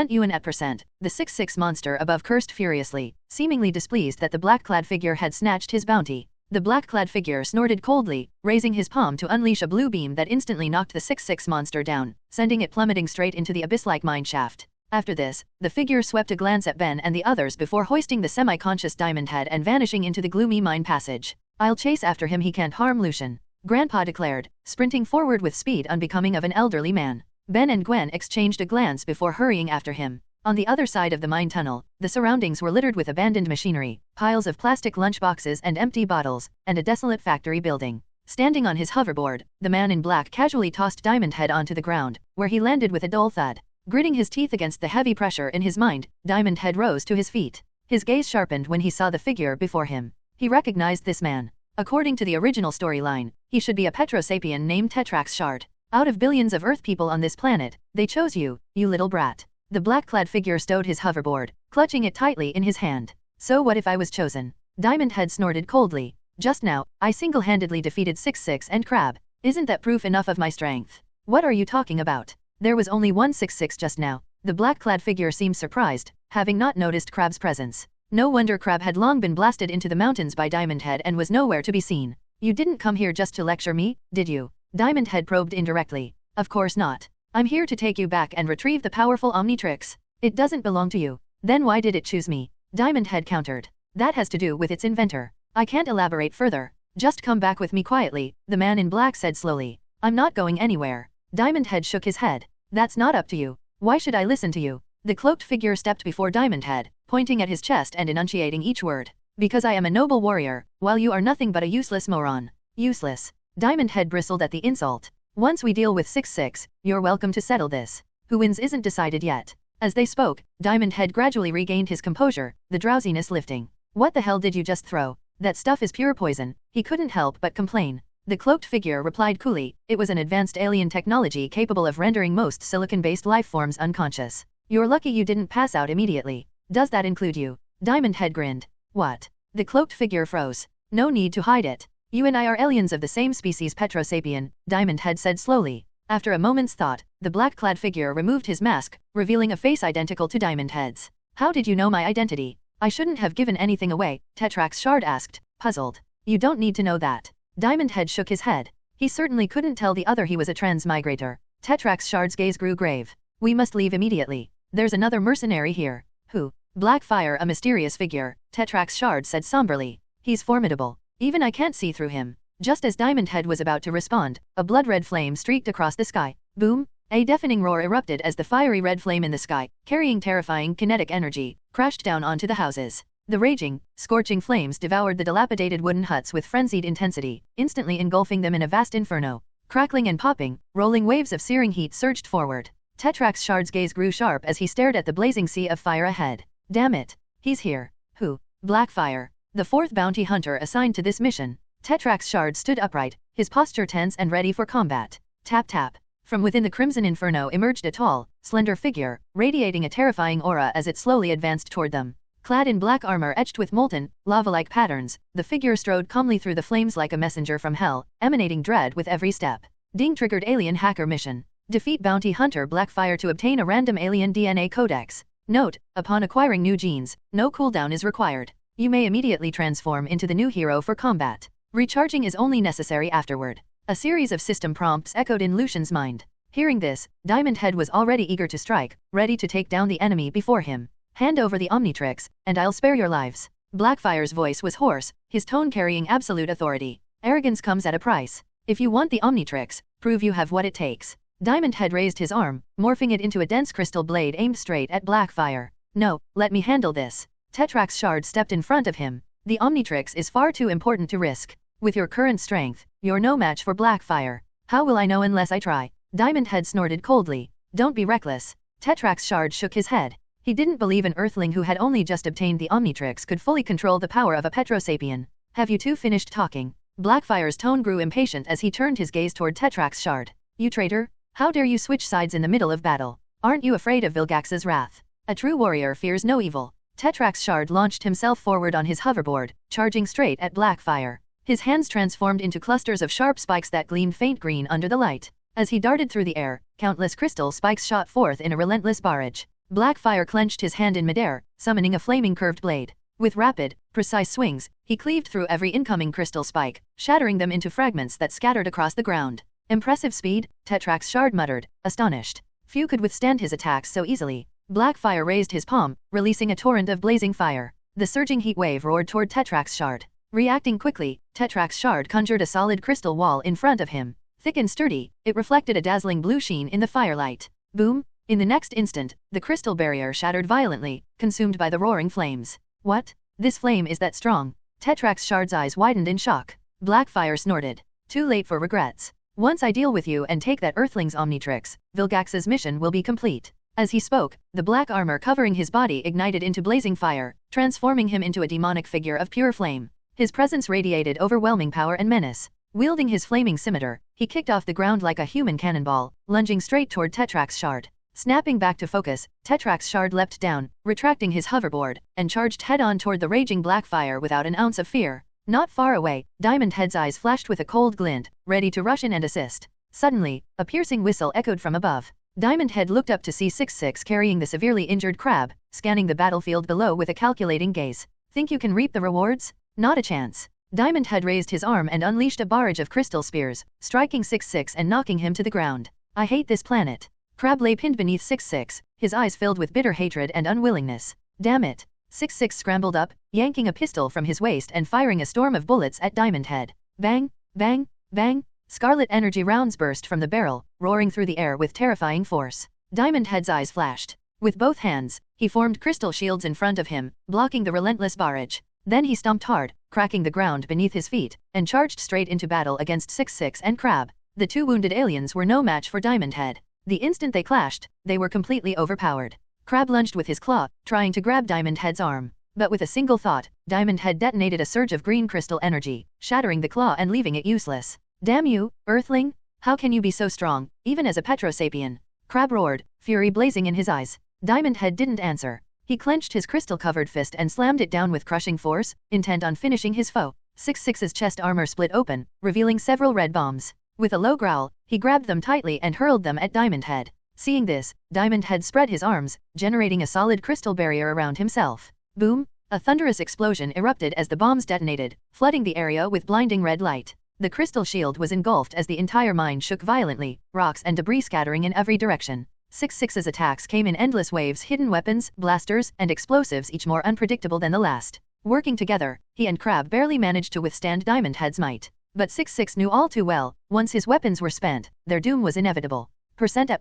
UN at %, the 6-6 monster above cursed furiously, seemingly displeased that the black-clad figure had snatched his bounty. The black-clad figure snorted coldly, raising his palm to unleash a blue beam that instantly knocked the 6-6 monster down, sending it plummeting straight into the abyss-like mine shaft. After this, the figure swept a glance at Ben and the others before hoisting the semi-conscious Diamond Head and vanishing into the gloomy mine passage. "I'll chase after him, he can't harm Lucian," Grandpa declared, sprinting forward with speed unbecoming of an elderly man. Ben and Gwen exchanged a glance before hurrying after him. On the other side of the mine tunnel, the surroundings were littered with abandoned machinery, piles of plastic lunchboxes and empty bottles, and a desolate factory building. Standing on his hoverboard, the man in black casually tossed Diamond Head onto the ground, where he landed with a dull thud. Gritting his teeth against the heavy pressure in his mind, Diamond Head rose to his feet. His gaze sharpened when he saw the figure before him. He recognized this man. According to the original storyline, he should be a Petrosapien named Tetrax Shard. "Out of billions of Earth people on this planet, they chose you, you little brat." The black-clad figure stowed his hoverboard, clutching it tightly in his hand. "So what if I was chosen?" Diamond Head snorted coldly. "Just now, I single-handedly defeated 6-6 and Crab. Isn't that proof enough of my strength?" "What are you talking about? There was only one 6-6 just now." The black-clad figure seemed surprised, having not noticed Crab's presence. No wonder Crab had long been blasted into the mountains by Diamond Head and was nowhere to be seen. "You didn't come here just to lecture me, did you?" Diamond Head probed indirectly. "Of course not. I'm here to take you back and retrieve the powerful Omnitrix. It doesn't belong to you. Then why did it choose me? Diamond Head countered. That has to do with its inventor. I can't elaborate further. Just come back with me quietly, the man in black said slowly. I'm not going anywhere. Diamond Head shook his head. That's not up to you. Why should I listen to you? The cloaked figure stepped before Diamond Head, pointing at his chest and enunciating each word. Because I am a noble warrior, while you are nothing but a useless moron. Useless. Diamond Head bristled at the insult. Once we deal with 6-6, you're welcome to settle this. Who wins isn't decided yet. As they spoke, Diamond Head gradually regained his composure, the drowsiness lifting. What the hell did you just throw? That stuff is pure poison. He couldn't help but complain. The cloaked figure replied coolly, it was an advanced alien technology capable of rendering most silicon-based life forms unconscious. You're lucky you didn't pass out immediately. Does that include you? Diamond Head grinned. What? The cloaked figure froze. No need to hide it. You and I are aliens of the same species Petrosapien, Diamond Head said slowly. After a moment's thought, the black-clad figure removed his mask, revealing a face identical to Diamond Head's. How did you know my identity? I shouldn't have given anything away, Tetrax Shard asked, puzzled. You don't need to know that. Diamond Head shook his head. He certainly couldn't tell the other he was a transmigrator. Tetrax Shard's gaze grew grave. We must leave immediately. There's another mercenary here. Who? Blackfire, a mysterious figure, Tetrax Shard said somberly. He's formidable. Even I can't see through him. Just as Diamond Head was about to respond, a blood-red flame streaked across the sky. Boom! A deafening roar erupted as the fiery red flame in the sky, carrying terrifying kinetic energy, crashed down onto the houses. The raging, scorching flames devoured the dilapidated wooden huts with frenzied intensity, instantly engulfing them in a vast inferno. Crackling and popping, rolling waves of searing heat surged forward. Tetrax Shard's gaze grew sharp as he stared at the blazing sea of fire ahead. Damn it! He's here. Who? Blackfire. The fourth bounty hunter assigned to this mission. Tetrax Shard stood upright, his posture tense and ready for combat. Tap tap. From within the crimson inferno emerged a tall, slender figure, radiating a terrifying aura as it slowly advanced toward them. Clad in black armor etched with molten, lava-like patterns, the figure strode calmly through the flames like a messenger from hell, emanating dread with every step. Ding triggered alien hacker mission. Defeat bounty hunter Blackfire to obtain a random alien DNA codex. Note, upon acquiring new genes, no cooldown is required. You may immediately transform into the new hero for combat. Recharging is only necessary afterward. A series of system prompts echoed in Lucian's mind. Hearing this, Diamond Head was already eager to strike, ready to take down the enemy before him. Hand over the Omnitrix, and I'll spare your lives. Blackfire's voice was hoarse, his tone carrying absolute authority. Arrogance comes at a price. If you want the Omnitrix, prove you have what it takes. Diamond Head raised his arm, morphing it into a dense crystal blade aimed straight at Blackfire. No, let me handle this. Tetrax Shard stepped in front of him. The Omnitrix is far too important to risk. With your current strength, you're no match for Blackfire. How will I know unless I try? Diamond Head snorted coldly. Don't be reckless. Tetrax Shard shook his head. He didn't believe an Earthling who had only just obtained the Omnitrix could fully control the power of a Petrosapien. Have you two finished talking? Blackfire's tone grew impatient as he turned his gaze toward Tetrax Shard. You traitor? How dare you switch sides in the middle of battle? Aren't you afraid of Vilgax's wrath? A true warrior fears no evil. Tetrax Shard launched himself forward on his hoverboard, charging straight at Blackfire. His hands transformed into clusters of sharp spikes that gleamed faint green under the light. As he darted through the air, countless crystal spikes shot forth in a relentless barrage. Blackfire clenched his hand in midair, summoning a flaming curved blade. With rapid, precise swings, he cleaved through every incoming crystal spike, shattering them into fragments that scattered across the ground. Impressive speed, Tetrax Shard muttered, astonished. Few could withstand his attacks so easily. Blackfire raised his palm, releasing a torrent of blazing fire. The surging heat wave roared toward Tetrax Shard. Reacting quickly, Tetrax Shard conjured a solid crystal wall in front of him. Thick and sturdy, it reflected a dazzling blue sheen in the firelight. Boom! In the next instant, the crystal barrier shattered violently, consumed by the roaring flames. What? This flame is that strong? Tetrax Shard's eyes widened in shock. Blackfire snorted. Too late for regrets. Once I deal with you and take that Earthling's Omnitrix, Vilgax's mission will be complete. As he spoke, the black armor covering his body ignited into blazing fire, transforming him into a demonic figure of pure flame. His presence radiated overwhelming power and menace. Wielding his flaming scimitar, he kicked off the ground like a human cannonball, lunging straight toward Tetrax Shard. Snapping back to focus, Tetrax Shard leapt down, retracting his hoverboard, and charged head-on toward the raging Blackfire without an ounce of fear. Not far away, Diamond Head's eyes flashed with a cold glint, ready to rush in and assist. Suddenly, a piercing whistle echoed from above. Diamond Head looked up to see 6-6 carrying the severely injured crab, scanning the battlefield below with a calculating gaze. Think you can reap the rewards? Not a chance. Diamond Head raised his arm and unleashed a barrage of crystal spears, striking 6-6 and knocking him to the ground. I hate this planet. Crab lay pinned beneath 6-6, his eyes filled with bitter hatred and unwillingness. Damn it! 6-6 scrambled up, yanking a pistol from his waist and firing a storm of bullets at Diamond Head. Bang, bang, bang! Scarlet energy rounds burst from the barrel, roaring through the air with terrifying force. Diamond Head's eyes flashed. With both hands, he formed crystal shields in front of him, blocking the relentless barrage. Then he stomped hard, cracking the ground beneath his feet, and charged straight into battle against 6-6 and Crab. The two wounded aliens were no match for Diamond Head. The instant they clashed, they were completely overpowered. Crab lunged with his claw, trying to grab Diamond Head's arm. But with a single thought, Diamond Head detonated a surge of green crystal energy, shattering the claw and leaving it useless. Damn you, Earthling! How can you be so strong, even as a Petrosapien? Crab roared, fury blazing in his eyes. Diamond Head didn't answer. He clenched his crystal-covered fist and slammed it down with crushing force, intent on finishing his foe. 6-6's chest armor split open, revealing several red bombs. With a low growl, he grabbed them tightly and hurled them at Diamond Head. Seeing this, Diamond Head spread his arms, generating a solid crystal barrier around himself. Boom! A thunderous explosion erupted as the bombs detonated, flooding the area with blinding red light. The crystal shield was engulfed as the entire mine shook violently, rocks and debris scattering in every direction. 6-6's attacks came in endless waves, hidden weapons, blasters, and explosives, each more unpredictable than the last. Working together, he and Crab barely managed to withstand Diamond Head's might. But 6-6 knew all too well, once his weapons were spent, their doom was inevitable. Percent at.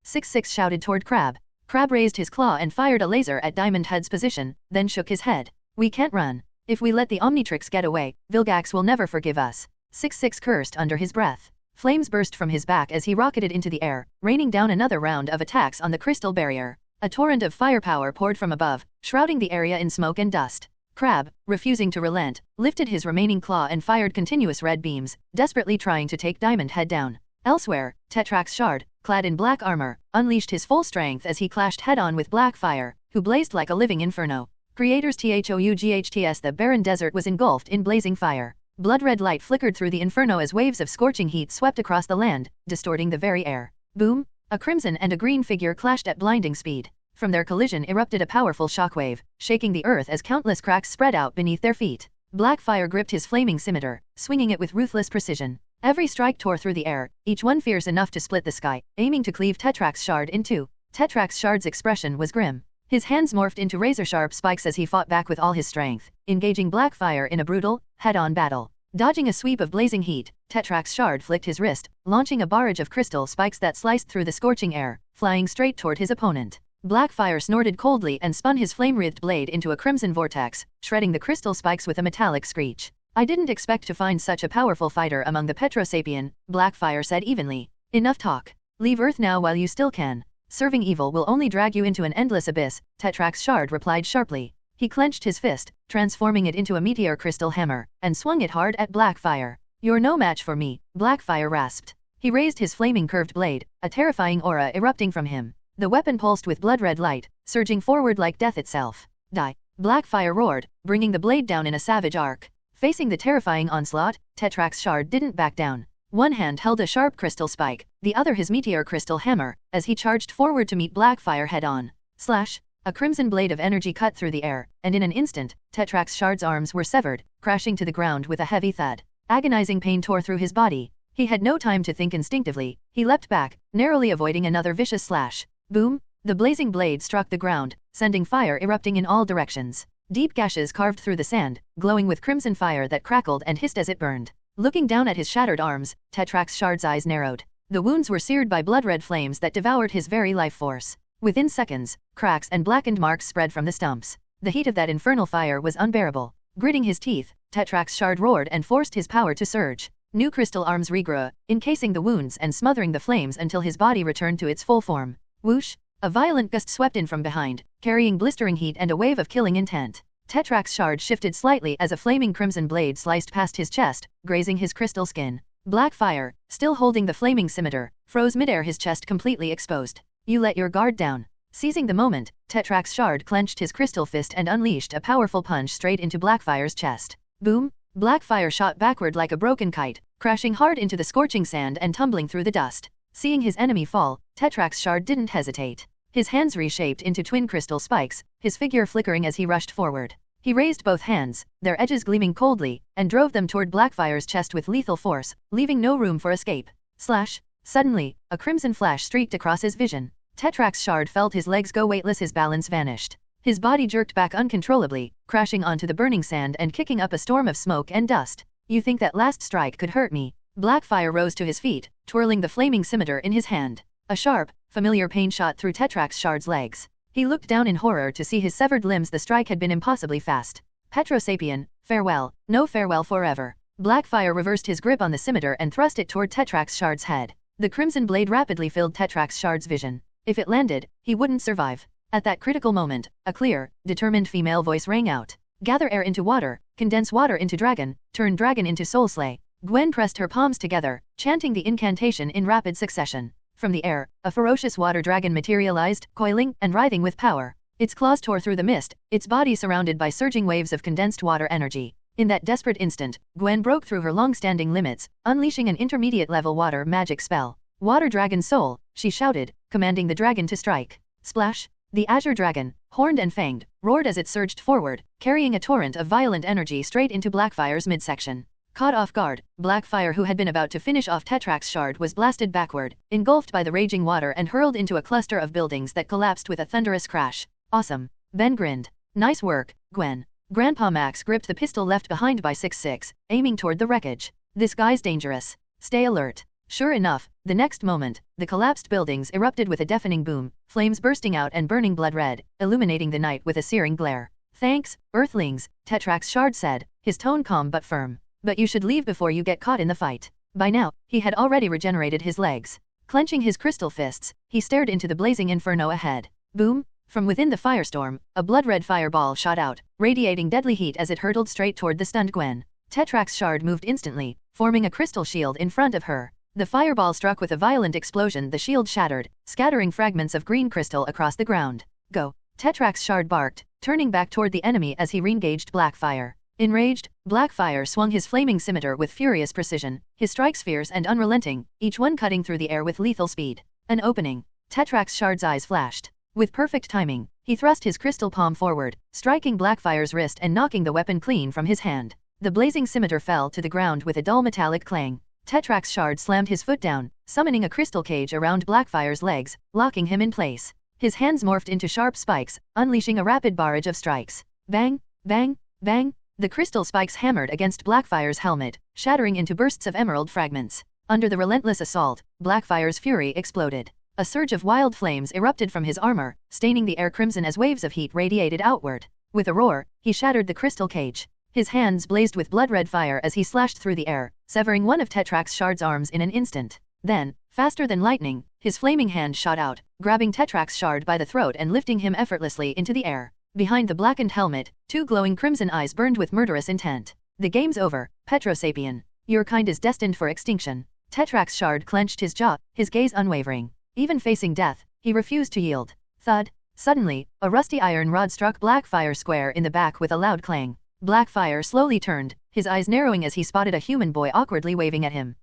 6-6 shouted toward Crab. Crab raised his claw and fired a laser at Diamond Head's position, then shook his head. We can't run. If we let the Omnitrix get away, Vilgax will never forgive us. 6-6 cursed under his breath. Flames burst from his back as he rocketed into the air, raining down another round of attacks on the crystal barrier. A torrent of firepower poured from above, shrouding the area in smoke and dust. Crab, refusing to relent, lifted his remaining claw and fired continuous red beams, desperately trying to take Diamond Head down. Elsewhere, Tetrax Shard, clad in black armor, unleashed his full strength as he clashed head-on with Blackfire, who blazed like a living inferno. Creators THOUGHTS. The barren desert was engulfed in blazing fire. Blood-red light flickered through the inferno as waves of scorching heat swept across the land, distorting the very air. Boom! A crimson and a green figure clashed at blinding speed. From their collision erupted a powerful shockwave, shaking the earth as countless cracks spread out beneath their feet. Blackfire gripped his flaming scimitar, swinging it with ruthless precision. Every strike tore through the air, each one fierce enough to split the sky, aiming to cleave Tetrax Shard in two. Tetrax Shard's expression was grim. His hands morphed into razor-sharp spikes as he fought back with all his strength, engaging Blackfire in a brutal, head-on battle. Dodging a sweep of blazing heat, Tetrax Shard flicked his wrist, launching a barrage of crystal spikes that sliced through the scorching air, flying straight toward his opponent. Blackfire snorted coldly and spun his flame-wreathed blade into a crimson vortex, shredding the crystal spikes with a metallic screech. I didn't expect to find such a powerful fighter among the Petrosapien, Blackfire said evenly. Enough talk. Leave Earth now while you still can. Serving evil will only drag you into an endless abyss, Tetrax Shard replied sharply. He clenched his fist, transforming it into a meteor crystal hammer, and swung it hard at Blackfire. You're no match for me, Blackfire rasped. He raised his flaming curved blade, a terrifying aura erupting from him. The weapon pulsed with blood-red light, surging forward like death itself. Die! Blackfire roared, bringing the blade down in a savage arc. Facing the terrifying onslaught, Tetrax Shard didn't back down. One hand held a sharp crystal spike, the other his meteor crystal hammer, as he charged forward to meet Blackfire head-on. Slash! A crimson blade of energy cut through the air, and in an instant, Tetrax Shard's arms were severed, crashing to the ground with a heavy thud. Agonizing pain tore through his body. He had no time to think instinctively. He leapt back, narrowly avoiding another vicious slash. Boom! The blazing blade struck the ground, sending fire erupting in all directions. Deep gashes carved through the sand, glowing with crimson fire that crackled and hissed as it burned. Looking down at his shattered arms, Tetrax Shard's eyes narrowed. The wounds were seared by blood-red flames that devoured his very life force. Within seconds, cracks and blackened marks spread from the stumps. The heat of that infernal fire was unbearable. Gritting his teeth, Tetrax Shard roared and forced his power to surge. New crystal arms regrew, encasing the wounds and smothering the flames until his body returned to its full form. Whoosh! A violent gust swept in from behind, carrying blistering heat and a wave of killing intent. Tetrax Shard shifted slightly as a flaming crimson blade sliced past his chest, grazing his crystal skin. Blackfire, still holding the flaming scimitar, froze midair, his chest completely exposed. You let your guard down. Seizing the moment, Tetrax Shard clenched his crystal fist and unleashed a powerful punch straight into Blackfire's chest. Boom! Blackfire shot backward like a broken kite, crashing hard into the scorching sand and tumbling through the dust. Seeing his enemy fall, Tetrax Shard didn't hesitate. His hands reshaped into twin crystal spikes, his figure flickering as he rushed forward. He raised both hands, their edges gleaming coldly, and drove them toward Blackfire's chest with lethal force, leaving no room for escape. Slash! Suddenly, a crimson flash streaked across his vision. Tetrax Shard felt his legs go weightless, his balance vanished. His body jerked back uncontrollably, crashing onto the burning sand and kicking up a storm of smoke and dust. You think that last strike could hurt me? Blackfire rose to his feet, twirling the flaming scimitar in his hand. A sharp, familiar pain shot through Tetrax Shard's legs. He looked down in horror to see his severed limbs. The strike had been impossibly fast. Petrosapien, farewell, no farewell forever. Blackfire reversed his grip on the scimitar and thrust it toward Tetrax Shard's head. The crimson blade rapidly filled Tetrax Shard's vision. If it landed, he wouldn't survive. At that critical moment, a clear, determined female voice rang out. Gather air into water, condense water into dragon, turn dragon into soul slay. Gwen pressed her palms together, chanting the incantation in rapid succession. From the air, a ferocious water dragon materialized, coiling and writhing with power. Its claws tore through the mist, its body surrounded by surging waves of condensed water energy. In that desperate instant, Gwen broke through her long-standing limits, unleashing an intermediate-level water magic spell. Water Dragon Soul, she shouted, commanding the dragon to strike. Splash! The azure dragon, horned and fanged, roared as it surged forward, carrying a torrent of violent energy straight into Blackfire's midsection. Caught off guard, Blackfire, who had been about to finish off Tetrax Shard, was blasted backward, engulfed by the raging water and hurled into a cluster of buildings that collapsed with a thunderous crash. Awesome. Ben grinned. Nice work, Gwen. Grandpa Max gripped the pistol left behind by 6-6, aiming toward the wreckage. This guy's dangerous. Stay alert. Sure enough, the next moment, the collapsed buildings erupted with a deafening boom, flames bursting out and burning blood red, illuminating the night with a searing glare. Thanks, Earthlings, Tetrax Shard said, his tone calm but firm. But you should leave before you get caught in the fight. By now, he had already regenerated his legs. Clenching his crystal fists, he stared into the blazing inferno ahead. Boom! From within the firestorm, a blood-red fireball shot out, radiating deadly heat as it hurtled straight toward the stunned Gwen. Tetrax Shard moved instantly, forming a crystal shield in front of her. The fireball struck with a violent explosion. The shield shattered, scattering fragments of green crystal across the ground. Go! Tetrax Shard barked, turning back toward the enemy as he re-engaged Blackfire. Enraged, Blackfire swung his flaming scimitar with furious precision, his strikes fierce and unrelenting, each one cutting through the air with lethal speed. An opening. Tetrax Shard's eyes flashed. With perfect timing, he thrust his crystal palm forward, striking Blackfire's wrist and knocking the weapon clean from his hand. The blazing scimitar fell to the ground with a dull metallic clang. Tetrax Shard slammed his foot down, summoning a crystal cage around Blackfire's legs, locking him in place. His hands morphed into sharp spikes, unleashing a rapid barrage of strikes. Bang! Bang! Bang! The crystal spikes hammered against Blackfire's helmet, shattering into bursts of emerald fragments. Under the relentless assault, Blackfire's fury exploded. A surge of wild flames erupted from his armor, staining the air crimson as waves of heat radiated outward. With a roar, he shattered the crystal cage. His hands blazed with blood-red fire as he slashed through the air, severing one of Tetrax Shard's arms in an instant. Then, faster than lightning, his flaming hand shot out, grabbing Tetrax Shard by the throat and lifting him effortlessly into the air. Behind the blackened helmet, two glowing crimson eyes burned with murderous intent. The game's over, Petrosapien. Your kind is destined for extinction. Tetrax Shard clenched his jaw, his gaze unwavering. Even facing death, he refused to yield. Thud. Suddenly, a rusty iron rod struck Blackfire square in the back with a loud clang. Blackfire slowly turned, his eyes narrowing as he spotted a human boy awkwardly waving at him.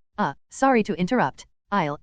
Sorry to interrupt. I'll,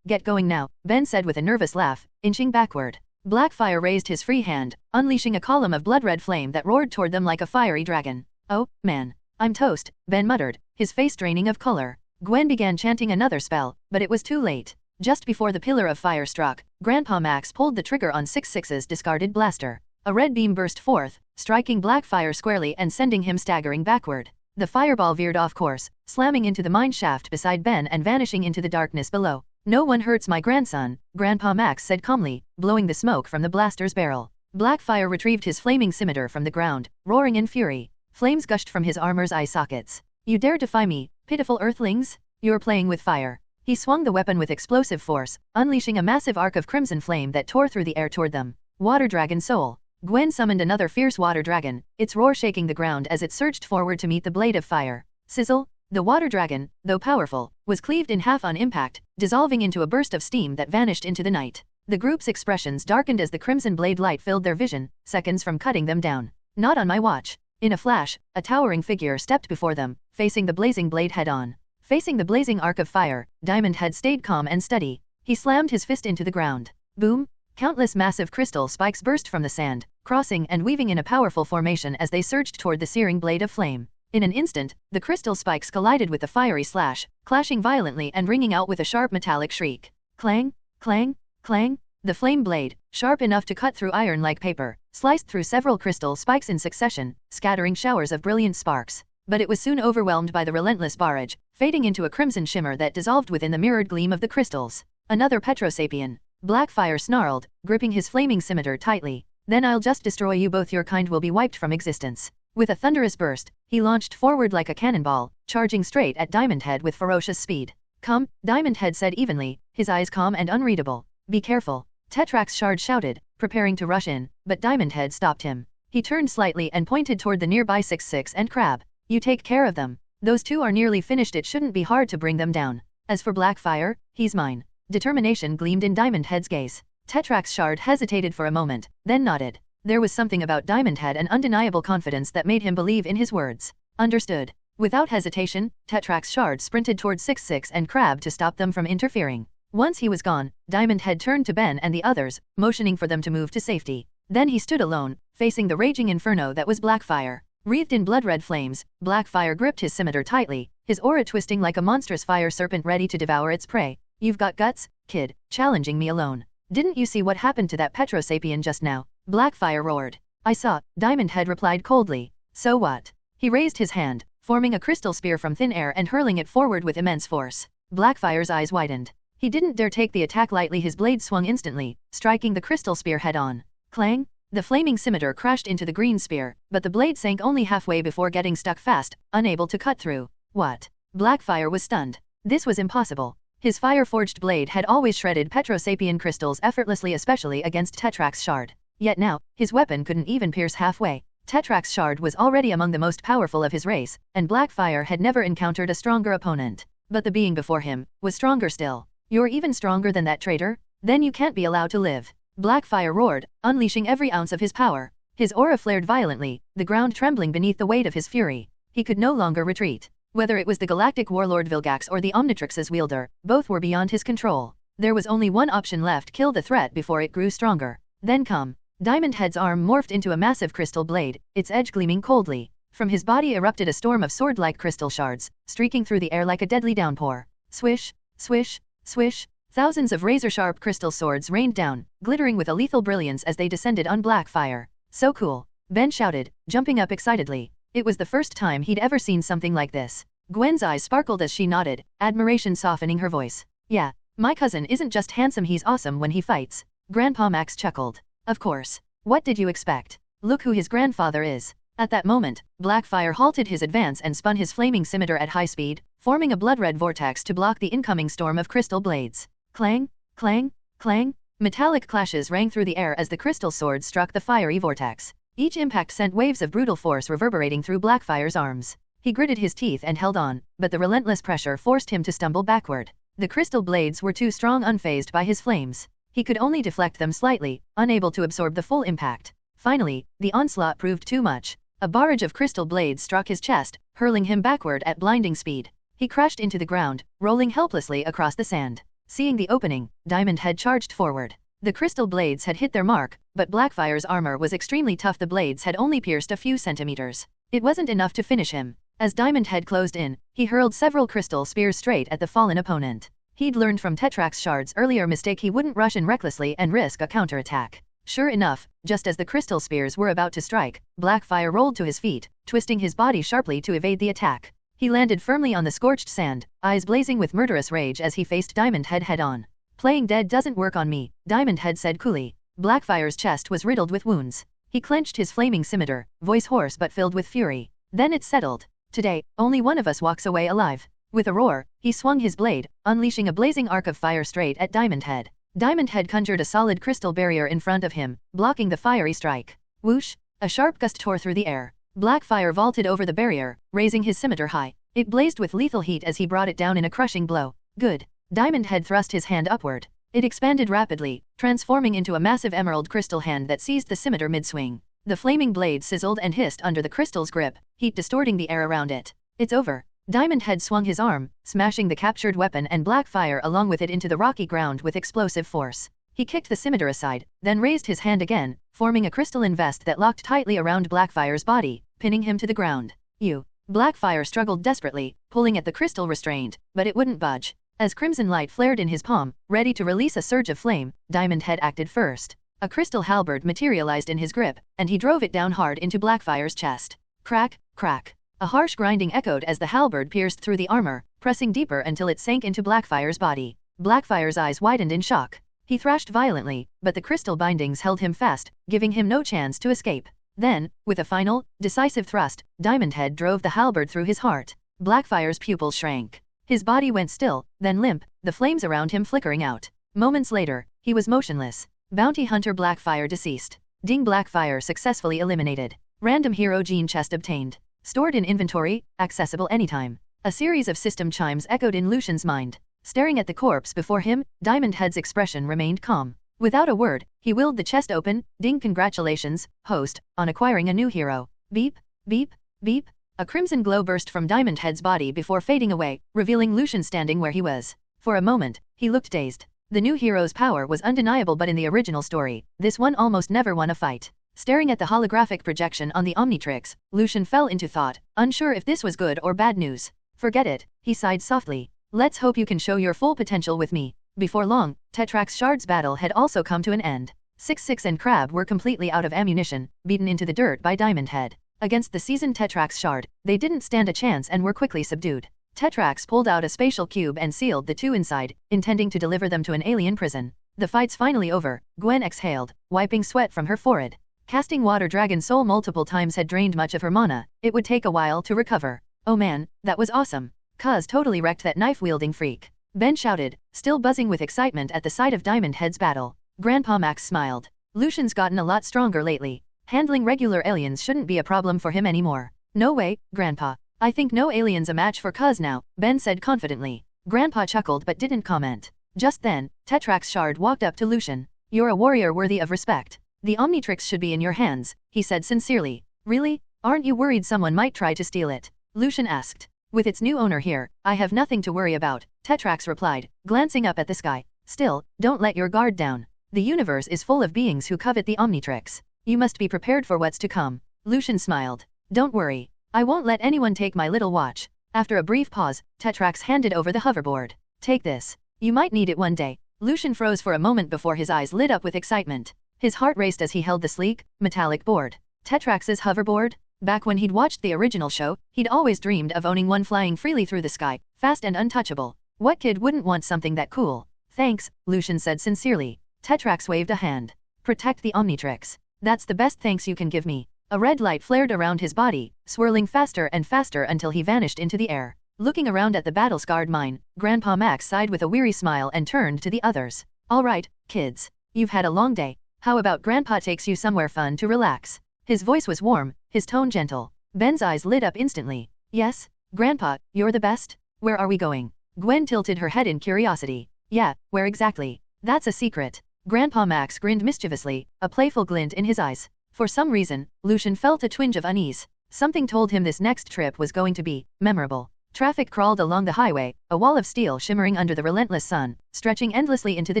get going now, Ben said with a nervous laugh, inching backward. Blackfire raised his free hand, unleashing a column of blood-red flame that roared toward them like a fiery dragon. Oh, man. I'm toast, Ben muttered, his face draining of color. Gwen began chanting another spell, but it was too late. Just before the pillar of fire struck, Grandpa Max pulled the trigger on 6-6's discarded blaster. A red beam burst forth, striking Blackfire squarely and sending him staggering backward. The fireball veered off course, slamming into the mine shaft beside Ben and vanishing into the darkness below. No one hurts my grandson, Grandpa Max said calmly, blowing the smoke from the blaster's barrel. Blackfire retrieved his flaming scimitar from the ground, roaring in fury. Flames gushed from his armor's eye sockets. You dare defy me, pitiful earthlings? You're playing with fire. He swung the weapon with explosive force, unleashing a massive arc of crimson flame that tore through the air toward them. Water Dragon Soul. Gwen summoned another fierce water dragon, its roar shaking the ground as it surged forward to meet the blade of fire. Sizzle. The water dragon, though powerful, was cleaved in half on impact, dissolving into a burst of steam that vanished into the night. The group's expressions darkened as the crimson blade light filled their vision, seconds from cutting them down. Not on my watch. In a flash, a towering figure stepped before them, facing the blazing blade head-on. Facing the blazing arc of fire, Diamond Head stayed calm and steady. He slammed his fist into the ground. Boom! Countless massive crystal spikes burst from the sand, crossing and weaving in a powerful formation as they surged toward the searing blade of flame. In an instant, the crystal spikes collided with the fiery slash, clashing violently and ringing out with a sharp metallic shriek. Clang, clang, clang. The flame blade, sharp enough to cut through iron like paper, sliced through several crystal spikes in succession, scattering showers of brilliant sparks. But it was soon overwhelmed by the relentless barrage, fading into a crimson shimmer that dissolved within the mirrored gleam of the crystals. Another Petrosapien. Blackfire snarled, gripping his flaming scimitar tightly. Then I'll just destroy you both, your kind will be wiped from existence. With a thunderous burst, he launched forward like a cannonball, charging straight at Diamond Head with ferocious speed. Come, Diamond Head said evenly, his eyes calm and unreadable. Be careful. Tetrax Shard shouted, preparing to rush in, but Diamond Head stopped him. He turned slightly and pointed toward the nearby 6-6 and Crab. You take care of them. Those two are nearly finished, it shouldn't be hard to bring them down. As for Blackfire, he's mine. Determination gleamed in Diamond Head's gaze. Tetrax Shard hesitated for a moment, then nodded. There was something about Diamond Head, an undeniable confidence that made him believe in his words. Understood. Without hesitation, Tetrax Shard sprinted toward 6-6 and Crab to stop them from interfering. Once he was gone, Diamond Head turned to Ben and the others, motioning for them to move to safety. Then he stood alone, facing the raging inferno that was Blackfire. Wreathed in blood-red flames, Blackfire gripped his scimitar tightly, his aura twisting like a monstrous fire serpent ready to devour its prey. You've got guts, kid, challenging me alone. Didn't you see what happened to that Petrosapien just now? Blackfire roared. I saw, Diamond Head replied coldly. So what? He raised his hand, forming a crystal spear from thin air and hurling it forward with immense force. Blackfire's eyes widened. He didn't dare take the attack lightly, his blade swung instantly, striking the crystal spear head-on. Clang! The flaming scimitar crashed into the green spear, but the blade sank only halfway before getting stuck fast, unable to cut through. What? Blackfire was stunned. This was impossible. His fire-forged blade had always shredded Petrosapien crystals effortlessly, especially against Tetrax Shard. Yet now, his weapon couldn't even pierce halfway. Tetrax Shard was already among the most powerful of his race, and Blackfire had never encountered a stronger opponent. But the being before him was stronger still. You're even stronger than that, traitor? Then you can't be allowed to live. Blackfire roared, unleashing every ounce of his power. His aura flared violently, the ground trembling beneath the weight of his fury. He could no longer retreat. Whether it was the galactic warlord Vilgax or the Omnitrix's wielder, both were beyond his control. There was only one option left: kill the threat before it grew stronger. Then come. Diamond Head's arm morphed into a massive crystal blade, its edge gleaming coldly. From his body erupted a storm of sword-like crystal shards, streaking through the air like a deadly downpour. Swish, swish, swish. Thousands of razor-sharp crystal swords rained down, glittering with a lethal brilliance as they descended on Blackfire. So cool! Ben shouted, jumping up excitedly. It was the first time he'd ever seen something like this. Gwen's eyes sparkled as she nodded, admiration softening her voice. Yeah, my cousin isn't just handsome, he's awesome when he fights. Grandpa Max chuckled. Of course. What did you expect? Look who his grandfather is. At that moment, Blackfire halted his advance and spun his flaming scimitar at high speed, forming a blood-red vortex to block the incoming storm of crystal blades. Clang, clang, clang. Metallic clashes rang through the air as the crystal swords struck the fiery vortex. Each impact sent waves of brutal force reverberating through Blackfire's arms. He gritted his teeth and held on, but the relentless pressure forced him to stumble backward. The crystal blades were too strong, unfazed by his flames. He could only deflect them slightly, unable to absorb the full impact. Finally, the onslaught proved too much. A barrage of crystal blades struck his chest, hurling him backward at blinding speed. He crashed into the ground, rolling helplessly across the sand. Seeing the opening, Diamond Head charged forward. The crystal blades had hit their mark, but Blackfire's armor was extremely tough. The blades had only pierced a few centimeters. It wasn't enough to finish him. As Diamond Head closed in, he hurled several crystal spears straight at the fallen opponent. He'd learned from Tetrax Shard's earlier mistake: he wouldn't rush in recklessly and risk a counterattack. Sure enough, just as the crystal spears were about to strike, Blackfire rolled to his feet, twisting his body sharply to evade the attack. He landed firmly on the scorched sand, eyes blazing with murderous rage as he faced Diamond Head head-on. Playing dead doesn't work on me, Diamond Head said coolly. Blackfire's chest was riddled with wounds. He clenched his flaming scimitar, voice hoarse but filled with fury. Then it settled. Today, only one of us walks away alive. With a roar, he swung his blade, unleashing a blazing arc of fire straight at Diamond Head. Diamond Head conjured a solid crystal barrier in front of him, blocking the fiery strike. Whoosh! A sharp gust tore through the air. Blackfire vaulted over the barrier, raising his scimitar high. It blazed with lethal heat as he brought it down in a crushing blow. Good. Diamond Head thrust his hand upward. It expanded rapidly, transforming into a massive emerald crystal hand that seized the scimitar mid-swing. The flaming blade sizzled and hissed under the crystal's grip, heat distorting the air around it. It's over. Diamond Head swung his arm, smashing the captured weapon and Blackfire along with it into the rocky ground with explosive force. He kicked the scimitar aside, then raised his hand again, forming a crystalline vest that locked tightly around Blackfire's body, pinning him to the ground. You Blackfire struggled desperately, pulling at the crystal restraint, but it wouldn't budge. As crimson light flared in his palm, ready to release a surge of flame, Diamond Head acted first. A crystal halberd materialized in his grip, and he drove it down hard into Blackfire's chest. Crack, crack. A harsh grinding echoed as the halberd pierced through the armor, pressing deeper until it sank into Blackfire's body. Blackfire's eyes widened in shock. He thrashed violently, but the crystal bindings held him fast, giving him no chance to escape. Then, with a final, decisive thrust, Diamond Head drove the halberd through his heart. Blackfire's pupils shrank. His body went still, then limp, the flames around him flickering out. Moments later, he was motionless. Bounty Hunter Blackfire deceased. Ding Blackfire successfully eliminated. Random Hero Gene Chest obtained. Stored in inventory, accessible anytime. A series of system chimes echoed in Lucian's mind. Staring at the corpse before him, Diamond Head's expression remained calm. Without a word, he willed the chest open. Ding, congratulations, host, on acquiring a new hero. Beep, beep, beep. A crimson glow burst from Diamond Head's body before fading away, revealing Lucian standing where he was. For a moment, he looked dazed. The new hero's power was undeniable, but in the original story, this one almost never won a fight. Staring at the holographic projection on the Omnitrix, Lucian fell into thought, unsure if this was good or bad news. Forget it, he sighed softly. Let's hope you can show your full potential with me. Before long, Tetrax Shard's battle had also come to an end. 6-6 and Crab were completely out of ammunition, beaten into the dirt by Diamond Head. Against the seasoned Tetrax Shard, they didn't stand a chance and were quickly subdued. Tetrax pulled out a spatial cube and sealed the two inside, intending to deliver them to an alien prison. The fight's finally over, Gwen exhaled, wiping sweat from her forehead. Casting Water Dragon Soul multiple times had drained much of her mana. It would take a while to recover. Oh man, that was awesome. Cuz totally wrecked that knife-wielding freak. Ben shouted, still buzzing with excitement at the sight of Diamond Head's battle. Grandpa Max smiled. Lucian's gotten a lot stronger lately. Handling regular aliens shouldn't be a problem for him anymore. No way, Grandpa. I think no alien's a match for Cuz now, Ben said confidently. Grandpa chuckled but didn't comment. Just then, Tetrax Shard walked up to Lucian. You're a warrior worthy of respect. The Omnitrix should be in your hands, he said sincerely. Really? Aren't you worried someone might try to steal it? Lucian asked. With its new owner here, I have nothing to worry about, Tetrax replied, glancing up at the sky. Still, don't let your guard down. The universe is full of beings who covet the Omnitrix. You must be prepared for what's to come. Lucian smiled. Don't worry. I won't let anyone take my little watch. After a brief pause, Tetrax handed over the hoverboard. Take this. You might need it one day. Lucian froze for a moment before his eyes lit up with excitement. His heart raced as he held the sleek, metallic board. Tetrax's hoverboard? Back when he'd watched the original show, he'd always dreamed of owning one flying freely through the sky, fast and untouchable. What kid wouldn't want something that cool? Thanks, Lucian said sincerely. Tetrax waved a hand. Protect the Omnitrix. That's the best thanks you can give me. A red light flared around his body, swirling faster and faster until he vanished into the air. Looking around at the battle-scarred mine, Grandpa Max sighed with a weary smile and turned to the others. All right, kids. You've had a long day. How about Grandpa takes you somewhere fun to relax? His voice was warm, his tone gentle. Ben's eyes lit up instantly. Yes, Grandpa, you're the best. Where are we going? Gwen tilted her head in curiosity. Yeah, where exactly? That's a secret. Grandpa Max grinned mischievously, a playful glint in his eyes. For some reason, Lucian felt a twinge of unease. Something told him this next trip was going to be memorable. Traffic crawled along the highway, a wall of steel shimmering under the relentless sun, stretching endlessly into the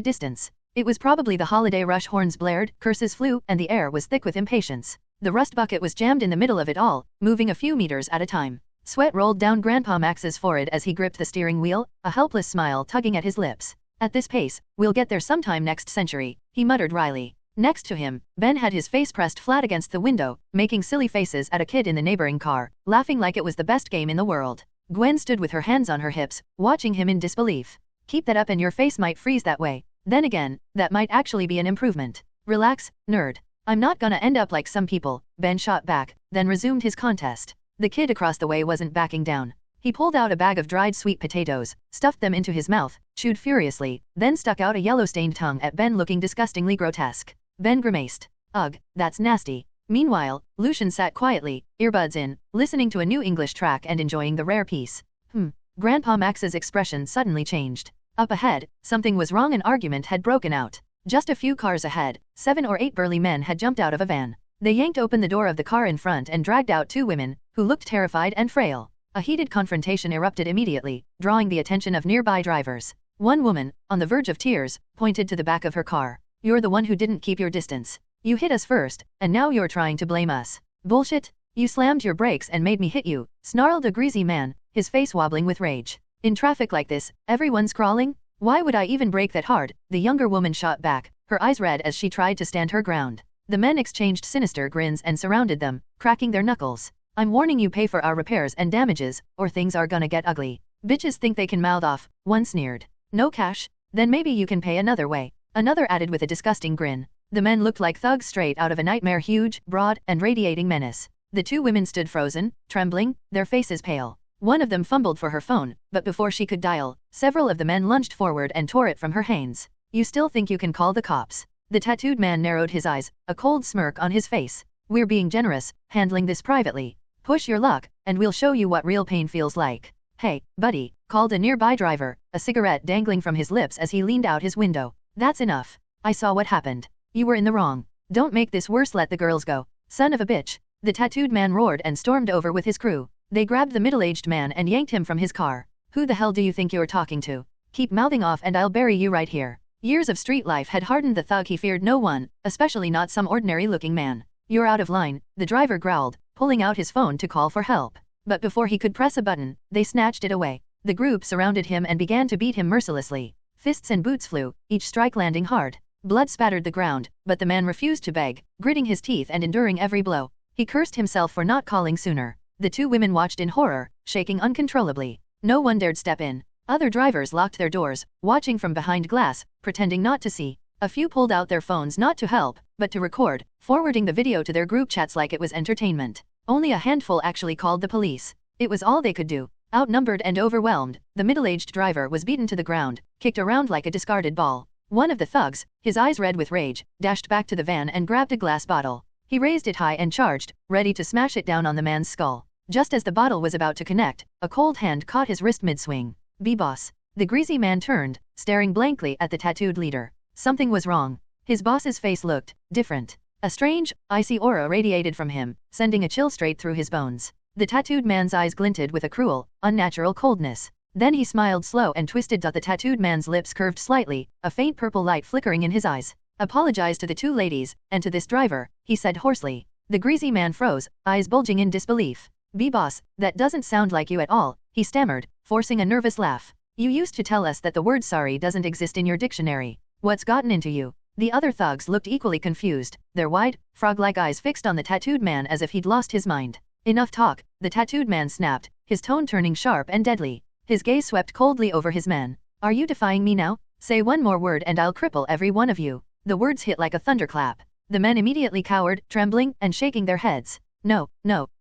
distance. It was probably the holiday rush. Horns blared, curses flew, and the air was thick with impatience. The rust bucket was jammed in the middle of it all, moving a few meters at a time. Sweat rolled down Grandpa Max's forehead as he gripped the steering wheel, a helpless smile tugging at his lips. At this pace, we'll get there sometime next century, he muttered wryly. Next to him, Ben had his face pressed flat against the window, making silly faces at a kid in the neighboring car, laughing like it was the best game in the world. Gwen stood with her hands on her hips, watching him in disbelief. Keep that up and your face might freeze that way. Then again, that might actually be an improvement. Relax, nerd. I'm not gonna end up like some people, Ben shot back, then resumed his contest. The kid across the way wasn't backing down. He pulled out a bag of dried sweet potatoes, stuffed them into his mouth, chewed furiously, then stuck out a yellow-stained tongue at Ben looking disgustingly grotesque. Ben grimaced. Ugh, that's nasty. Meanwhile, Lucian sat quietly, earbuds in, listening to a new English track and enjoying the rare peace. Grandpa Max's expression suddenly changed. Up ahead, something was wrong. An argument had broken out. Just a few cars ahead, 7 or 8 burly men had jumped out of a van. They yanked open the door of the car in front and dragged out 2 women, who looked terrified and frail. A heated confrontation erupted immediately, drawing the attention of nearby drivers. One woman, on the verge of tears, pointed to the back of her car. You're the one who didn't keep your distance. You hit us first, and now you're trying to blame us. Bullshit? You slammed your brakes and made me hit you, snarled a greasy man, his face wobbling with rage. In traffic like this, everyone's crawling? Why would I even brake that hard? The younger woman shot back, her eyes red as she tried to stand her ground. The men exchanged sinister grins and surrounded them, cracking their knuckles. I'm warning you, pay for our repairs and damages, or things are gonna get ugly. Bitches think they can mouth off, one sneered. No cash? Then maybe you can pay another way. Another added with a disgusting grin. The men looked like thugs straight out of a nightmare, huge, broad, and radiating menace. The two women stood frozen, trembling, their faces pale. One of them fumbled for her phone, but before she could dial, several of the men lunged forward and tore it from her hands. You still think you can call the cops? The tattooed man narrowed his eyes, a cold smirk on his face. We're being generous, handling this privately. Push your luck, and we'll show you what real pain feels like. Hey, buddy, called a nearby driver, a cigarette dangling from his lips as he leaned out his window. That's enough. I saw what happened. You were in the wrong. Don't make this worse, let the girls go. Son of a bitch. The tattooed man roared and stormed over with his crew. They grabbed the middle-aged man and yanked him from his car. Who the hell do you think you're talking to? Keep mouthing off and I'll bury you right here. Years of street life had hardened the thug. He feared no one, especially not some ordinary-looking man. You're out of line, the driver growled, pulling out his phone to call for help. But before he could press a button, they snatched it away. The group surrounded him and began to beat him mercilessly. Fists and boots flew, each strike landing hard. Blood spattered the ground, but the man refused to beg, gritting his teeth and enduring every blow. He cursed himself for not calling sooner. The two women watched in horror, shaking uncontrollably. No one dared step in. Other drivers locked their doors, watching from behind glass, pretending not to see. A few pulled out their phones not to help, but to record, forwarding the video to their group chats like it was entertainment. Only a handful actually called the police. It was all they could do. Outnumbered and overwhelmed, the middle-aged driver was beaten to the ground, kicked around like a discarded ball. One of the thugs, his eyes red with rage, dashed back to the van and grabbed a glass bottle. He raised it high and charged, ready to smash it down on the man's skull. Just as the bottle was about to connect, a cold hand caught his wrist mid-swing. B-boss. The greasy man turned, staring blankly at the tattooed leader. Something was wrong. His boss's face looked different. A strange, icy aura radiated from him, sending a chill straight through his bones. The tattooed man's eyes glinted with a cruel, unnatural coldness. Then he smiled slow and twisted. The tattooed man's lips curved slightly, a faint purple light flickering in his eyes. Apologize to the two ladies, and to this driver, he said hoarsely. The greasy man froze, eyes bulging in disbelief. B-boss, that doesn't sound like you at all, he stammered, forcing a nervous laugh. You used to tell us that the word sorry doesn't exist in your dictionary. What's gotten into you? The other thugs looked equally confused, their wide, frog-like eyes fixed on the tattooed man as if he'd lost his mind. Enough talk, the tattooed man snapped, his tone turning sharp and deadly. His gaze swept coldly over his men. Are you defying me now? Say one more word and I'll cripple every one of you. The words hit like a thunderclap. The men immediately cowered, trembling and shaking their heads. No,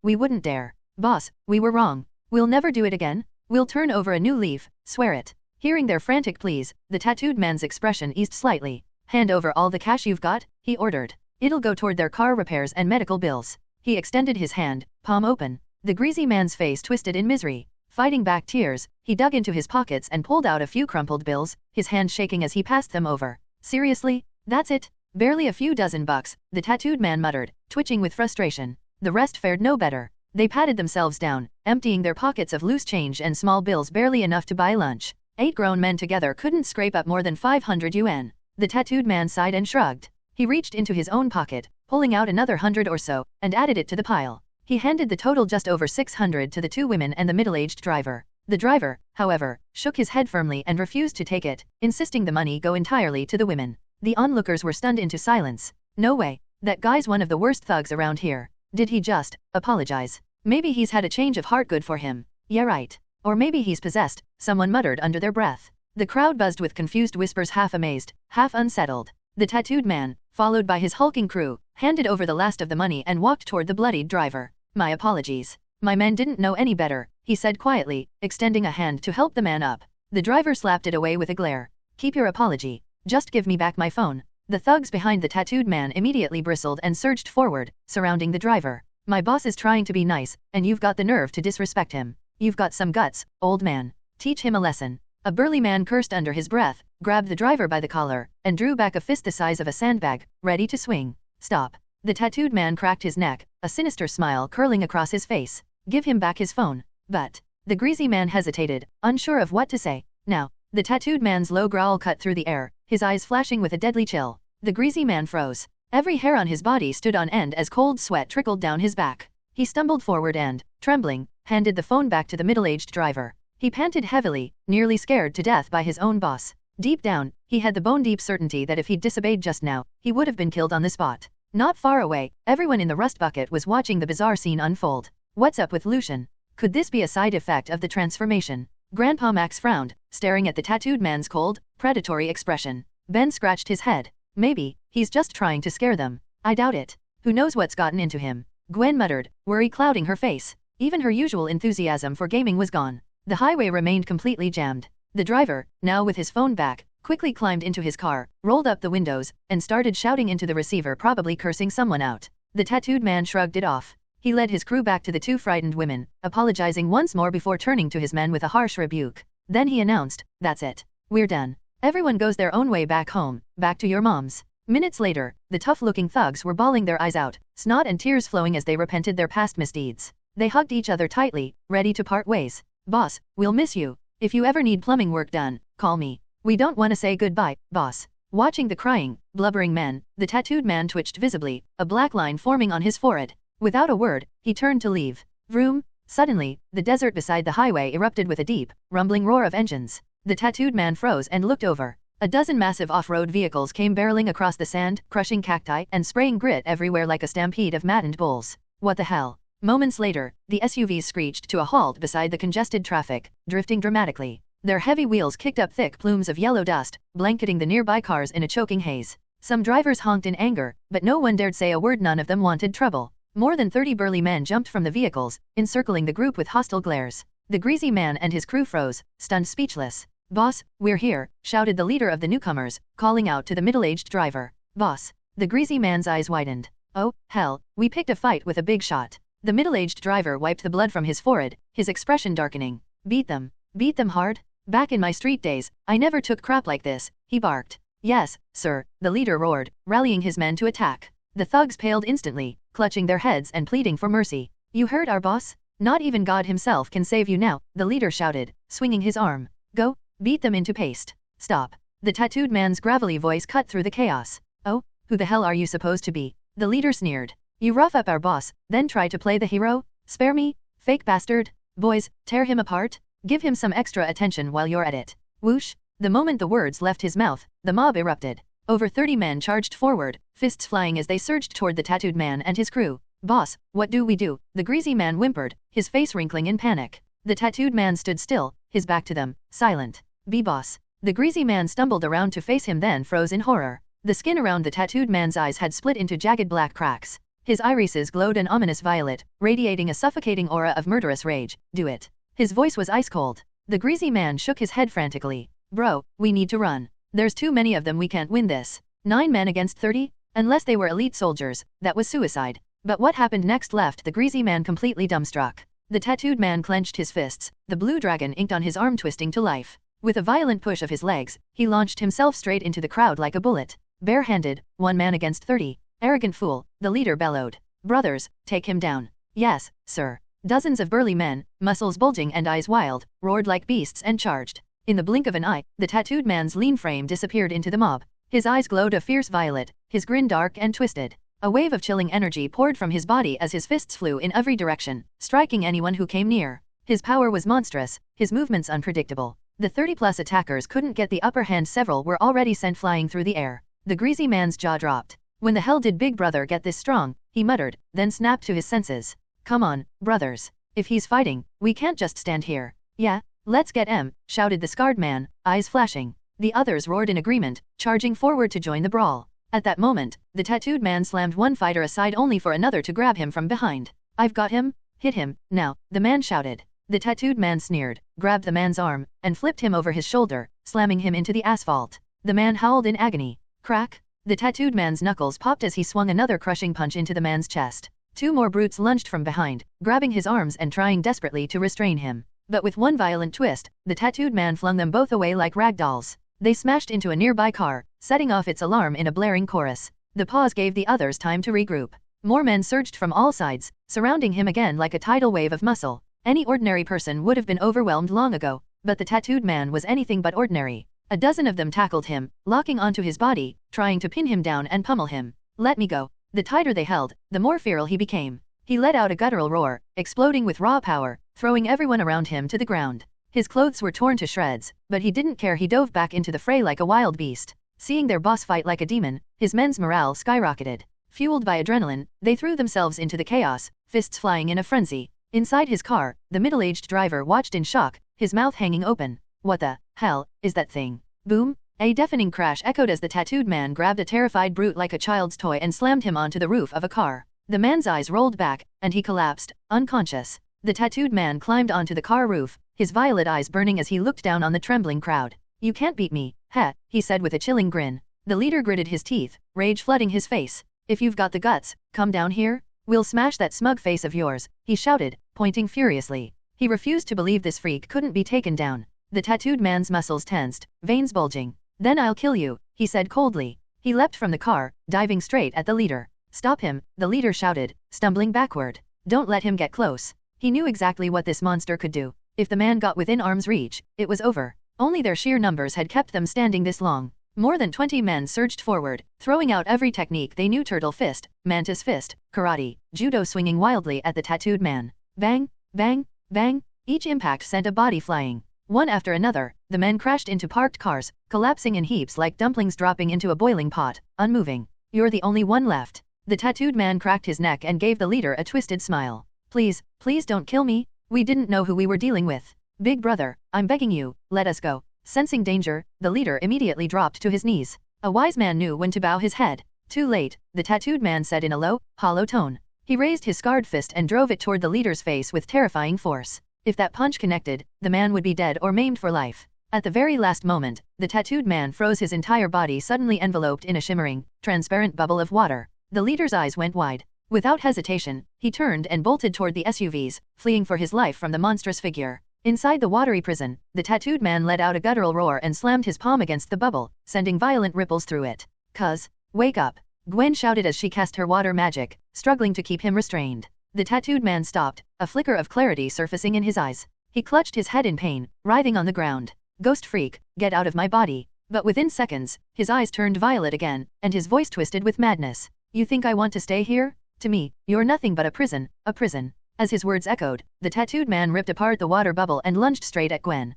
we wouldn't dare. Boss, we were wrong. We'll never do it again. We'll turn over a new leaf, swear it. Hearing their frantic pleas, the tattooed man's expression eased slightly. Hand over all the cash you've got, he ordered. It'll go toward their car repairs and medical bills. He extended his hand, palm open. The greasy man's face twisted in misery. Fighting back tears, he dug into his pockets and pulled out a few crumpled bills, his hand shaking as he passed them over. Seriously? That's it? Barely a few dozen bucks, the tattooed man muttered, twitching with frustration. The rest fared no better. They patted themselves down, emptying their pockets of loose change and small bills barely enough to buy lunch. 8 grown men together couldn't scrape up more than 500 yuan. The tattooed man sighed and shrugged. He reached into his own pocket, pulling out another 100 or so, and added it to the pile. He handed the total just over 600 to the two women and the middle-aged driver. The driver, however, shook his head firmly and refused to take it, insisting the money go entirely to the women. The onlookers were stunned into silence. No way. That guy's one of the worst thugs around here. Did he just apologize? Maybe he's had a change of heart, good for him. Yeah, right. Or maybe he's possessed, someone muttered under their breath. The crowd buzzed with confused whispers, half amazed, half unsettled. The tattooed man, followed by his hulking crew, handed over the last of the money and walked toward the bloodied driver. My apologies. My men didn't know any better, he said quietly, extending a hand to help the man up. The driver slapped it away with a glare. Keep your apology. Just give me back my phone. The thugs behind the tattooed man immediately bristled and surged forward, surrounding the driver. My boss is trying to be nice, and you've got the nerve to disrespect him. You've got some guts, old man. Teach him a lesson. A burly man cursed under his breath, grabbed the driver by the collar, and drew back a fist the size of a sandbag, ready to swing. Stop. The tattooed man cracked his neck, a sinister smile curling across his face. Give him back his phone. But the greasy man hesitated, unsure of what to say. Now, the tattooed man's low growl cut through the air, his eyes flashing with a deadly chill. The greasy man froze. Every hair on his body stood on end as cold sweat trickled down his back. He stumbled forward and, trembling, handed the phone back to the middle-aged driver. He panted heavily, nearly scared to death by his own boss. Deep down, he had the bone-deep certainty that if he'd disobeyed just now, he would have been killed on the spot. Not far away, everyone in the rust bucket was watching the bizarre scene unfold. What's up with Lucian? Could this be a side effect of the transformation? Grandpa Max frowned, staring at the tattooed man's cold, predatory expression. Ben scratched his head. Maybe, he's just trying to scare them. I doubt it. Who knows what's gotten into him? Gwen muttered, worry clouding her face. Even her usual enthusiasm for gaming was gone. The highway remained completely jammed. The driver, now with his phone back, quickly climbed into his car, rolled up the windows, and started shouting into the receiver, probably cursing someone out. The tattooed man shrugged it off. He led his crew back to the two frightened women, apologizing once more before turning to his men with a harsh rebuke. Then he announced, "That's it. We're done. Everyone goes their own way back home, back to your moms." Minutes later, the tough-looking thugs were bawling their eyes out, snot and tears flowing as they repented their past misdeeds. They hugged each other tightly, ready to part ways. "Boss, we'll miss you. If you ever need plumbing work done, call me. We don't want to say goodbye, boss." Watching the crying, blubbering men, the tattooed man twitched visibly, a black line forming on his forehead. Without a word, he turned to leave. Vroom! Suddenly, the desert beside the highway erupted with a deep, rumbling roar of engines. The tattooed man froze and looked over. A dozen massive off-road vehicles came barreling across the sand, crushing cacti and spraying grit everywhere like a stampede of maddened bulls. What the hell? Moments later, the SUVs screeched to a halt beside the congested traffic, drifting dramatically. Their heavy wheels kicked up thick plumes of yellow dust, blanketing the nearby cars in a choking haze. Some drivers honked in anger, but no one dared say a word. None of them wanted trouble. More than 30 burly men jumped from the vehicles, encircling the group with hostile glares. The greasy man and his crew froze, stunned speechless. "Boss, we're here," shouted the leader of the newcomers, calling out to the middle-aged driver. "Boss." The greasy man's eyes widened. "Oh, hell, we picked a fight with a big shot." The middle-aged driver wiped the blood from his forehead, his expression darkening. "Beat them. Beat them hard? Back in my street days, I never took crap like this," he barked. "Yes, sir," the leader roared, rallying his men to attack. The thugs paled instantly, clutching their heads and pleading for mercy. "You heard our boss? Not even God himself can save you now," the leader shouted, swinging his arm. "Go, beat them into paste." "Stop." The tattooed man's gravelly voice cut through the chaos. "Oh, who the hell are you supposed to be?" The leader sneered. "You rough up our boss, then try to play the hero? Spare me, fake bastard. Boys, tear him apart. Give him some extra attention while you're at it." Whoosh! The moment the words left his mouth, the mob erupted. Over 30 men charged forward, fists flying as they surged toward the tattooed man and his crew. "Boss, what do we do?" the greasy man whimpered, his face wrinkling in panic. The tattooed man stood still, his back to them, silent. "Be boss." The greasy man stumbled around to face him, then froze in horror. The skin around the tattooed man's eyes had split into jagged black cracks. His irises glowed an ominous violet, radiating a suffocating aura of murderous rage. "Do it." His voice was ice cold. The greasy man shook his head frantically. "Bro, we need to run. There's too many of them, we can't win this." 9 men against 30? Unless they were elite soldiers, that was suicide. But what happened next left the greasy man completely dumbstruck. The tattooed man clenched his fists, the blue dragon inked on his arm twisting to life. With a violent push of his legs, he launched himself straight into the crowd like a bullet. Barehanded, 1 man against 30. "Arrogant fool," the leader bellowed. "Brothers, take him down." "Yes, sir." Dozens of burly men, muscles bulging and eyes wild, roared like beasts and charged. In the blink of an eye, the tattooed man's lean frame disappeared into the mob. His eyes glowed a fierce violet, his grin dark and twisted. A wave of chilling energy poured from his body as his fists flew in every direction, striking anyone who came near. His power was monstrous, his movements unpredictable. The 30-plus attackers couldn't get the upper hand. Several were already sent flying through the air. The greasy man's jaw dropped. "When the hell did Big Brother get this strong?" he muttered, then snapped to his senses. "Come on, brothers. If he's fighting, we can't just stand here." "Yeah, let's get him," shouted the scarred man, eyes flashing. The others roared in agreement, charging forward to join the brawl. At that moment, the tattooed man slammed one fighter aside only for another to grab him from behind. "I've got him. Hit him, now," the man shouted. The tattooed man sneered, grabbed the man's arm, and flipped him over his shoulder, slamming him into the asphalt. The man howled in agony. Crack! The tattooed man's knuckles popped as he swung another crushing punch into the man's chest. 2 more brutes lunged from behind, grabbing his arms and trying desperately to restrain him. But with one violent twist, the tattooed man flung them both away like rag dolls. They smashed into a nearby car, setting off its alarm in a blaring chorus. The pause gave the others time to regroup. More men surged from all sides, surrounding him again like a tidal wave of muscle. Any ordinary person would have been overwhelmed long ago, but the tattooed man was anything but ordinary. A dozen of them tackled him, locking onto his body, trying to pin him down and pummel him. "Let me go." The tighter they held, the more feral he became. He let out a guttural roar, exploding with raw power, throwing everyone around him to the ground. His clothes were torn to shreds, but he didn't care. He dove back into the fray like a wild beast. Seeing their boss fight like a demon, his men's morale skyrocketed. Fueled by adrenaline, they threw themselves into the chaos, fists flying in a frenzy. Inside his car, the middle-aged driver watched in shock, his mouth hanging open. What the hell is that thing? Boom! A deafening crash echoed as the tattooed man grabbed a terrified brute like a child's toy and slammed him onto the roof of a car. The man's eyes rolled back, and he collapsed, unconscious. The tattooed man climbed onto the car roof, his violet eyes burning as he looked down on the trembling crowd. You can't beat me, heh, he said with a chilling grin. The leader gritted his teeth, rage flooding his face. If you've got the guts, come down here. We'll smash that smug face of yours, he shouted, pointing furiously. He refused to believe this freak couldn't be taken down. The tattooed man's muscles tensed, veins bulging. Then I'll kill you, he said coldly. He leapt from the car, diving straight at the leader. Stop him, the leader shouted, stumbling backward. Don't let him get close. He knew exactly what this monster could do. If the man got within arm's reach, it was over. Only their sheer numbers had kept them standing this long. More than 20 men surged forward, throwing out every technique they knew: turtle fist, mantis fist, karate, judo, swinging wildly at the tattooed man. Bang, bang, bang, each impact sent a body flying. One after another, the men crashed into parked cars, collapsing in heaps like dumplings dropping into a boiling pot, unmoving. You're the only one left. The tattooed man cracked his neck and gave the leader a twisted smile. Please, please don't kill me. We didn't know who we were dealing with. Big brother, I'm begging you, let us go. Sensing danger, the leader immediately dropped to his knees. A wise man knew when to bow his head. Too late, the tattooed man said in a low, hollow tone. He raised his scarred fist and drove it toward the leader's face with terrifying force. If that punch connected, the man would be dead or maimed for life. At the very last moment, the tattooed man froze, his entire body suddenly enveloped in a shimmering, transparent bubble of water. The leader's eyes went wide. Without hesitation, he turned and bolted toward the SUVs, fleeing for his life from the monstrous figure. Inside the watery prison, the tattooed man let out a guttural roar and slammed his palm against the bubble, sending violent ripples through it. Cuz, wake up! Gwen shouted as she cast her water magic, struggling to keep him restrained. The tattooed man stopped, a flicker of clarity surfacing in his eyes. He clutched his head in pain, writhing on the ground. Ghost freak, get out of my body. But within seconds, his eyes turned violet again, and his voice twisted with madness. You think I want to stay here? To me, you're nothing but a prison, a prison. As his words echoed, the tattooed man ripped apart the water bubble and lunged straight at Gwen.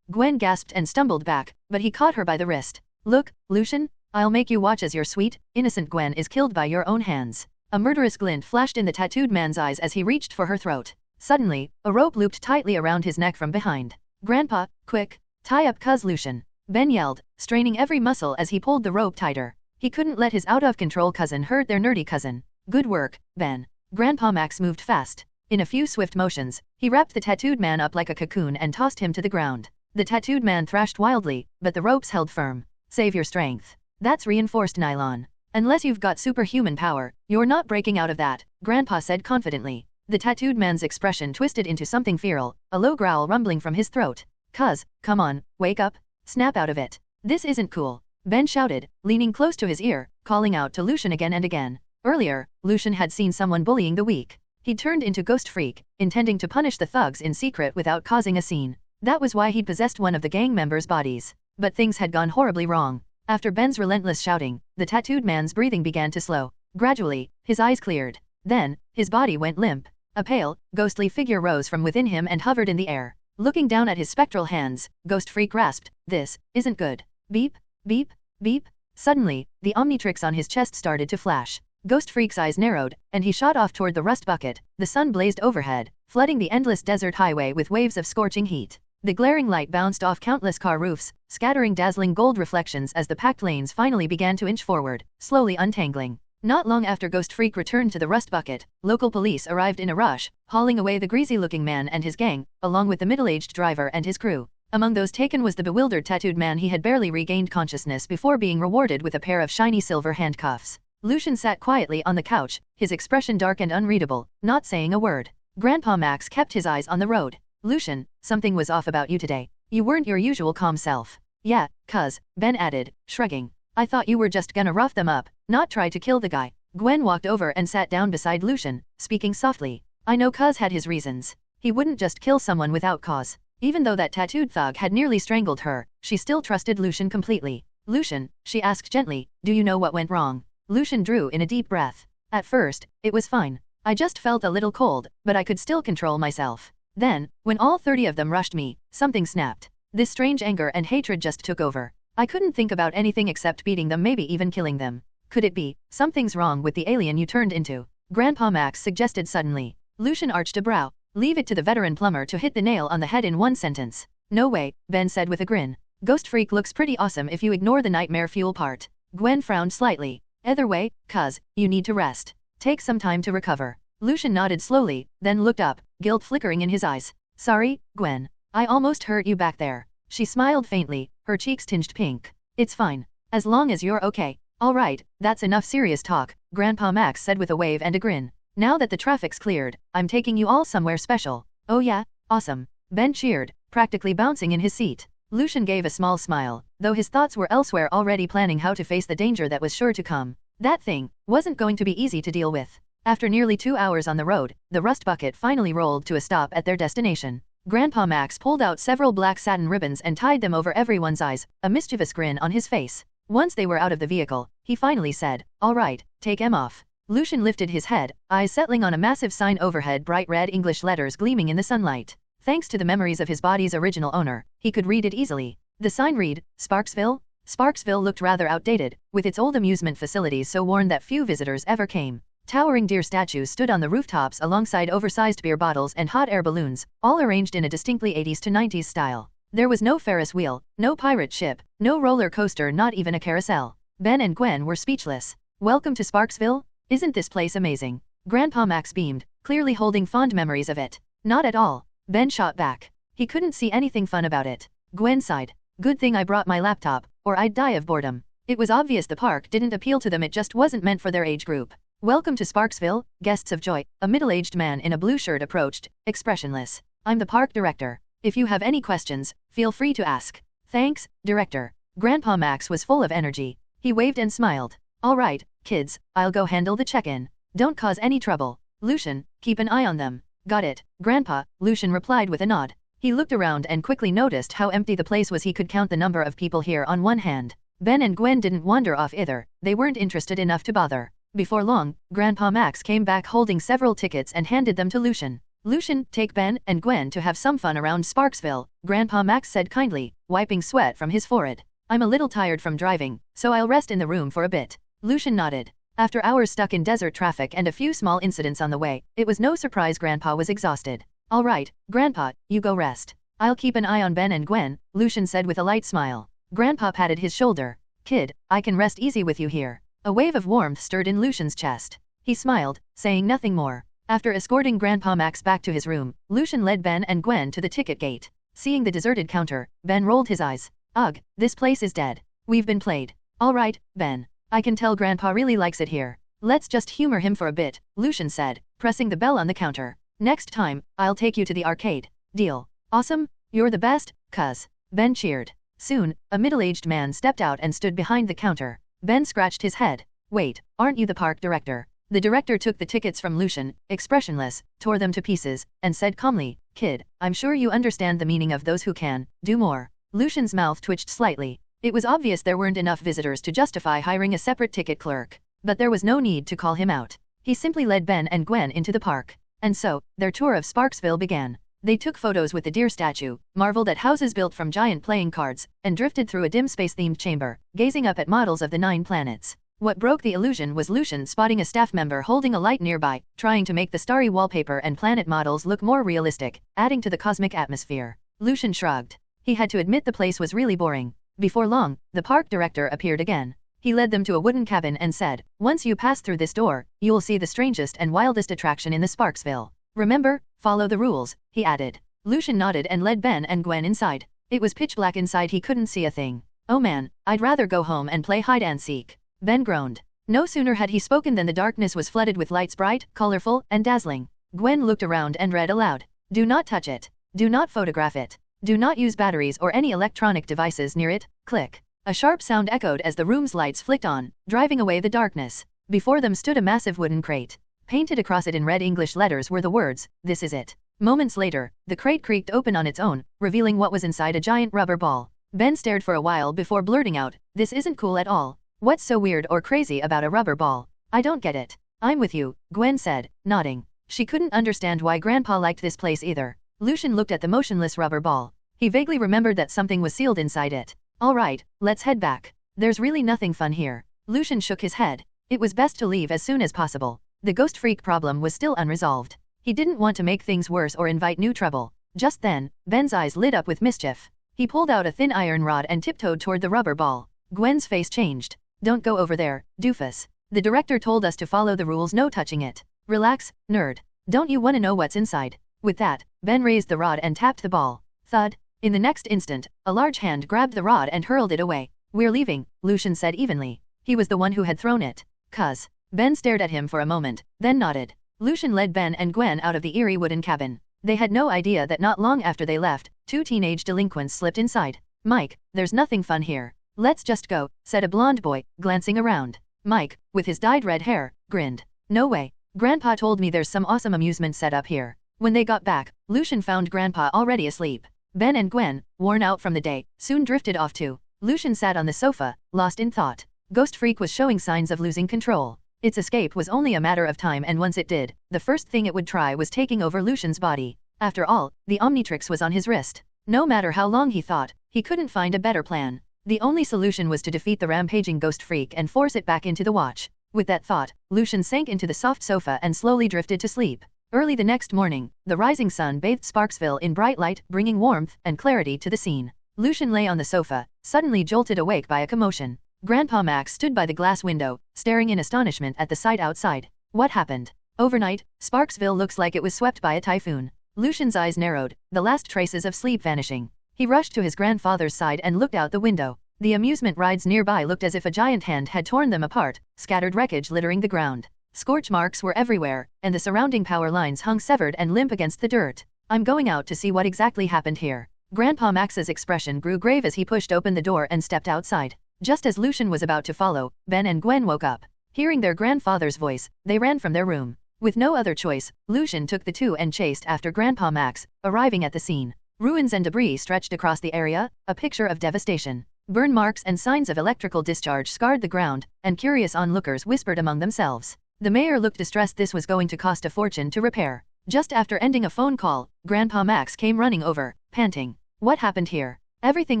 Gwen gasped and stumbled back, but he caught her by the wrist. Look, Lucian, I'll make you watch as your sweet, innocent Gwen is killed by your own hands. A murderous glint flashed in the tattooed man's eyes as he reached for her throat. Suddenly, a rope looped tightly around his neck from behind. Grandpa, quick, tie up Cuz Lucian. Ben yelled, straining every muscle as he pulled the rope tighter. He couldn't let his out-of-control cousin hurt their nerdy cousin. Good work, Ben. Grandpa Max moved fast. In a few swift motions, he wrapped the tattooed man up like a cocoon and tossed him to the ground. The tattooed man thrashed wildly, but the ropes held firm. Save your strength. That's reinforced nylon. Unless you've got superhuman power, you're not breaking out of that, Grandpa said confidently. The tattooed man's expression twisted into something feral, a low growl rumbling from his throat. Cuz, come on, wake up. Snap out of it. This isn't cool. Ben shouted, leaning close to his ear, calling out to Lucian again and again. Earlier, Lucian had seen someone bullying the weak. He'd turned into Ghost Freak, intending to punish the thugs in secret without causing a scene. That was why he'd possessed one of the gang members' bodies. But things had gone horribly wrong. After Ben's relentless shouting, the tattooed man's breathing began to slow. Gradually, his eyes cleared. Then, his body went limp. A pale, ghostly figure rose from within him and hovered in the air. Looking down at his spectral hands, Ghost Freak rasped, "This isn't good." Beep, beep, beep. Suddenly, the Omnitrix on his chest started to flash. Ghost Freak's eyes narrowed, and he shot off toward the rust bucket. The sun blazed overhead, flooding the endless desert highway with waves of scorching heat. The glaring light bounced off countless car roofs, scattering dazzling gold reflections as the packed lanes finally began to inch forward, slowly untangling. Not long after Ghost Freak returned to the rust bucket, local police arrived in a rush, hauling away the greasy-looking man and his gang, along with the middle-aged driver and his crew. Among those taken was the bewildered tattooed man. He had barely regained consciousness before being rewarded with a pair of shiny silver handcuffs. Lucian sat quietly on the couch, his expression dark and unreadable, not saying a word. Grandpa Max kept his eyes on the road. Lucian, something was off about you today. You weren't your usual calm self. Yeah, cuz, Ben added, shrugging. I thought you were just gonna rough them up, not try to kill the guy. Gwen walked over and sat down beside Lucian, speaking softly. I know cuz had his reasons. He wouldn't just kill someone without cause. Even though that tattooed thug had nearly strangled her, she still trusted Lucian completely. Lucian, she asked gently, do you know what went wrong? Lucian drew in a deep breath. At first, it was fine. I just felt a little cold, but I could still control myself. Then, when all 30 of them rushed me, something snapped. This strange anger and hatred just took over. I couldn't think about anything except beating them, maybe even killing them. Could it be, something's wrong with the alien you turned into? Grandpa Max suggested suddenly. Lucian arched a brow. Leave it to the veteran plumber to hit the nail on the head in one sentence. No way, Ben said with a grin. Ghost Freak looks pretty awesome if you ignore the nightmare fuel part. Gwen frowned slightly. Either way, cuz, you need to rest. Take some time to recover. Lucian nodded slowly, then looked up, guilt flickering in his eyes. Sorry, Gwen. I almost hurt you back there. She smiled faintly, her cheeks tinged pink. It's fine. As long as you're okay. All right, that's enough serious talk, Grandpa Max said with a wave and a grin. Now that the traffic's cleared, I'm taking you all somewhere special. Oh yeah? Awesome. Ben cheered, practically bouncing in his seat. Lucian gave a small smile, though his thoughts were elsewhere, already planning how to face the danger that was sure to come. That thing wasn't going to be easy to deal with. After nearly 2 hours on the road, the rust bucket finally rolled to a stop at their destination. Grandpa Max pulled out several black satin ribbons and tied them over everyone's eyes, a mischievous grin on his face. Once they were out of the vehicle, he finally said, "All right, take 'em off." Lucian lifted his head, eyes settling on a massive sign overhead, bright red English letters gleaming in the sunlight. Thanks to the memories of his body's original owner, he could read it easily. The sign read, Sparksville? Sparksville looked rather outdated, with its old amusement facilities so worn that few visitors ever came. Towering deer statues stood on the rooftops alongside oversized beer bottles and hot air balloons, all arranged in a distinctly 80s to 90s style. There was no Ferris wheel, no pirate ship, no roller coaster, not even a carousel. Ben and Gwen were speechless. Welcome to Sparksville? Isn't this place amazing? Grandpa Max beamed, clearly holding fond memories of it. Not at all. Ben shot back. He couldn't see anything fun about it. Gwen sighed. Good thing I brought my laptop, or I'd die of boredom. It was obvious the park didn't appeal to them, it just wasn't meant for their age group. Welcome to Sparksville, guests of joy. A middle-aged man in a blue shirt approached, expressionless. I'm the park director. If you have any questions, feel free to ask. Thanks, director. Grandpa Max was full of energy. He waved and smiled. All right, kids, I'll go handle the check-in. Don't cause any trouble. Lucian, keep an eye on them. Got it, Grandpa, Lucian replied with a nod. He looked around and quickly noticed how empty the place was. He could count the number of people here on one hand. Ben and Gwen didn't wander off either, they weren't interested enough to bother. Before long, Grandpa Max came back holding several tickets and handed them to Lucian. Lucian, take Ben and Gwen to have some fun around Sparksville, Grandpa Max said kindly, wiping sweat from his forehead. I'm a little tired from driving, so I'll rest in the room for a bit. Lucian nodded. After hours stuck in desert traffic and a few small incidents on the way, it was no surprise Grandpa was exhausted. All right, Grandpa, you go rest. I'll keep an eye on Ben and Gwen, Lucian said with a light smile. Grandpa patted his shoulder. Kid, I can rest easy with you here. A wave of warmth stirred in Lucian's chest. He smiled, saying nothing more. After escorting Grandpa Max back to his room, Lucian led Ben and Gwen to the ticket gate. Seeing the deserted counter, Ben rolled his eyes. Ugh, this place is dead. We've been played. All right, Ben. I can tell Grandpa really likes it here. Let's just humor him for a bit, Lucian said, pressing the bell on the counter. Next time, I'll take you to the arcade. Deal. Awesome? You're the best, cuz. Ben cheered. Soon, a middle-aged man stepped out and stood behind the counter. Ben scratched his head. Wait, aren't you the park director? The director took the tickets from Lucian, expressionless, tore them to pieces, and said calmly, Kid, I'm sure you understand the meaning of those who can do more. Lucian's mouth twitched slightly. It was obvious there weren't enough visitors to justify hiring a separate ticket clerk. But there was no need to call him out. He simply led Ben and Gwen into the park. And so, their tour of Sparksville began. They took photos with the deer statue, marveled at houses built from giant playing cards, and drifted through a dim space-themed chamber, gazing up at models of the 9 planets. What broke the illusion was Lucian spotting a staff member holding a light nearby, trying to make the starry wallpaper and planet models look more realistic, adding to the cosmic atmosphere. Lucian shrugged. He had to admit the place was really boring. Before long, the park director appeared again. He led them to a wooden cabin and said, Once you pass through this door, you will see the strangest and wildest attraction in the Sparksville. Remember, follow the rules, he added. Lucian nodded and led Ben and Gwen inside. It was pitch black inside, he couldn't see a thing. Oh man, I'd rather go home and play hide and seek. Ben groaned. No sooner had he spoken than the darkness was flooded with lights, bright, colorful, and dazzling. Gwen looked around and read aloud. Do not touch it. Do not photograph it. Do not use batteries or any electronic devices near it. Click. A sharp sound echoed as the room's lights flicked on, driving away the darkness. Before them stood a massive wooden crate. Painted across it in red English letters were the words, This is it. Moments later, the crate creaked open on its own, revealing what was inside, a giant rubber ball. Ben stared for a while before blurting out, This isn't cool at all. What's so weird or crazy about a rubber ball? I don't get it. I'm with you, Gwen said, nodding. She couldn't understand why Grandpa liked this place either. Lucian looked at the motionless rubber ball. He vaguely remembered that something was sealed inside it. All right, let's head back. There's really nothing fun here. Lucian shook his head. It was best to leave as soon as possible. The ghost freak problem was still unresolved. He didn't want to make things worse or invite new trouble. Just then, Ben's eyes lit up with mischief. He pulled out a thin iron rod and tiptoed toward the rubber ball. Gwen's face changed. Don't go over there, doofus. The director told us to follow the rules, no touching it. Relax, nerd. Don't you want to know what's inside? With that, Ben raised the rod and tapped the ball. Thud. In the next instant, a large hand grabbed the rod and hurled it away. We're leaving, Lucian said evenly. He was the one who had thrown it. Cuz. Ben stared at him for a moment, then nodded. Lucian led Ben and Gwen out of the eerie wooden cabin. They had no idea that not long after they left, 2 teenage delinquents slipped inside. Mike, there's nothing fun here. Let's just go, said a blonde boy, glancing around. Mike, with his dyed red hair, grinned. No way. Grandpa told me there's some awesome amusement set up here. When they got back, Lucian found Grandpa already asleep. Ben and Gwen, worn out from the day, soon drifted off too. Lucian sat on the sofa, lost in thought. Ghost Freak was showing signs of losing control. Its escape was only a matter of time, and once it did, the first thing it would try was taking over Lucian's body. After all, the Omnitrix was on his wrist. No matter how long he thought, he couldn't find a better plan. The only solution was to defeat the rampaging Ghost Freak and force it back into the watch. With that thought, Lucian sank into the soft sofa and slowly drifted to sleep. Early the next morning, the rising sun bathed Sparksville in bright light, bringing warmth and clarity to the scene. Lucian lay on the sofa, suddenly jolted awake by a commotion. Grandpa Max stood by the glass window, staring in astonishment at the sight outside. What happened? Overnight, Sparksville looks like it was swept by a typhoon. Lucian's eyes narrowed, the last traces of sleep vanishing. He rushed to his grandfather's side and looked out the window. The amusement rides nearby looked as if a giant hand had torn them apart, scattered wreckage littering the ground. Scorch marks were everywhere, and the surrounding power lines hung severed and limp against the dirt. I'm going out to see what exactly happened here. Grandpa Max's expression grew grave as he pushed open the door and stepped outside. Just as Lucian was about to follow, Ben and Gwen woke up. Hearing their grandfather's voice, they ran from their room. With no other choice, Lucian took the two and chased after Grandpa Max, arriving at the scene. Ruins and debris stretched across the area, a picture of devastation. Burn marks and signs of electrical discharge scarred the ground, and curious onlookers whispered among themselves. The mayor looked distressed. This was going to cost a fortune to repair. Just after ending a phone call, Grandpa Max came running over, panting. What happened here? Everything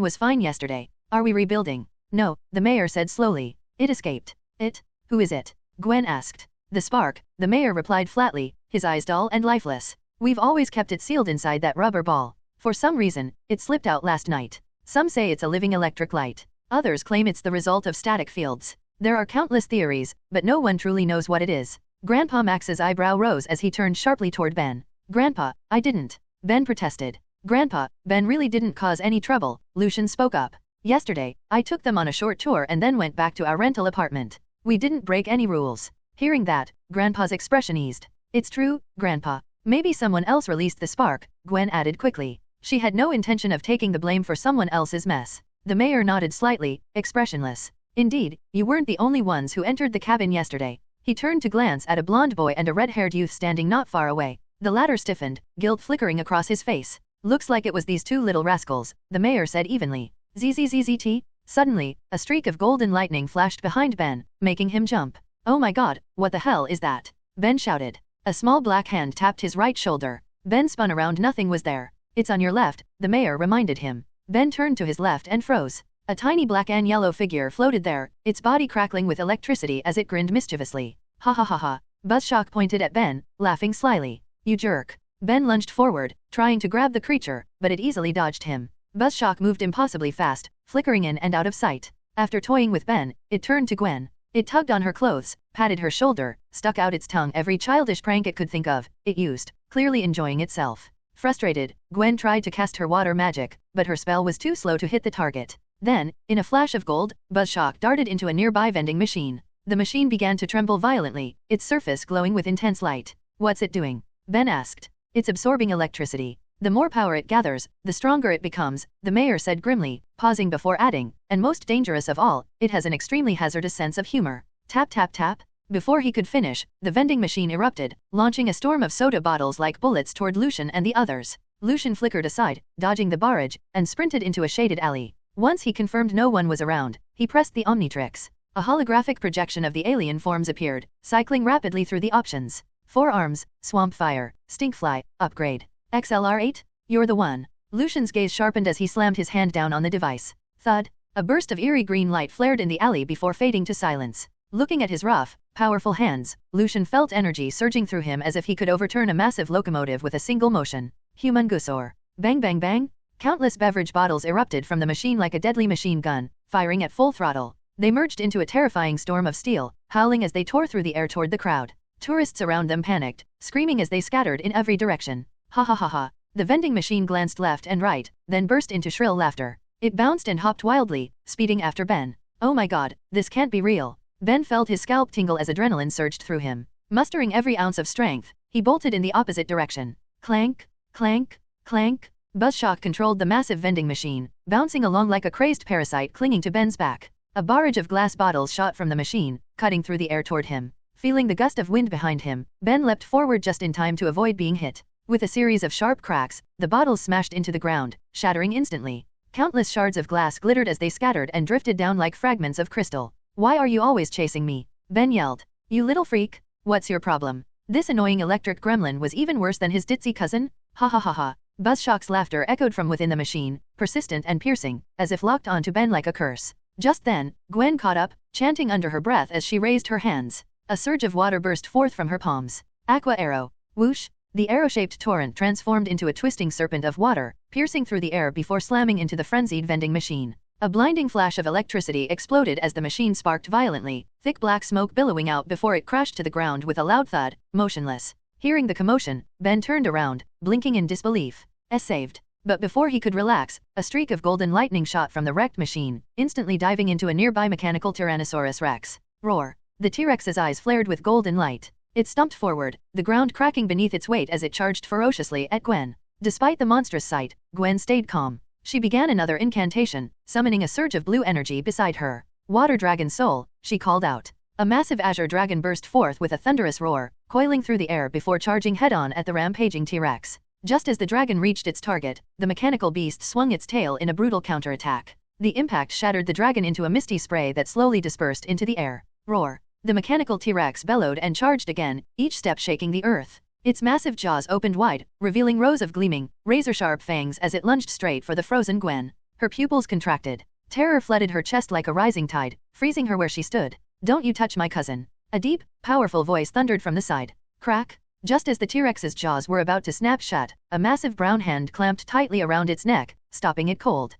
was fine yesterday. Are we rebuilding? No, the mayor said slowly. It escaped. It? Who is it? Gwen asked. The spark, the mayor replied flatly, his eyes dull and lifeless. We've always kept it sealed inside that rubber ball. For some reason, it slipped out last night. Some say it's a living electric light. Others claim it's the result of static fields. There are countless theories, but no one truly knows what it is. Grandpa Max's eyebrow rose as he turned sharply toward Ben. Grandpa, I didn't. Ben protested. Grandpa, Ben really didn't cause any trouble, Lucian spoke up. Yesterday, I took them on a short tour and then went back to our rental apartment. We didn't break any rules. Hearing that, Grandpa's expression eased. It's true, Grandpa. Maybe someone else released the spark, Gwen added quickly. She had no intention of taking the blame for someone else's mess. The mayor nodded slightly, expressionless. Indeed, you weren't the only ones who entered the cabin yesterday. He turned to glance at a blonde boy and a red-haired youth standing not far away. The latter stiffened, guilt flickering across his face. Looks like it was these two little rascals, the mayor said evenly. ZZZZT? Suddenly, a streak of golden lightning flashed behind Ben, making him jump. Oh my god, what the hell is that? Ben shouted. A small black hand tapped his right shoulder. Ben spun around. Nothing was there. It's on your left, the mayor reminded him. Ben turned to his left and froze. A tiny black and yellow figure floated there, its body crackling with electricity as it grinned mischievously. Ha ha ha ha. Buzzshock pointed at Ben, laughing slyly. You jerk. Ben lunged forward, trying to grab the creature, but it easily dodged him. Buzzshock moved impossibly fast, flickering in and out of sight. After toying with Ben, it turned to Gwen. It tugged on her clothes, patted her shoulder, stuck out its tongue. Every childish prank it could think of, it used, clearly enjoying itself. Frustrated, Gwen tried to cast her water magic, but her spell was too slow to hit the target. Then, in a flash of gold, Buzzshock darted into a nearby vending machine. The machine began to tremble violently, its surface glowing with intense light. What's it doing? Ben asked. It's absorbing electricity. The more power it gathers, the stronger it becomes, the mayor said grimly, pausing before adding, and most dangerous of all, it has an extremely hazardous sense of humor. Tap tap tap. Before he could finish, the vending machine erupted, launching a storm of soda bottles like bullets toward Lucian and the others. Lucian flickered aside, dodging the barrage, and sprinted into a shaded alley. Once he confirmed no one was around, he pressed the Omnitrix. A holographic projection of the alien forms appeared, cycling rapidly through the options. 4 arms, swamp fire, stinkfly, upgrade. XLR8? You're the one. Lucian's gaze sharpened as he slammed his hand down on the device. Thud. A burst of eerie green light flared in the alley before fading to silence. Looking at his rough, powerful hands, Lucian felt energy surging through him as if he could overturn a massive locomotive with a single motion. Humongousaur. Bang bang bang. Countless beverage bottles erupted from the machine like a deadly machine gun, firing at full throttle. They merged into a terrifying storm of steel, howling as they tore through the air toward the crowd. Tourists around them panicked, screaming as they scattered in every direction. Ha ha ha ha. The vending machine glanced left and right, then burst into shrill laughter. It bounced and hopped wildly, speeding after Ben. Oh my god, this can't be real. Ben felt his scalp tingle as adrenaline surged through him. Mustering every ounce of strength, he bolted in the opposite direction. Clank, clank, clank. Buzzshock controlled the massive vending machine, bouncing along like a crazed parasite clinging to Ben's back. A barrage of glass bottles shot from the machine, cutting through the air toward him. Feeling the gust of wind behind him, Ben leapt forward just in time to avoid being hit. With a series of sharp cracks, the bottles smashed into the ground, shattering instantly. Countless shards of glass glittered as they scattered and drifted down like fragments of crystal. Why are you always chasing me? Ben yelled. You little freak. What's your problem? This annoying electric gremlin was even worse than his ditzy cousin? Ha ha ha ha. Buzzshock's laughter echoed from within the machine, persistent and piercing, as if locked onto Ben like a curse. Just then, Gwen caught up, chanting under her breath as she raised her hands. A surge of water burst forth from her palms. Aqua arrow. Whoosh. The arrow-shaped torrent transformed into a twisting serpent of water, piercing through the air before slamming into the frenzied vending machine. A blinding flash of electricity exploded as the machine sparked violently, thick black smoke billowing out before it crashed to the ground with a loud thud, motionless. Hearing the commotion, Ben turned around, blinking in disbelief. Saved. But before he could relax, a streak of golden lightning shot from the wrecked machine, instantly diving into a nearby mechanical Tyrannosaurus Rex. Roar. The T-Rex's eyes flared with golden light. It stumped forward, the ground cracking beneath its weight as it charged ferociously at Gwen. Despite the monstrous sight, Gwen stayed calm. She began another incantation, summoning a surge of blue energy beside her. Water Dragon Soul, she called out. A massive azure dragon burst forth with a thunderous roar, coiling through the air before charging head-on at the rampaging T-Rex. Just as the dragon reached its target, the mechanical beast swung its tail in a brutal counterattack. The impact shattered the dragon into a misty spray that slowly dispersed into the air. Roar. The mechanical T-Rex bellowed and charged again, each step shaking the earth. Its massive jaws opened wide, revealing rows of gleaming, razor-sharp fangs as it lunged straight for the frozen Gwen. Her pupils contracted. Terror flooded her chest like a rising tide, freezing her where she stood. Don't you touch my cousin. A deep, powerful voice thundered from the side. Crack. Just as the T-Rex's jaws were about to snap shut, a massive brown hand clamped tightly around its neck, stopping it cold.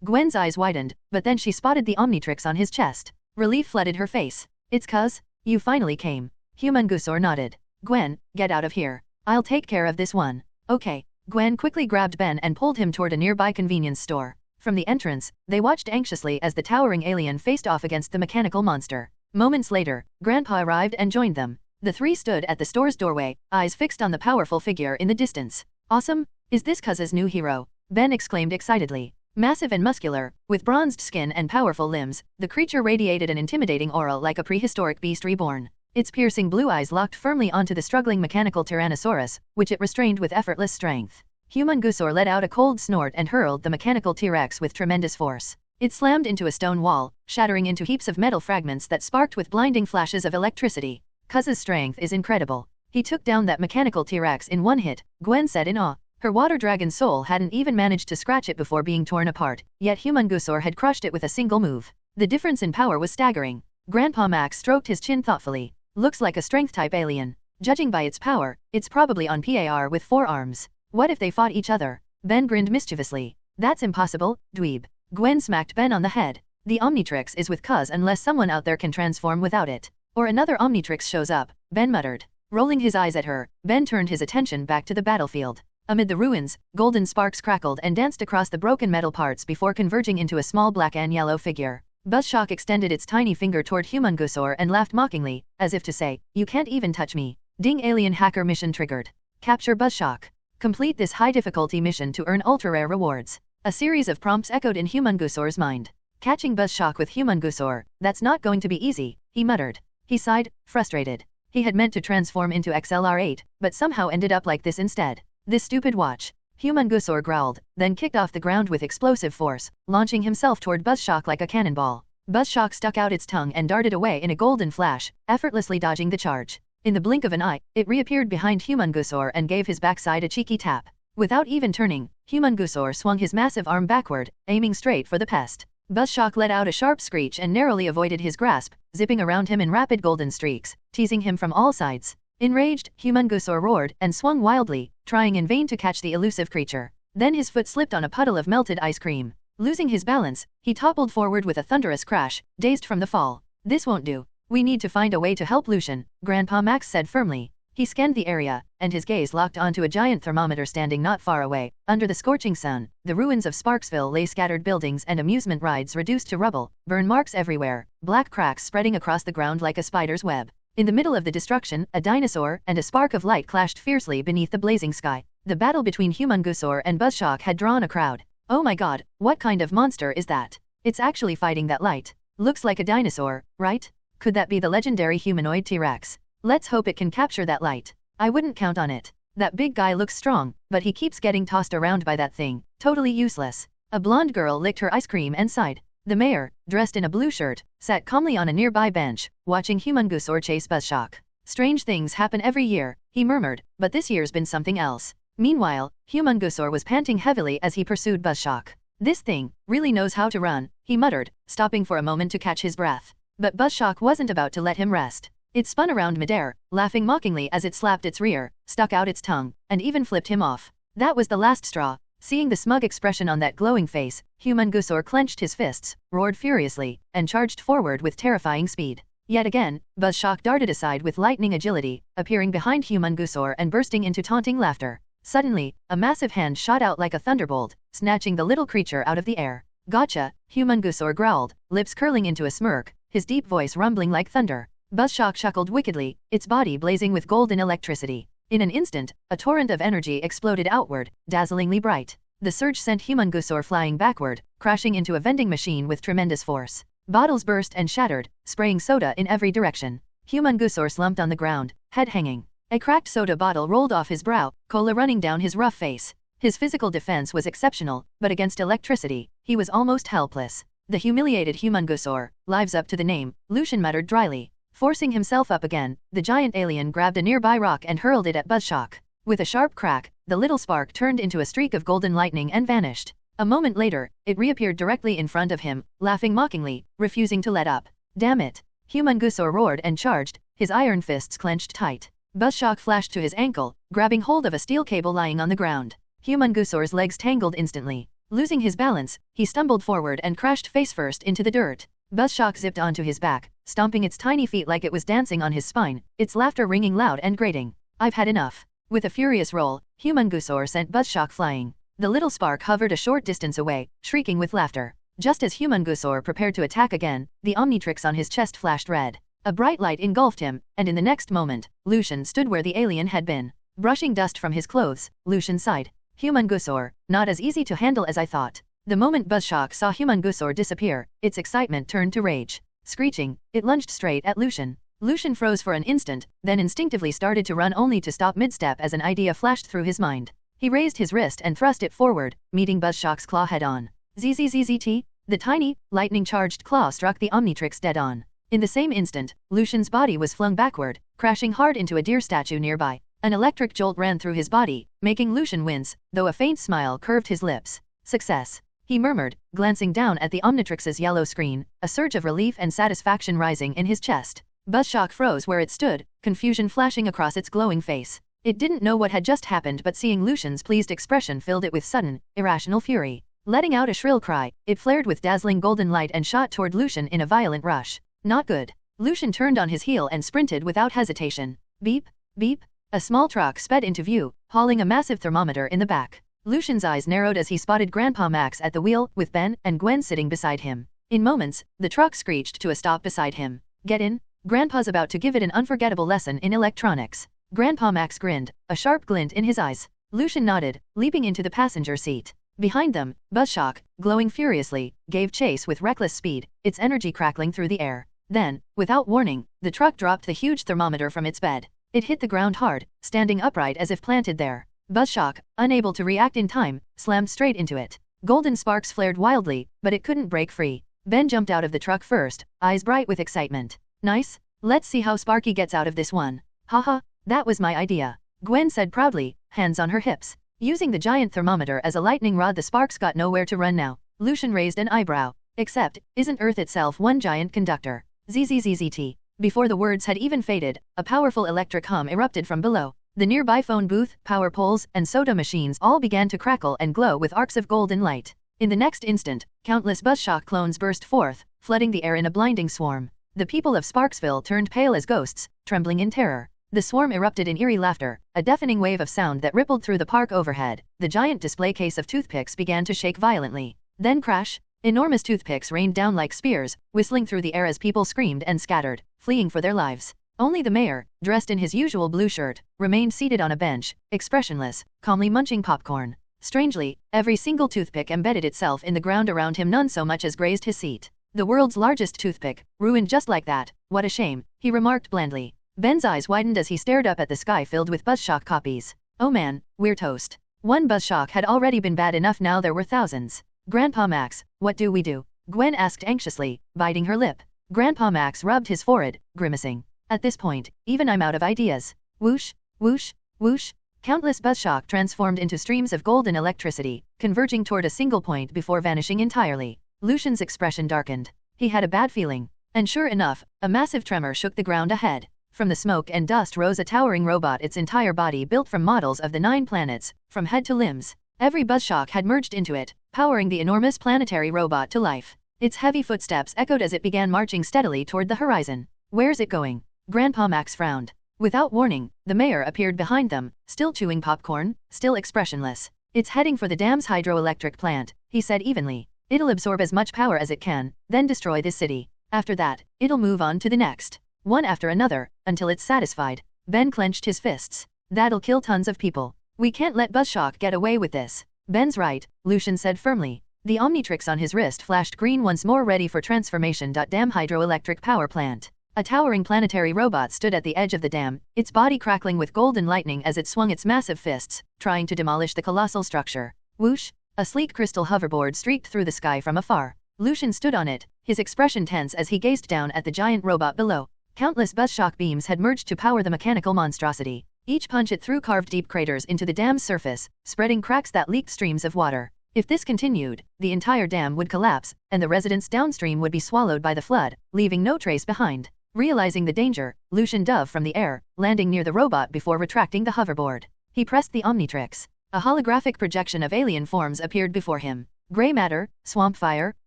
Gwen's eyes widened, but then she spotted the Omnitrix on his chest. Relief flooded her face. It's cuz? You finally came. Humongousaur nodded. Gwen, get out of here. I'll take care of this one. Okay. Gwen quickly grabbed Ben and pulled him toward a nearby convenience store. From the entrance, they watched anxiously as the towering alien faced off against the mechanical monster. Moments later, Grandpa arrived and joined them. The three stood at the store's doorway, eyes fixed on the powerful figure in the distance. Awesome? Is this cuz's new hero? Ben exclaimed excitedly. Massive and muscular, with bronzed skin and powerful limbs, the creature radiated an intimidating aura like a prehistoric beast reborn. Its piercing blue eyes locked firmly onto the struggling mechanical Tyrannosaurus, which it restrained with effortless strength. Humongousaur let out a cold snort and hurled the mechanical T-Rex with tremendous force. It slammed into a stone wall, shattering into heaps of metal fragments that sparked with blinding flashes of electricity. Cuz's strength is incredible. He took down that mechanical T-Rex in one hit, Gwen said in awe. Her water dragon soul hadn't even managed to scratch it before being torn apart, yet Humongousaur had crushed it with a single move. The difference in power was staggering. Grandpa Max stroked his chin thoughtfully. Looks like a strength-type alien. Judging by its power, it's probably on par with 4 arms. What if they fought each other? Ben grinned mischievously. That's impossible, dweeb. Gwen smacked Ben on the head. The Omnitrix is with cuz unless someone out there can transform without it. Or another Omnitrix shows up, Ben muttered. Rolling his eyes at her, Ben turned his attention back to the battlefield. Amid the ruins, golden sparks crackled and danced across the broken metal parts before converging into a small black and yellow figure. Buzzshock extended its tiny finger toward Humongousaur and laughed mockingly, as if to say, you can't even touch me. Ding, alien hacker mission triggered. Capture Buzzshock. Complete this high-difficulty mission to earn ultra-rare rewards. A series of prompts echoed in Humongousaur's mind. Catching Buzzshock with Humongousaur, that's not going to be easy, he muttered. He sighed, frustrated. He had meant to transform into XLR8, but somehow ended up like this instead. This stupid watch. Humongousaur growled, then kicked off the ground with explosive force, launching himself toward Buzzshock like a cannonball. Buzzshock stuck out its tongue and darted away in a golden flash, effortlessly dodging the charge. In the blink of an eye, it reappeared behind Humongousaur and gave his backside a cheeky tap. Without even turning, Humongousaur swung his massive arm backward, aiming straight for the pest. Buzzshock let out a sharp screech and narrowly avoided his grasp, zipping around him in rapid golden streaks, teasing him from all sides. Enraged, Humongousaur roared and swung wildly, trying in vain to catch the elusive creature. Then his foot slipped on a puddle of melted ice cream. Losing his balance, he toppled forward with a thunderous crash, dazed from the fall. "This won't do. We need to find a way to help Lucian," Grandpa Max said firmly. He scanned the area, and his gaze locked onto a giant thermometer standing not far away. Under the scorching sun, the ruins of Sparksville lay scattered buildings and amusement rides reduced to rubble, burn marks everywhere, black cracks spreading across the ground like a spider's web. In the middle of the destruction, a dinosaur and a spark of light clashed fiercely beneath the blazing sky. The battle between Humongousaur and Buzzshock had drawn a crowd. "Oh my god, what kind of monster is that? It's actually fighting that light. Looks like a dinosaur, right? Could that be the legendary humanoid T-Rex? Let's hope it can capture that light. I wouldn't count on it. That big guy looks strong, but he keeps getting tossed around by that thing. Totally useless." A blonde girl licked her ice cream and sighed. The mayor, dressed in a blue shirt, sat calmly on a nearby bench, watching Humongousaur chase Buzzshock. "Strange things happen every year," he murmured, "but this year's been something else." Meanwhile, Humongousaur was panting heavily as he pursued Buzzshock. "This thing really knows how to run," he muttered, stopping for a moment to catch his breath. But Buzzshock wasn't about to let him rest. It spun around midair, laughing mockingly as it slapped its rear, stuck out its tongue, and even flipped him off. That was the last straw. Seeing the smug expression on that glowing face, Humongousaur clenched his fists, roared furiously, and charged forward with terrifying speed. Yet again, Buzzshock darted aside with lightning agility, appearing behind Humongousaur and bursting into taunting laughter. Suddenly, a massive hand shot out like a thunderbolt, snatching the little creature out of the air. "Gotcha," Humongousaur growled, lips curling into a smirk, his deep voice rumbling like thunder. Buzzshock chuckled wickedly, its body blazing with golden electricity. In an instant, a torrent of energy exploded outward, dazzlingly bright. The surge sent Humongousaur flying backward, crashing into a vending machine with tremendous force. Bottles burst and shattered, spraying soda in every direction. Humongousaur slumped on the ground, head hanging. A cracked soda bottle rolled off his brow, cola running down his rough face. His physical defense was exceptional, but against electricity, he was almost helpless. "The humiliated Humongousaur, lives up to the name," Lucian muttered dryly. Forcing himself up again, the giant alien grabbed a nearby rock and hurled it at Buzzshock. With a sharp crack, the little spark turned into a streak of golden lightning and vanished. A moment later, it reappeared directly in front of him, laughing mockingly, refusing to let up. "Damn it!" Humongousaur roared and charged, his iron fists clenched tight. Buzzshock flashed to his ankle, grabbing hold of a steel cable lying on the ground. Humongousaur's legs tangled instantly. Losing his balance, he stumbled forward and crashed face-first into the dirt. Buzzshock zipped onto his back, stomping its tiny feet like it was dancing on his spine, its laughter ringing loud and grating. "I've had enough." With a furious roll, Humongousaur sent Buzzshock flying. The little spark hovered a short distance away, shrieking with laughter. Just as Humongousaur prepared to attack again, the Omnitrix on his chest flashed red. A bright light engulfed him, and in the next moment, Lucian stood where the alien had been. Brushing dust from his clothes, Lucian sighed. "Humongousaur, not as easy to handle as I thought." The moment Buzzshock saw Humongousaur disappear, its excitement turned to rage. Screeching, it lunged straight at Lucian. Lucian froze for an instant, then instinctively started to run only to stop mid-step as an idea flashed through his mind. He raised his wrist and thrust it forward, meeting Buzzshock's claw head-on. ZZZZT! The tiny, lightning-charged claw struck the Omnitrix dead-on. In the same instant, Lucian's body was flung backward, crashing hard into a deer statue nearby. An electric jolt ran through his body, making Lucian wince, though a faint smile curved his lips. "Success," he murmured, glancing down at the Omnitrix's yellow screen, a surge of relief and satisfaction rising in his chest. Buzzshock froze where it stood, confusion flashing across its glowing face. It didn't know what had just happened, but seeing Lucian's pleased expression filled it with sudden, irrational fury. Letting out a shrill cry, it flared with dazzling golden light and shot toward Lucian in a violent rush. Not good. Lucian turned on his heel and sprinted without hesitation. Beep, beep. A small truck sped into view, hauling a massive thermometer in the back. Lucian's eyes narrowed as he spotted Grandpa Max at the wheel, with Ben and Gwen sitting beside him. In moments, the truck screeched to a stop beside him. "Get in. Grandpa's about to give it an unforgettable lesson in electronics." Grandpa Max grinned, a sharp glint in his eyes. Lucian nodded, leaping into the passenger seat. Behind them, Buzzshock, glowing furiously, gave chase with reckless speed, its energy crackling through the air. Then, without warning, the truck dropped the huge thermometer from its bed. It hit the ground hard, standing upright as if planted there. Buzzshock, unable to react in time, slammed straight into it. Golden sparks flared wildly, but it couldn't break free. Ben jumped out of the truck first, eyes bright with excitement. Nice. Let's see how Sparky gets out of this one. Haha, that was my idea. Gwen said proudly, hands on her hips. Using the giant thermometer as a lightning rod, the sparks got nowhere to run now. Lucian raised an eyebrow. Except, isn't Earth itself one giant conductor? ZZZZT. Before the words had even faded, a powerful electric hum erupted from below. The nearby phone booth, power poles, and soda machines all began to crackle and glow with arcs of golden light. In the next instant, countless Buzzshock clones burst forth, flooding the air in a blinding swarm. The people of Sparksville turned pale as ghosts, trembling in terror. The swarm erupted in eerie laughter, a deafening wave of sound that rippled through the park overhead. The giant display case of toothpicks began to shake violently. Then crash! Enormous toothpicks rained down like spears, whistling through the air as people screamed and scattered, fleeing for their lives. Only the mayor, dressed in his usual blue shirt, remained seated on a bench, expressionless, calmly munching popcorn. Strangely, every single toothpick embedded itself in the ground around him, none so much as grazed his seat. The world's largest toothpick, ruined just like that. What a shame, he remarked blandly. Ben's eyes widened as he stared up at the sky filled with Buzzshock copies. Oh man, we're toast. One Buzzshock had already been bad enough, now there were thousands. Grandpa Max, what do we do? Gwen asked anxiously, biting her lip. Grandpa Max rubbed his forehead, grimacing. At this point, even I'm out of ideas. Whoosh, whoosh, whoosh. Countless Buzzshock transformed into streams of golden electricity, converging toward a single point before vanishing entirely. Lucian's expression darkened. He had a bad feeling. And sure enough, a massive tremor shook the ground ahead. From the smoke and dust rose a towering robot, its entire body built from models of the 9 planets, from head to limbs. Every Buzzshock had merged into it, powering the enormous planetary robot to life. Its heavy footsteps echoed as it began marching steadily toward the horizon. Where's it going? Grandpa Max frowned. Without warning, the mayor appeared behind them, still chewing popcorn, still expressionless. It's heading for the dam's hydroelectric plant, he said evenly. It'll absorb as much power as it can, then destroy this city. After that, it'll move on to the next. One after another, until it's satisfied. Ben clenched his fists. That'll kill tons of people. We can't let Buzzshock get away with this. Ben's right, Lucian said firmly. The Omnitrix on his wrist flashed green once more, ready for transformation. Dam hydroelectric power plant. A towering planetary robot stood at the edge of the dam, its body crackling with golden lightning as it swung its massive fists, trying to demolish the colossal structure. Whoosh! A sleek crystal hoverboard streaked through the sky from afar. Lucian stood on it, his expression tense as he gazed down at the giant robot below. Countless Buzzshock beams had merged to power the mechanical monstrosity. Each punch it threw carved deep craters into the dam's surface, spreading cracks that leaked streams of water. If this continued, the entire dam would collapse, and the residents downstream would be swallowed by the flood, leaving no trace behind. Realizing the danger, Lucian dove from the air, landing near the robot before retracting the hoverboard. He pressed the Omnitrix. A holographic projection of alien forms appeared before him. Gray matter, swamp fire,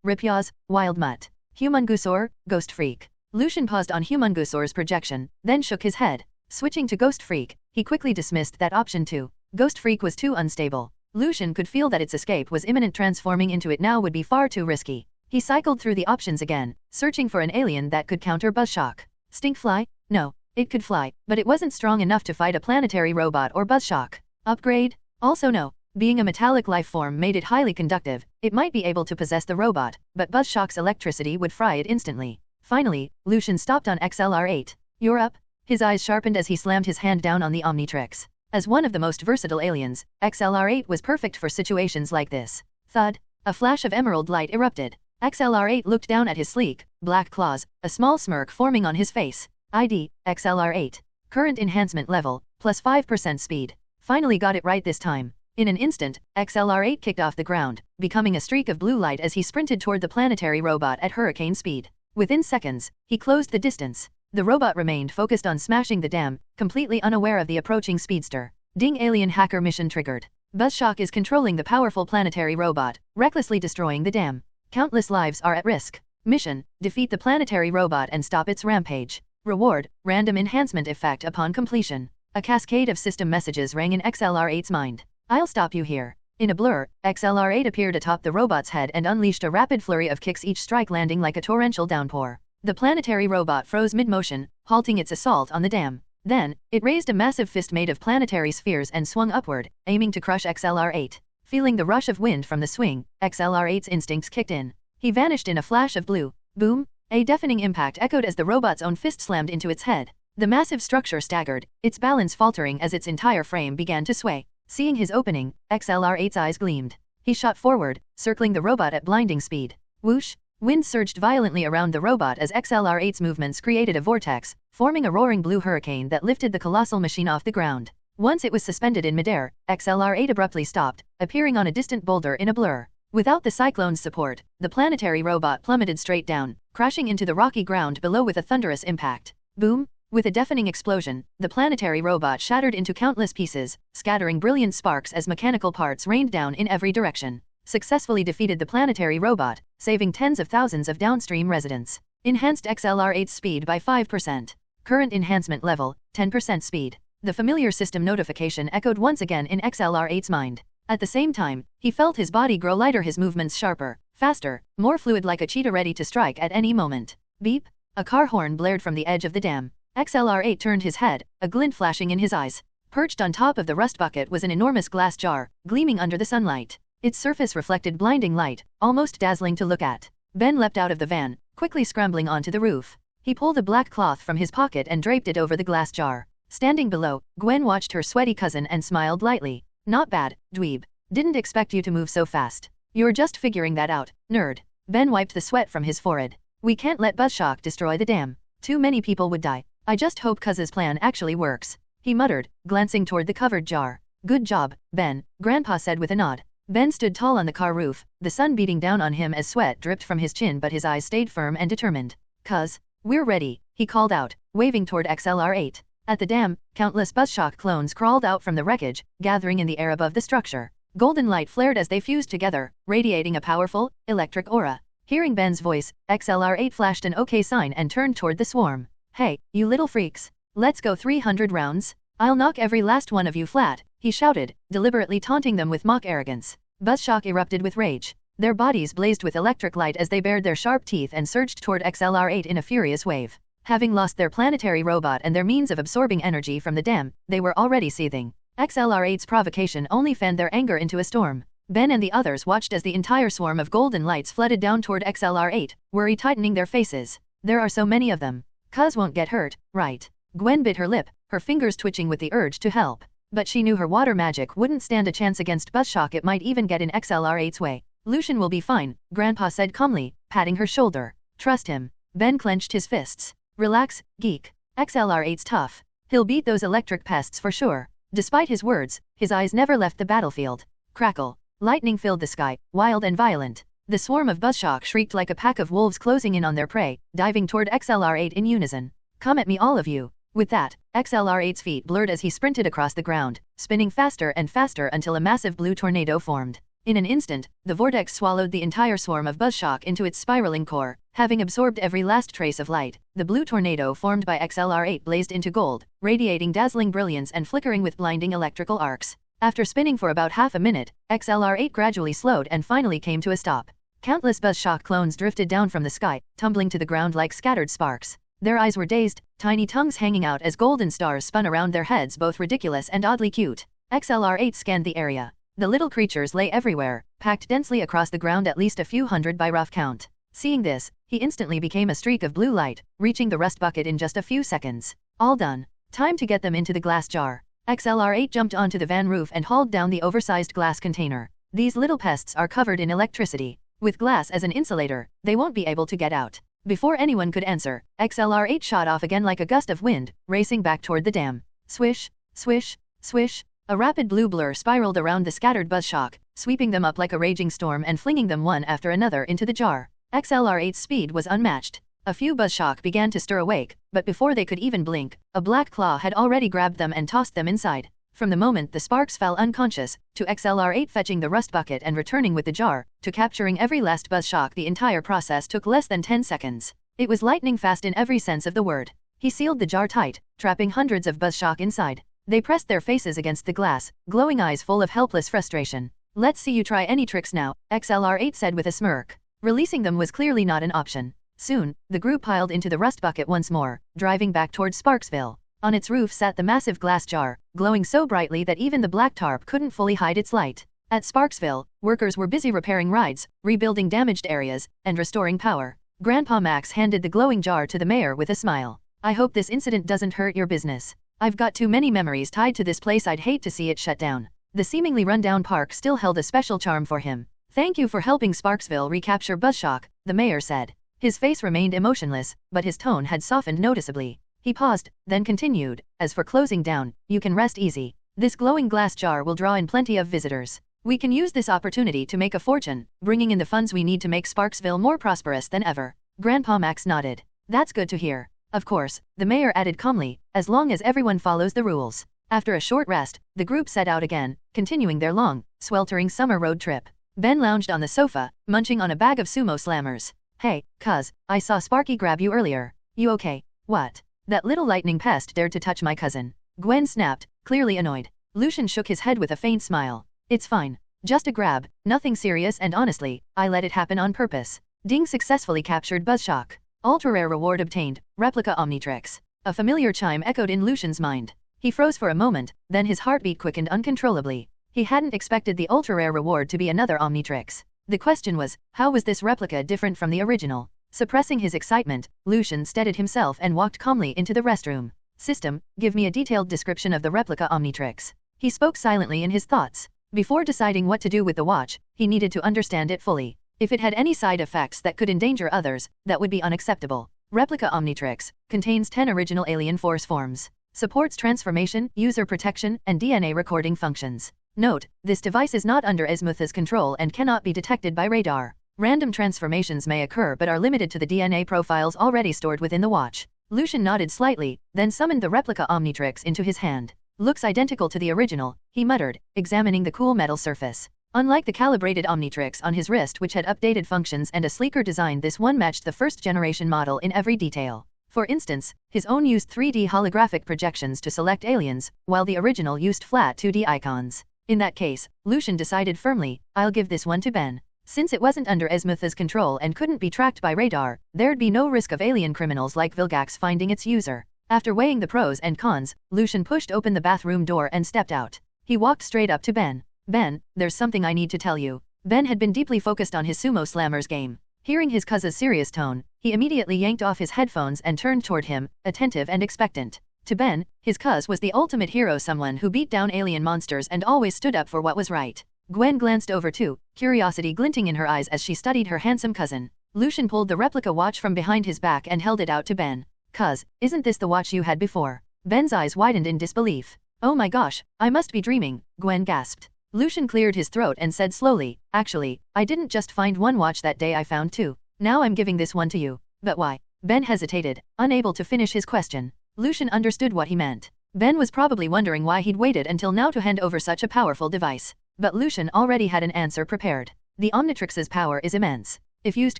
ripyaws, wild mutt. Humungusaur, ghost freak. Lucian paused on Humungusaur's projection, then shook his head. Switching to ghost freak, he quickly dismissed that option too. Ghost freak was too unstable. Lucian could feel that its escape was imminent. Transforming into it now would be far too risky. He cycled through the options again, searching for an alien that could counter Buzzshock. Stinkfly? No, it could fly, but it wasn't strong enough to fight a planetary robot or Buzzshock. Upgrade? Also no. Being a metallic life form made it highly conductive. It might be able to possess the robot, but Buzzshock's electricity would fry it instantly. Finally, Lucian stopped on XLR8. You're up? His eyes sharpened as he slammed his hand down on the Omnitrix. As one of the most versatile aliens, XLR8 was perfect for situations like this. Thud. A flash of emerald light erupted. XLR8 looked down at his sleek, black claws, a small smirk forming on his face. ID, XLR8. Current enhancement level, plus 5% speed. Finally got it right this time. In an instant, XLR8 kicked off the ground, becoming a streak of blue light as he sprinted toward the planetary robot at hurricane speed. Within seconds, he closed the distance. The robot remained focused on smashing the dam, completely unaware of the approaching speedster. Ding, alien hacker mission triggered. Buzzshock is controlling the powerful planetary robot, recklessly destroying the dam. Countless lives are at risk. Mission, defeat the planetary robot and stop its rampage. Reward, random enhancement effect upon completion. A cascade of system messages rang in XLR8's mind. I'll stop you here. In a blur, XLR8 appeared atop the robot's head and unleashed a rapid flurry of kicks, each strike landing like a torrential downpour. The planetary robot froze mid-motion, halting its assault on the dam. Then, it raised a massive fist made of planetary spheres and swung upward, aiming to crush XLR8. Feeling the rush of wind from the swing, XLR8's instincts kicked in. He vanished in a flash of blue. Boom! A deafening impact echoed as the robot's own fist slammed into its head. The massive structure staggered, its balance faltering as its entire frame began to sway. Seeing his opening, XLR8's eyes gleamed. He shot forward, circling the robot at blinding speed. Whoosh! Wind surged violently around the robot as XLR-8's movements created a vortex, forming a roaring blue hurricane that lifted the colossal machine off the ground. Once it was suspended in midair, XLR-8 abruptly stopped, appearing on a distant boulder in a blur. Without the cyclone's support, the planetary robot plummeted straight down, crashing into the rocky ground below with a thunderous impact. Boom! With a deafening explosion, the planetary robot shattered into countless pieces, scattering brilliant sparks as mechanical parts rained down in every direction. Successfully defeated the planetary robot, saving tens of thousands of downstream residents. Enhanced XLR-8's speed by 5%. Current enhancement level, 10% speed. The familiar system notification echoed once again in XLR-8's mind. At the same time, he felt his body grow lighter, his movements sharper, faster, more fluid, like a cheetah ready to strike at any moment. Beep! A car horn blared from the edge of the dam. XLR-8 turned his head, a glint flashing in his eyes. Perched on top of the rust bucket was an enormous glass jar, gleaming under the sunlight. Its surface reflected blinding light, almost dazzling to look at. Ben leapt out of the van, quickly scrambling onto the roof. He pulled a black cloth from his pocket and draped it over the glass jar. Standing below, Gwen watched her sweaty cousin and smiled lightly. Not bad, dweeb. Didn't expect you to move so fast. You're just figuring that out, nerd. Ben wiped the sweat from his forehead. We can't let Buzzshock destroy the dam. Too many people would die. I just hope Cuz's plan actually works. He muttered, glancing toward the covered jar. Good job, Ben, Grandpa said with a nod. Ben stood tall on the car roof, the sun beating down on him as sweat dripped from his chin, but his eyes stayed firm and determined. Cuz, we're ready, he called out, waving toward XLR-8. At the dam, countless Buzzshock clones crawled out from the wreckage, gathering in the air above the structure. Golden light flared as they fused together, radiating a powerful, electric aura. Hearing Ben's voice, XLR-8 flashed an OK sign and turned toward the swarm. Hey, you little freaks. Let's go 300 rounds. I'll knock every last one of you flat, he shouted, deliberately taunting them with mock arrogance. Buzzshock erupted with rage. Their bodies blazed with electric light as they bared their sharp teeth and surged toward XLR-8 in a furious wave. Having lost their planetary robot and their means of absorbing energy from the dam, they were already seething. XLR-8's provocation only fanned their anger into a storm. Ben and the others watched as the entire swarm of golden lights flooded down toward XLR-8, worry tightening their faces. There are so many of them. Cuz won't get hurt, right? Gwen bit her lip, her fingers twitching with the urge to help. But she knew her water magic wouldn't stand a chance against Buzzshock. It might even get in XLR-8's way. Lucian will be fine, Grandpa said calmly, patting her shoulder. Trust him. Ben clenched his fists. Relax, geek. XLR-8's tough. He'll beat those electric pests for sure. Despite his words, his eyes never left the battlefield. Crackle. Lightning filled the sky, wild and violent. The swarm of Buzzshock shrieked like a pack of wolves closing in on their prey, diving toward XLR-8 in unison. Come at me, all of you. With that, XLR-8's feet blurred as he sprinted across the ground, spinning faster and faster until a massive blue tornado formed. In an instant, the vortex swallowed the entire swarm of Buzzshock into its spiraling core. Having absorbed every last trace of light, the blue tornado formed by XLR-8 blazed into gold, radiating dazzling brilliance and flickering with blinding electrical arcs. After spinning for about half a minute, XLR-8 gradually slowed and finally came to a stop. Countless Buzzshock clones drifted down from the sky, tumbling to the ground like scattered sparks. Their eyes were dazed, tiny tongues hanging out as golden stars spun around their heads, both ridiculous and oddly cute. XLR-8 scanned the area. The little creatures lay everywhere, packed densely across the ground, at least a few hundred by rough count. Seeing this, he instantly became a streak of blue light, reaching the rust bucket in just a few seconds. All done. Time to get them into the glass jar. XLR-8 jumped onto the van roof and hauled down the oversized glass container. These little pests are covered in electricity. With glass as an insulator, they won't be able to get out. Before anyone could answer, XLR-8 shot off again like a gust of wind, racing back toward the dam. Swish, swish, swish. A rapid blue blur spiraled around the scattered Buzzshock, sweeping them up like a raging storm and flinging them one after another into the jar. XLR-8's speed was unmatched. A few Buzzshock began to stir awake, but before they could even blink, a black claw had already grabbed them and tossed them inside. From the moment the sparks fell unconscious, to XLR-8 fetching the rust bucket and returning with the jar, to capturing every last Buzzshock, the entire process took less than 10 seconds. It was lightning fast in every sense of the word. He sealed the jar tight, trapping hundreds of Buzzshock inside. They pressed their faces against the glass, glowing eyes full of helpless frustration. Let's see you try any tricks now, XLR-8 said with a smirk. Releasing them was clearly not an option. Soon, the group piled into the rust bucket once more, driving back towards Sparksville. On its roof sat the massive glass jar, glowing so brightly that even the black tarp couldn't fully hide its light. At Sparksville, workers were busy repairing rides, rebuilding damaged areas, and restoring power. Grandpa Max handed the glowing jar to the mayor with a smile. I hope this incident doesn't hurt your business. I've got too many memories tied to this place. I'd hate to see it shut down. The seemingly run-down park still held a special charm for him. Thank you for helping Sparksville recapture Buzzshock, the mayor said. His face remained emotionless, but his tone had softened noticeably. He paused, then continued, as for closing down, you can rest easy. This glowing glass jar will draw in plenty of visitors. We can use this opportunity to make a fortune, bringing in the funds we need to make Sparksville more prosperous than ever. Grandpa Max nodded. That's good to hear. Of course, the mayor added calmly, as long as everyone follows the rules. After a short rest, the group set out again, continuing their long, sweltering summer road trip. Ben lounged on the sofa, munching on a bag of sumo slammers. Hey, cuz, I saw Sparky grab you earlier. You okay? What? That little lightning pest dared to touch my cousin. Gwen snapped, clearly annoyed. Lucian shook his head with a faint smile. It's fine. Just a grab, nothing serious, and honestly, I let it happen on purpose. Ding successfully captured Buzzshock. Ultra-rare reward obtained, replica Omnitrix. A familiar chime echoed in Lucian's mind. He froze for a moment, then his heartbeat quickened uncontrollably. He hadn't expected the ultra-rare reward to be another Omnitrix. The question was, how was this replica different from the original? Suppressing his excitement, Lucian steadied himself and walked calmly into the restroom. System, give me a detailed description of the replica Omnitrix. He spoke silently in his thoughts. Before deciding what to do with the watch, he needed to understand it fully. If it had any side effects that could endanger others, that would be unacceptable. Replica Omnitrix contains 10 original alien force forms. Supports transformation, user protection, and DNA recording functions. Note, this device is not under Esmutha's control and cannot be detected by radar. Random transformations may occur but are limited to the DNA profiles already stored within the watch. Lucian nodded slightly, then summoned the replica Omnitrix into his hand. Looks identical to the original, he muttered, examining the cool metal surface. Unlike the calibrated Omnitrix on his wrist, which had updated functions and a sleeker design, this one matched the first-generation model in every detail. For instance, his own used 3D holographic projections to select aliens, while the original used flat 2D icons. In that case, Lucian decided firmly, I'll give this one to Ben. Since it wasn't under Esmutha's control and couldn't be tracked by radar, there'd be no risk of alien criminals like Vilgax finding its user. After weighing the pros and cons, Lucian pushed open the bathroom door and stepped out. He walked straight up to Ben. Ben, there's something I need to tell you. Ben had been deeply focused on his sumo slammers game. Hearing his cousin's serious tone, he immediately yanked off his headphones and turned toward him, attentive and expectant. To Ben, his cuz was the ultimate hero, someone who beat down alien monsters and always stood up for what was right. Gwen glanced over too, curiosity glinting in her eyes as she studied her handsome cousin. Lucian pulled the replica watch from behind his back and held it out to Ben. Cuz, isn't this the watch you had before? Ben's eyes widened in disbelief. Oh my gosh, I must be dreaming, Gwen gasped. Lucian cleared his throat and said slowly, actually, I didn't just find one watch that day, I found two. Now I'm giving this one to you. But why? Ben hesitated, unable to finish his question. Lucian understood what he meant. Ben was probably wondering why he'd waited until now to hand over such a powerful device. But Lucian already had an answer prepared. The Omnitrix's power is immense. If used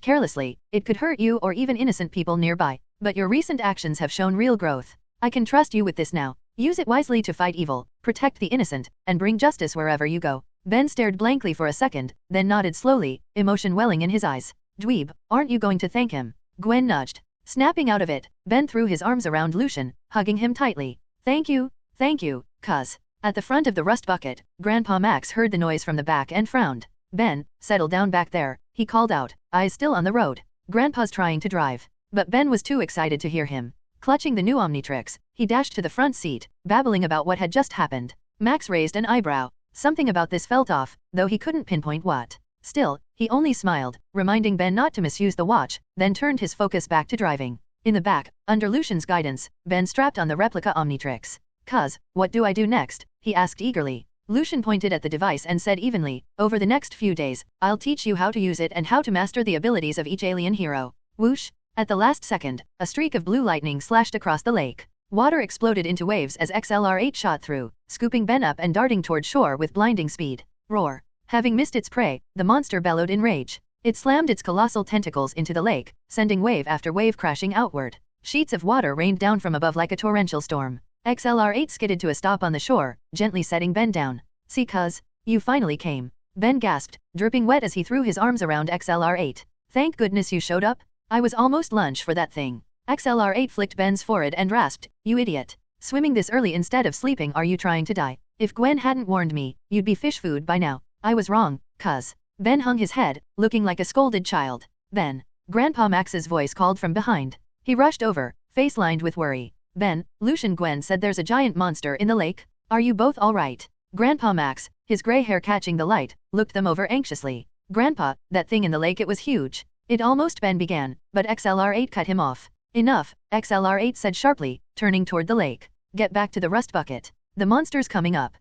carelessly, it could hurt you or even innocent people nearby. But your recent actions have shown real growth. I can trust you with this now. Use it wisely to fight evil, protect the innocent, and bring justice wherever you go. Ben stared blankly for a second, then nodded slowly, emotion welling in his eyes. Dweeb, aren't you going to thank him? Gwen nudged. Snapping out of it, Ben threw his arms around Lucian, hugging him tightly. Thank you, cuz. At the front of the rust bucket, Grandpa Max heard the noise from the back and frowned. Ben, settle down back there, he called out, eyes still on the road. Grandpa's trying to drive. But Ben was too excited to hear him. Clutching the new Omnitrix, he dashed to the front seat, babbling about what had just happened. Max raised an eyebrow. Something about this felt off, though he couldn't pinpoint what. Still, he only smiled, reminding Ben not to misuse the watch, then turned his focus back to driving. In the back, under Lucian's guidance, Ben strapped on the replica Omnitrix. Cuz, what do I do next? He asked eagerly. Lucian pointed at the device and said evenly, over the next few days, I'll teach you how to use it and how to master the abilities of each alien hero. Whoosh! At the last second, a streak of blue lightning slashed across the lake. Water exploded into waves as XLR-8 shot through, scooping Ben up and darting toward shore with blinding speed. Roar! Having missed its prey, the monster bellowed in rage. It slammed its colossal tentacles into the lake, sending wave after wave crashing outward. Sheets of water rained down from above like a torrential storm. XLR-8 skidded to a stop on the shore, gently setting Ben down. See cuz, you finally came. Ben gasped, dripping wet as he threw his arms around XLR-8. Thank goodness you showed up. I was almost lunch for that thing. XLR-8 flicked Ben's forehead and rasped, you idiot. Swimming this early instead of sleeping, are you trying to die? If Gwen hadn't warned me, you'd be fish food by now. I was wrong, cuz. Ben hung his head, looking like a scolded child. Ben. Grandpa Max's voice called from behind. He rushed over, face lined with worry. Ben, Lucian, Gwen said there's a giant monster in the lake. Are you both all right? Grandpa Max, his gray hair catching the light, looked them over anxiously. Grandpa, that thing in the lake, it was huge. It almost Ben began, but XLR8 cut him off. Enough, XLR8 said sharply, turning toward the lake. Get back to the rust bucket. The monster's coming up.